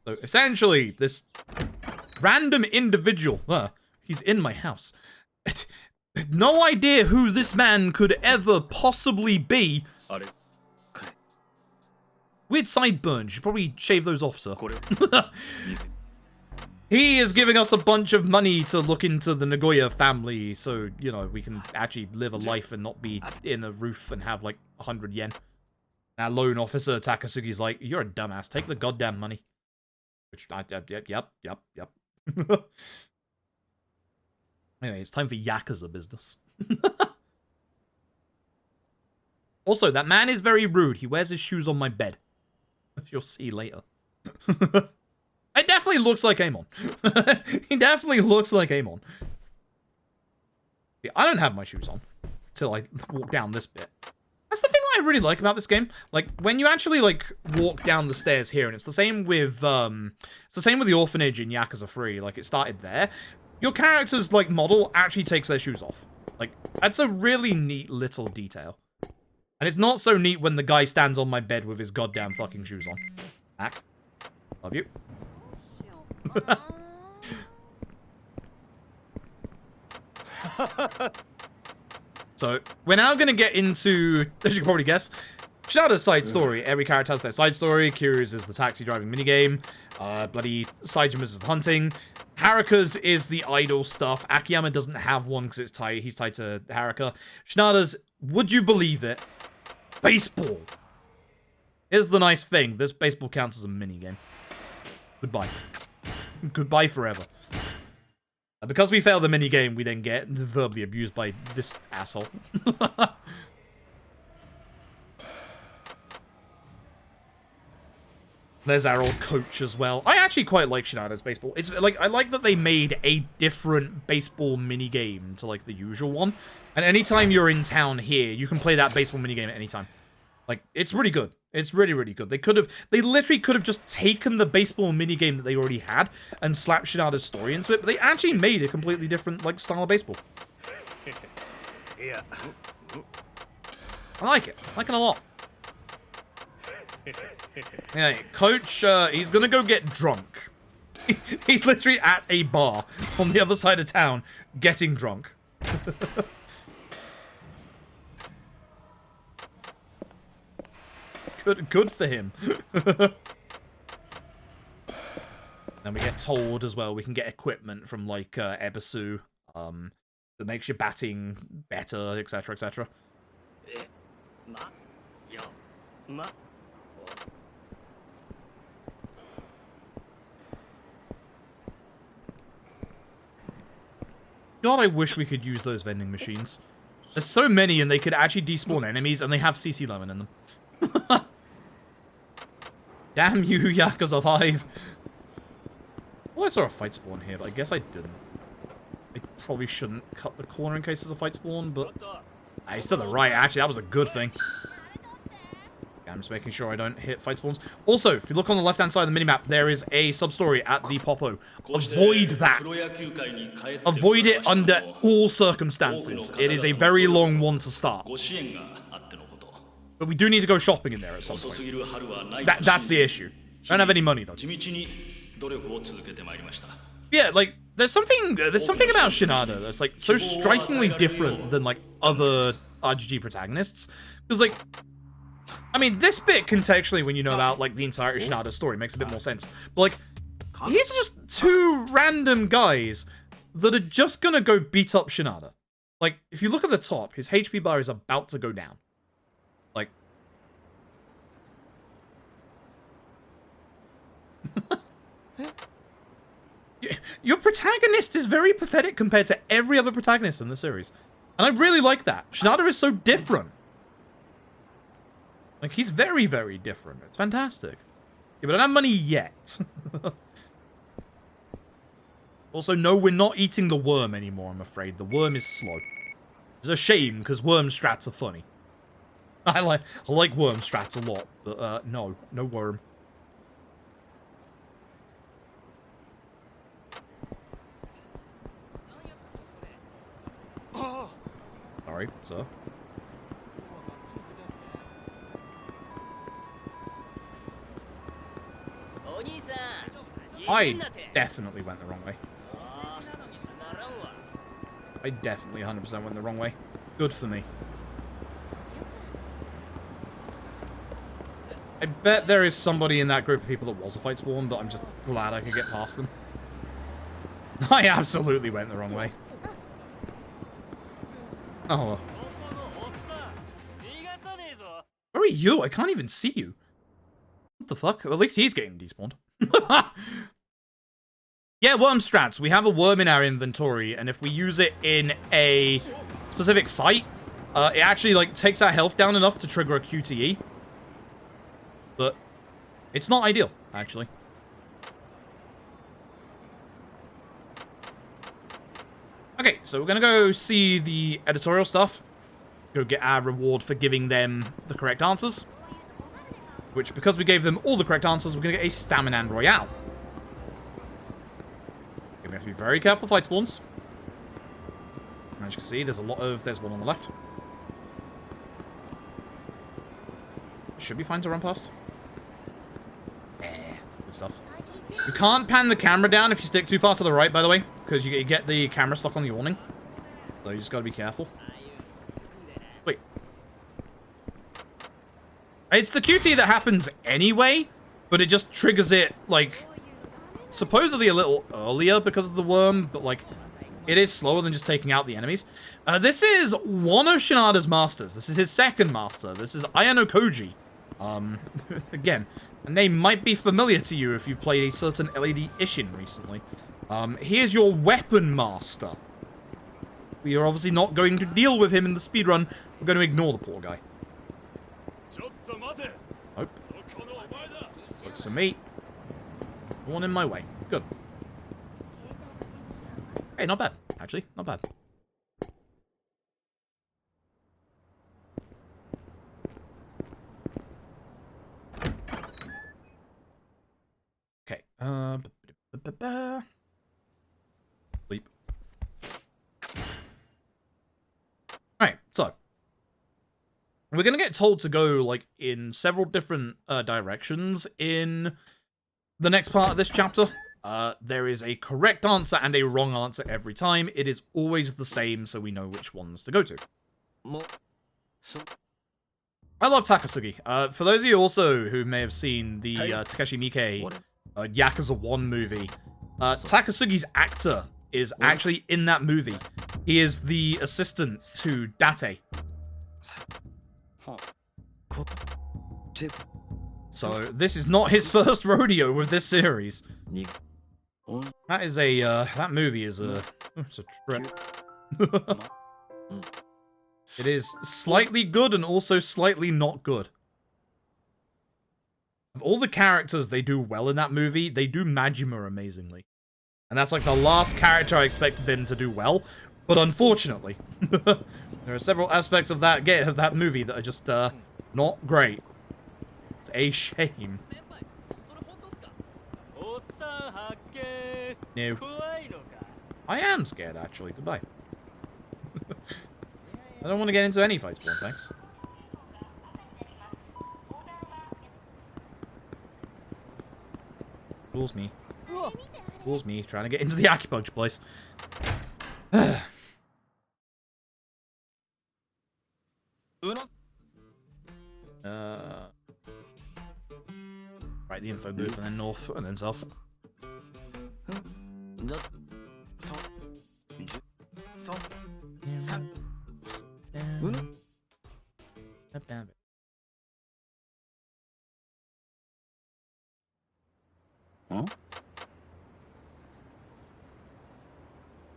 So essentially, this random individual, he's in my house. No idea who this man could ever possibly be. Weird sideburns. Should probably shave those off, sir. He is giving us a bunch of money to look into the Nagoya family, so, you know, we can actually live a life and not be in a roof and have, like, 100 yen. Our loan officer, Takasugi's like, you're a dumbass. Take the goddamn money. Which, yep. Anyway, it's time for Yakuza business. Also, that man is very rude. He wears his shoes on my bed. You'll see later. It definitely looks like Amon. He definitely looks like Amon. Yeah, I don't have my shoes on till I walk down this bit. That's the thing that I really like about this game. Like, when you actually, like, walk down the stairs here, and it's the same with the orphanage in Yakuza 3. Like, it started there. Your character's, like, model actually takes their shoes off. Like, that's a really neat little detail. And it's not so neat when the guy stands on my bed with his goddamn fucking shoes on. Back. Love you. So, we're now going to get into, as you can probably guess, Shinada's side story. Every character has their side story. Kiryu's is the taxi driving minigame. Bloody Saejima's is the hunting. Haruka's is the idol stuff. Akiyama doesn't have one because he's tied to Haruka. Shinada's, would you believe it? Baseball. Here's the nice thing. This baseball counts as a minigame. Goodbye. Goodbye forever. Because we fail the minigame, we then get verbally abused by this asshole. There's our old coach as well. I actually quite like Shinada's baseball. It's like, I like that they made a different baseball minigame to like the usual one. And anytime you're in town here, you can play that baseball minigame at any time. Like, it's really good. It's really, really good. They literally could have just taken the baseball minigame that they already had and slapped Shinada's story into it, but they actually made a completely different, like, style of baseball. Yeah. I like it. I like it a lot. Yeah, Coach, he's gonna go get drunk. He's literally at a bar on the other side of town getting drunk. Good for him. Then we get told as well we can get equipment from like Ebisu that makes your batting better, etc, etc. God, I wish we could use those vending machines. There's so many and they could actually despawn enemies and they have CC lemon in them. Damn you, Yakuza 5. Well, I saw a fight spawn here, but I guess I didn't. I probably shouldn't cut the corner in case there's a fight spawn, but... He's to the right, actually, that was a good thing. Okay, I'm just making sure I don't hit fight spawns. Also, if you look on the left-hand side of the minimap, there is a sub-story at the Popo. Avoid that. Avoid it under all circumstances. It is a very long one to start. But we do need to go shopping in there at some point. That's the issue. I don't have any money, though. Yeah, like, there's something about Shinada that's, like, so strikingly different than, like, other RGG protagonists. Because, like, I mean, this bit, contextually, when you know about, like, the entire Shinada story, makes a bit more sense. But, like, these are just two random guys that are just gonna go beat up Shinada. Like, if you look at the top, his HP bar is about to go down. Like... Your protagonist is very pathetic compared to every other protagonist in the series. And I really like that. Shinada is so different. Like, he's very, very different. It's fantastic. Yeah, but I don't have money yet. Also, no, we're not eating the worm anymore, I'm afraid. The worm is slow. It's a shame, because worm strats are funny. I like worm strats a lot, but no worm. Sorry, sir. I definitely went the wrong way. I definitely 100% went the wrong way. Good for me. I bet there is somebody in that group of people that was a fight spawn, but I'm just glad I could get past them. I absolutely went the wrong way. Oh well. Where are you? I can't even see you. What the fuck? Well, at least he's getting despawned. Yeah, worm strats. We have a worm in our inventory, and if we use it in a specific fight, it actually, like, takes our health down enough to trigger a QTE. But it's not ideal, actually. Okay, so we're gonna go see the editorial stuff. Go get our reward for giving them the correct answers. Which, because we gave them all the correct answers, we're gonna get a Stamina Royale. We have to be very careful fight spawns. As you can see, there's one on the left. Should be fine to run past. Good stuff. You can't pan the camera down if you stick too far to the right, by the way, because you get the camera stuck on the awning. So you just gotta be careful. Wait. It's the QT that happens anyway, but it just triggers it, like, supposedly a little earlier because of the worm, but, like, it is slower than just taking out the enemies. This is one of Shinada's masters. This is his second master. This is Ayano Koji. Again, a name might be familiar to you if you've played a certain LED Ishin recently. He is your weapon master. We are obviously not going to deal with him in the speedrun. We're going to ignore the poor guy. Nope. Looks to me. One in my way. Good. Hey, not bad. Actually, not bad. Okay. Sleep. Alright, so. We're gonna get told to go, like, in several different directions in the next part of this chapter. There is a correct answer and a wrong answer every time. It is always the same, so we know which ones to go to. I love Takasugi. For those of you also who may have seen the Takeshi Miike Yakuza 1 movie, Takasugi's actor is actually in that movie. He is the assistant to Date. So this is not his first rodeo with this series. That is a, that movie is a, it's a trip. It is slightly good and also slightly not good. Of all the characters they do well in that movie, they do Majima amazingly. And that's like the last character I expected them to do well, but unfortunately, there are several aspects of that movie that are just, not great. It's a shame. No. I am scared, actually. Goodbye. I don't want to get into any fight spawn, thanks. Fools me. Fools me, trying to get into the acupuncture place. Right, the info booth, and then north, and then south.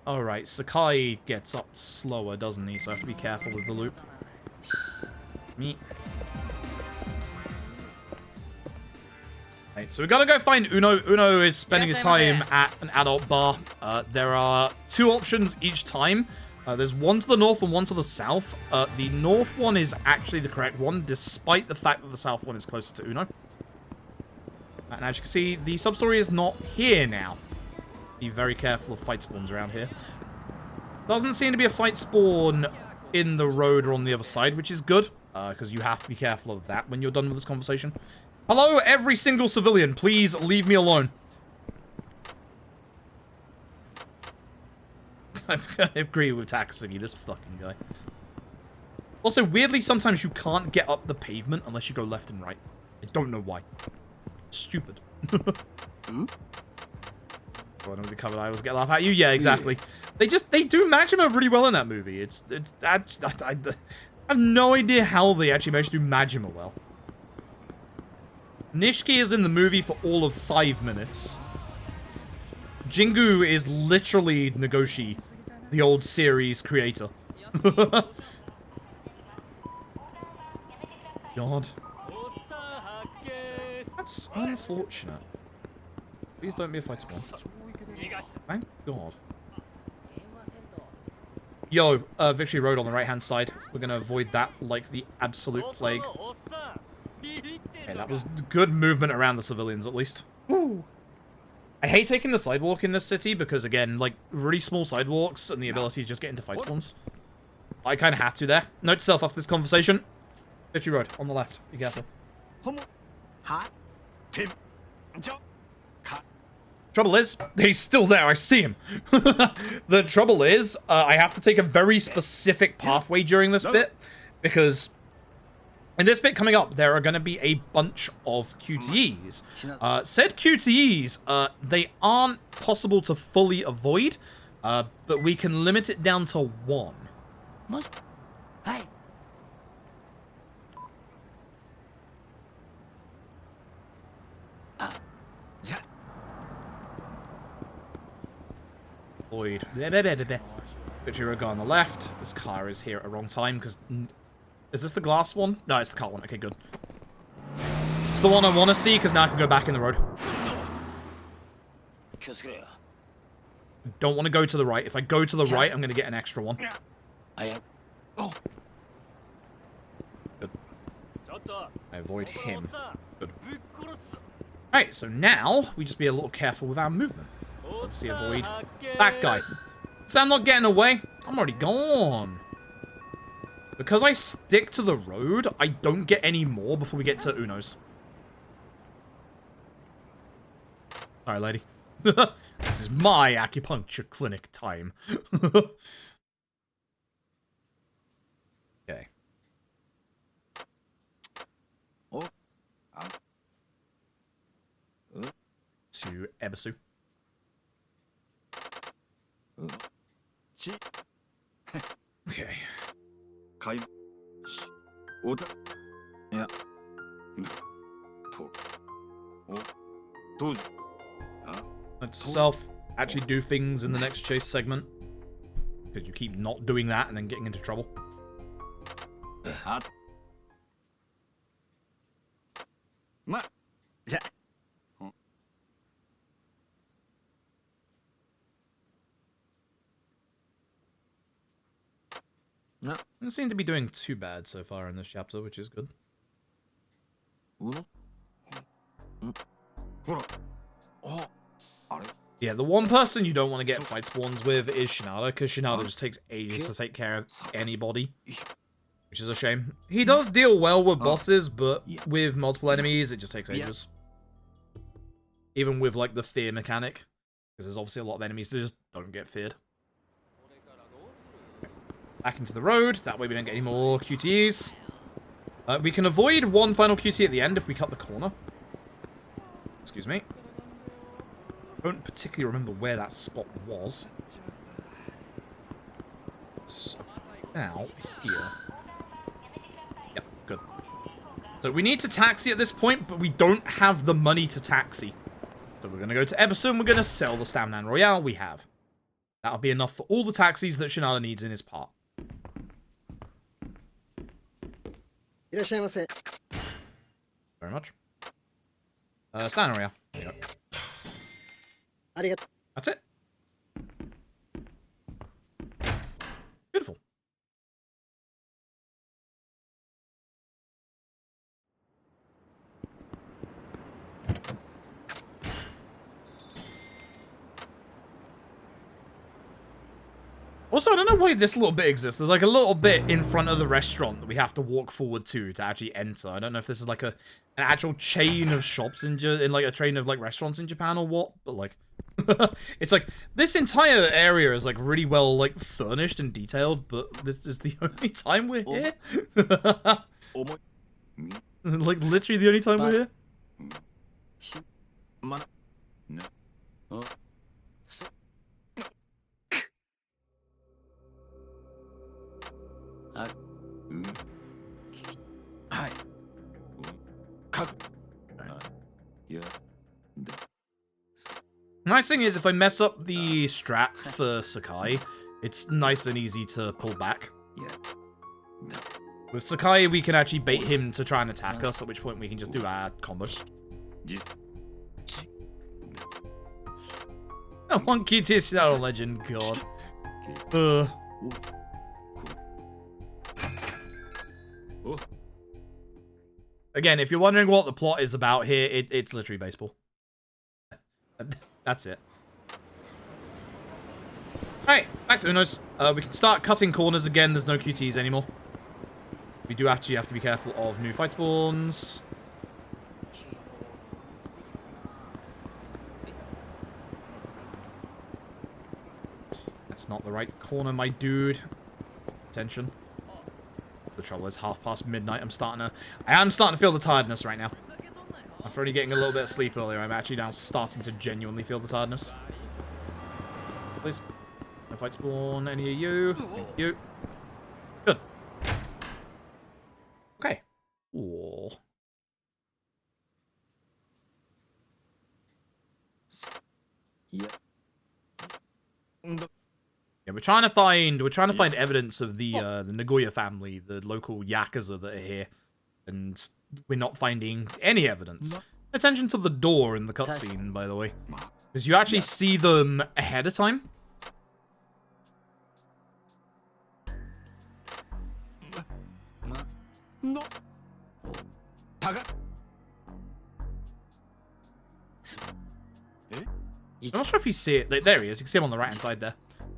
Alright, Sakai gets up slower, doesn't he? So I have to be careful with the loop. Me. Right, so we gotta go find Uno. Uno is spending his time at an adult bar. There are 2 options each time. There's one to the north and one to the south. The north one is actually the correct one, despite the fact that the south one is closer to Uno. And as you can see, the sub-story is not here now. Be very careful of fight spawns around here. Doesn't seem to be a fight spawn in the road or on the other side, which is good, because you have to be careful of that when you're done with this conversation. Hello, every single civilian. Please leave me alone. I agree with Takasugi, this fucking guy. Also, weirdly, sometimes you can't get up the pavement unless you go left and right. I don't know why. It's stupid. I know the covered eye was get laugh at you. Yeah, exactly. They do Majima really well in that movie. I have no idea how they actually managed to do Majima well. Nishiki is in the movie for all of 5 minutes. Jingu is literally Nagoshi, the old series creator. God. That's unfortunate. Please don't be a fight spawn. Thank God. Yo, Victory Road on the right-hand side. We're going to avoid that like the absolute plague. Okay, that was good movement around the civilians, at least. Woo. I hate taking the sidewalk in this city because, again, like, really small sidewalks and the ability to just get into fight spawns. I kind of had to there. Note to self after this conversation. Victory Road, on the left. Be careful. Trouble is, he's still there. I see him. The trouble is, I have to take a very specific pathway during this bit, because in this bit coming up, there are going to be a bunch of QTEs. Said QTEs, they aren't possible to fully avoid, but we can limit it down to 1. Void. Victory go on the left. This car is here at a wrong time because... Is this the glass one? No, it's the car one. Okay, good. It's the one I want to see because now I can go back in the road. Don't want to go to the right. If I go to the right, I'm going to get an extra one. Good. I avoid him. Good. Alright, so now we just be a little careful with our movement. Obviously avoid that guy. So I'm not getting away. I'm already gone. Because I stick to the road, I don't get any more before we get to Uno's. Alright, lady. This is my acupuncture clinic time. Okay. To Ebisu. Okay. Let's self actually do things in the next chase segment. Because you keep not doing that and then getting into trouble. No. Don't seem to be doing too bad so far in this chapter, which is good. Yeah, the one person you don't want to get fight spawns with is Shinada, because Shinada just takes ages to take care of anybody. Which is a shame. He does deal well with bosses, but with multiple enemies, it just takes ages. Even with, like, the fear mechanic. Because there's obviously a lot of enemies that just don't get feared. Back into the road. That way we don't get any more QTEs. We can avoid one final QTE at the end if we cut the corner. Excuse me. I don't particularly remember where that spot was. It's now here. Yep, good. So we need to taxi at this point, but we don't have the money to taxi. So we're going to go to Eberson. We're going to sell the Stamina Royale we have. That'll be enough for all the taxis that Shinada needs in his part. いらっしゃいませ。 Very much. Stand area. There you go. ありがとう。 That's it. Beautiful. Also, I don't know why this little bit exists. There's like a little bit in front of the restaurant that we have to walk forward to actually enter. I don't know if this is like an actual chain of shops in like a chain of like restaurants in Japan or what, but like it's like this entire area is like really well like furnished and detailed, but this is the only time we're here. Like literally the only time we're here. Nice thing is, if I mess up the strat for Sakai, it's nice and easy to pull back. With Sakai, we can actually bait him to try and attack us, at which point we can just do our combos. Oh, one QTS Shadow Legend, god. Again, if you're wondering what the plot is about here, it's literally baseball. That's it. Alright, back to Uno's. We can start cutting corners again. There's no QTs anymore. We do actually have to be careful of new fight spawns. That's not the right corner, my dude. Attention. The trouble is midnight. I am starting to feel the tiredness right now. After already getting a little bit of sleep earlier, I'm actually now starting to genuinely feel the tiredness. Please. No fight spawn, any of you. Thank you. Good. Okay. Ooh. Yeah, we're trying to find evidence of the Nagoya family, the local Yakuza that are here, and we're not finding any evidence. Attention to the door in the cutscene, by the way, because you actually see them ahead of time. I'm not sure if you see it. There he is. You can see him on the right hand side there.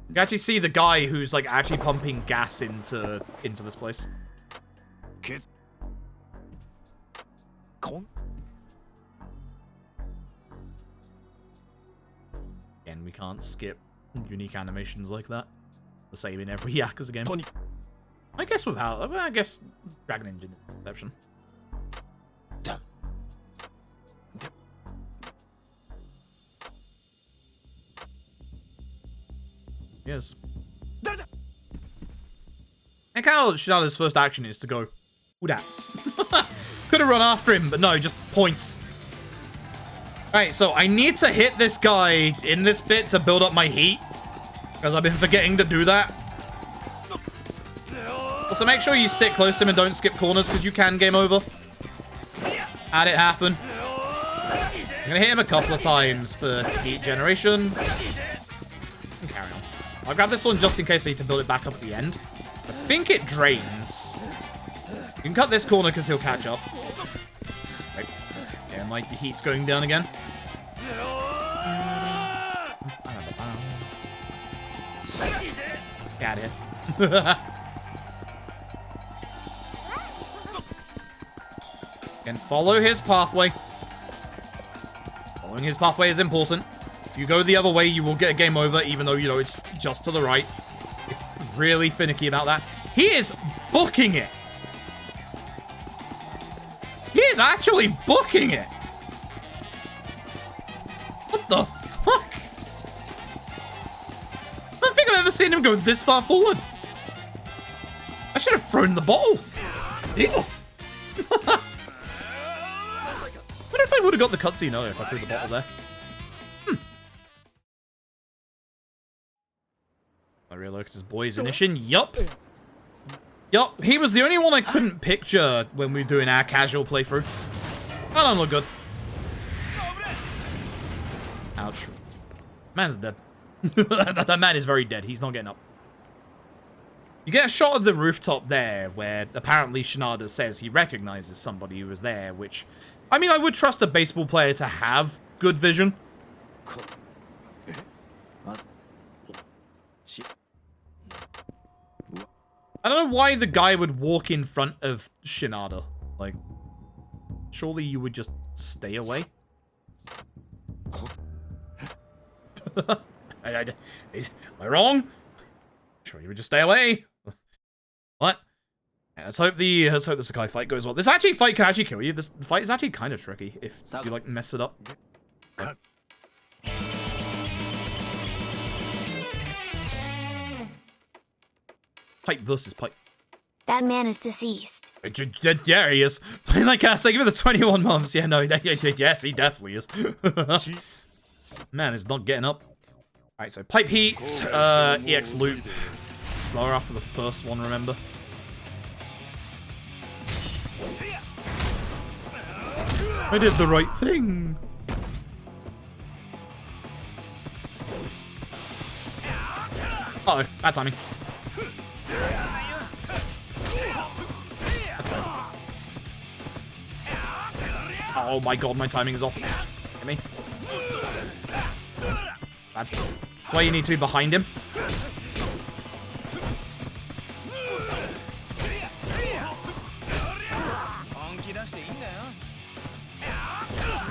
You can actually see the guy who's like actually pumping gas into this place. Again, we can't skip unique animations like that. The same in every Yakuza game. I guess Dragon Engine is an exception. Yes. I think how Shinada's first action is to go, who dat? Could have run after him, but no, just points. Alright, so I need to hit this guy in this bit to build up my heat, because I've been forgetting to do that. Also, make sure you stick close to him and don't skip corners, because you can game over. Had it happen. I'm going to hit him a couple of times for heat generation. And carry on. I'll grab this one just in case I need to build it back up at the end. I think it drains. You can cut this corner because he'll catch up. Right. Yeah, like the heat's going down again. Get out of here. And follow his pathway. Following his pathway is important. If you go the other way, you will get a game over, even though, you know, it's just to the right. It's really finicky about that. He is booking it. He is actually booking it. What the fuck? I don't think I've ever seen him go this far forward. I should have thrown the bottle. Jesus. I wonder if I would have got the cutscene earlier if I threw the bottle there. I really look at his boys Inishin. Yup. Yup. He was the only one I couldn't picture when we were doing our casual playthrough. That don't look good. Ouch. Man's dead. That man is very dead. He's not getting up. You get a shot of the rooftop there where apparently Shinada says he recognizes somebody who was there, which... I mean, I would trust a baseball player to have good vision. I don't know why the guy would walk in front of Shinada. Like, surely you would just stay away? Am I wrong? Sure, you would just stay away. What? Yeah, let's hope the Sakai fight goes well. This fight can actually kill you. This fight is actually kind of tricky if you like mess it up. Pipe versus pipe. That man is deceased. Yeah, he is. Like I say, give me the 21 mums. Yeah, no, yes, he definitely is. Man is not getting up. Alright, so pipe heat, EX loop. Slower after the first one, remember? I did the right thing. Uh-oh, bad timing. That's fine. Oh my god, my timing is off. Get me. That's why you need to be behind him.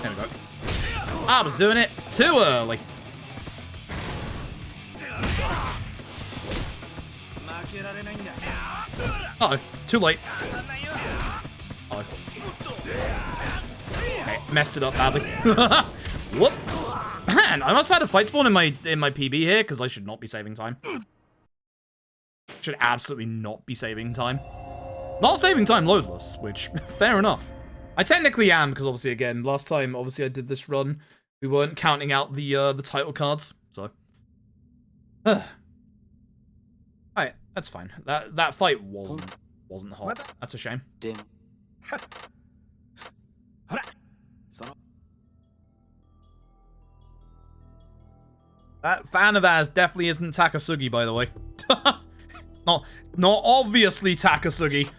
There we go. I was doing it too early. Uh-oh, too late. Uh-oh. Okay, messed it up badly. Whoops. Man, I must have had a fight spawn in my PB here, because I should not be saving time. Should absolutely not be saving time. Not saving time loadless, which, fair enough. I technically am, because obviously, again, last time, obviously, I did this run. We weren't counting out the title cards, so. Alright, that's fine. That fight wasn't hot. That's a shame. That fan of ours definitely isn't Takasugi, by the way. not obviously Takasugi.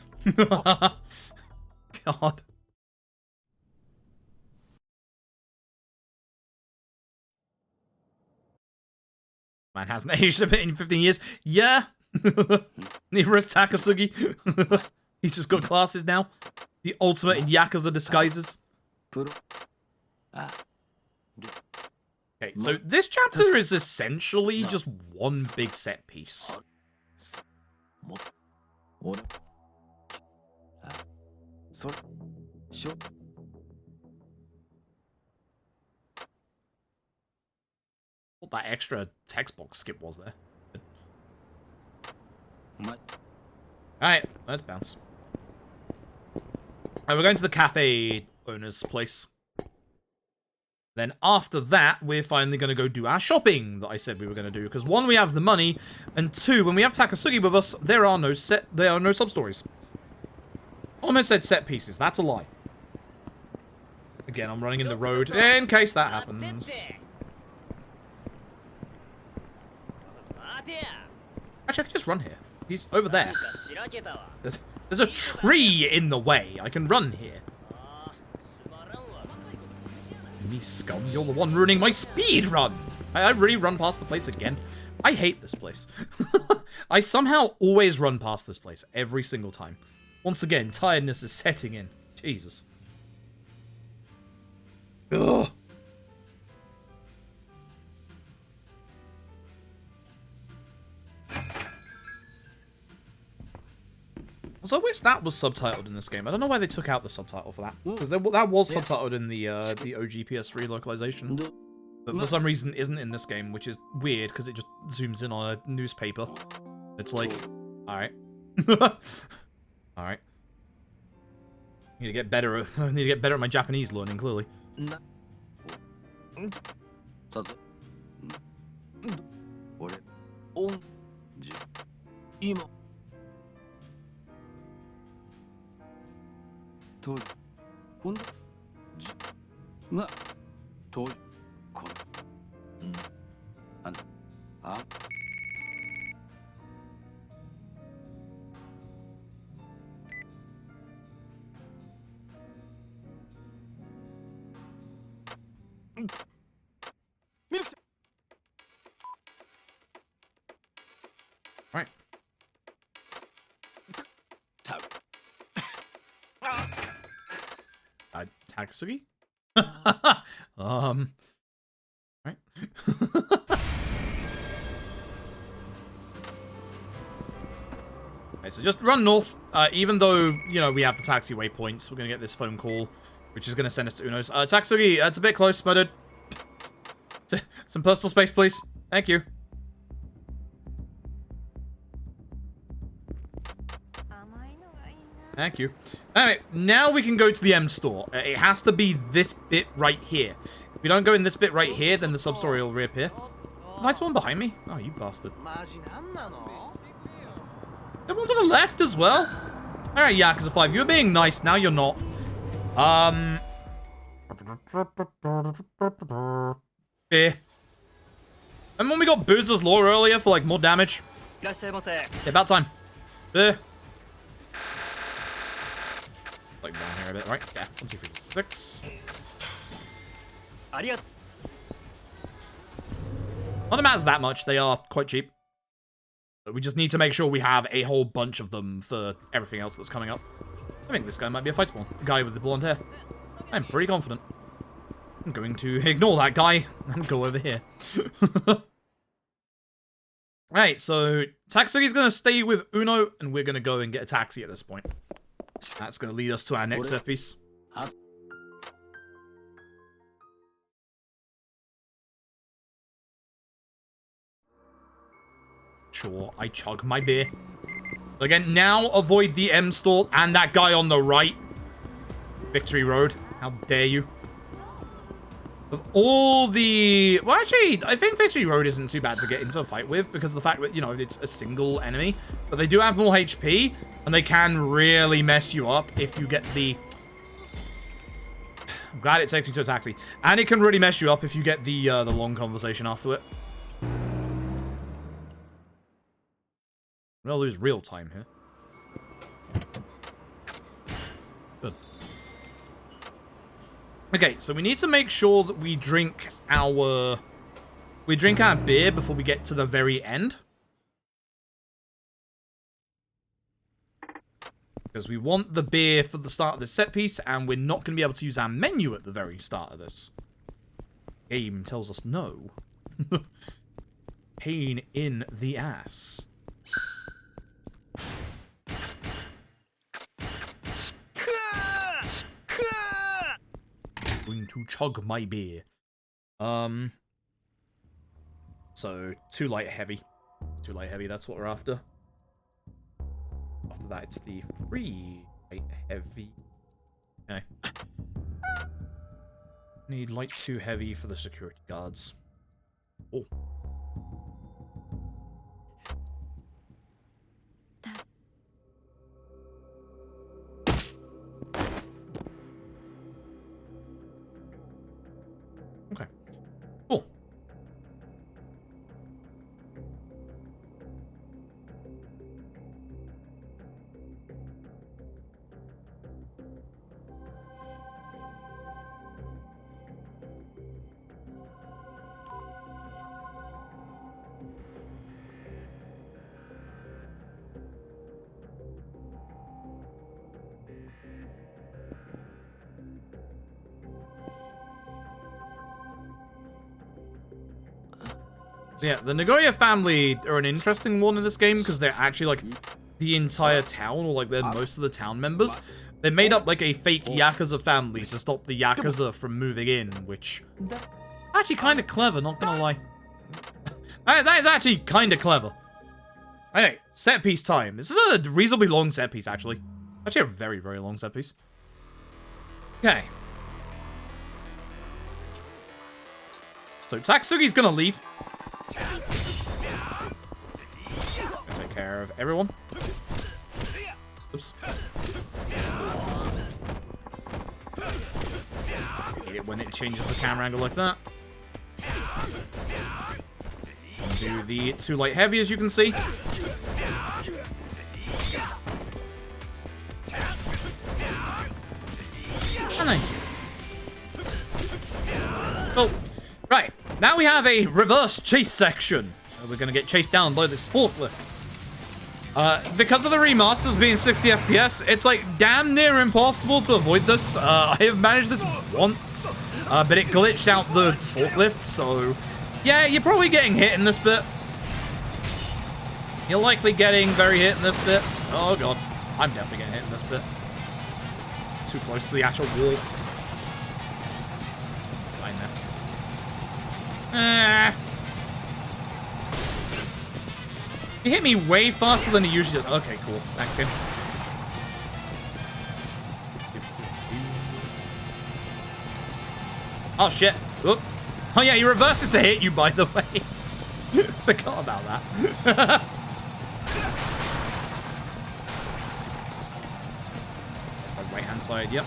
God. Man hasn't aged a bit in 15 years. Yeah. Neither is Takasugi. He's just got glasses now. The ultimate in Yakuza disguises. Okay, so this chapter is essentially just one big set piece. What that extra text box skip was there. Alright, let's bounce. Alright, we're going to the cafe owner's place. Then after that, we're finally going to go do our shopping that I said we were going to do. Because one, we have the money, and two, when we have Takasugi with us, there are no sub-stories. Almost said set pieces, that's a lie. Again, I'm running in the road, in case that happens. Actually, I can just run here. He's over there. There's a tree in the way. I can run here. Me scum, you're the one ruining my speed run. I really run past the place again. I hate this place. I somehow always run past this place every single time. Once again, tiredness is setting in. Jesus. Ugh. Also, I wish that was subtitled in this game. I don't know why they took out the subtitle for that. Because that was subtitled in the OG PS3 localization. But for some reason isn't in this game, which is weird because it just zooms in on a newspaper. It's like, alright. Alright. Need to get better. I need to get better at my Japanese learning, clearly. 今と今度じがとこああミルク Right. Takasugi? Right. Okay, so just run north. Even though, you know, we have the taxiway points, we're gonna get this phone call, which is gonna send us to Uno's. Takasugi, it's a bit close, murdered. Some personal space, please. Thank you. Thank you. Alright, now we can go to the M store. It has to be this bit right here. If we don't go in this bit right here, then the sub-story will reappear. Lights one behind me? Oh, you bastard. The one to the left as well? Alright, Yakuza 5, you were being nice, now you're not. Beer. And when we got Boozer's Law earlier for, like, more damage? Yeah, about time. Beer. Like down here a bit, right? Yeah. 1, 2, 3, 4, 6. Not that it matters that much. They are quite cheap. But we just need to make sure we have a whole bunch of them for everything else that's coming up. I think this guy might be a fight spawn. The guy with the blonde hair. I'm pretty confident. I'm going to ignore that guy and go over here. Right, so Takasugi's going to stay with Uno, and we're going to go and get a taxi at this point. That's going to lead us to our next set piece. Sure, I chug my beer. Again, now avoid the M store and that guy on the right. Victory Road. How dare you? Of all the... Well, actually, I think Victory Road isn't too bad to get into a fight with because of the fact that, you know, it's a single enemy. But they do have more HP, and they can really mess you up if you get the... I'm glad it takes me to a taxi. And it can really mess you up if you get the long conversation after it. I'm gonna lose real time here. Good. Okay, so we need to make sure that we drink our beer before we get to the very end. Because we want the beer for the start of this set piece, and we're not going to be able to use our menu at the very start of this. Game tells us no. Pain in the ass. Going to chug my beer. So 2 light heavy. 2 light heavy, that's what we're after. After that, it's the 3 light heavy. Okay. Need light 2 heavy for the security guards. Oh. Okay. Cool. Yeah, the Nagoya family are an interesting one in this game because they're actually like the entire town, or like they're most of the town members. They made up like a fake Yakuza family to stop the Yakuza from moving in, which actually kind of clever, not gonna lie. That is actually kind of clever. Okay, set piece time. This is a reasonably long set piece, actually. Actually a very, very long set piece. Okay. So Takasugi's gonna leave. take care of everyone. Oops. Hate it when it changes the camera angle like that. Do the 2 light heavy, as you can see. Oh, right. Now we have a reverse chase section. We're going to get chased down by this forklift. Because of the remasters being 60 FPS, it's like damn near impossible to avoid this. I have managed this once, but it glitched out the forklift, so yeah, you're probably getting hit in this bit. You're likely getting very hit in this bit. Oh god, I'm definitely getting hit in this bit. Too close to the actual wall. Sign next. He hit me way faster than he usually does. Okay, cool. Thanks, game. Oh, shit. Oop. Oh, yeah, he reverses to hit you, by the way. Forgot about that. It's the right-hand side, yep.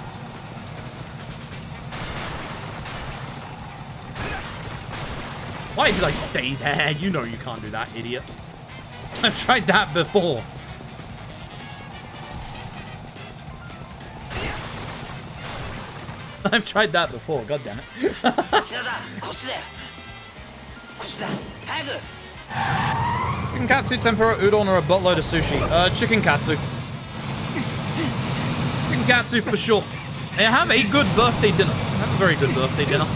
Why did I stay there? You know you can't do that, idiot. I've tried that before. I've tried that before, god damn it. Chicken katsu, tempura, udon, or a buttload of sushi? Chicken katsu. Chicken katsu for sure. They have a good birthday dinner. Have a very good birthday dinner.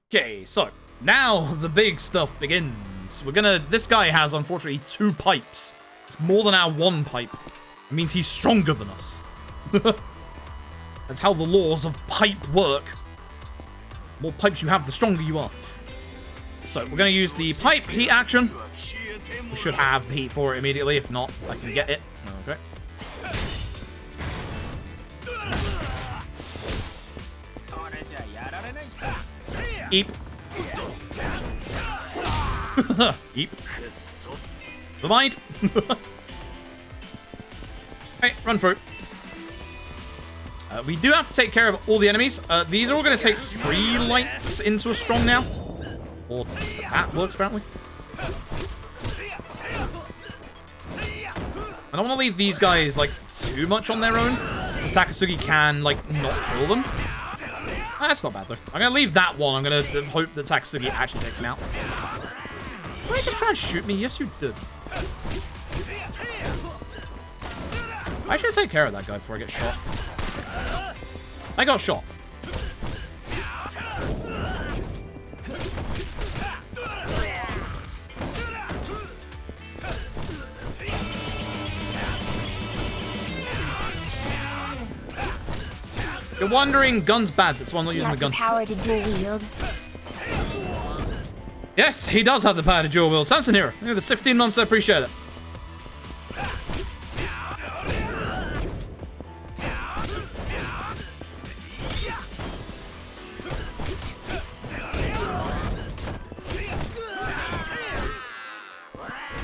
Okay, so now the big stuff begins. This guy has, unfortunately, 2 pipes. It's more than our 1 pipe. It means he's stronger than us. That's how the laws of pipe work. The more pipes you have, the stronger you are. So we're going to use the pipe heat action. We should have the heat for it immediately. If not, I can get it. Okay. Eep. Eep. Never mind. Alright, run through. We do have to take care of all the enemies. These are all going to take 3 lights into a strong now. Or that works, apparently. I don't want to leave these guys, like, too much on their own. Because Takasugi can, like, not kill them. That's not bad, though. I'm going to leave that one. I'm going to hope that Takasugi actually takes him out. Did you just try and shoot me? Yes, you did. I should take care of that guy before I get shot. I got shot. You're wondering, gun's bad. That's why I'm not using the gun. Power to dual wield. Yes, he does have the power to dual wield. Samson hero. Look at the 16 months. I appreciate it.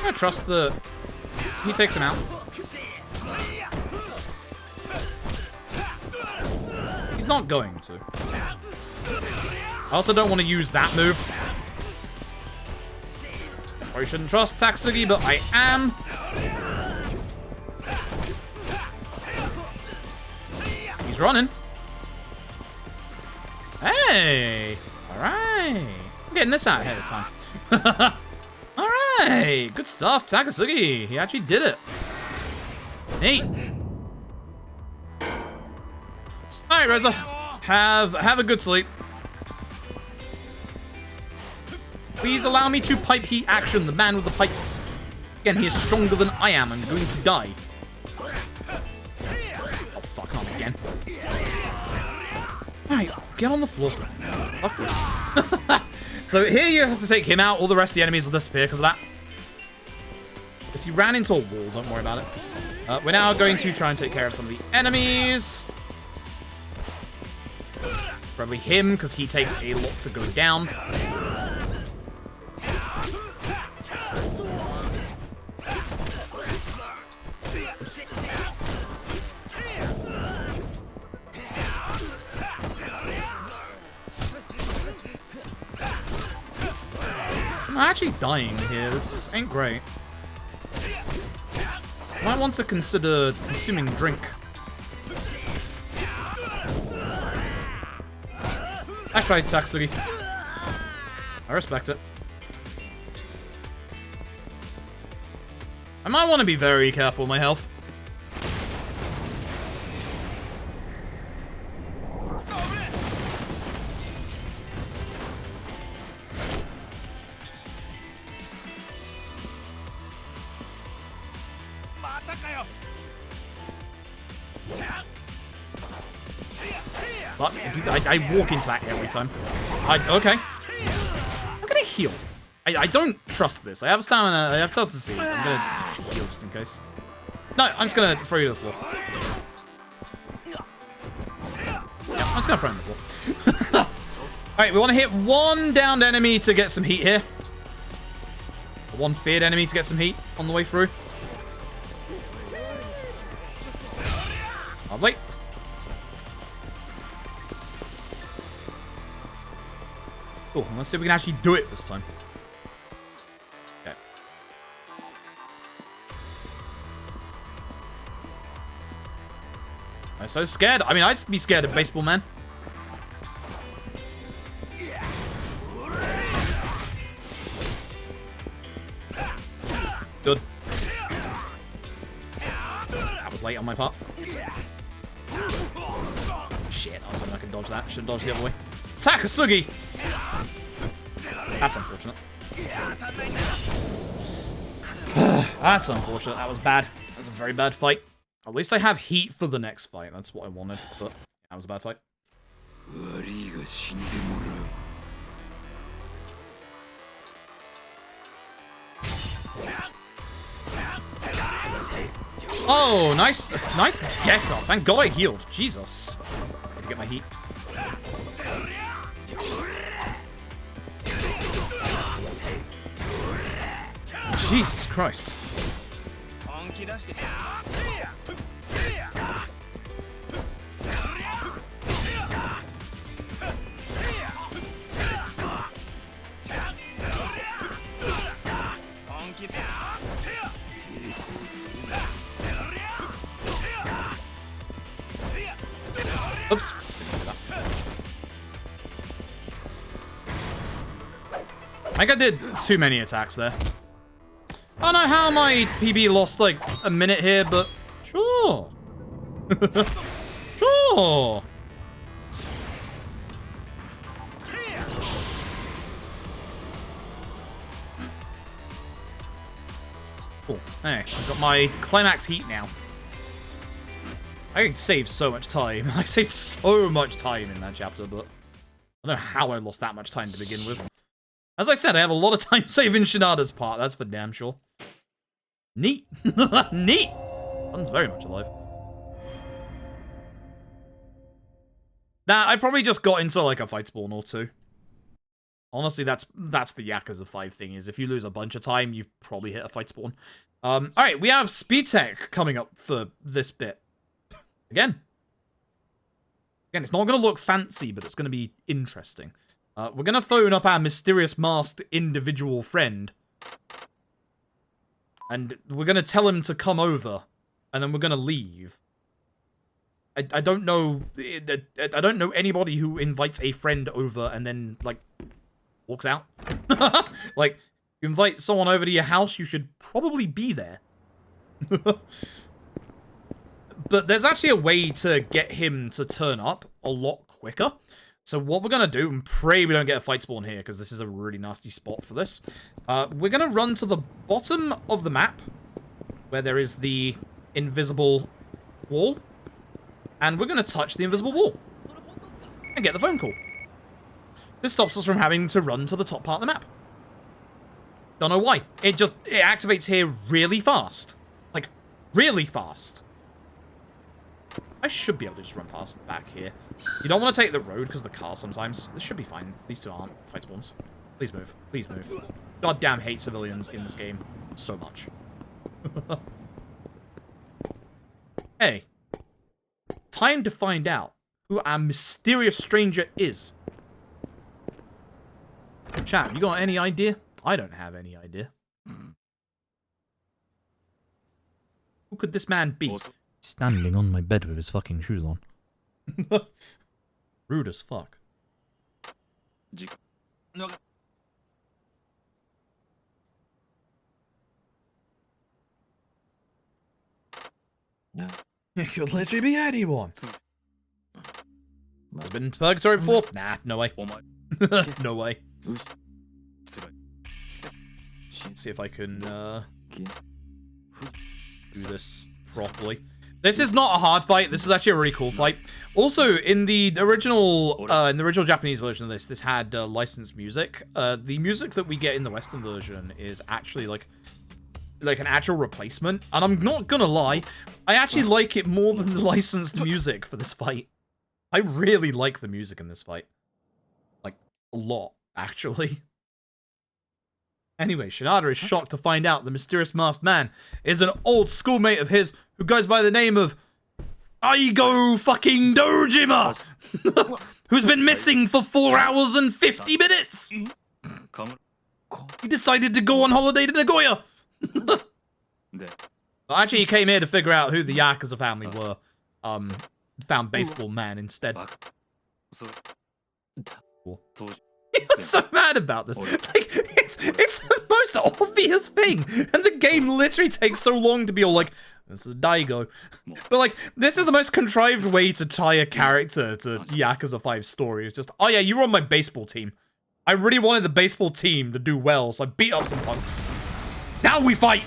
I trust the... He takes him out. He's not going to. I also don't want to use that move. I shouldn't trust Takasugi, but I am. He's running. Hey! Alright. I'm getting this out ahead of time. Alright! Good stuff, Takasugi. He actually did it. Neat. Alright, Reza. Have a good sleep. Please allow me to pipe heat action the man with the pipes. Again, he is stronger than I am. I'm going to die. Oh, fuck, not again. Alright, get on the floor. Fuck you. So here you have to take him out. All the rest of the enemies will disappear because of that. Because he ran into a wall. Don't worry about it. We're now going to try and take care of some of the enemies. Probably him, because he takes a lot to go down. I'm actually dying here. This ain't great. Might want to consider consuming drink. That's right, Tatsugi. I respect it. I might want to be very careful with my health. Fuck, I walk into that every time. Okay. I'm gonna heal. I don't trust this. I have stamina. I have to see. I'm gonna just heal just in case. No, I'm just gonna throw you to the floor. Yeah, I'm just gonna throw him to the floor. Alright, we want to hit one downed enemy to get some heat here. One feared enemy to get some heat on the way through. Lovely. Cool. Let's see if we can actually do it this time. Okay. I'm so scared. I mean, I'd be scared of baseball man. Good. That was late on my part. Shit, I was hoping I could dodge that. Should have dodged the other way. Takasugi! That's unfortunate. That's unfortunate. That was bad. That was a very bad fight. At least I have heat for the next fight. That's what I wanted, but that was a bad fight. Oh, nice get up. Thank God I healed. Jesus. I need to get my heat. Jesus Christ. Oops. I think I did too many attacks there. I don't know how my PB lost like a minute here, but sure. Sure. Cool. Hey, I've got my climax heat now. I could save so much time. I saved so much time in that chapter, but I don't know how I lost that much time to begin with. As I said, I have a lot of time saving Shinada's part. That's for damn sure. Neat. Neat. One's very much alive. Nah, I probably just got into like a fight spawn or two. Honestly, that's the Yakuza 5 thing, is if you lose a bunch of time, you've probably hit a fight spawn. Alright, we have speed tech coming up for this bit. Again, it's not going to look fancy, but it's going to be interesting. We're going to phone up our mysterious masked individual friend. And we're going to tell him to come over. And then we're going to leave. I don't know... I don't know anybody who invites a friend over and then, like, walks out. Like, you invite someone over to your house, you should probably be there. But there's actually a way to get him to turn up a lot quicker. So what we're going to do, and pray we don't get a fight spawn here, because this is a really nasty spot for this. We're going to run to the bottom of the map, where there is the invisible wall. And we're going to touch the invisible wall. And get the phone call. This stops us from having to run to the top part of the map. Don't know why. It activates here really fast. Like, really fast. I should be able to just run past back here. You don't want to take the road because of the car sometimes. This should be fine. These two aren't fight spawns. Please move. Please move. Goddamn hate civilians in this game so much. Hey. Time to find out who our mysterious stranger is. Chat, you got any idea? I don't have any idea. Who could this man be? Standing on my bed with his fucking shoes on. Rude as fuck. It could literally be anyone. I've been in purgatory before? Nah, no way. No way. See if I can do this properly. This is not a hard fight. This is actually a really cool fight. Also, in the original Japanese version of this had licensed music. The music that we get in the Western version is actually like an actual replacement. And I'm not gonna lie, I actually like it more than the licensed music for this fight. I really like the music in this fight. Like, a lot, actually. Anyway, Shinada is shocked to find out the mysterious masked man is an old schoolmate of his who goes by the name of Aigo fucking Dojima, who's been missing for 4 hours and 50 minutes. He decided to go on holiday to Nagoya. Well, actually, he came here to figure out who the Yakuza family were. Found Baseball Man instead. I'm so mad about this. Like, it's the most obvious thing, and the game literally takes so long to be all like, this is Daigo. But like, this is the most contrived way to tie a character to Yakuza 5's story. It's just, oh yeah, you were on my baseball team. I really wanted the baseball team to do well, so I beat up some punks. Now we fight!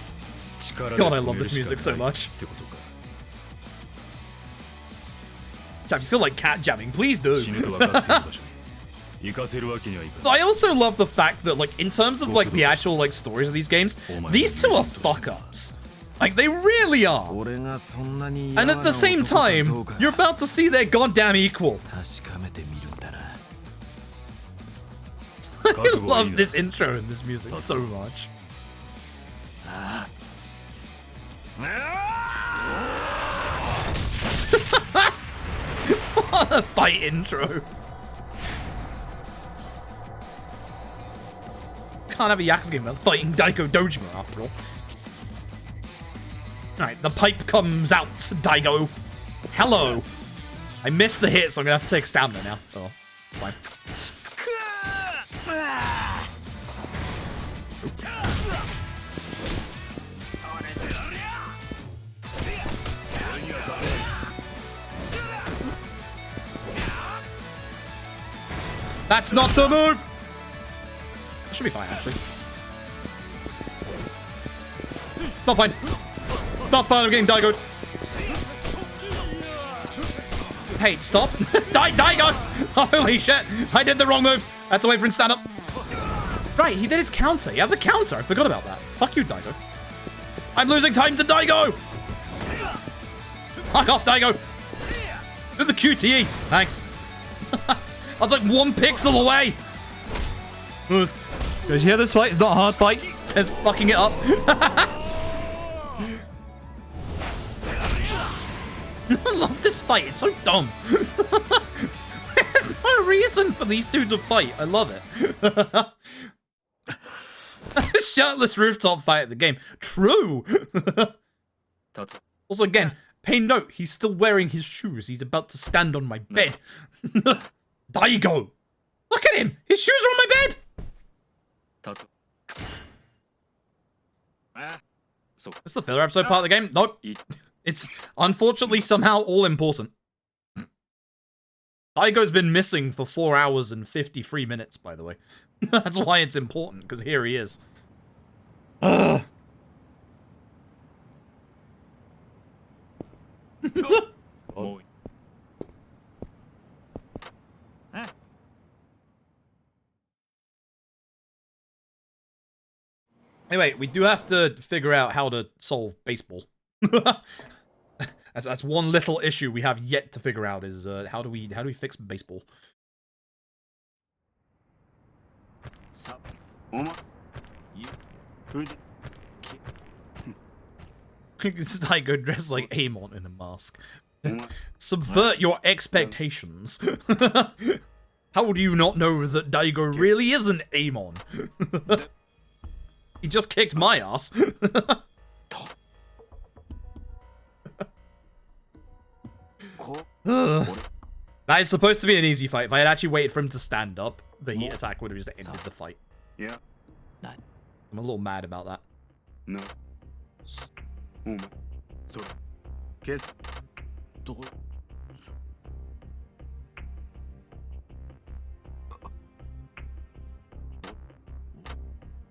God, I love this music so much. If you feel like cat jamming, please do. I also love the fact that, like, in terms of, like, the actual, like, stories of these games, these two are fuck-ups. Like, they really are. And at the same time, you're about to see their goddamn equal. I love this intro and this music so much. What a fight intro. Can't have a Yakuza game without fighting Daigo Dojima after all. Alright, the pipe comes out, Daigo. Hello. I missed the hit, so I'm gonna have to take stamina now. Oh, it's fine. That's not the move! Should be fine, actually. It's not fine. It's not fine, I'm getting Daigo'd. Hey, stop. Daigo! Holy shit! I did the wrong move. I had to wait for him to stand up. Right, he did his counter. He has a counter. I forgot about that. Fuck you, Daigo. I'm losing time to Daigo! Fuck off, Daigo! Do the QTE. Thanks. I was like 1 pixel away. Did you hear this fight? It's not a hard fight. It says fucking it up. I love this fight. It's so dumb. There's no reason for these two to fight. I love it. Shirtless rooftop fight at the game. True. Also, again, pay note. He's still wearing his shoes. He's about to stand on my bed. Daigo! Look at him! His shoes are on my bed! Is the filler episode part of the game? Nope. It's unfortunately somehow all important. Daigo's been missing for 4 hours and 53 minutes, by the way. That's why it's important, because here he is. Ugh. Anyway, we do have to figure out how to solve baseball. That's one little issue we have yet to figure out is how do we fix baseball? さお前ゆふじ It's Daigo dressed like Amon in a mask. お前 Subvert your expectations. How do you not know that Daigo really isn't Amon? He just kicked my ass. That is supposed to be an easy fight. If I had actually waited for him to stand up, the heat attack would have just ended the fight. Yeah. I'm a little mad about that. No. お前それ消すどうそ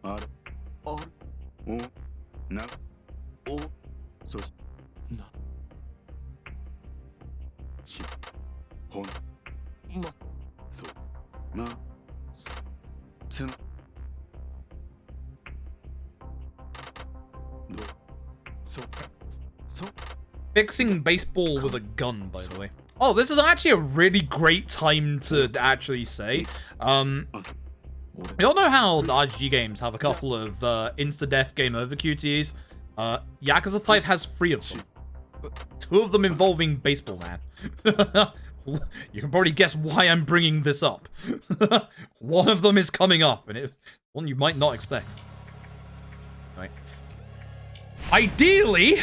あれあれおなおそしなしほんまそうなすつなどうそそ Fixing baseball with a gun, by the way. Oh, this is actually a really great time to actually say. We all know how the RGG games have a couple of insta-death game over QTEs. Yakuza 5 has 3 of them. 2 of them involving Baseball Man. You can probably guess why I'm bringing this up. One of them is coming up, and it's one you might not expect. Right. Ideally,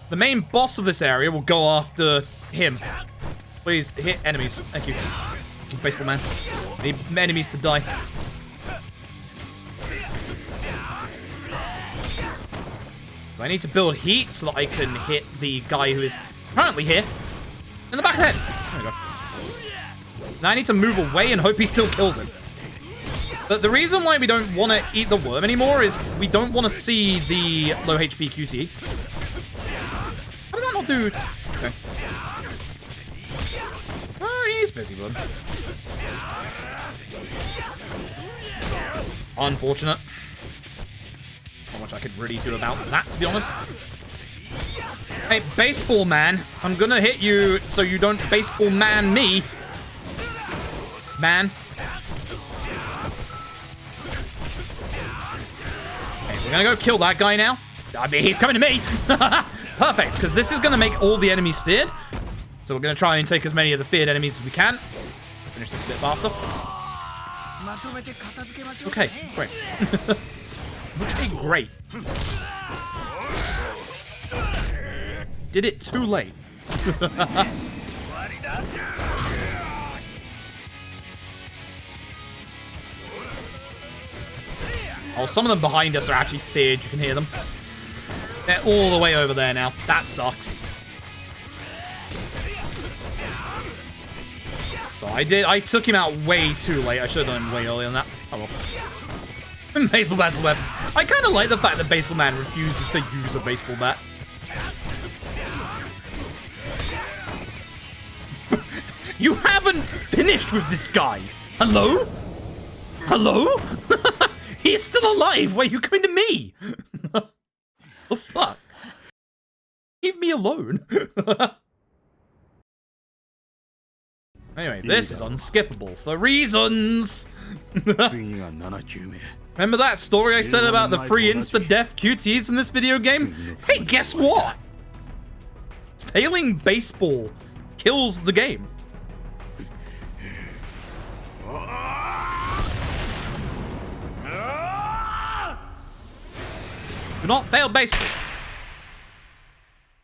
the main boss of this area will go after him. Please hit enemies. Thank you. Baseball Man. I need enemies to die. I need to build heat so that I can hit the guy who is currently here in the back of the head. There we go. Now I need to move away and hope he still kills him. But the reason why we don't want to eat the worm anymore is we don't want to see the low HP QC. How did that not do? Okay. Oh, he's busy, bud. Unfortunate. Not much I could really do about that, to be honest. Hey, Baseball Man, I'm gonna hit you so you don't Baseball Man me. Man. Okay, we're gonna go kill that guy now. I mean, he's coming to me. Perfect, because this is gonna make all the enemies feared. So we're gonna try and take as many of the feared enemies as we can. Finish this a bit faster. Okay, great. Okay, great. Did it too late. Oh, some of them behind us are actually feared. You can hear them. They're all the way over there now. That sucks. So I took him out way too late. I should have done him way earlier than that. Oh well. Baseball bat's weapons. I kind of like the fact that Baseball Man refuses to use a baseball bat. You haven't finished with this guy. Hello? Hello? He's still alive. Why are you coming to me? The fuck? Leave me alone. Anyway, this is unskippable for reasons. Remember that story I said about the free insta-death QTs in this video game? Hey, guess what? Failing baseball kills the game. Do not fail baseball.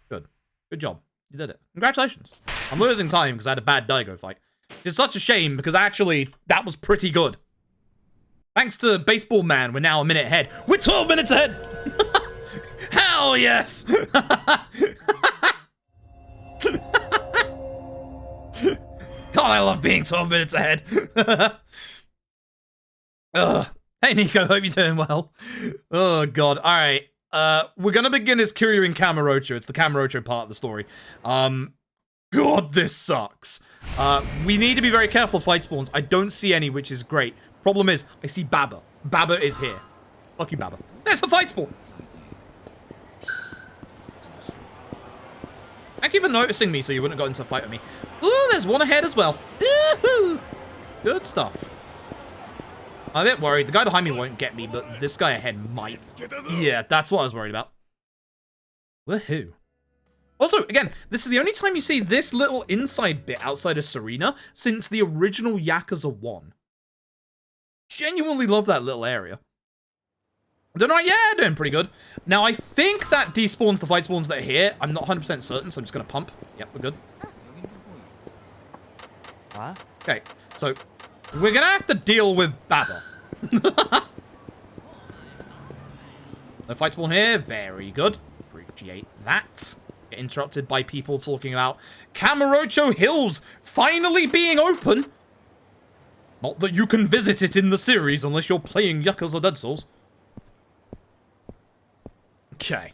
Good. Good job. You did it. Congratulations. I'm losing time because I had a bad Daigo fight. It's such a shame because actually, that was pretty good. Thanks to Baseball Man, we're now a minute ahead. We're 12 minutes ahead! Hell yes! God, I love being 12 minutes ahead. Ugh. Hey, Nico, hope you're doing well. Oh, God. All right. We're going to begin as Kiryu and Kamurocho. It's the Kamurocho part of the story. God, this sucks. We need to be very careful of fight spawns. I don't see any, which is great. Problem is, I see Baba. Baba is here. Fuck you, Baba. There's the fight spawn. Thank you for noticing me so you wouldn't have got into a fight with me. Ooh, there's one ahead as well. Woohoo! Good stuff. I'm a bit worried. The guy behind me won't get me, but this guy ahead might. Yeah, that's what I was worried about. Woohoo. Also, again, this is the only time you see this little inside bit outside of Serena since the original Yakuza 1. Genuinely love that little area. Doing right? Yeah, doing pretty good. Now, I think that despawns the fight spawns that are here. I'm not 100% certain, so I'm just going to pump. Yep, we're good. Okay, so we're going to have to deal with Baba. No fight spawn here. Very good. Appreciate that. Get interrupted by people talking about Kamurocho Hills finally being open. Not that you can visit it in the series unless you're playing Yakuza Dead Souls. Okay.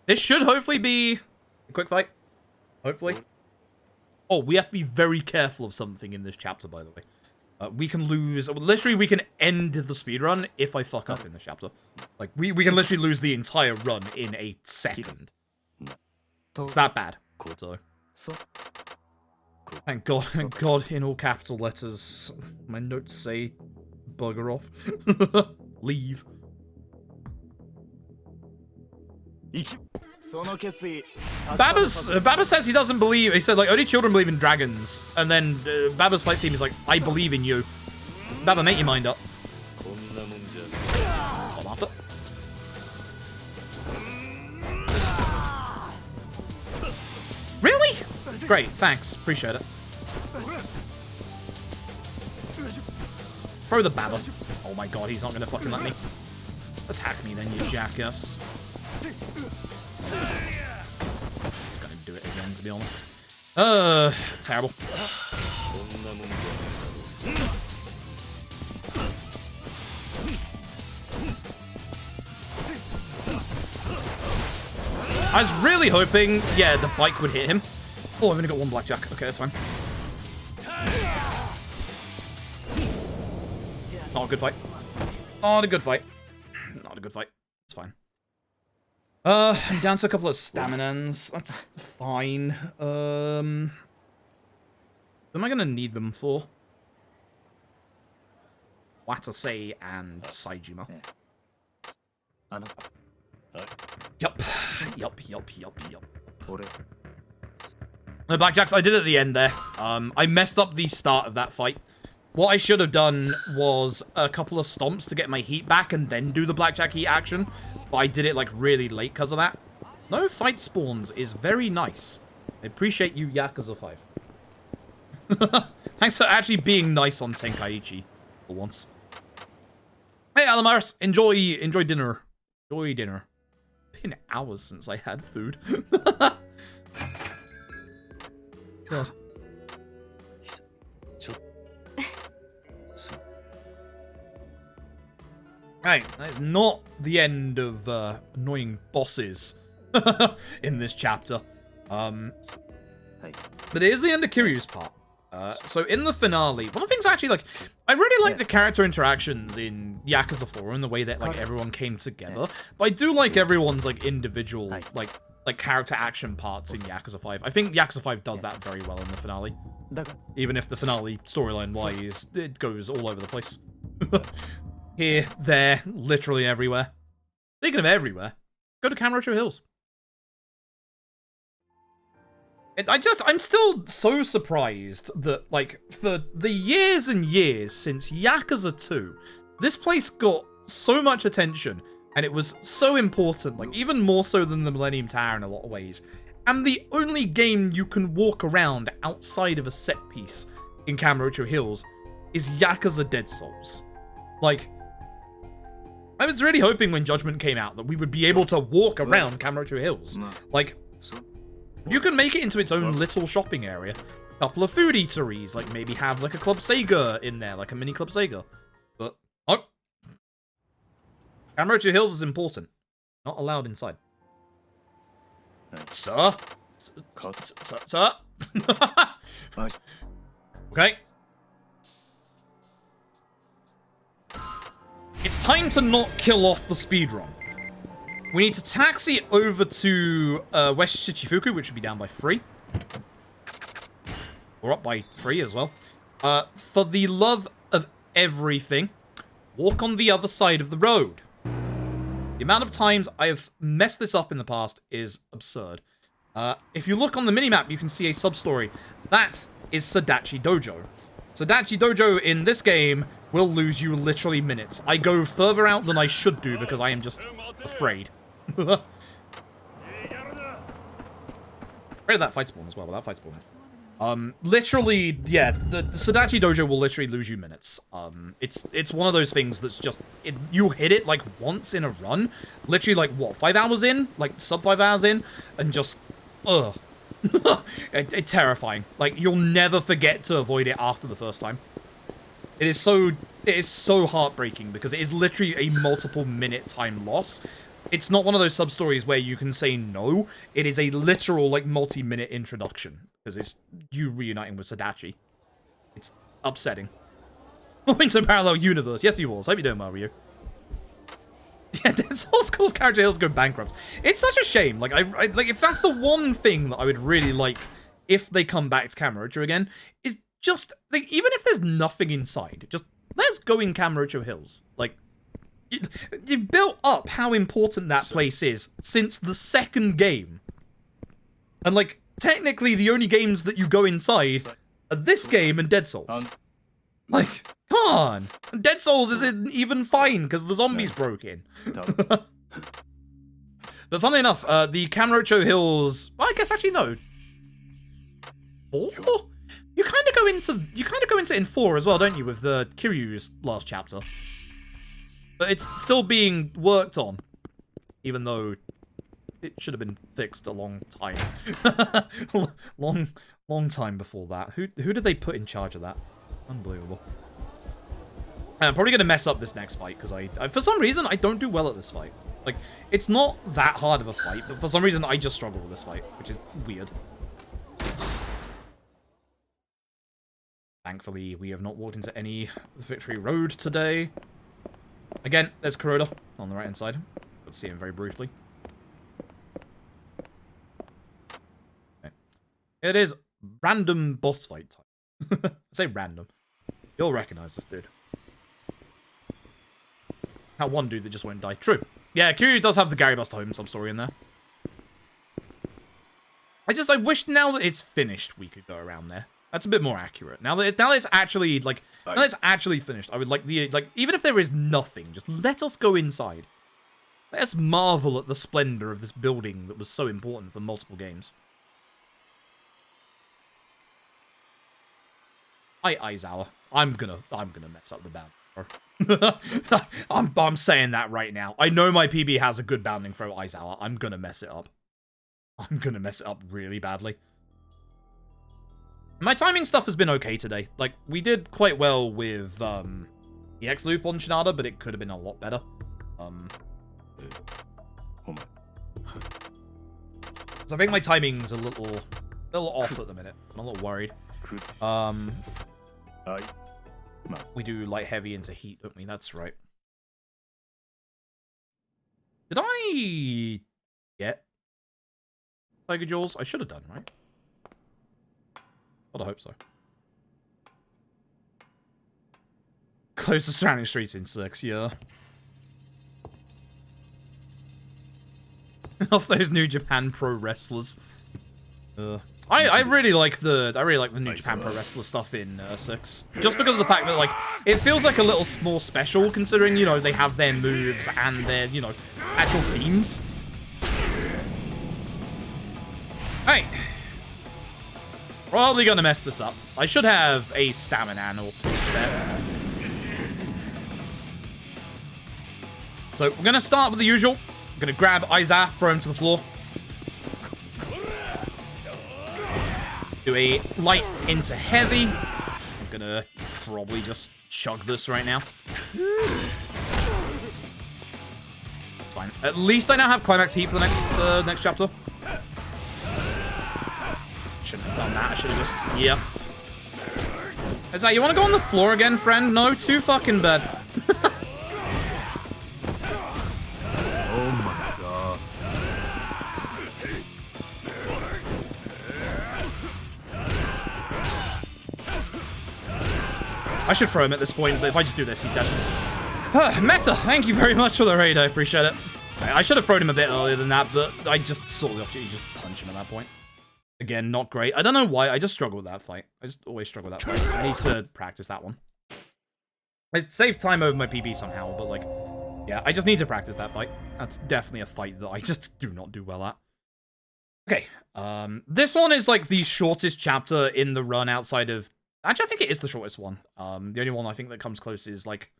This should hopefully be a quick fight. Hopefully. Oh, we have to be very careful of something in this chapter, by the way. We can lose... Literally, we can end the speedrun if I fuck up in this chapter. Like, we can literally lose the entire run in a second. It's that bad. So... Thank God, in all capital letters, my notes say... Bugger off. Leave. Baba says he doesn't believe. He said, like, only children believe in dragons. And then Baba's fight theme is like, I believe in you. Baba, make your mind up. I'm after. Really? Great, thanks. Appreciate it. Throw the Baba. Oh my god, he's not gonna fucking let me. Attack me then, you jackass. Just gonna do it again, to be honest. Terrible. I was really hoping, yeah, the bike would hit him. Oh, I've only got one blackjack. Okay, that's fine. Not a good fight. Not a good fight. Not a good fight. It's fine. I'm down to a couple of staminans. That's fine. What am I gonna need them for? Watasei and Saejima. Yup. The blackjacks, I did at the end there. I messed up the start of that fight. What I should have done was a couple of stomps to get my heat back and then do the blackjack heat action. But I did it like really late because of that. No fight spawns is very nice. I appreciate you, Yakuza 5. Thanks for actually being nice on Tenkaichi for once. Hey, Alamaris, enjoy dinner. Enjoy dinner. Been hours since I had food. God. Right, that is not the end of annoying bosses in this chapter. But it is the end of Kiryu's part. So in the finale, one of the things actually, like, I really like the character interactions in Yakuza 4 and the way that, like, everyone came together. But I do like everyone's, like, individual, like character action parts in Yakuza 5. I think Yakuza 5 does that very well in the finale. Even if the finale, storyline-wise, it goes all over the place. Here, there, literally everywhere. Speaking of everywhere, go to Kamurocho Hills. I'm still so surprised that, like, for the years and years since Yakuza 2, this place got so much attention, and it was so important, like, even more so than the Millennium Tower in a lot of ways. And the only game you can walk around outside of a set piece in Kamurocho Hills is Yakuza Dead Souls. Like, I was really hoping when Judgment came out that we would be able to walk around Kamurocho Hills. Like, you can make it into its own little shopping area. A couple of food eateries, like maybe have like a Club Sega in there, like a mini Club Sega. But, oh. Kamurocho Hills is important. Not allowed inside. Sir? Sir? Okay. It's time to not kill off the speedrun. We need to taxi over to West Shichifuku, which would be down by 3. Or up by 3 as well. For the love of everything, walk on the other side of the road. The amount of times I have messed this up in the past is absurd. If you look on the minimap, you can see a sub-story. That is Sadachi Dojo. Sadachi Dojo in this game will lose you literally minutes. I go further out than I should do because I am just afraid. Afraid of that fight spawn as well, but that fight spawn. Literally, yeah, the Sadachi Dojo will literally lose you minutes. It's one of those things that's just, you hit it like once in a run, literally like, what, 5 hours in? Like, sub 5 hours in? And just, ugh. It's terrifying. Like, you'll never forget to avoid it after the first time. It is so heartbreaking because it is literally a multiple minute time loss. It's not one of those sub-stories where you can say no. It is a literal, like, multi-minute introduction. Because it's you reuniting with Sadachi. It's upsetting. Moving to a parallel universe. Yes, you was. Hope you're doing well, Ryu. Yeah, Dead Souls calls character hills go bankrupt. It's such a shame. Like, like, if that's the one thing that I would really like if they come back to Kamurocho again, is just, like, even if there's nothing inside, just let's go in Kamurocho Hills. Like, you've built up how important that place is since the second game. And, like, technically the only games that you go inside are this game and Dead Souls. Like, come on! Dead Souls isn't even fine because the zombies broke in. But funnily enough, the Kamurocho Hills, well, I guess actually no. 4? You kind of go into in 4 as well, don't you, with the Kiryu's last chapter? But it's still being worked on, even though it should have been fixed a long time. long time before that. Who did they put in charge of that? Unbelievable. And I'm probably going to mess up this next fight, because I for some reason, I don't do well at this fight. Like, it's not that hard of a fight, but for some reason, I just struggle with this fight, which is weird. Thankfully, we have not walked into any Victory Road today. Again, there's Kuroda on the right-hand side. Let's see him very briefly. Okay. It is random boss fight time. I say random. You'll recognize this dude. That one dude that just won't die. True. Yeah, Kiryu does have the Gary Buster Home sub-story in there. I wish now that it's finished, we could go around there. That's a bit more accurate. Now that it's actually, like, now that it's actually finished, I would like even if there is nothing, just let us go inside. Let us marvel at the splendor of this building that was so important for multiple games. Hi, Aizawa. I'm gonna mess up the bound. I'm saying that right now. I know my PB has a good bounding throw, Aizawa. I'm gonna mess it up. I'm gonna mess it up really badly. My timing stuff has been okay today. Like, we did quite well with the X loop on Shinada, but it could have been a lot better. So I think my timing's a little off at the minute. I'm a little worried. We do light heavy into heat, don't we? That's right. Did I get Tiger Jaws? I should have done, right? Well, I hope so. Close the surrounding streets in 6, yeah. Of those New Japan Pro wrestlers. I really like the New Japan Pro Wrestler stuff in 6. Just because of the fact that, like, it feels like a little more special considering, you know, they have their moves and their, you know, actual themes. Hey. Probably gonna mess this up. I should have a stamina or two spare. So we're gonna start with the usual. I'm gonna grab Aiza, throw him to the floor. Do a light into heavy. I'm gonna probably just chug this right now. It's fine. At least I now have climax heat for the next chapter. Shouldn't have done that. I should have just... Yep. Is that, you want to go on the floor again, friend? No, too fucking bad. Oh my god. I should throw him at this point, but if I just do this, he's dead. Meta, thank you very much for the raid. I appreciate it. I should have thrown him a bit earlier than that, but I just saw the opportunity to just punch him at that point. Again, not great. I don't know why. I just struggle with that fight. I just always struggle with that fight. I need to practice that one. I saved time over my PB somehow, but like, yeah, I just need to practice that fight. That's definitely a fight that I just do not do well at. Okay, this one is like the shortest chapter in the run outside of... Actually, I think it is the shortest one. The only one I think that comes close is like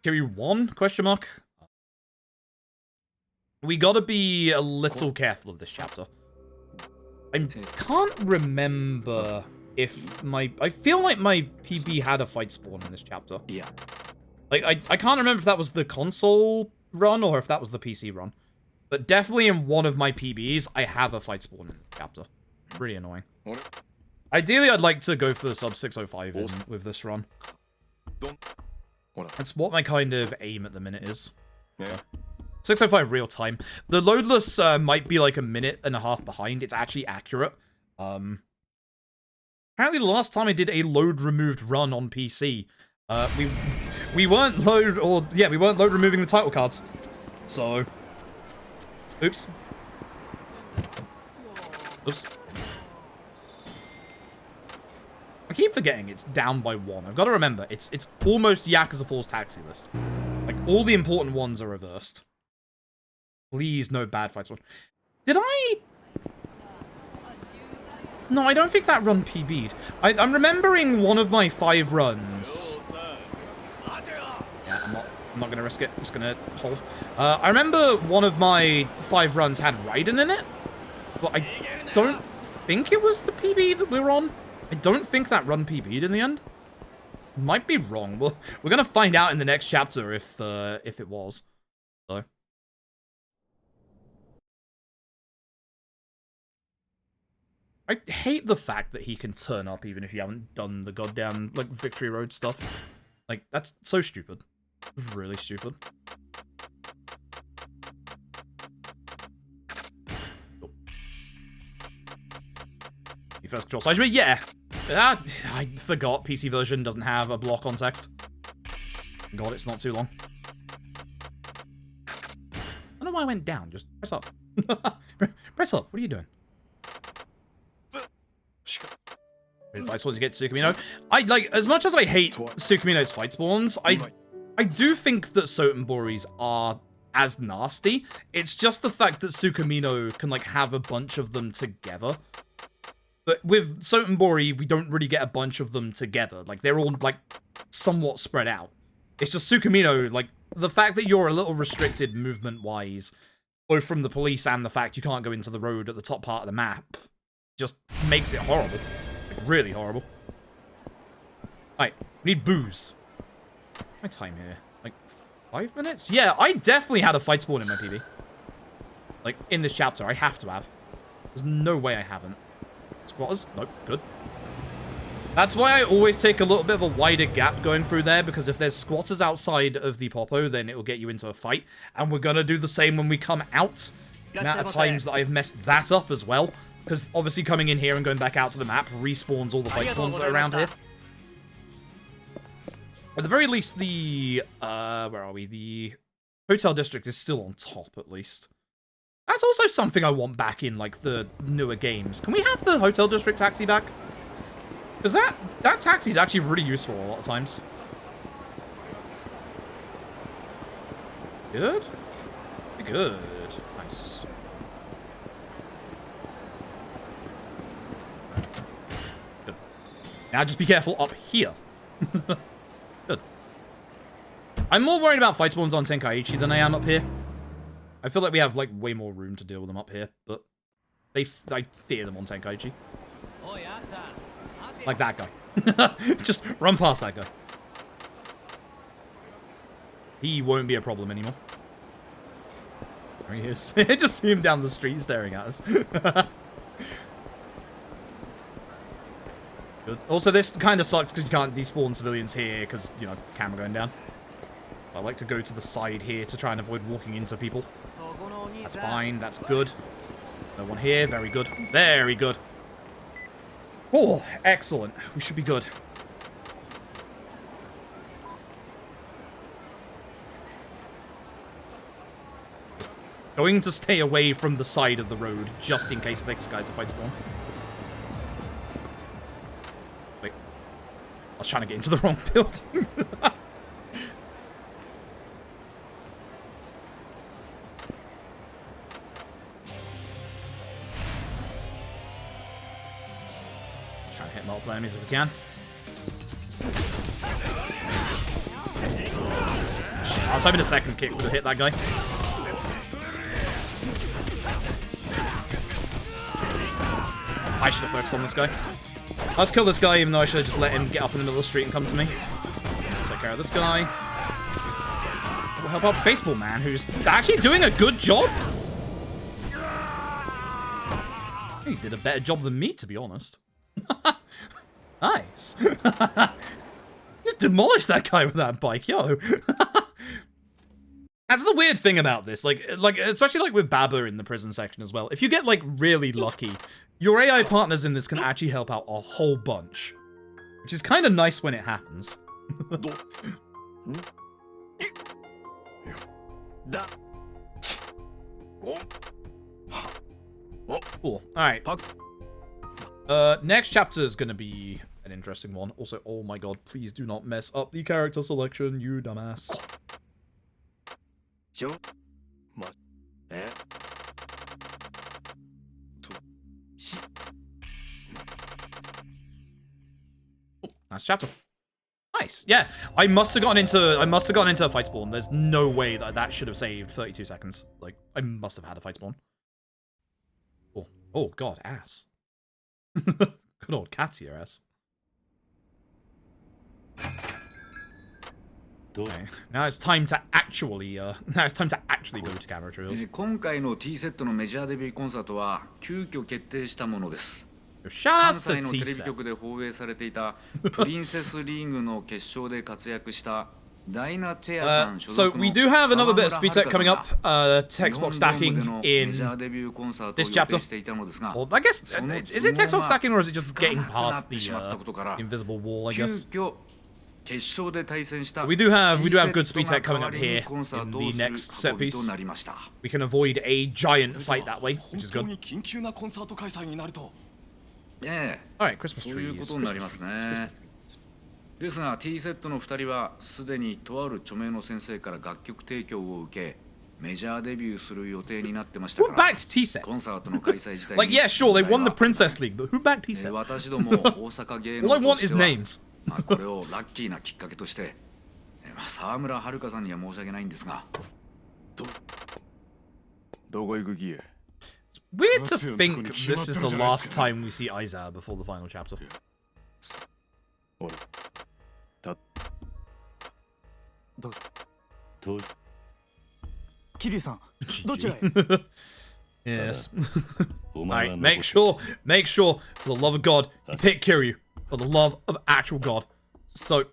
Kiryu 1, question mark. We gotta be a little careful of this chapter. I can't remember if my... I feel like my PB had a fight spawn in this chapter. Yeah. Like, I can't remember if that was the console run or if that was the PC run. But definitely in one of my PBs, I have a fight spawn in this chapter. Pretty annoying. Ideally, I'd like to go for sub 605 with this run. That's what my kind of aim at the minute is. Yeah. 605 real time. The loadless might be like a minute and a half behind. It's actually accurate. Apparently the last time I did a load removed run on PC, we weren't load removing the title cards. So, oops. I keep forgetting it's down by 1. I've got to remember, it's almost Yakuza 4's taxi list. Like, all the important ones are reversed. Please, no bad fights. Did I... No, I don't think that run PB'd. I'm remembering one of my 5 runs. Yeah, I'm not going to risk it. I'm just going to hold. I remember one of my 5 runs had Raiden in it. But I don't think it was the PB that we were on. I don't think that run PB'd in the end. Might be wrong. Well, we're going to find out in the next chapter if it was. So... I hate the fact that he can turn up even if you haven't done the goddamn, like, Victory Road stuff. Like, that's so stupid. It's really stupid. Oh. You first control Saejima? Yeah! I forgot PC version doesn't have a block on text. God, it's not too long. I don't know why I went down. Just press up. Press up. What are you doing? Advice once you get to Tsukumino. As much as I hate Tsukumino's fight spawns, I do think that Sotenbori's are as nasty. It's just the fact that Tsukumino can, like, have a bunch of them together. But with Sotenbori, we don't really get a bunch of them together. Like, they're all, like, somewhat spread out. It's just Tsukumino, like, the fact that you're a little restricted movement-wise, both from the police and the fact you can't go into the road at the top part of the map, just makes it horrible. Really horrible. Alright, we need booze. My time here. Like, 5 minutes? Yeah, I definitely had a fight spawn in my PB. Like, in this chapter, I have to have. There's no way I haven't. Squatters? Nope, good. That's why I always take a little bit of a wider gap going through there, because if there's squatters outside of the Popo, then it will get you into a fight. And we're gonna do the same when we come out. The amount of times that I've messed that up as well. Because obviously coming in here and going back out to the map respawns all the fight spawns that are around here. At the very least, the... where are we? The hotel district is still on top, at least. That's also something I want back in, like, the newer games. Can we have the hotel district taxi back? Because that taxi is actually really useful a lot of times. Good? Good. Nice. Now just be careful up here. Good. I'm more worried about fight spawns on Tenkaichi than I am up here. I feel like we have, like, way more room to deal with them up here, but I fear them on Tenkaichi. Like that guy. Just run past that guy. He won't be a problem anymore. There he is. Just see him down the street staring at us. Good. Also, this kind of sucks because you can't despawn civilians here because, you know, camera going down. So I like to go to the side here to try and avoid walking into people. That's fine. That's good. No one here. Very good. Very good. Oh, excellent. We should be good. Going to stay away from the side of the road, just in case this guy's a fight spawn. Wait. I was trying to get into the wrong building. Trying to hit multiple enemies if we can. I was hoping a second kick would have hit that guy. I should have focused on this guy. Let's kill this guy, even though I should have just let him get up in the middle of the street and come to me. Take care of this guy. We'll help out Baseball Man, who's actually doing a good job. He did a better job than me, to be honest. Nice. Just demolished that guy with that bike, yo. That's the weird thing about this, like especially like with Baba in the prison section as well. If you get like really lucky, your AI partners in this can actually help out a whole bunch, which is kind of nice when it happens. Cool. All right. Next chapter is gonna be an interesting one. Also, oh my god, please do not mess up the character selection, you dumbass. Oh, nice chapter. Nice. Yeah, I must have gotten into a fight spawn. There's no way that should have saved 32 seconds. Like, I must have had a fight spawn. Oh, oh god, ass. Good old Katsuya ass. Okay. Now it's time to actually go to camera trails. 今回の T セットのメジャーデビューコンサートは急遽決定したものです。 関西のテレビ局で放映されていたプリンセスリーグの決勝で活躍したダイナチェアさん所属の So we do have another bit of speed tech coming up. Text box stacking in this chapter. Well, I guess is it text box stacking or is it just getting past the invisible wall? I guess. We do have good speed tech coming up here in the next set piece. We can avoid a giant fight that way, which is good. Alright, Christmas trees. ですが T セットの2人はすでにとある著名の先生から楽曲提供を受けメジャーデビューする予定になってましたから Who backed T-Set? コンサートの開催自体 Like, yeah, sure, they won the Princess League, but who backed T-Set? 私ども大阪芸能 All I want と is しては names. これをラッキーなきっかけとして沢村遥さんには申し訳ないんですがどこ行く気や Weird to think this is the last time we see Aiza before the final chapter. 桐生さんどちらへ Yes. Alright, make sure, for the love of God, you pick Kiryu. For the love of actual God. So,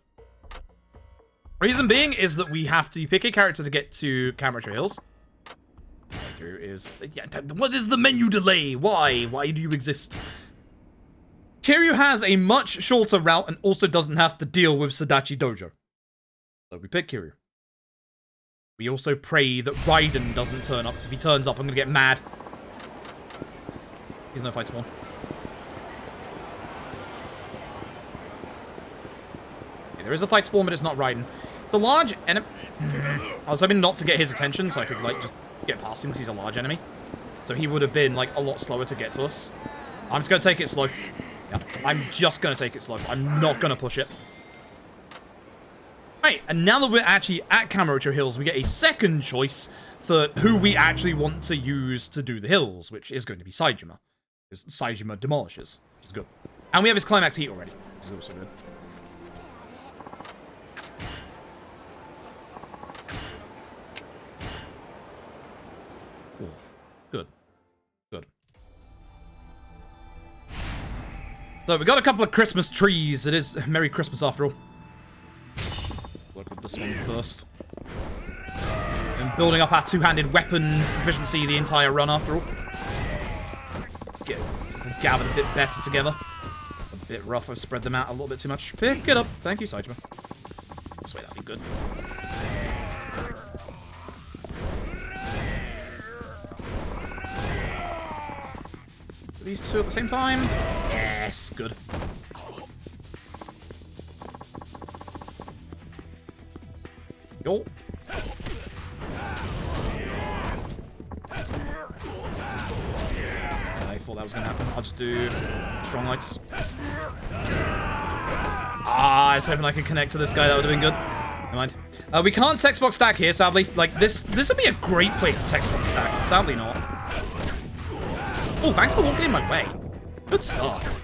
reason being is that we have to pick a character to get to Camera Trails. Kiryu is... Yeah, what is the menu delay? Why? Why do you exist? Kiryu has a much shorter route and also doesn't have to deal with Sadachi Dojo. So we pick Kiryu. We also pray that Raiden doesn't turn up, because if he turns up, I'm gonna get mad. He's no fight spawn. Okay, there is a fight spawn, but it's not Raiden. The large enemy... I was hoping not to get his attention, so I could, like, just get past him, because he's a large enemy. So he would have been, like, a lot slower to get to us. I'm just gonna take it slow. Yeah, I'm just gonna take it slow. I'm not gonna push it. Right, and now that we're actually at Kamurocho Hills, we get a second choice for who we actually want to use to do the hills, which is going to be Saejima. Because Saejima demolishes, which is good. And we have his climax heat already, which is also good. Cool. Good. Good. So we got a couple of Christmas trees. It is Merry Christmas after all. Work with this one first. And building up our two-handed weapon proficiency the entire run after all. Get gathered a bit better together. A bit rough, I've spread them out a little bit too much. Pick it up. Thank you, Saejima. This way, that'd be good. These two at the same time. Yes, good. Yo. I thought that was gonna happen. I'll just do strong lights. Ah, I was hoping I could connect to this guy. That would have been good. Never mind. We can't text box stack here, sadly. Like, this would be a great place to text box stack. Sadly not. Oh, thanks for walking in my way. Good stuff.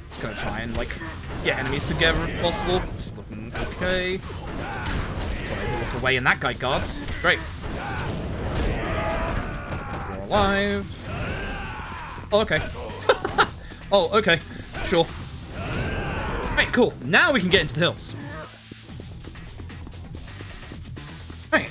Just gonna try and, like, get enemies together if possible. It's looking okay. So I walk away and that guy guards. Great. You're alive. Oh, okay. Oh, okay. Sure. Right, cool. Now we can get into the hills. Right.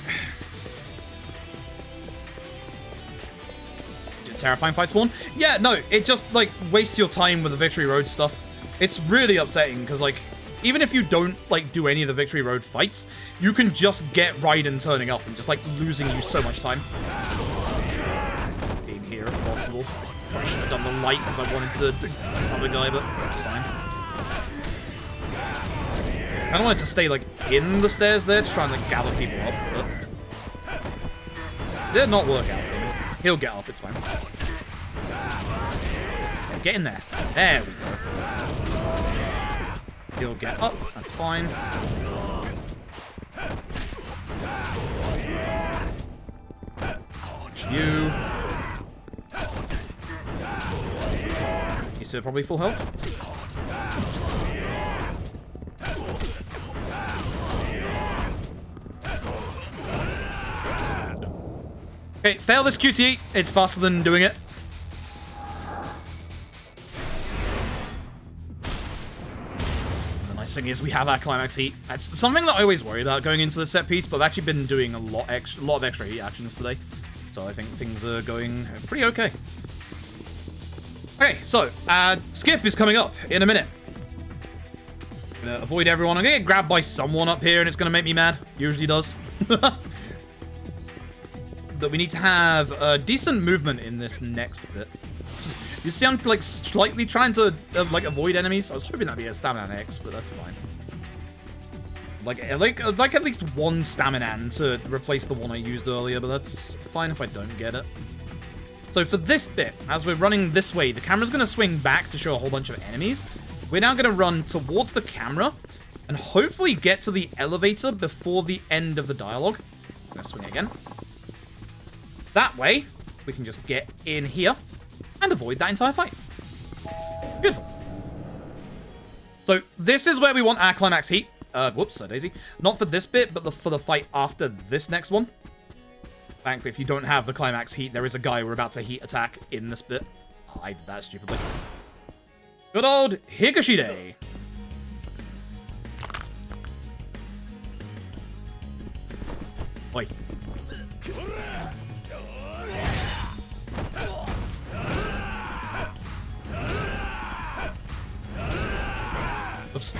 Terrifying fight spawn? Yeah, no, it just, like, wastes your time with the Victory Road stuff. It's really upsetting, because, like, even if you don't, like, do any of the Victory Road fights, you can just get Raiden turning up and just, like, losing you so much time. Being here, if possible. I should have done the light, because I wanted the other guy, but that's fine. I kind of wanted to stay, like, in the stairs there to try and, like, gather people up, but it did not work out for me. He'll get up, it's fine. Yeah, get in there. There we go. He'll get up, that's fine. Punch you. He's still probably full health. Okay, fail this QTE. It's faster than doing it. The nice thing is we have our climax heat. That's something that I always worry about going into the set piece, but I've actually been doing a lot of extra heat actions today. So I think things are going pretty okay. Okay, so Skip is coming up in a minute. I'm gonna avoid everyone. I'm gonna get grabbed by someone up here and it's gonna make me mad. Usually does. That we need to have decent movement in this next bit. You see, I'm like slightly trying to like avoid enemies. I was hoping that'd be a stamina X, but that's fine. Like at least one stamina to replace the one I used earlier, but that's fine if I don't get it. So for this bit, as we're running this way, the camera's going to swing back to show a whole bunch of enemies. We're now going to run towards the camera and hopefully get to the elevator before the end of the dialogue. I'm going to swing it again. That way, we can just get in here and avoid that entire fight. Beautiful. So this is where we want our climax heat. Whoops, daisy. Not for this bit, but for the fight after this next one. Thankfully, if you don't have the climax heat, there is a guy we're about to heat attack in this bit. Oh, I did that stupidly. Good old Higashide. Oi. Oops.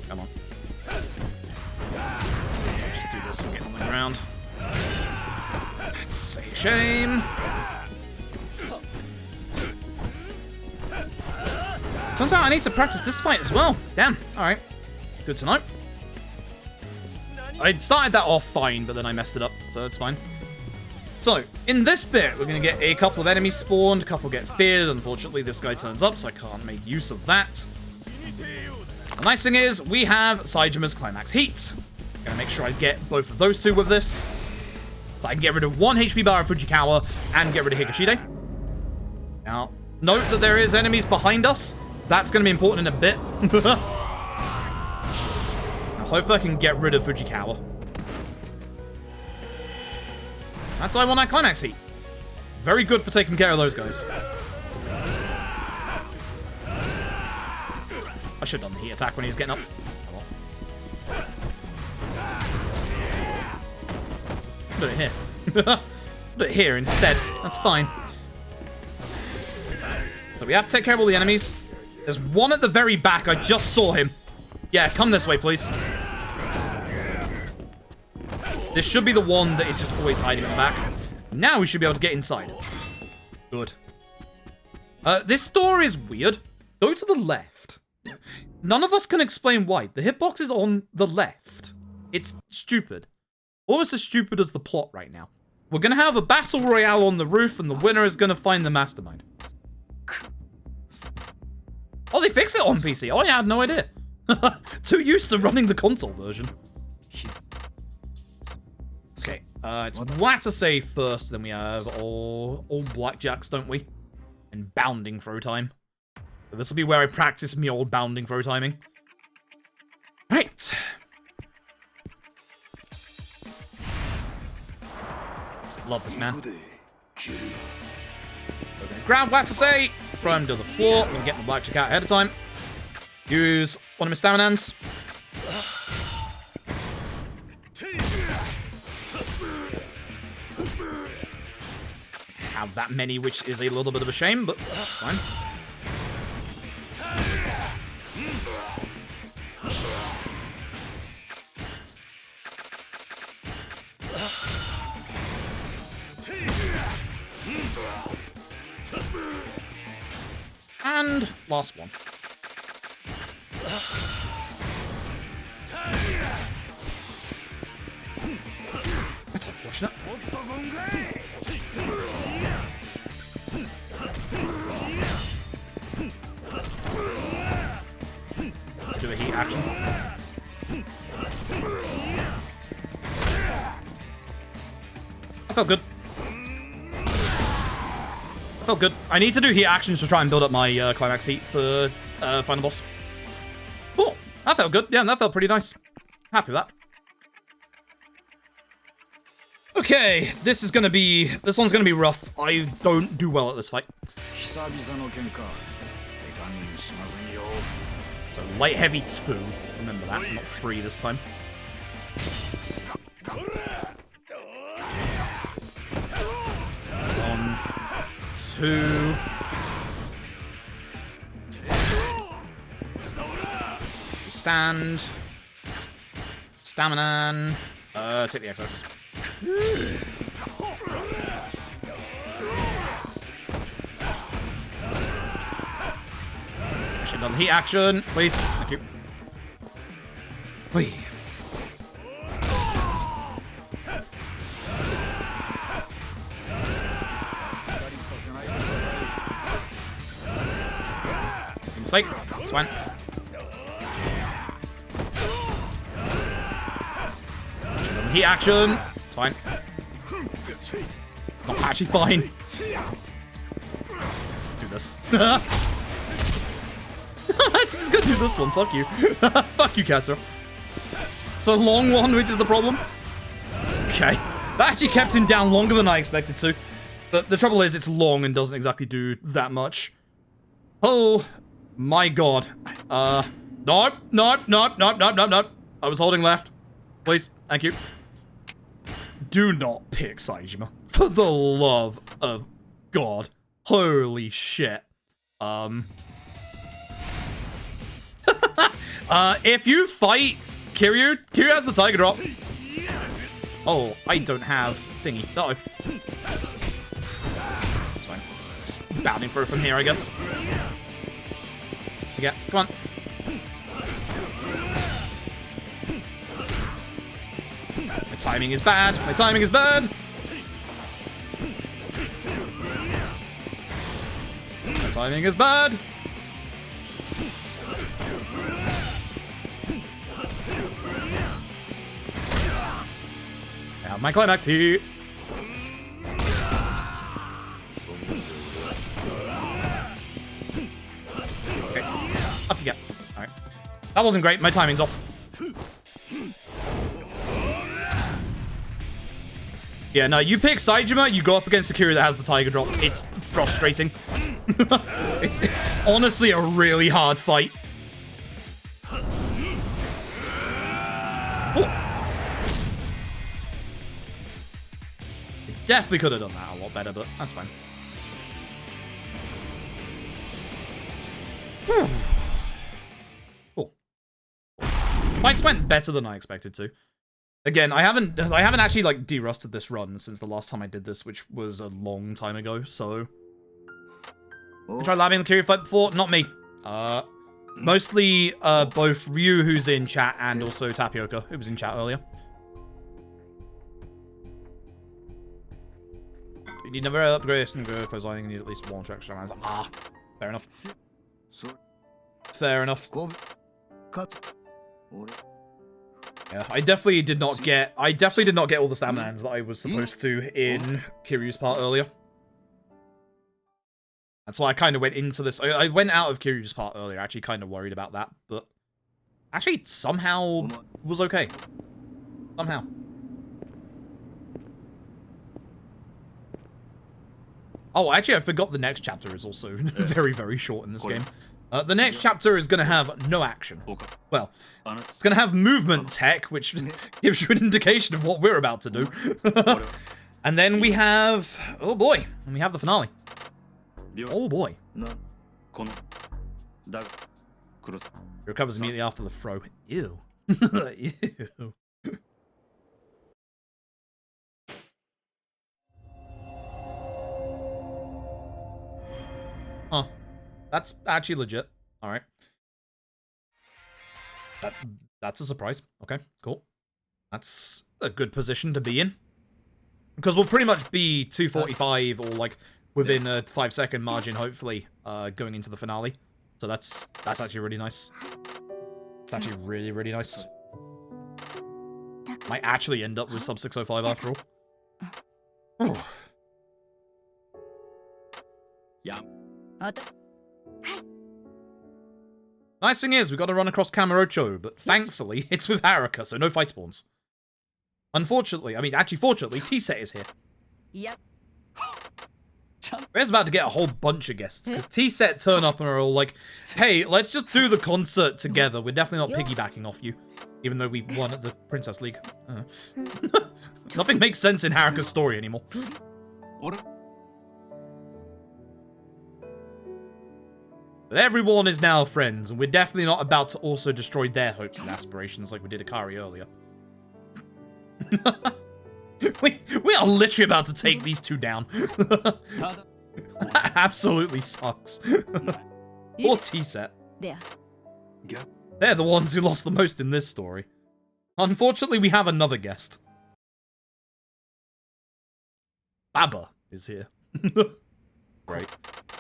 Come on. So I'll just do this and get on the ground. That's a shame. Turns out I need to practice this fight as well. Damn. Alright. Good to know. I started that off fine, but then I messed it up, so that's fine. So, in this bit, we're going to get a couple of enemies spawned, a couple get feared. Unfortunately, this guy turns up, so I can't make use of that. The nice thing is, we have Saejima's Climax Heat. Gonna make sure I get both of those two with this. So I can get rid of 1 HP bar of Fujikawa and get rid of Higashide. Now, note that there is enemies behind us. That's going to be important in a bit. Hopefully I can get rid of Fujikawa. That's why I want that climax heat. Very good for taking care of those guys. I should have done the heat attack when he was getting up. Put it here. Put it here instead. That's fine. So we have to take care of all the enemies. There's one at the very back. I just saw him. Yeah, come this way, please. This should be the one that is just always hiding in the back. Now we should be able to get inside. Good. This door is weird. Go to the left. None of us can explain why. The hitbox is on the left. It's stupid. Almost as stupid as the plot right now. We're going to have a battle royale on the roof, and the winner is going to find the mastermind. Oh, they fix it on PC. Oh, yeah, I had no idea. Too used to running the console version. Okay, it's Watasei first, then we have all blackjacks, don't we? And bounding throw time. So this will be where I practice me old bounding throw timing. Right. Love this man. We're gonna grab Watasei, throw him to the floor. We're gonna get the blackjack out ahead of time. Use one of my staminans. Have that many, which is a little bit of a shame, but that's fine. And last one. That's unfortunate. To do a heat action. I felt good. I felt good. I need to do heat actions to try and build up my climax heat for final boss. Cool. That felt good. Yeah, that felt pretty nice. Happy with that. Okay, this one's gonna be rough. I don't do well at this fight. So light heavy 2. Remember that, not 3 this time. One, 2. Stand. Stamina. Take the excess. Should have done the heat action, please. Thank you. Whee. It's a mistake. It's fine. Should have done the heat action. It's fine. Not actually fine. Do this. I'm actually just gonna do this one. Fuck you. Fuck you, Katsuo. It's a long one, which is the problem. Okay. That actually kept him down longer than I expected to. But the trouble is, it's long and doesn't exactly do that much. Oh my god. Nope. I was holding left. Please. Thank you. Do not pick Saejima. For the love of God. Holy shit. If you fight Kiryu has the tiger drop. Oh, I don't have thingy. Uh-oh. That's fine. Just bounding through from here, I guess. Yeah, come on. My timing is bad. My timing is bad. My timing is bad. I have my climax here. Okay. Up you get. Alright. That wasn't great. My timing's off. Yeah, no, you pick Saejima, you go up against the Kiryu that has the tiger drop. It's frustrating. It's honestly a really hard fight. Oh. Definitely could have done that a lot better, but that's fine. Cool. Fights went better than I expected to. Again, I haven't actually like de-rusted this run since the last time I did this, which was a long time ago, so I tried labbing the Kiryu fight before? Not me. Mostly both Ryu, who's in chat, and also Tapioca, who was in chat earlier. You need never upgrade and go close lining, you need at least one extra rounds. Ah, fair enough. Fair enough. Yeah, I definitely did not get all the staminans that I was supposed to in Kiryu's part earlier. That's why I kind of went into this. I went out of Kiryu's part earlier, actually kind of worried about that, but actually somehow was okay. Somehow. Oh, actually I forgot the next chapter is also very, very short in this game. The next chapter is going to have no action. Well, it's going to have movement tech, which gives you an indication of what we're about to do. And then we have... oh boy, and we have the finale. Oh boy. He recovers immediately after the throw. Ew. Ew. Huh. That's actually legit. Alright. That's a surprise. Okay, cool. That's a good position to be in. Because we'll pretty much be 245 or like within a 5-second margin, hopefully, going into the finale. So that's actually really nice. It's actually really, really nice. Might actually end up with sub 605 after all. Oh. Yeah. Nice thing is, we got to run across Kamurocho, but thankfully, it's with Haruka, so no fight spawns. Unfortunately, I mean, actually, fortunately, T-Set is here. Yep. We're about to get a whole bunch of guests, because T-Set turn up and are all like, hey, let's just do the concert together. We're definitely not piggybacking off you, even though we won at the Princess League. Nothing makes sense in Haruka's story anymore. But everyone is now friends, and we're definitely not about to also destroy their hopes and aspirations like we did Akari earlier. we are literally about to take these two down. That absolutely sucks. Poor T-Set. They're the ones who lost the most in this story. Unfortunately, we have another guest. Baba is here. Great.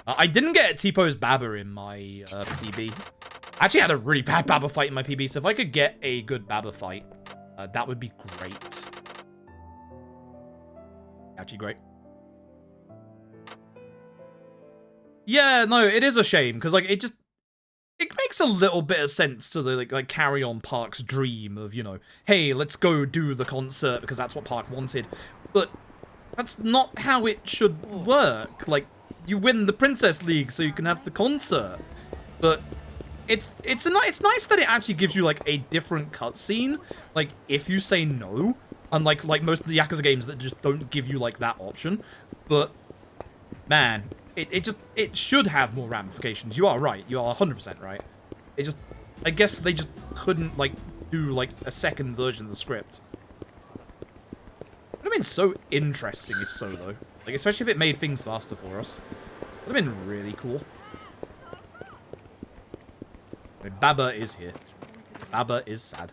I didn't get T-Pose Baba in my PB. I actually had a really bad Baba fight in my PB, so if I could get a good Baba fight, that would be great. Actually great. Yeah, no, it is a shame, because like it makes a little bit of sense to the like Carry On Park's dream of, you know, hey, let's go do the concert because that's what Park wanted. But that's not how it should work. Like, you win the Princess League so you can have the concert. But it's nice that it actually gives you like a different cutscene. Like, if you say no, unlike like most of the Yakuza games that just don't give you like that option. But man, it should have more ramifications. You are right. You are 100% right. I guess they just couldn't like do like a second version of the script. It would have been so interesting if so though. Like, especially if it made things faster for us. Would have been really cool. But Baba is here. Baba is sad.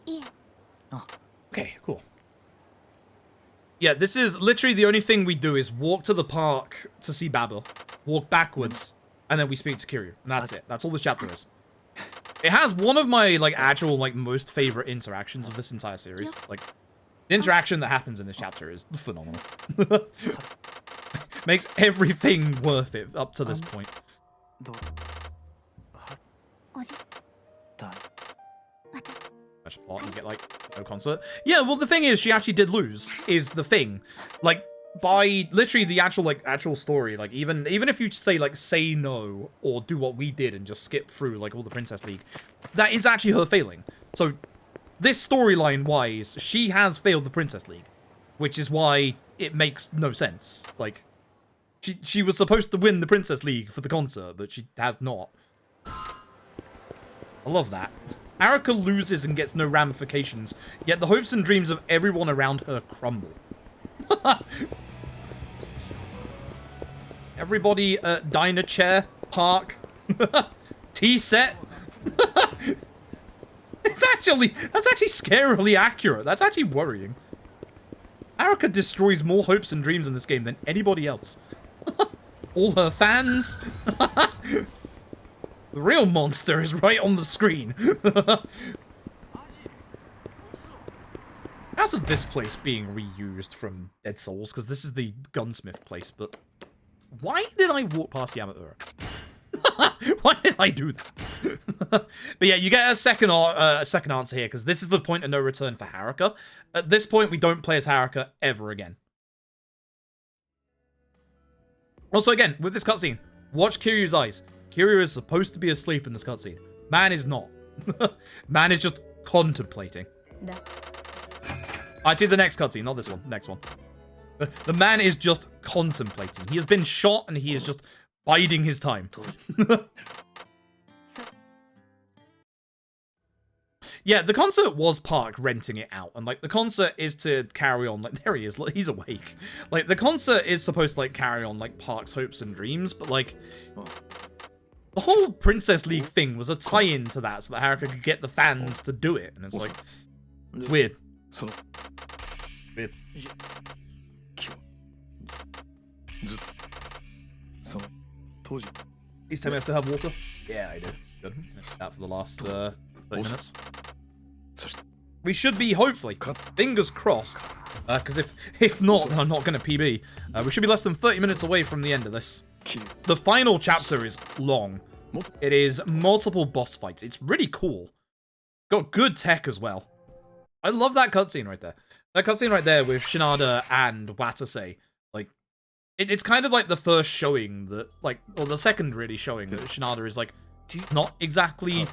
Oh. Okay, cool. Yeah, this is literally the only thing we do is walk to the park to see Baba, walk backwards, and then we speak to Kiryu. And that's it. That's all this chapter is. It has one of my, like, actual, like, most favorite interactions of this entire series. Like, the interaction that happens in this chapter is phenomenal. Makes everything worth it up to this point. Plot and get like no concert. Yeah, well the thing is she actually did lose is the thing. Like by literally the actual story, like even if you say no or do what we did and just skip through like all the Princess League, that is actually her failing. So this storyline wise, she has failed the Princess League, which is why it makes no sense. Like, she was supposed to win the Princess League for the concert, but she has not. I love that. Haruka loses and gets no ramifications, yet the hopes and dreams of everyone around her crumble. Everybody, diner chair, park, tea set. That's actually scarily accurate. That's actually worrying. Haruka destroys more hopes and dreams in this game than anybody else. All her fans. The real monster is right on the screen. How's this place being reused from Dead Souls? Because this is the gunsmith place, but why did I walk past Yamaura? Why did I do that? But yeah, you get a second answer here, because this is the point of no return for Haruka. At this point, we don't play as Haruka ever again. Also, again, with this cutscene, watch Kiryu's eyes. Kiryu is supposed to be asleep in this cutscene. Man is not. Man is just contemplating. Actually, the next cutscene, not this one. Next one. The man is just contemplating. He has been shot and he is just biding his time. Yeah, the concert was Park renting it out, and like the concert is to carry on. Like, there he is. He's awake. Like, the concert is supposed to like carry on like Park's hopes and dreams, but like the whole Princess League thing was a tie-in to that, so that Haruka could get the fans to do it, and it's like it's weird. Weird. Please tell me I still have water. Yeah, I do. Good. That's that for the last 30 minutes. We should be, hopefully, fingers crossed, because if not, then I'm not going to PB. We should be less than 30 minutes away from the end of this. The final chapter is long. It is multiple boss fights. It's really cool. Got good tech as well. I love that cutscene right there. That cutscene right there with Shinada and Watase. Like, it's kind of like the first showing that, like, or the second really showing that Shinada is like, not exactly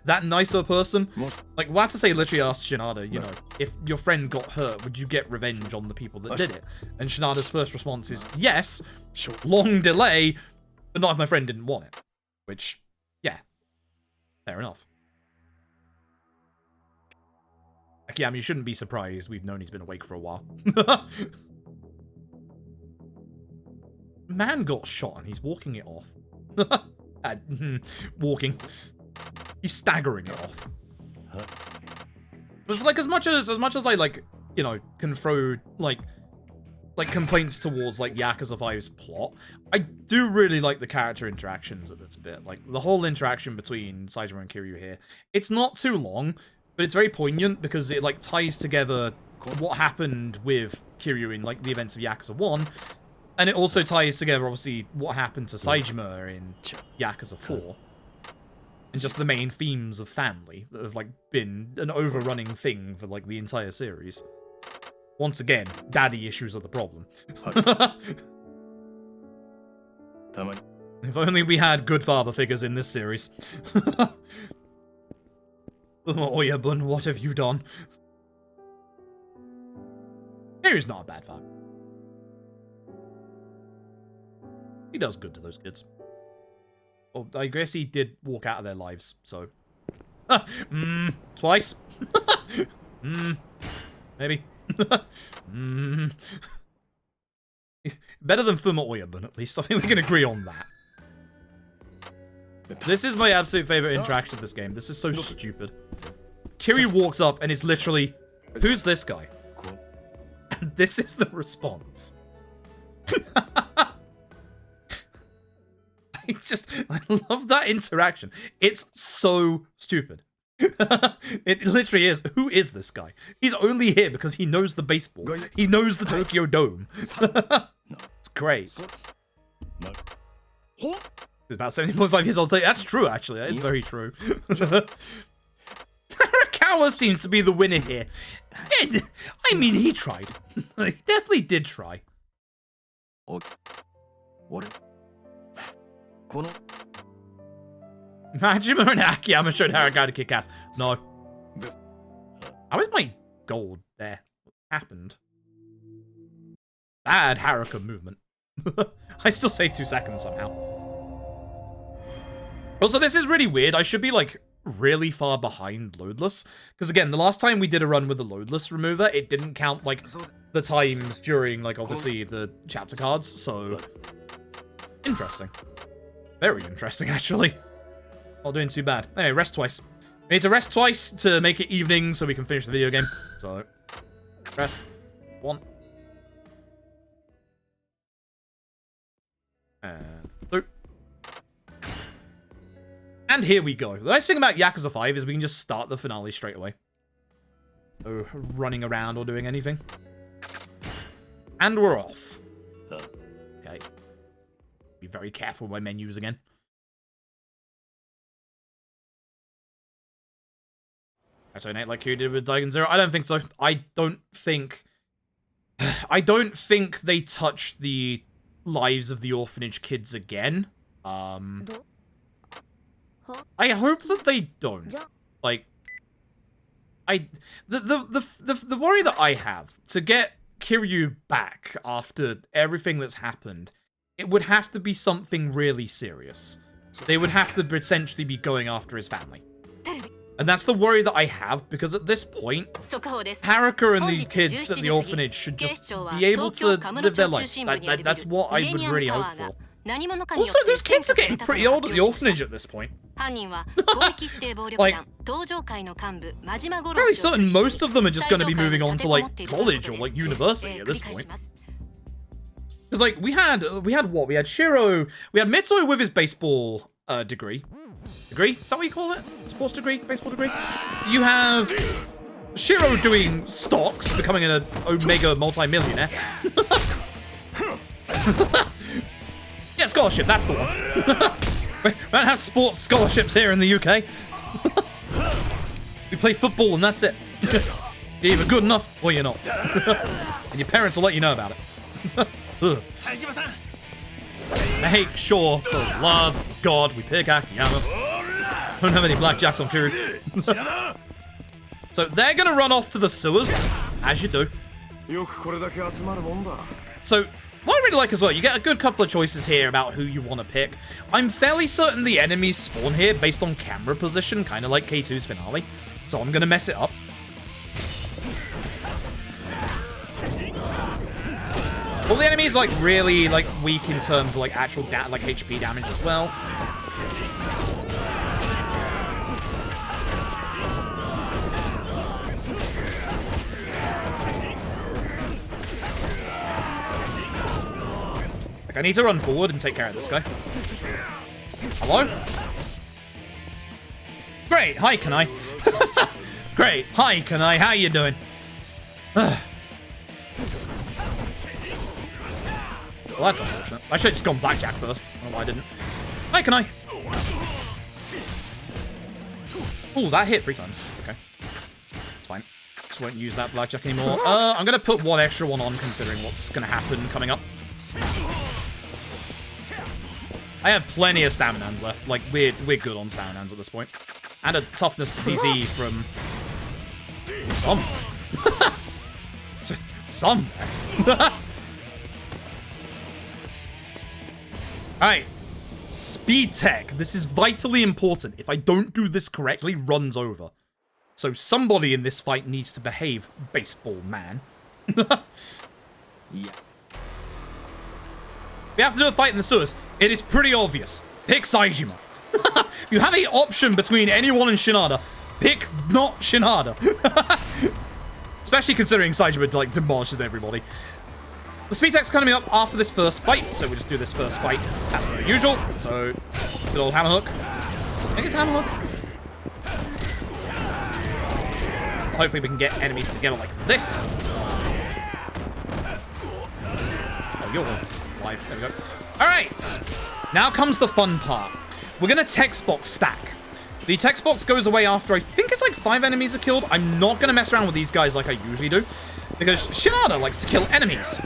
that nice of a person. Like, Watase literally asked Shinada, you know, if your friend got hurt, would you get revenge on the people that did it? And Shinada's first response is, yes, long delay, but not if my friend didn't want it. Which, yeah, fair enough. Akiyama, you shouldn't be surprised. We've known he's been awake for a while. Man got shot and he's walking it off. Walking. He's staggering it off. But like, as much as I like, you know, can throw like complaints towards like Yakuza 5's plot, I do really like the character interactions at this bit. Like, the whole interaction between Saejima and Kiryu here. It's not too long, but it's very poignant because it like ties together what happened with Kiryu in like the events of Yakuza 1. And it also ties together, obviously, what happened to Saejima in Yakuza 4. And just the main themes of family that have, like, been an overrunning thing for, like, the entire series. Once again, daddy issues are the problem. If only we had good father figures in this series. Oyabun, what have you done? Kiryu's not a bad father. He does good to those kids. Well, I guess he did walk out of their lives, so... twice? Maybe. Better than Fuma Oyabun, at least. I think we can agree on that. This is my absolute favorite interaction of this game. This is so stupid. Kiryu walks up and is literally, who's this guy? And this is the response. I love that interaction. It's so stupid. It literally is. Who is this guy? He's only here because he knows the baseball. He knows the Tokyo Dome. It's great. He's about 70.5 years old. That's true, actually. That is very true. Haruka seems to be the winner here. I mean, he tried. He definitely did try. What? Majima and Akiyama showed Haruka how to kick ass. No. How is my gold there? What happened? Bad Haruka movement. I still save 2 seconds somehow. Also, this is really weird. I should be, like, really far behind loadless. Because, again, the last time we did a run with the loadless remover, it didn't count, like, the times during, like, obviously, the chapter cards. So, interesting. Very interesting, actually. Not doing too bad. Anyway, rest twice. We need to rest twice to make it evening so we can finish the video game. So, rest. 1. And 2. And here we go. The nice thing about Yakuza 5 is we can just start the finale straight away. No running around or doing anything. And we're off. Okay. Be very careful with my menus again. Actually, Nate, like you did with Daigen Zero? I don't think so. I don't think they touch the lives of the orphanage kids again. I hope that they don't. Like, the worry that I have to get Kiryu back after everything that's happened, it would have to be something really serious. They would have to essentially be going after his family. And that's the worry that I have, because at this point, Haruka and the kids at the orphanage should just be able to live their lives. That's what I would really hope for. Also, those kids are getting pretty old at the orphanage at this point. Like, really certain most of them are just going to be moving on to, like, college or, like, university at this point. Because, like, we had what? We had Shiro, we had Mitsuo with his baseball degree. Degree? Is that what you call it? Sports degree? Baseball degree? You have Shiro doing stocks, becoming an Omega multi-millionaire. Yeah, scholarship, that's the one. We don't have sports scholarships here in the UK. We play football and that's it. You're either good enough or you're not. And your parents will let you know about it. Make sure, for the love of God, we pick Akiyama. Don't have any blackjacks on Kiryu. So they're gonna run off to the sewers, as you do. So what I really like as well, you get a good couple of choices here about who you want to pick. I'm fairly certain the enemies spawn here based on camera position, kind of like K2's finale. So I'm gonna mess it up. All the enemies like really like weak in terms of like actual like HP damage as well. Like I need to run forward and take care of this guy. Hello? Great, hi Kanai. Great, hi Kanai, how you doing? Well, that's unfortunate. I should have just gone blackjack first. I don't know why I didn't. Hi, can I? Oh, that hit 3 times. Okay. It's fine. Just won't use that blackjack anymore. I'm going to put 1 extra one on, considering what's going to happen coming up. I have plenty of staminans left. Like, we're good on staminans at this point. And a toughness CZ from... some. Some. Alright, speed tech. This is vitally important. If I don't do this correctly, runs over. So somebody in this fight needs to behave, baseball man. Yeah. We have to do a fight in the sewers. It is pretty obvious. Pick Saejima. If you have an option between anyone and Shinada, pick not Shinada. Especially considering Saejima, like, demolishes everybody. The speed tech's coming up after this first fight, so we'll just do this first fight as per usual. So, good old hammer hook. I think it's hammer hook. Hopefully we can get enemies together like this. Oh, you're alive. There we go. Alright! Now comes the fun part. We're going to text box stack. The text box goes away after I think it's like 5 enemies are killed. I'm not going to mess around with these guys like I usually do, because Shinada likes to kill enemies.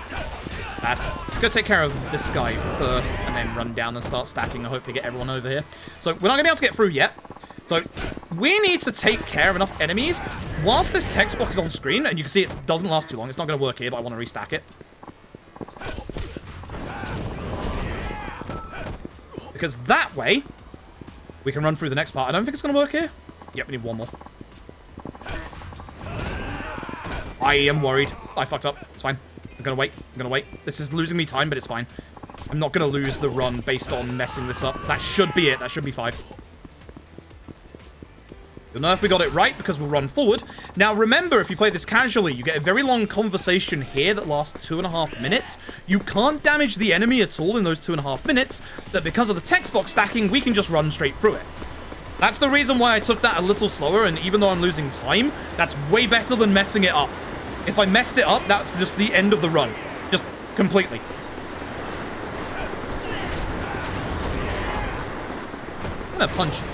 This is bad. Let's go take care of this guy first and then run down and start stacking and hopefully get everyone over here. So we're not going to be able to get through yet. So we need to take care of enough enemies whilst this text box is on screen. And you can see it doesn't last too long. It's not going to work here, but I want to restack it. Because that way, we can run through the next part. I don't think it's going to work here. Yep, we need one more. I am worried. I fucked up. It's fine. I'm going to wait. I'm going to wait. This is losing me time, but it's fine. I'm not going to lose the run based on messing this up. That should be it. That should be 5. You'll know if we got it right because we'll run forward. Now, remember, if you play this casually, you get a very long conversation here that lasts 2.5 minutes. You can't damage the enemy at all in those 2.5 minutes, but because of the text box stacking, we can just run straight through it. That's the reason why I took that a little slower, and even though I'm losing time, that's way better than messing it up. If I messed it up, that's just the end of the run. Just completely. I'm gonna punch you.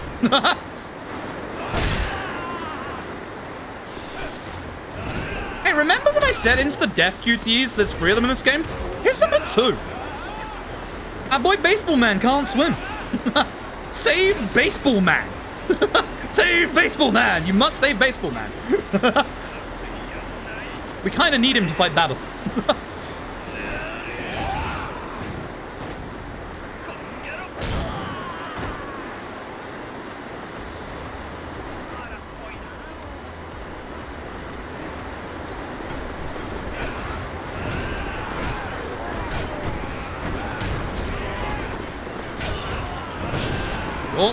Hey, remember when I said insta-death QTEs? There's 3 of them in this game? Here's number 2. Our boy Baseball Man can't swim. Save Baseball Man. Save Baseball Man. You must save Baseball Man. We kind of need him to fight battle. Oh.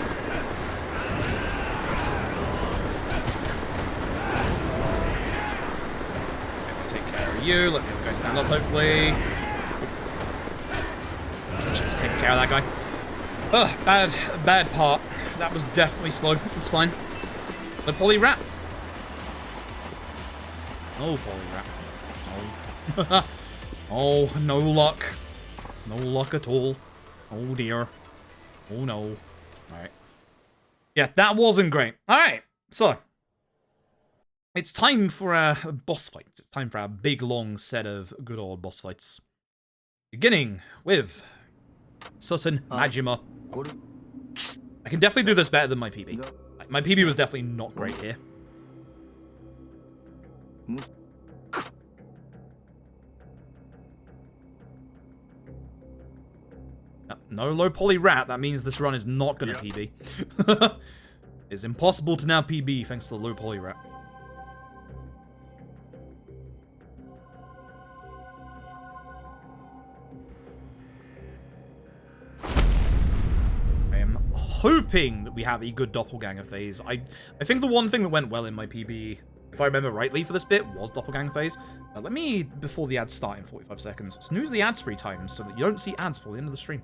Take care of you. Let the other guy stand up, hopefully. Just take care of that guy. Ugh, bad part. That was definitely slow. It's fine. The poly rat. Oh, poly rat. Oh. Oh, no luck. No luck at all. Oh, dear. Oh, no. Alright. Yeah, that wasn't great. Alright, so. It's time for a boss fight. It's time for a big, long set of good old boss fights. Beginning with certain Saejima. I can definitely do this better than my PB. My PB was definitely not great here. No low poly rat, that means this run is not going to PB. It's impossible to now PB thanks to the low poly rat. I am hoping that we have a good doppelganger phase. I think the one thing that went well in my PB, if I remember rightly for this bit, was doppelganger phase. Let me, before the ads start in 45 seconds, snooze the ads 3 times so that you don't see ads for the end of the stream.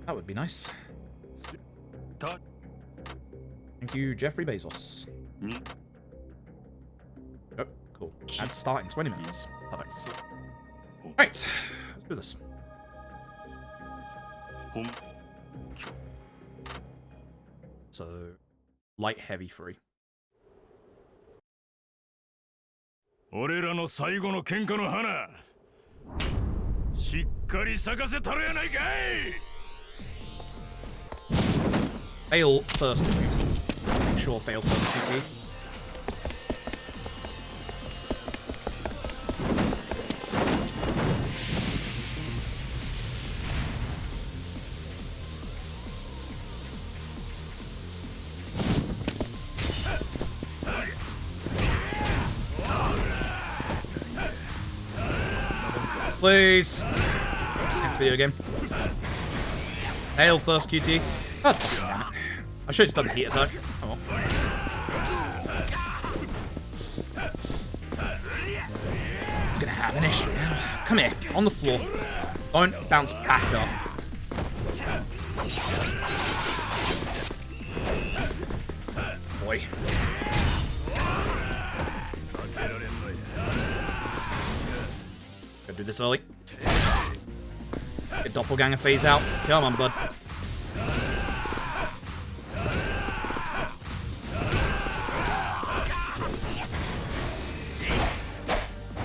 That would be nice. Thank you, Jeffrey Bezos. Oh, cool. Ads start in 20 minutes. Perfect. Right, let's do this. So, light, heavy, free. 俺らの最後の喧嘩の花しっかり咲かせたるやないかい Fail first QT. Make sure fail first QT. Please. Next video game. Fail first QT. God damn it. I should have done the heat attack. Oh well. I'm gonna have an issue now. Come here, on the floor. Don't bounce back up. Boy. Gotta do this early. Get doppelganger phase out. Come on, bud.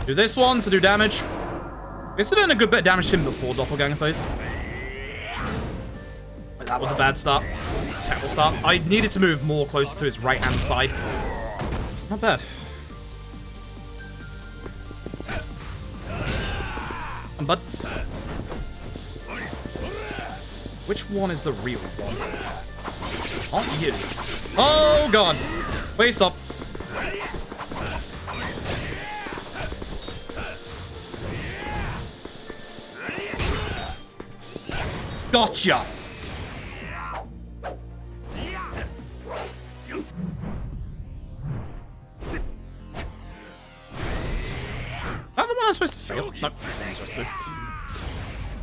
Do this one to do damage. I guess we're doing a good bit of damage to him before doppelganger phase. That was a bad start. Terrible start. I needed to move more closer to his right-hand side. Not bad. Come on, bud. Which one is the real one? Not you. Oh, God. Please stop. Gotcha. That the one I'm supposed to fail? No, that's the one I'm supposed to do.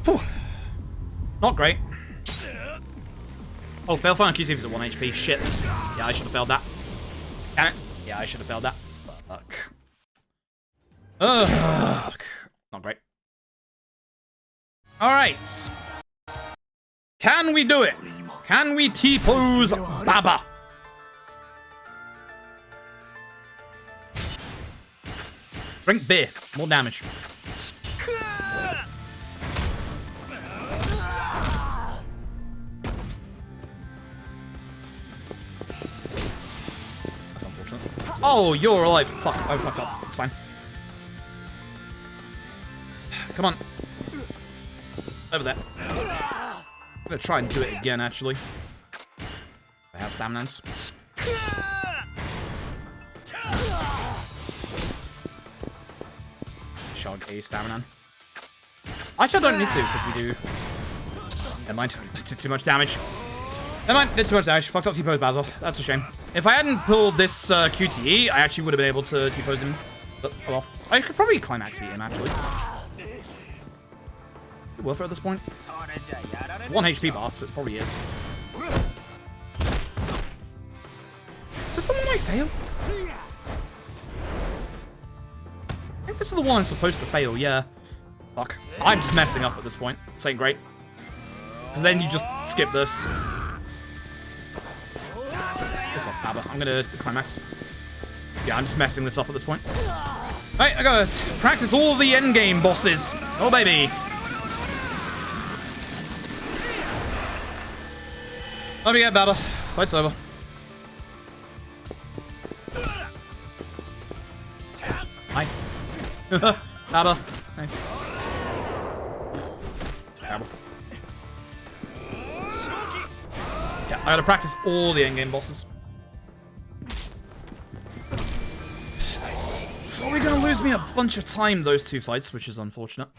Whew. Not great. Oh, fail fire on QC is at 1 HP. Shit. Yeah, I should have failed that. Damn it. Yeah, I should have failed that. Fuck. Fuck. Not great. Alright. Can we do it? Can we T-pose Baba? Drink beer. More damage. That's unfortunate. Oh, you're alive. Fuck. I fucked up. It's fine. Come on. Over there. I'm gonna try and do it again, actually. I have staminans. Shog a stamina. Actually, I don't need to, because we do... Never mind. I did too much damage. Never mind. Did too much damage. Fucked up T-pose Basil. That's a shame. If I hadn't pulled this QTE, I actually would have been able to T-pose him. But, oh well. I could probably climax him, actually. Worth it at this point? It's 1 HP boss, it probably is. Is this the one I fail? I think this is the one I'm supposed to fail, yeah. Fuck. I'm just messing up at this point. This ain't great. Because then you just skip this. Piss off, Baba. I'm gonna climax. Yeah, I'm just messing this up at this point. Right, I gotta practice all the endgame bosses. Oh, baby. Let me get better. Fight's over. Hi. Baba. Thanks. Terrible. Yeah, I gotta practice all the endgame bosses. That's probably gonna lose me a bunch of time, those two fights, which is unfortunate.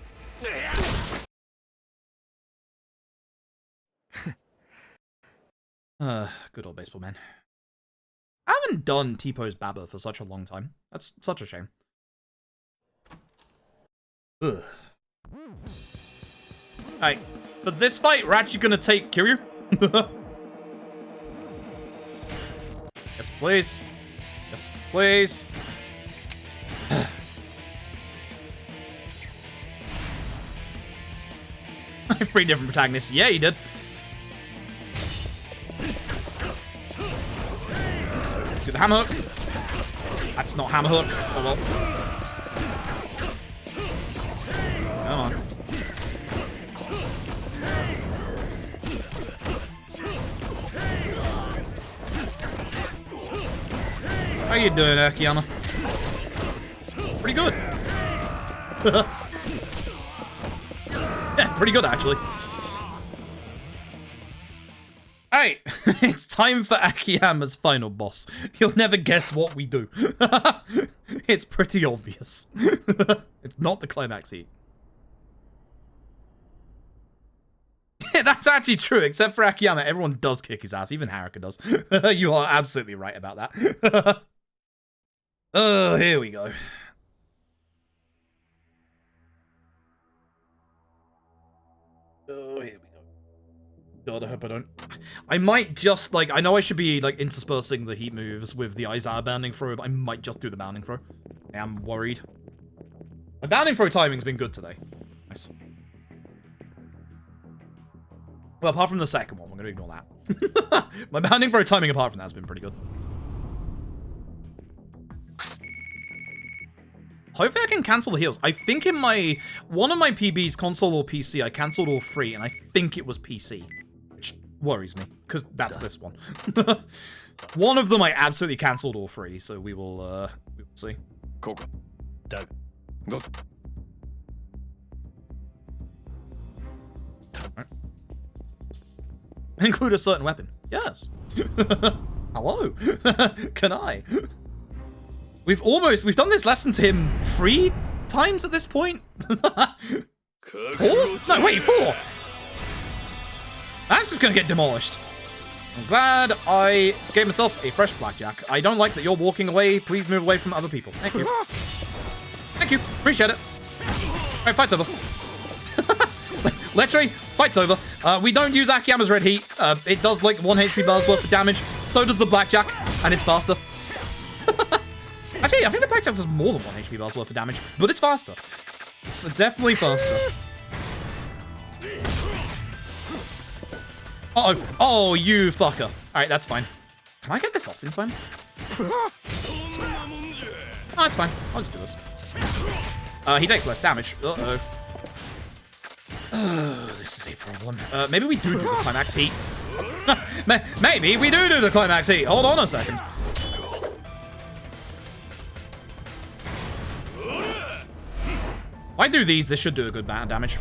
Good old baseball man. I haven't done T-pose Baba for such a long time. That's such a shame. Ugh. Alright, for this fight, we're actually gonna take Kiryu. Yes, please. Yes, please. 3 different protagonists. Yeah, he did. Do the hammer hook. That's not hammer hook. Oh well. Come on. How you doing, Akiyama? Pretty good. Yeah, pretty good actually. Alright, it's time for Akiyama's final boss. You'll never guess what we do. It's pretty obvious. It's not the climax heat. Yeah, that's actually true, except for Akiyama. Everyone does kick his ass, even Haruka does. You are absolutely right about that. Oh, here we go. Oh, here we go. God, I hope I don't. I might just, like, I know I should be, like, interspersing the heat moves with the Aizawa bounding throw, but I might just do the bounding throw. I am worried. My bounding throw timing's been good today. Nice. Well, apart from the second one, we're gonna ignore that. My bounding throw timing apart from that has been pretty good. Hopefully I can cancel the heals. I think in one of my PBs, console or PC, I cancelled all 3, and I think it was PC. Which worries me, because that's this one. One of them I absolutely cancelled all 3, so we will see. Go. Include a certain weapon. Yes. Hello. Can I? We've done this lesson to him 3 times at this point. 4? No, wait, 4. That's just gonna get demolished. I'm glad I gave myself a fresh blackjack. I don't like that you're walking away. Please move away from other people. Thank you. Thank you. Appreciate it. Alright, fight's over. Literally, fight's over. We don't use Akiyama's red heat. It does like 1 HP bar's worth of damage. So does the blackjack, and it's faster. Actually, I think the blackjack does more than 1 HP bar's worth of damage, but it's faster. It's definitely faster. Uh-oh. Oh, you fucker. Alright, that's fine. Can I get this off in time? Oh, it's fine. I'll just do this. He takes less damage. Uh-oh. This is a problem. Maybe we do the climax heat. Maybe we do the climax heat. Hold on a second. If I do these, this should do a good amount of damage.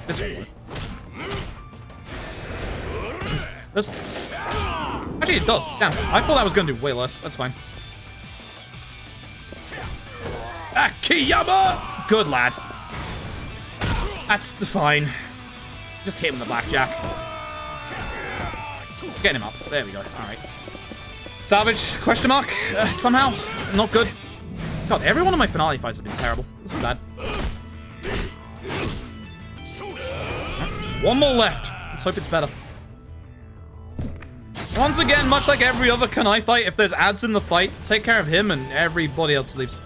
This one. This one. Actually, it does. Damn. I thought that was going to do way less. That's fine. Akiyama! Good lad. That's fine. Just hit him with the blackjack. Get him up. There we go. Alright. Salvage? Question mark? Somehow? Not good. God, every one of my finale fights has been terrible. This is bad. One more left. Let's hope it's better. Once again, much like every other Kunai fight, if there's ads in the fight, take care of him and everybody else leaves.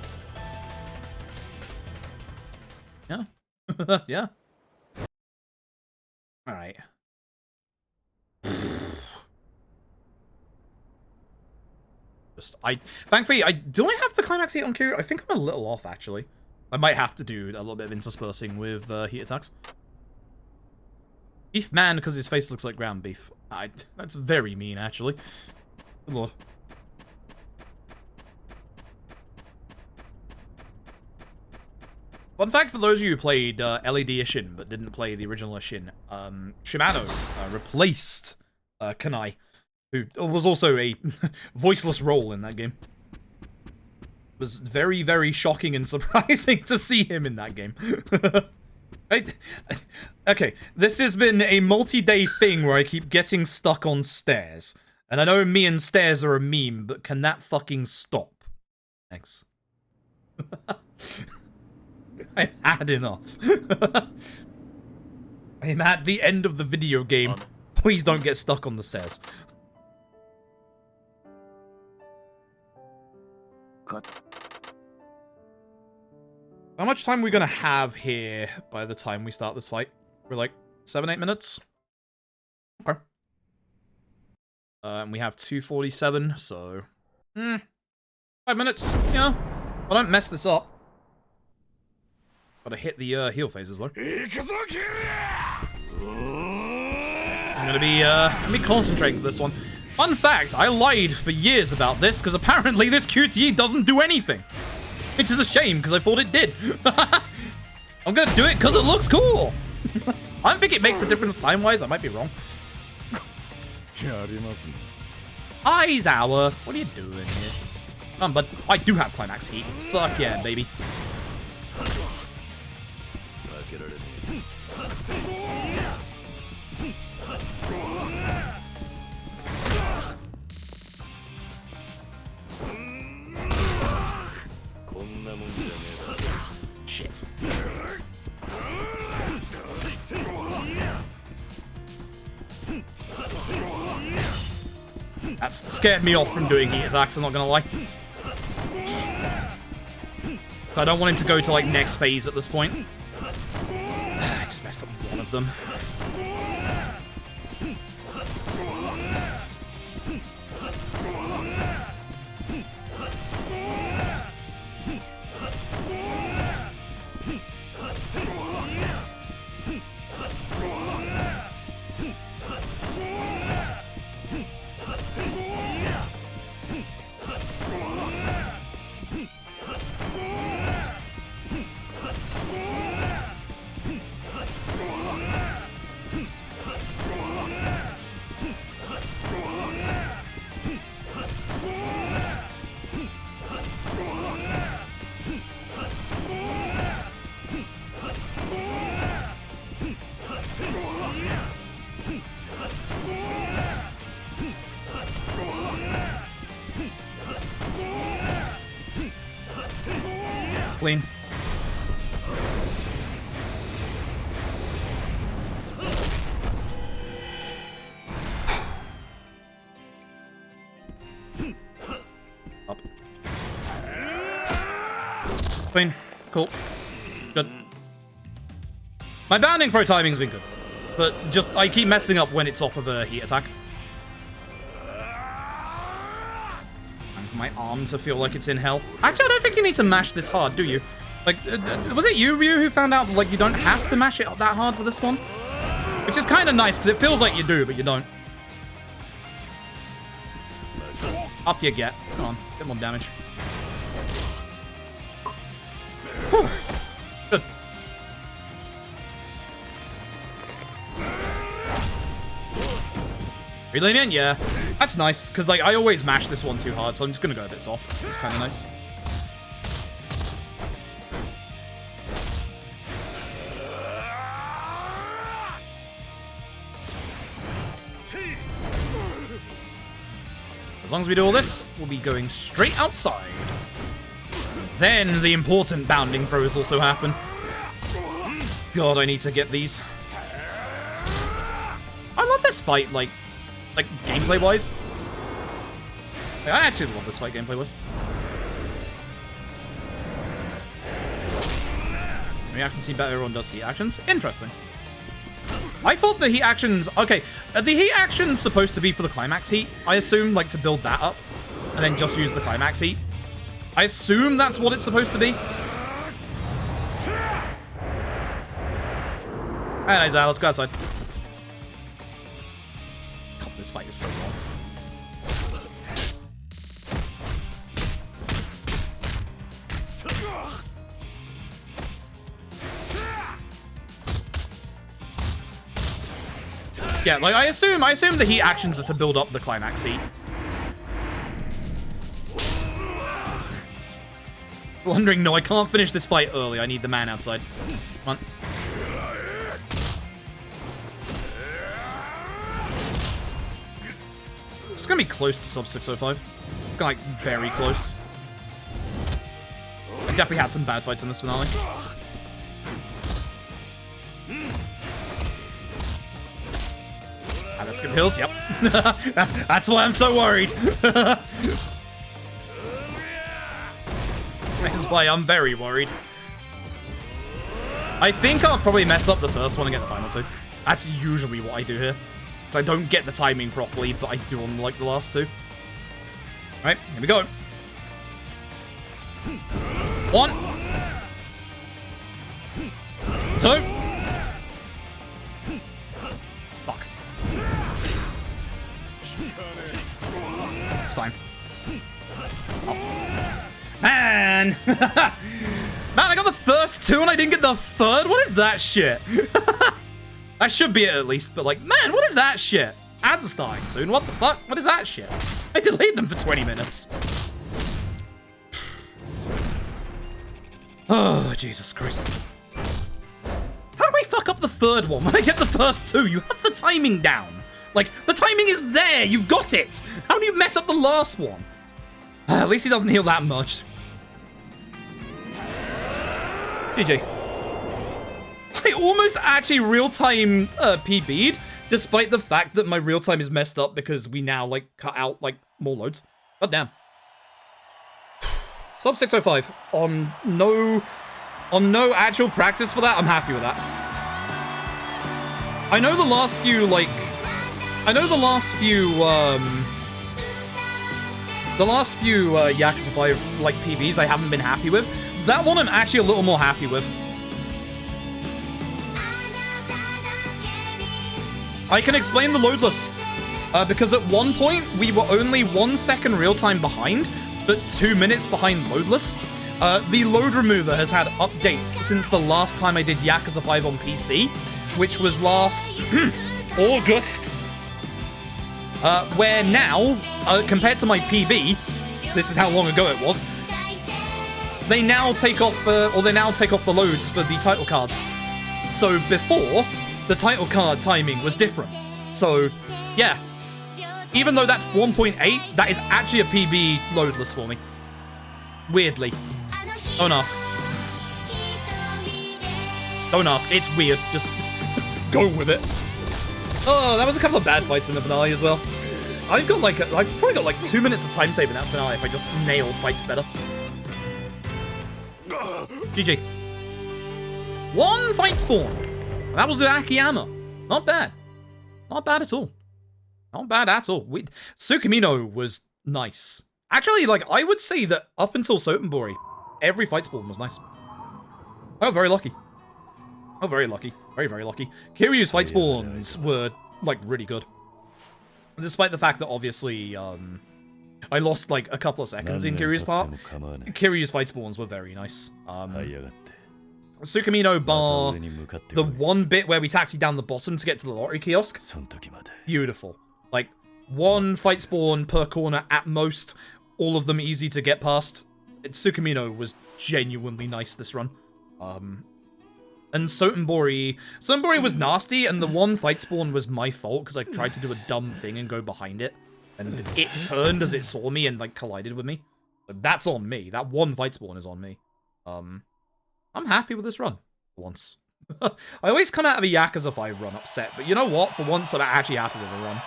Yeah. Yeah. Alright. Thankfully, do I have the climax heat on Kiryu? I think I'm a little off, actually. I might have to do a little bit of interspersing with heat attacks. Beef man, because his face looks like ground beef. That's very mean, actually. Good lord. Fun fact for those of you who played LED Ishin, but didn't play the original Ishin, Shimano replaced Kunai, who was also a voiceless role in that game. It was very, very shocking and surprising to see him in that game. Okay, this has been a multi-day thing where I keep getting stuck on stairs. And I know me and stairs are a meme, but can that fucking stop? Thanks. I've had enough. I'm at the end of the video game. Please don't get stuck on the stairs. Cut. How much time are we gonna have here by the time we start this fight? We're like 7-8 minutes? Okay. And we have 2:47, so... 5 minutes, yeah. I don't mess this up. Gotta hit the heal phases, though. I'm gonna be concentrating for this one. Fun fact, I lied for years about this, because apparently this QTE doesn't do anything. Which is a shame, because I thought it did. I'm gonna do it because it looks cool. I don't think it makes a difference time-wise. I might be wrong. Aizawa, what are you doing here? But I do have climax heat. Fuck yeah, baby. Shit. That's scared me off from doing heat attacks, I'm not gonna lie. So I don't want him to go to like next phase at this point. I just messed up one of them. clean. Up. Clean. Cool. Good. My bounding throw timing's been good. But just, I keep messing up when it's off of a heat attack. And for my arm to feel like it's in hell. Actually, I don't think you need to mash this hard, do you? Like, was it you, Ryu, who found out, like, you don't have to mash it that hard for this one? Which is kind of nice, because it feels like you do, but you don't. Up you get. Come on, get more damage. Whew. Good. Pretty lenient? Yeah. That's nice, because, like, I always mash this one too hard, so I'm just going to go a bit soft. It's kind of nice. As long as we do all this, we'll be going straight outside. Then the important bounding throws also happen. God, I need to get these. I love this fight, like gameplay-wise. I actually love this fight gameplay-wise. Reaction seem better, everyone does heat actions. Interesting. I thought the heat actions... Okay, the heat action's supposed to be for the climax heat, I assume, like, to build that up. And then just use the climax heat. I assume that's what it's supposed to be. Anyways, let's go outside. God, this fight is so long. Yeah, like, I assume the heat actions are to build up the climax heat. Wondering, no, I can't finish this fight early. I need the man outside. Come on. It's gonna be close to sub 605. It's gonna, like, very close. I definitely had some bad fights in this finale. Let's skip hills, yep. that's why I'm so worried. That's why I'm very worried. I think I'll probably mess up the first one and get the final two. That's usually what I do here. So I don't get the timing properly, but I do on, like, the last two. Alright, here we go. 1. 2. Fuck. It's fine. Oh. Man! Man, I got the first two and I didn't get the third? What is that shit? That should be it at least, but, like, man, what is that shit? Ads are starting soon. What the fuck? What is that shit? I delayed them for 20 minutes. Oh, Jesus Christ. How do I fuck up the third one when I get the first two? You have the timing down. Like, the timing is there. You've got it. How do you mess up the last one? At least he doesn't heal that much. GG. I almost actually real-time PB'd, despite the fact that my real-time is messed up because we now, like, cut out, like, more loads. God damn. Sub 605 on no actual practice for that. I'm happy with that. I know the last few Yakuza 5 like PBs I haven't been happy with. That one I'm actually a little more happy with. I can explain the loadless because at one point we were only 1 second real time behind, but 2 minutes behind loadless. The load remover has had updates since the last time I did Yakuza 5 on PC, which was last August. Where now, compared to my PB, this is how long ago it was, they now take off the loads for the title cards. So before, the title card timing was different. So, yeah. Even though that's 1.8, that is actually a PB loadless for me. Weirdly. Don't ask. Don't ask. It's weird. Just go with it. Oh, that was a couple of bad fights in the finale as well. I've probably got like 2 minutes of time save in that finale if I just nail fights better. GG. 1 fight spawn. That was with Akiyama. Not bad. Not bad at all. Not bad at all. Tsukumino was nice. Actually, like, I would say that up until Sotenbori, every fight spawn was nice. Oh, very lucky. Oh, very lucky. Very, very lucky. Kiryu's fight spawns were, like, really good. Despite the fact that, obviously, I lost, like, a couple of seconds in Kiryu's part. Kiryu's fight spawns were very nice. Tsukumino bar the one bit where we taxi down the bottom to get to the lottery kiosk. Beautiful. Like, 1 fight spawn per corner at most. All of them easy to get past. Tsukumino was genuinely nice this run. And Sotenbori was nasty, and the 1 fight spawn was my fault because I tried to do a dumb thing and go behind it. And it turned as it saw me and, like, collided with me. But that's on me. That 1 fight spawn is on me. I'm happy with this run, for once. I always come out of a Yakuza 5 run upset, but you know what? For once, I'm actually happy with the run.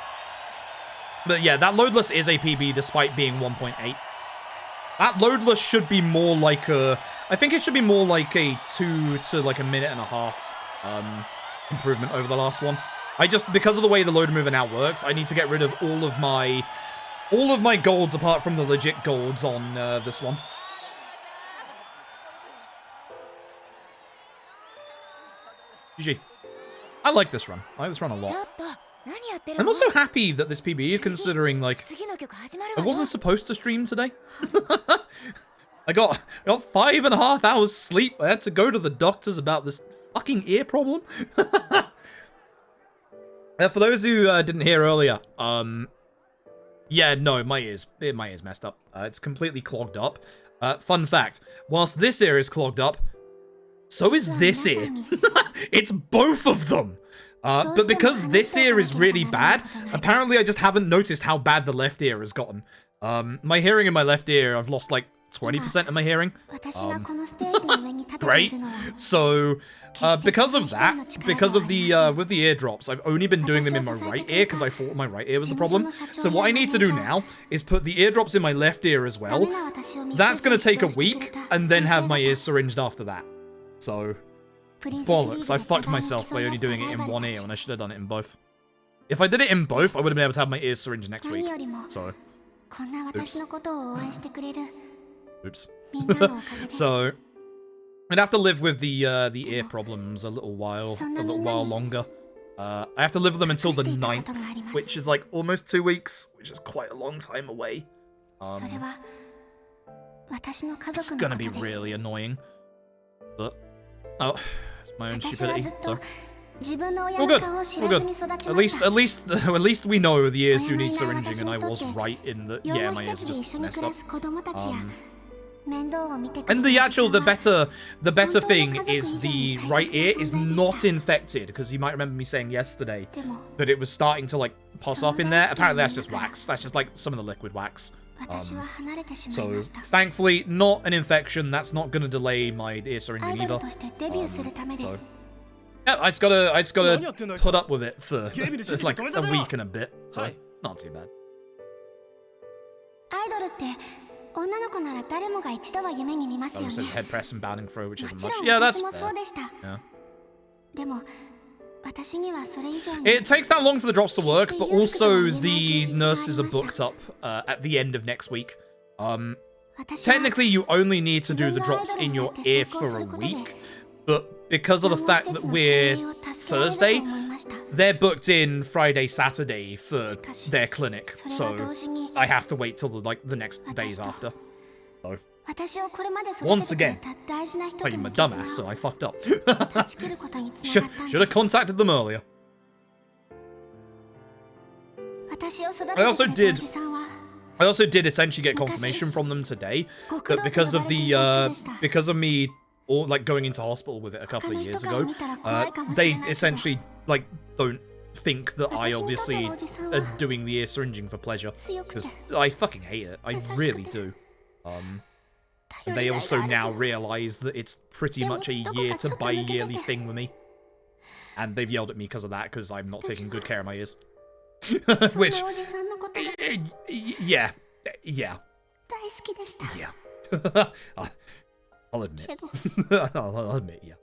But yeah, that loadless is a PB despite being 1.8. That loadless should be more like a... I think it should be more like a 2 to like a minute and a half improvement over the last one. Because of the way the load mover now works, I need to get rid of all of my golds apart from the legit golds on this one. GG. I like this run. I like this run a lot. I'm also happy that this PB, considering, like, I wasn't supposed to stream today. I got 5.5 hours sleep. I had to go to the doctors about this fucking ear problem. For those who didn't hear earlier, yeah, no, my ear's messed up. It's completely clogged up. Fun fact, whilst this ear is clogged up, so is this ear. It's both of them. But because this ear is really bad, apparently I just haven't noticed how bad the left ear has gotten. My hearing in my left ear, I've lost like 20% of my hearing. Great. So, because of that, because of the, with the eardrops, I've only been doing them in my right ear because I thought my right ear was the problem. So what I need to do now is put the eardrops in my left ear as well. That's going to take a week and then have my ears syringed after that. So, bollocks, I fucked myself by only doing it in one ear when I should have done it in both. If I did it in both, I would have been able to have my ears syringed next week. So, oops. So, I'd have to live with the ear problems a little while longer. I have to live with them until the 9th, which is like almost 2 weeks, which is quite a long time away. It's gonna be really annoying. But, oh, it's my own stupidity, so. We're good. We're good. At least we know the ears do need syringing, and I was right in the... Yeah, my ears just messed up. And the better thing is the right ear is not infected, because you might remember me saying yesterday that it was starting to, like, pus up in there. Apparently that's just wax. That's just, like, some of the liquid wax. So, thankfully, not an infection. That's not going to delay my ear syringing either. So, yeah, I just gotta put up with it for it's like a week and a bit. So, it's not too bad. Oh, it says head press and bounding throw, which isn't much. Yeah, that's fair. Yeah. It takes that long for the drops to work, but also the nurses are booked up at the end of next week. Technically, you only need to do the drops in your ear for a week, but because of the fact that we're Thursday, they're booked in Friday, Saturday for their clinic, so I have to wait till the next days after. So, once again, I'm a dumbass, so I fucked up. Should have contacted them earlier. I also did essentially get confirmation from them today that because of me going into hospital with it a couple of years ago, they essentially don't think that I obviously are doing the ear syringing for pleasure, because I fucking hate it. I really do. And they also now realize that it's pretty much a year to bi-yearly thing with me. And they've yelled at me because of that, because I'm not taking good care of my ears. Which, yeah. I'll admit. I'll admit, yeah.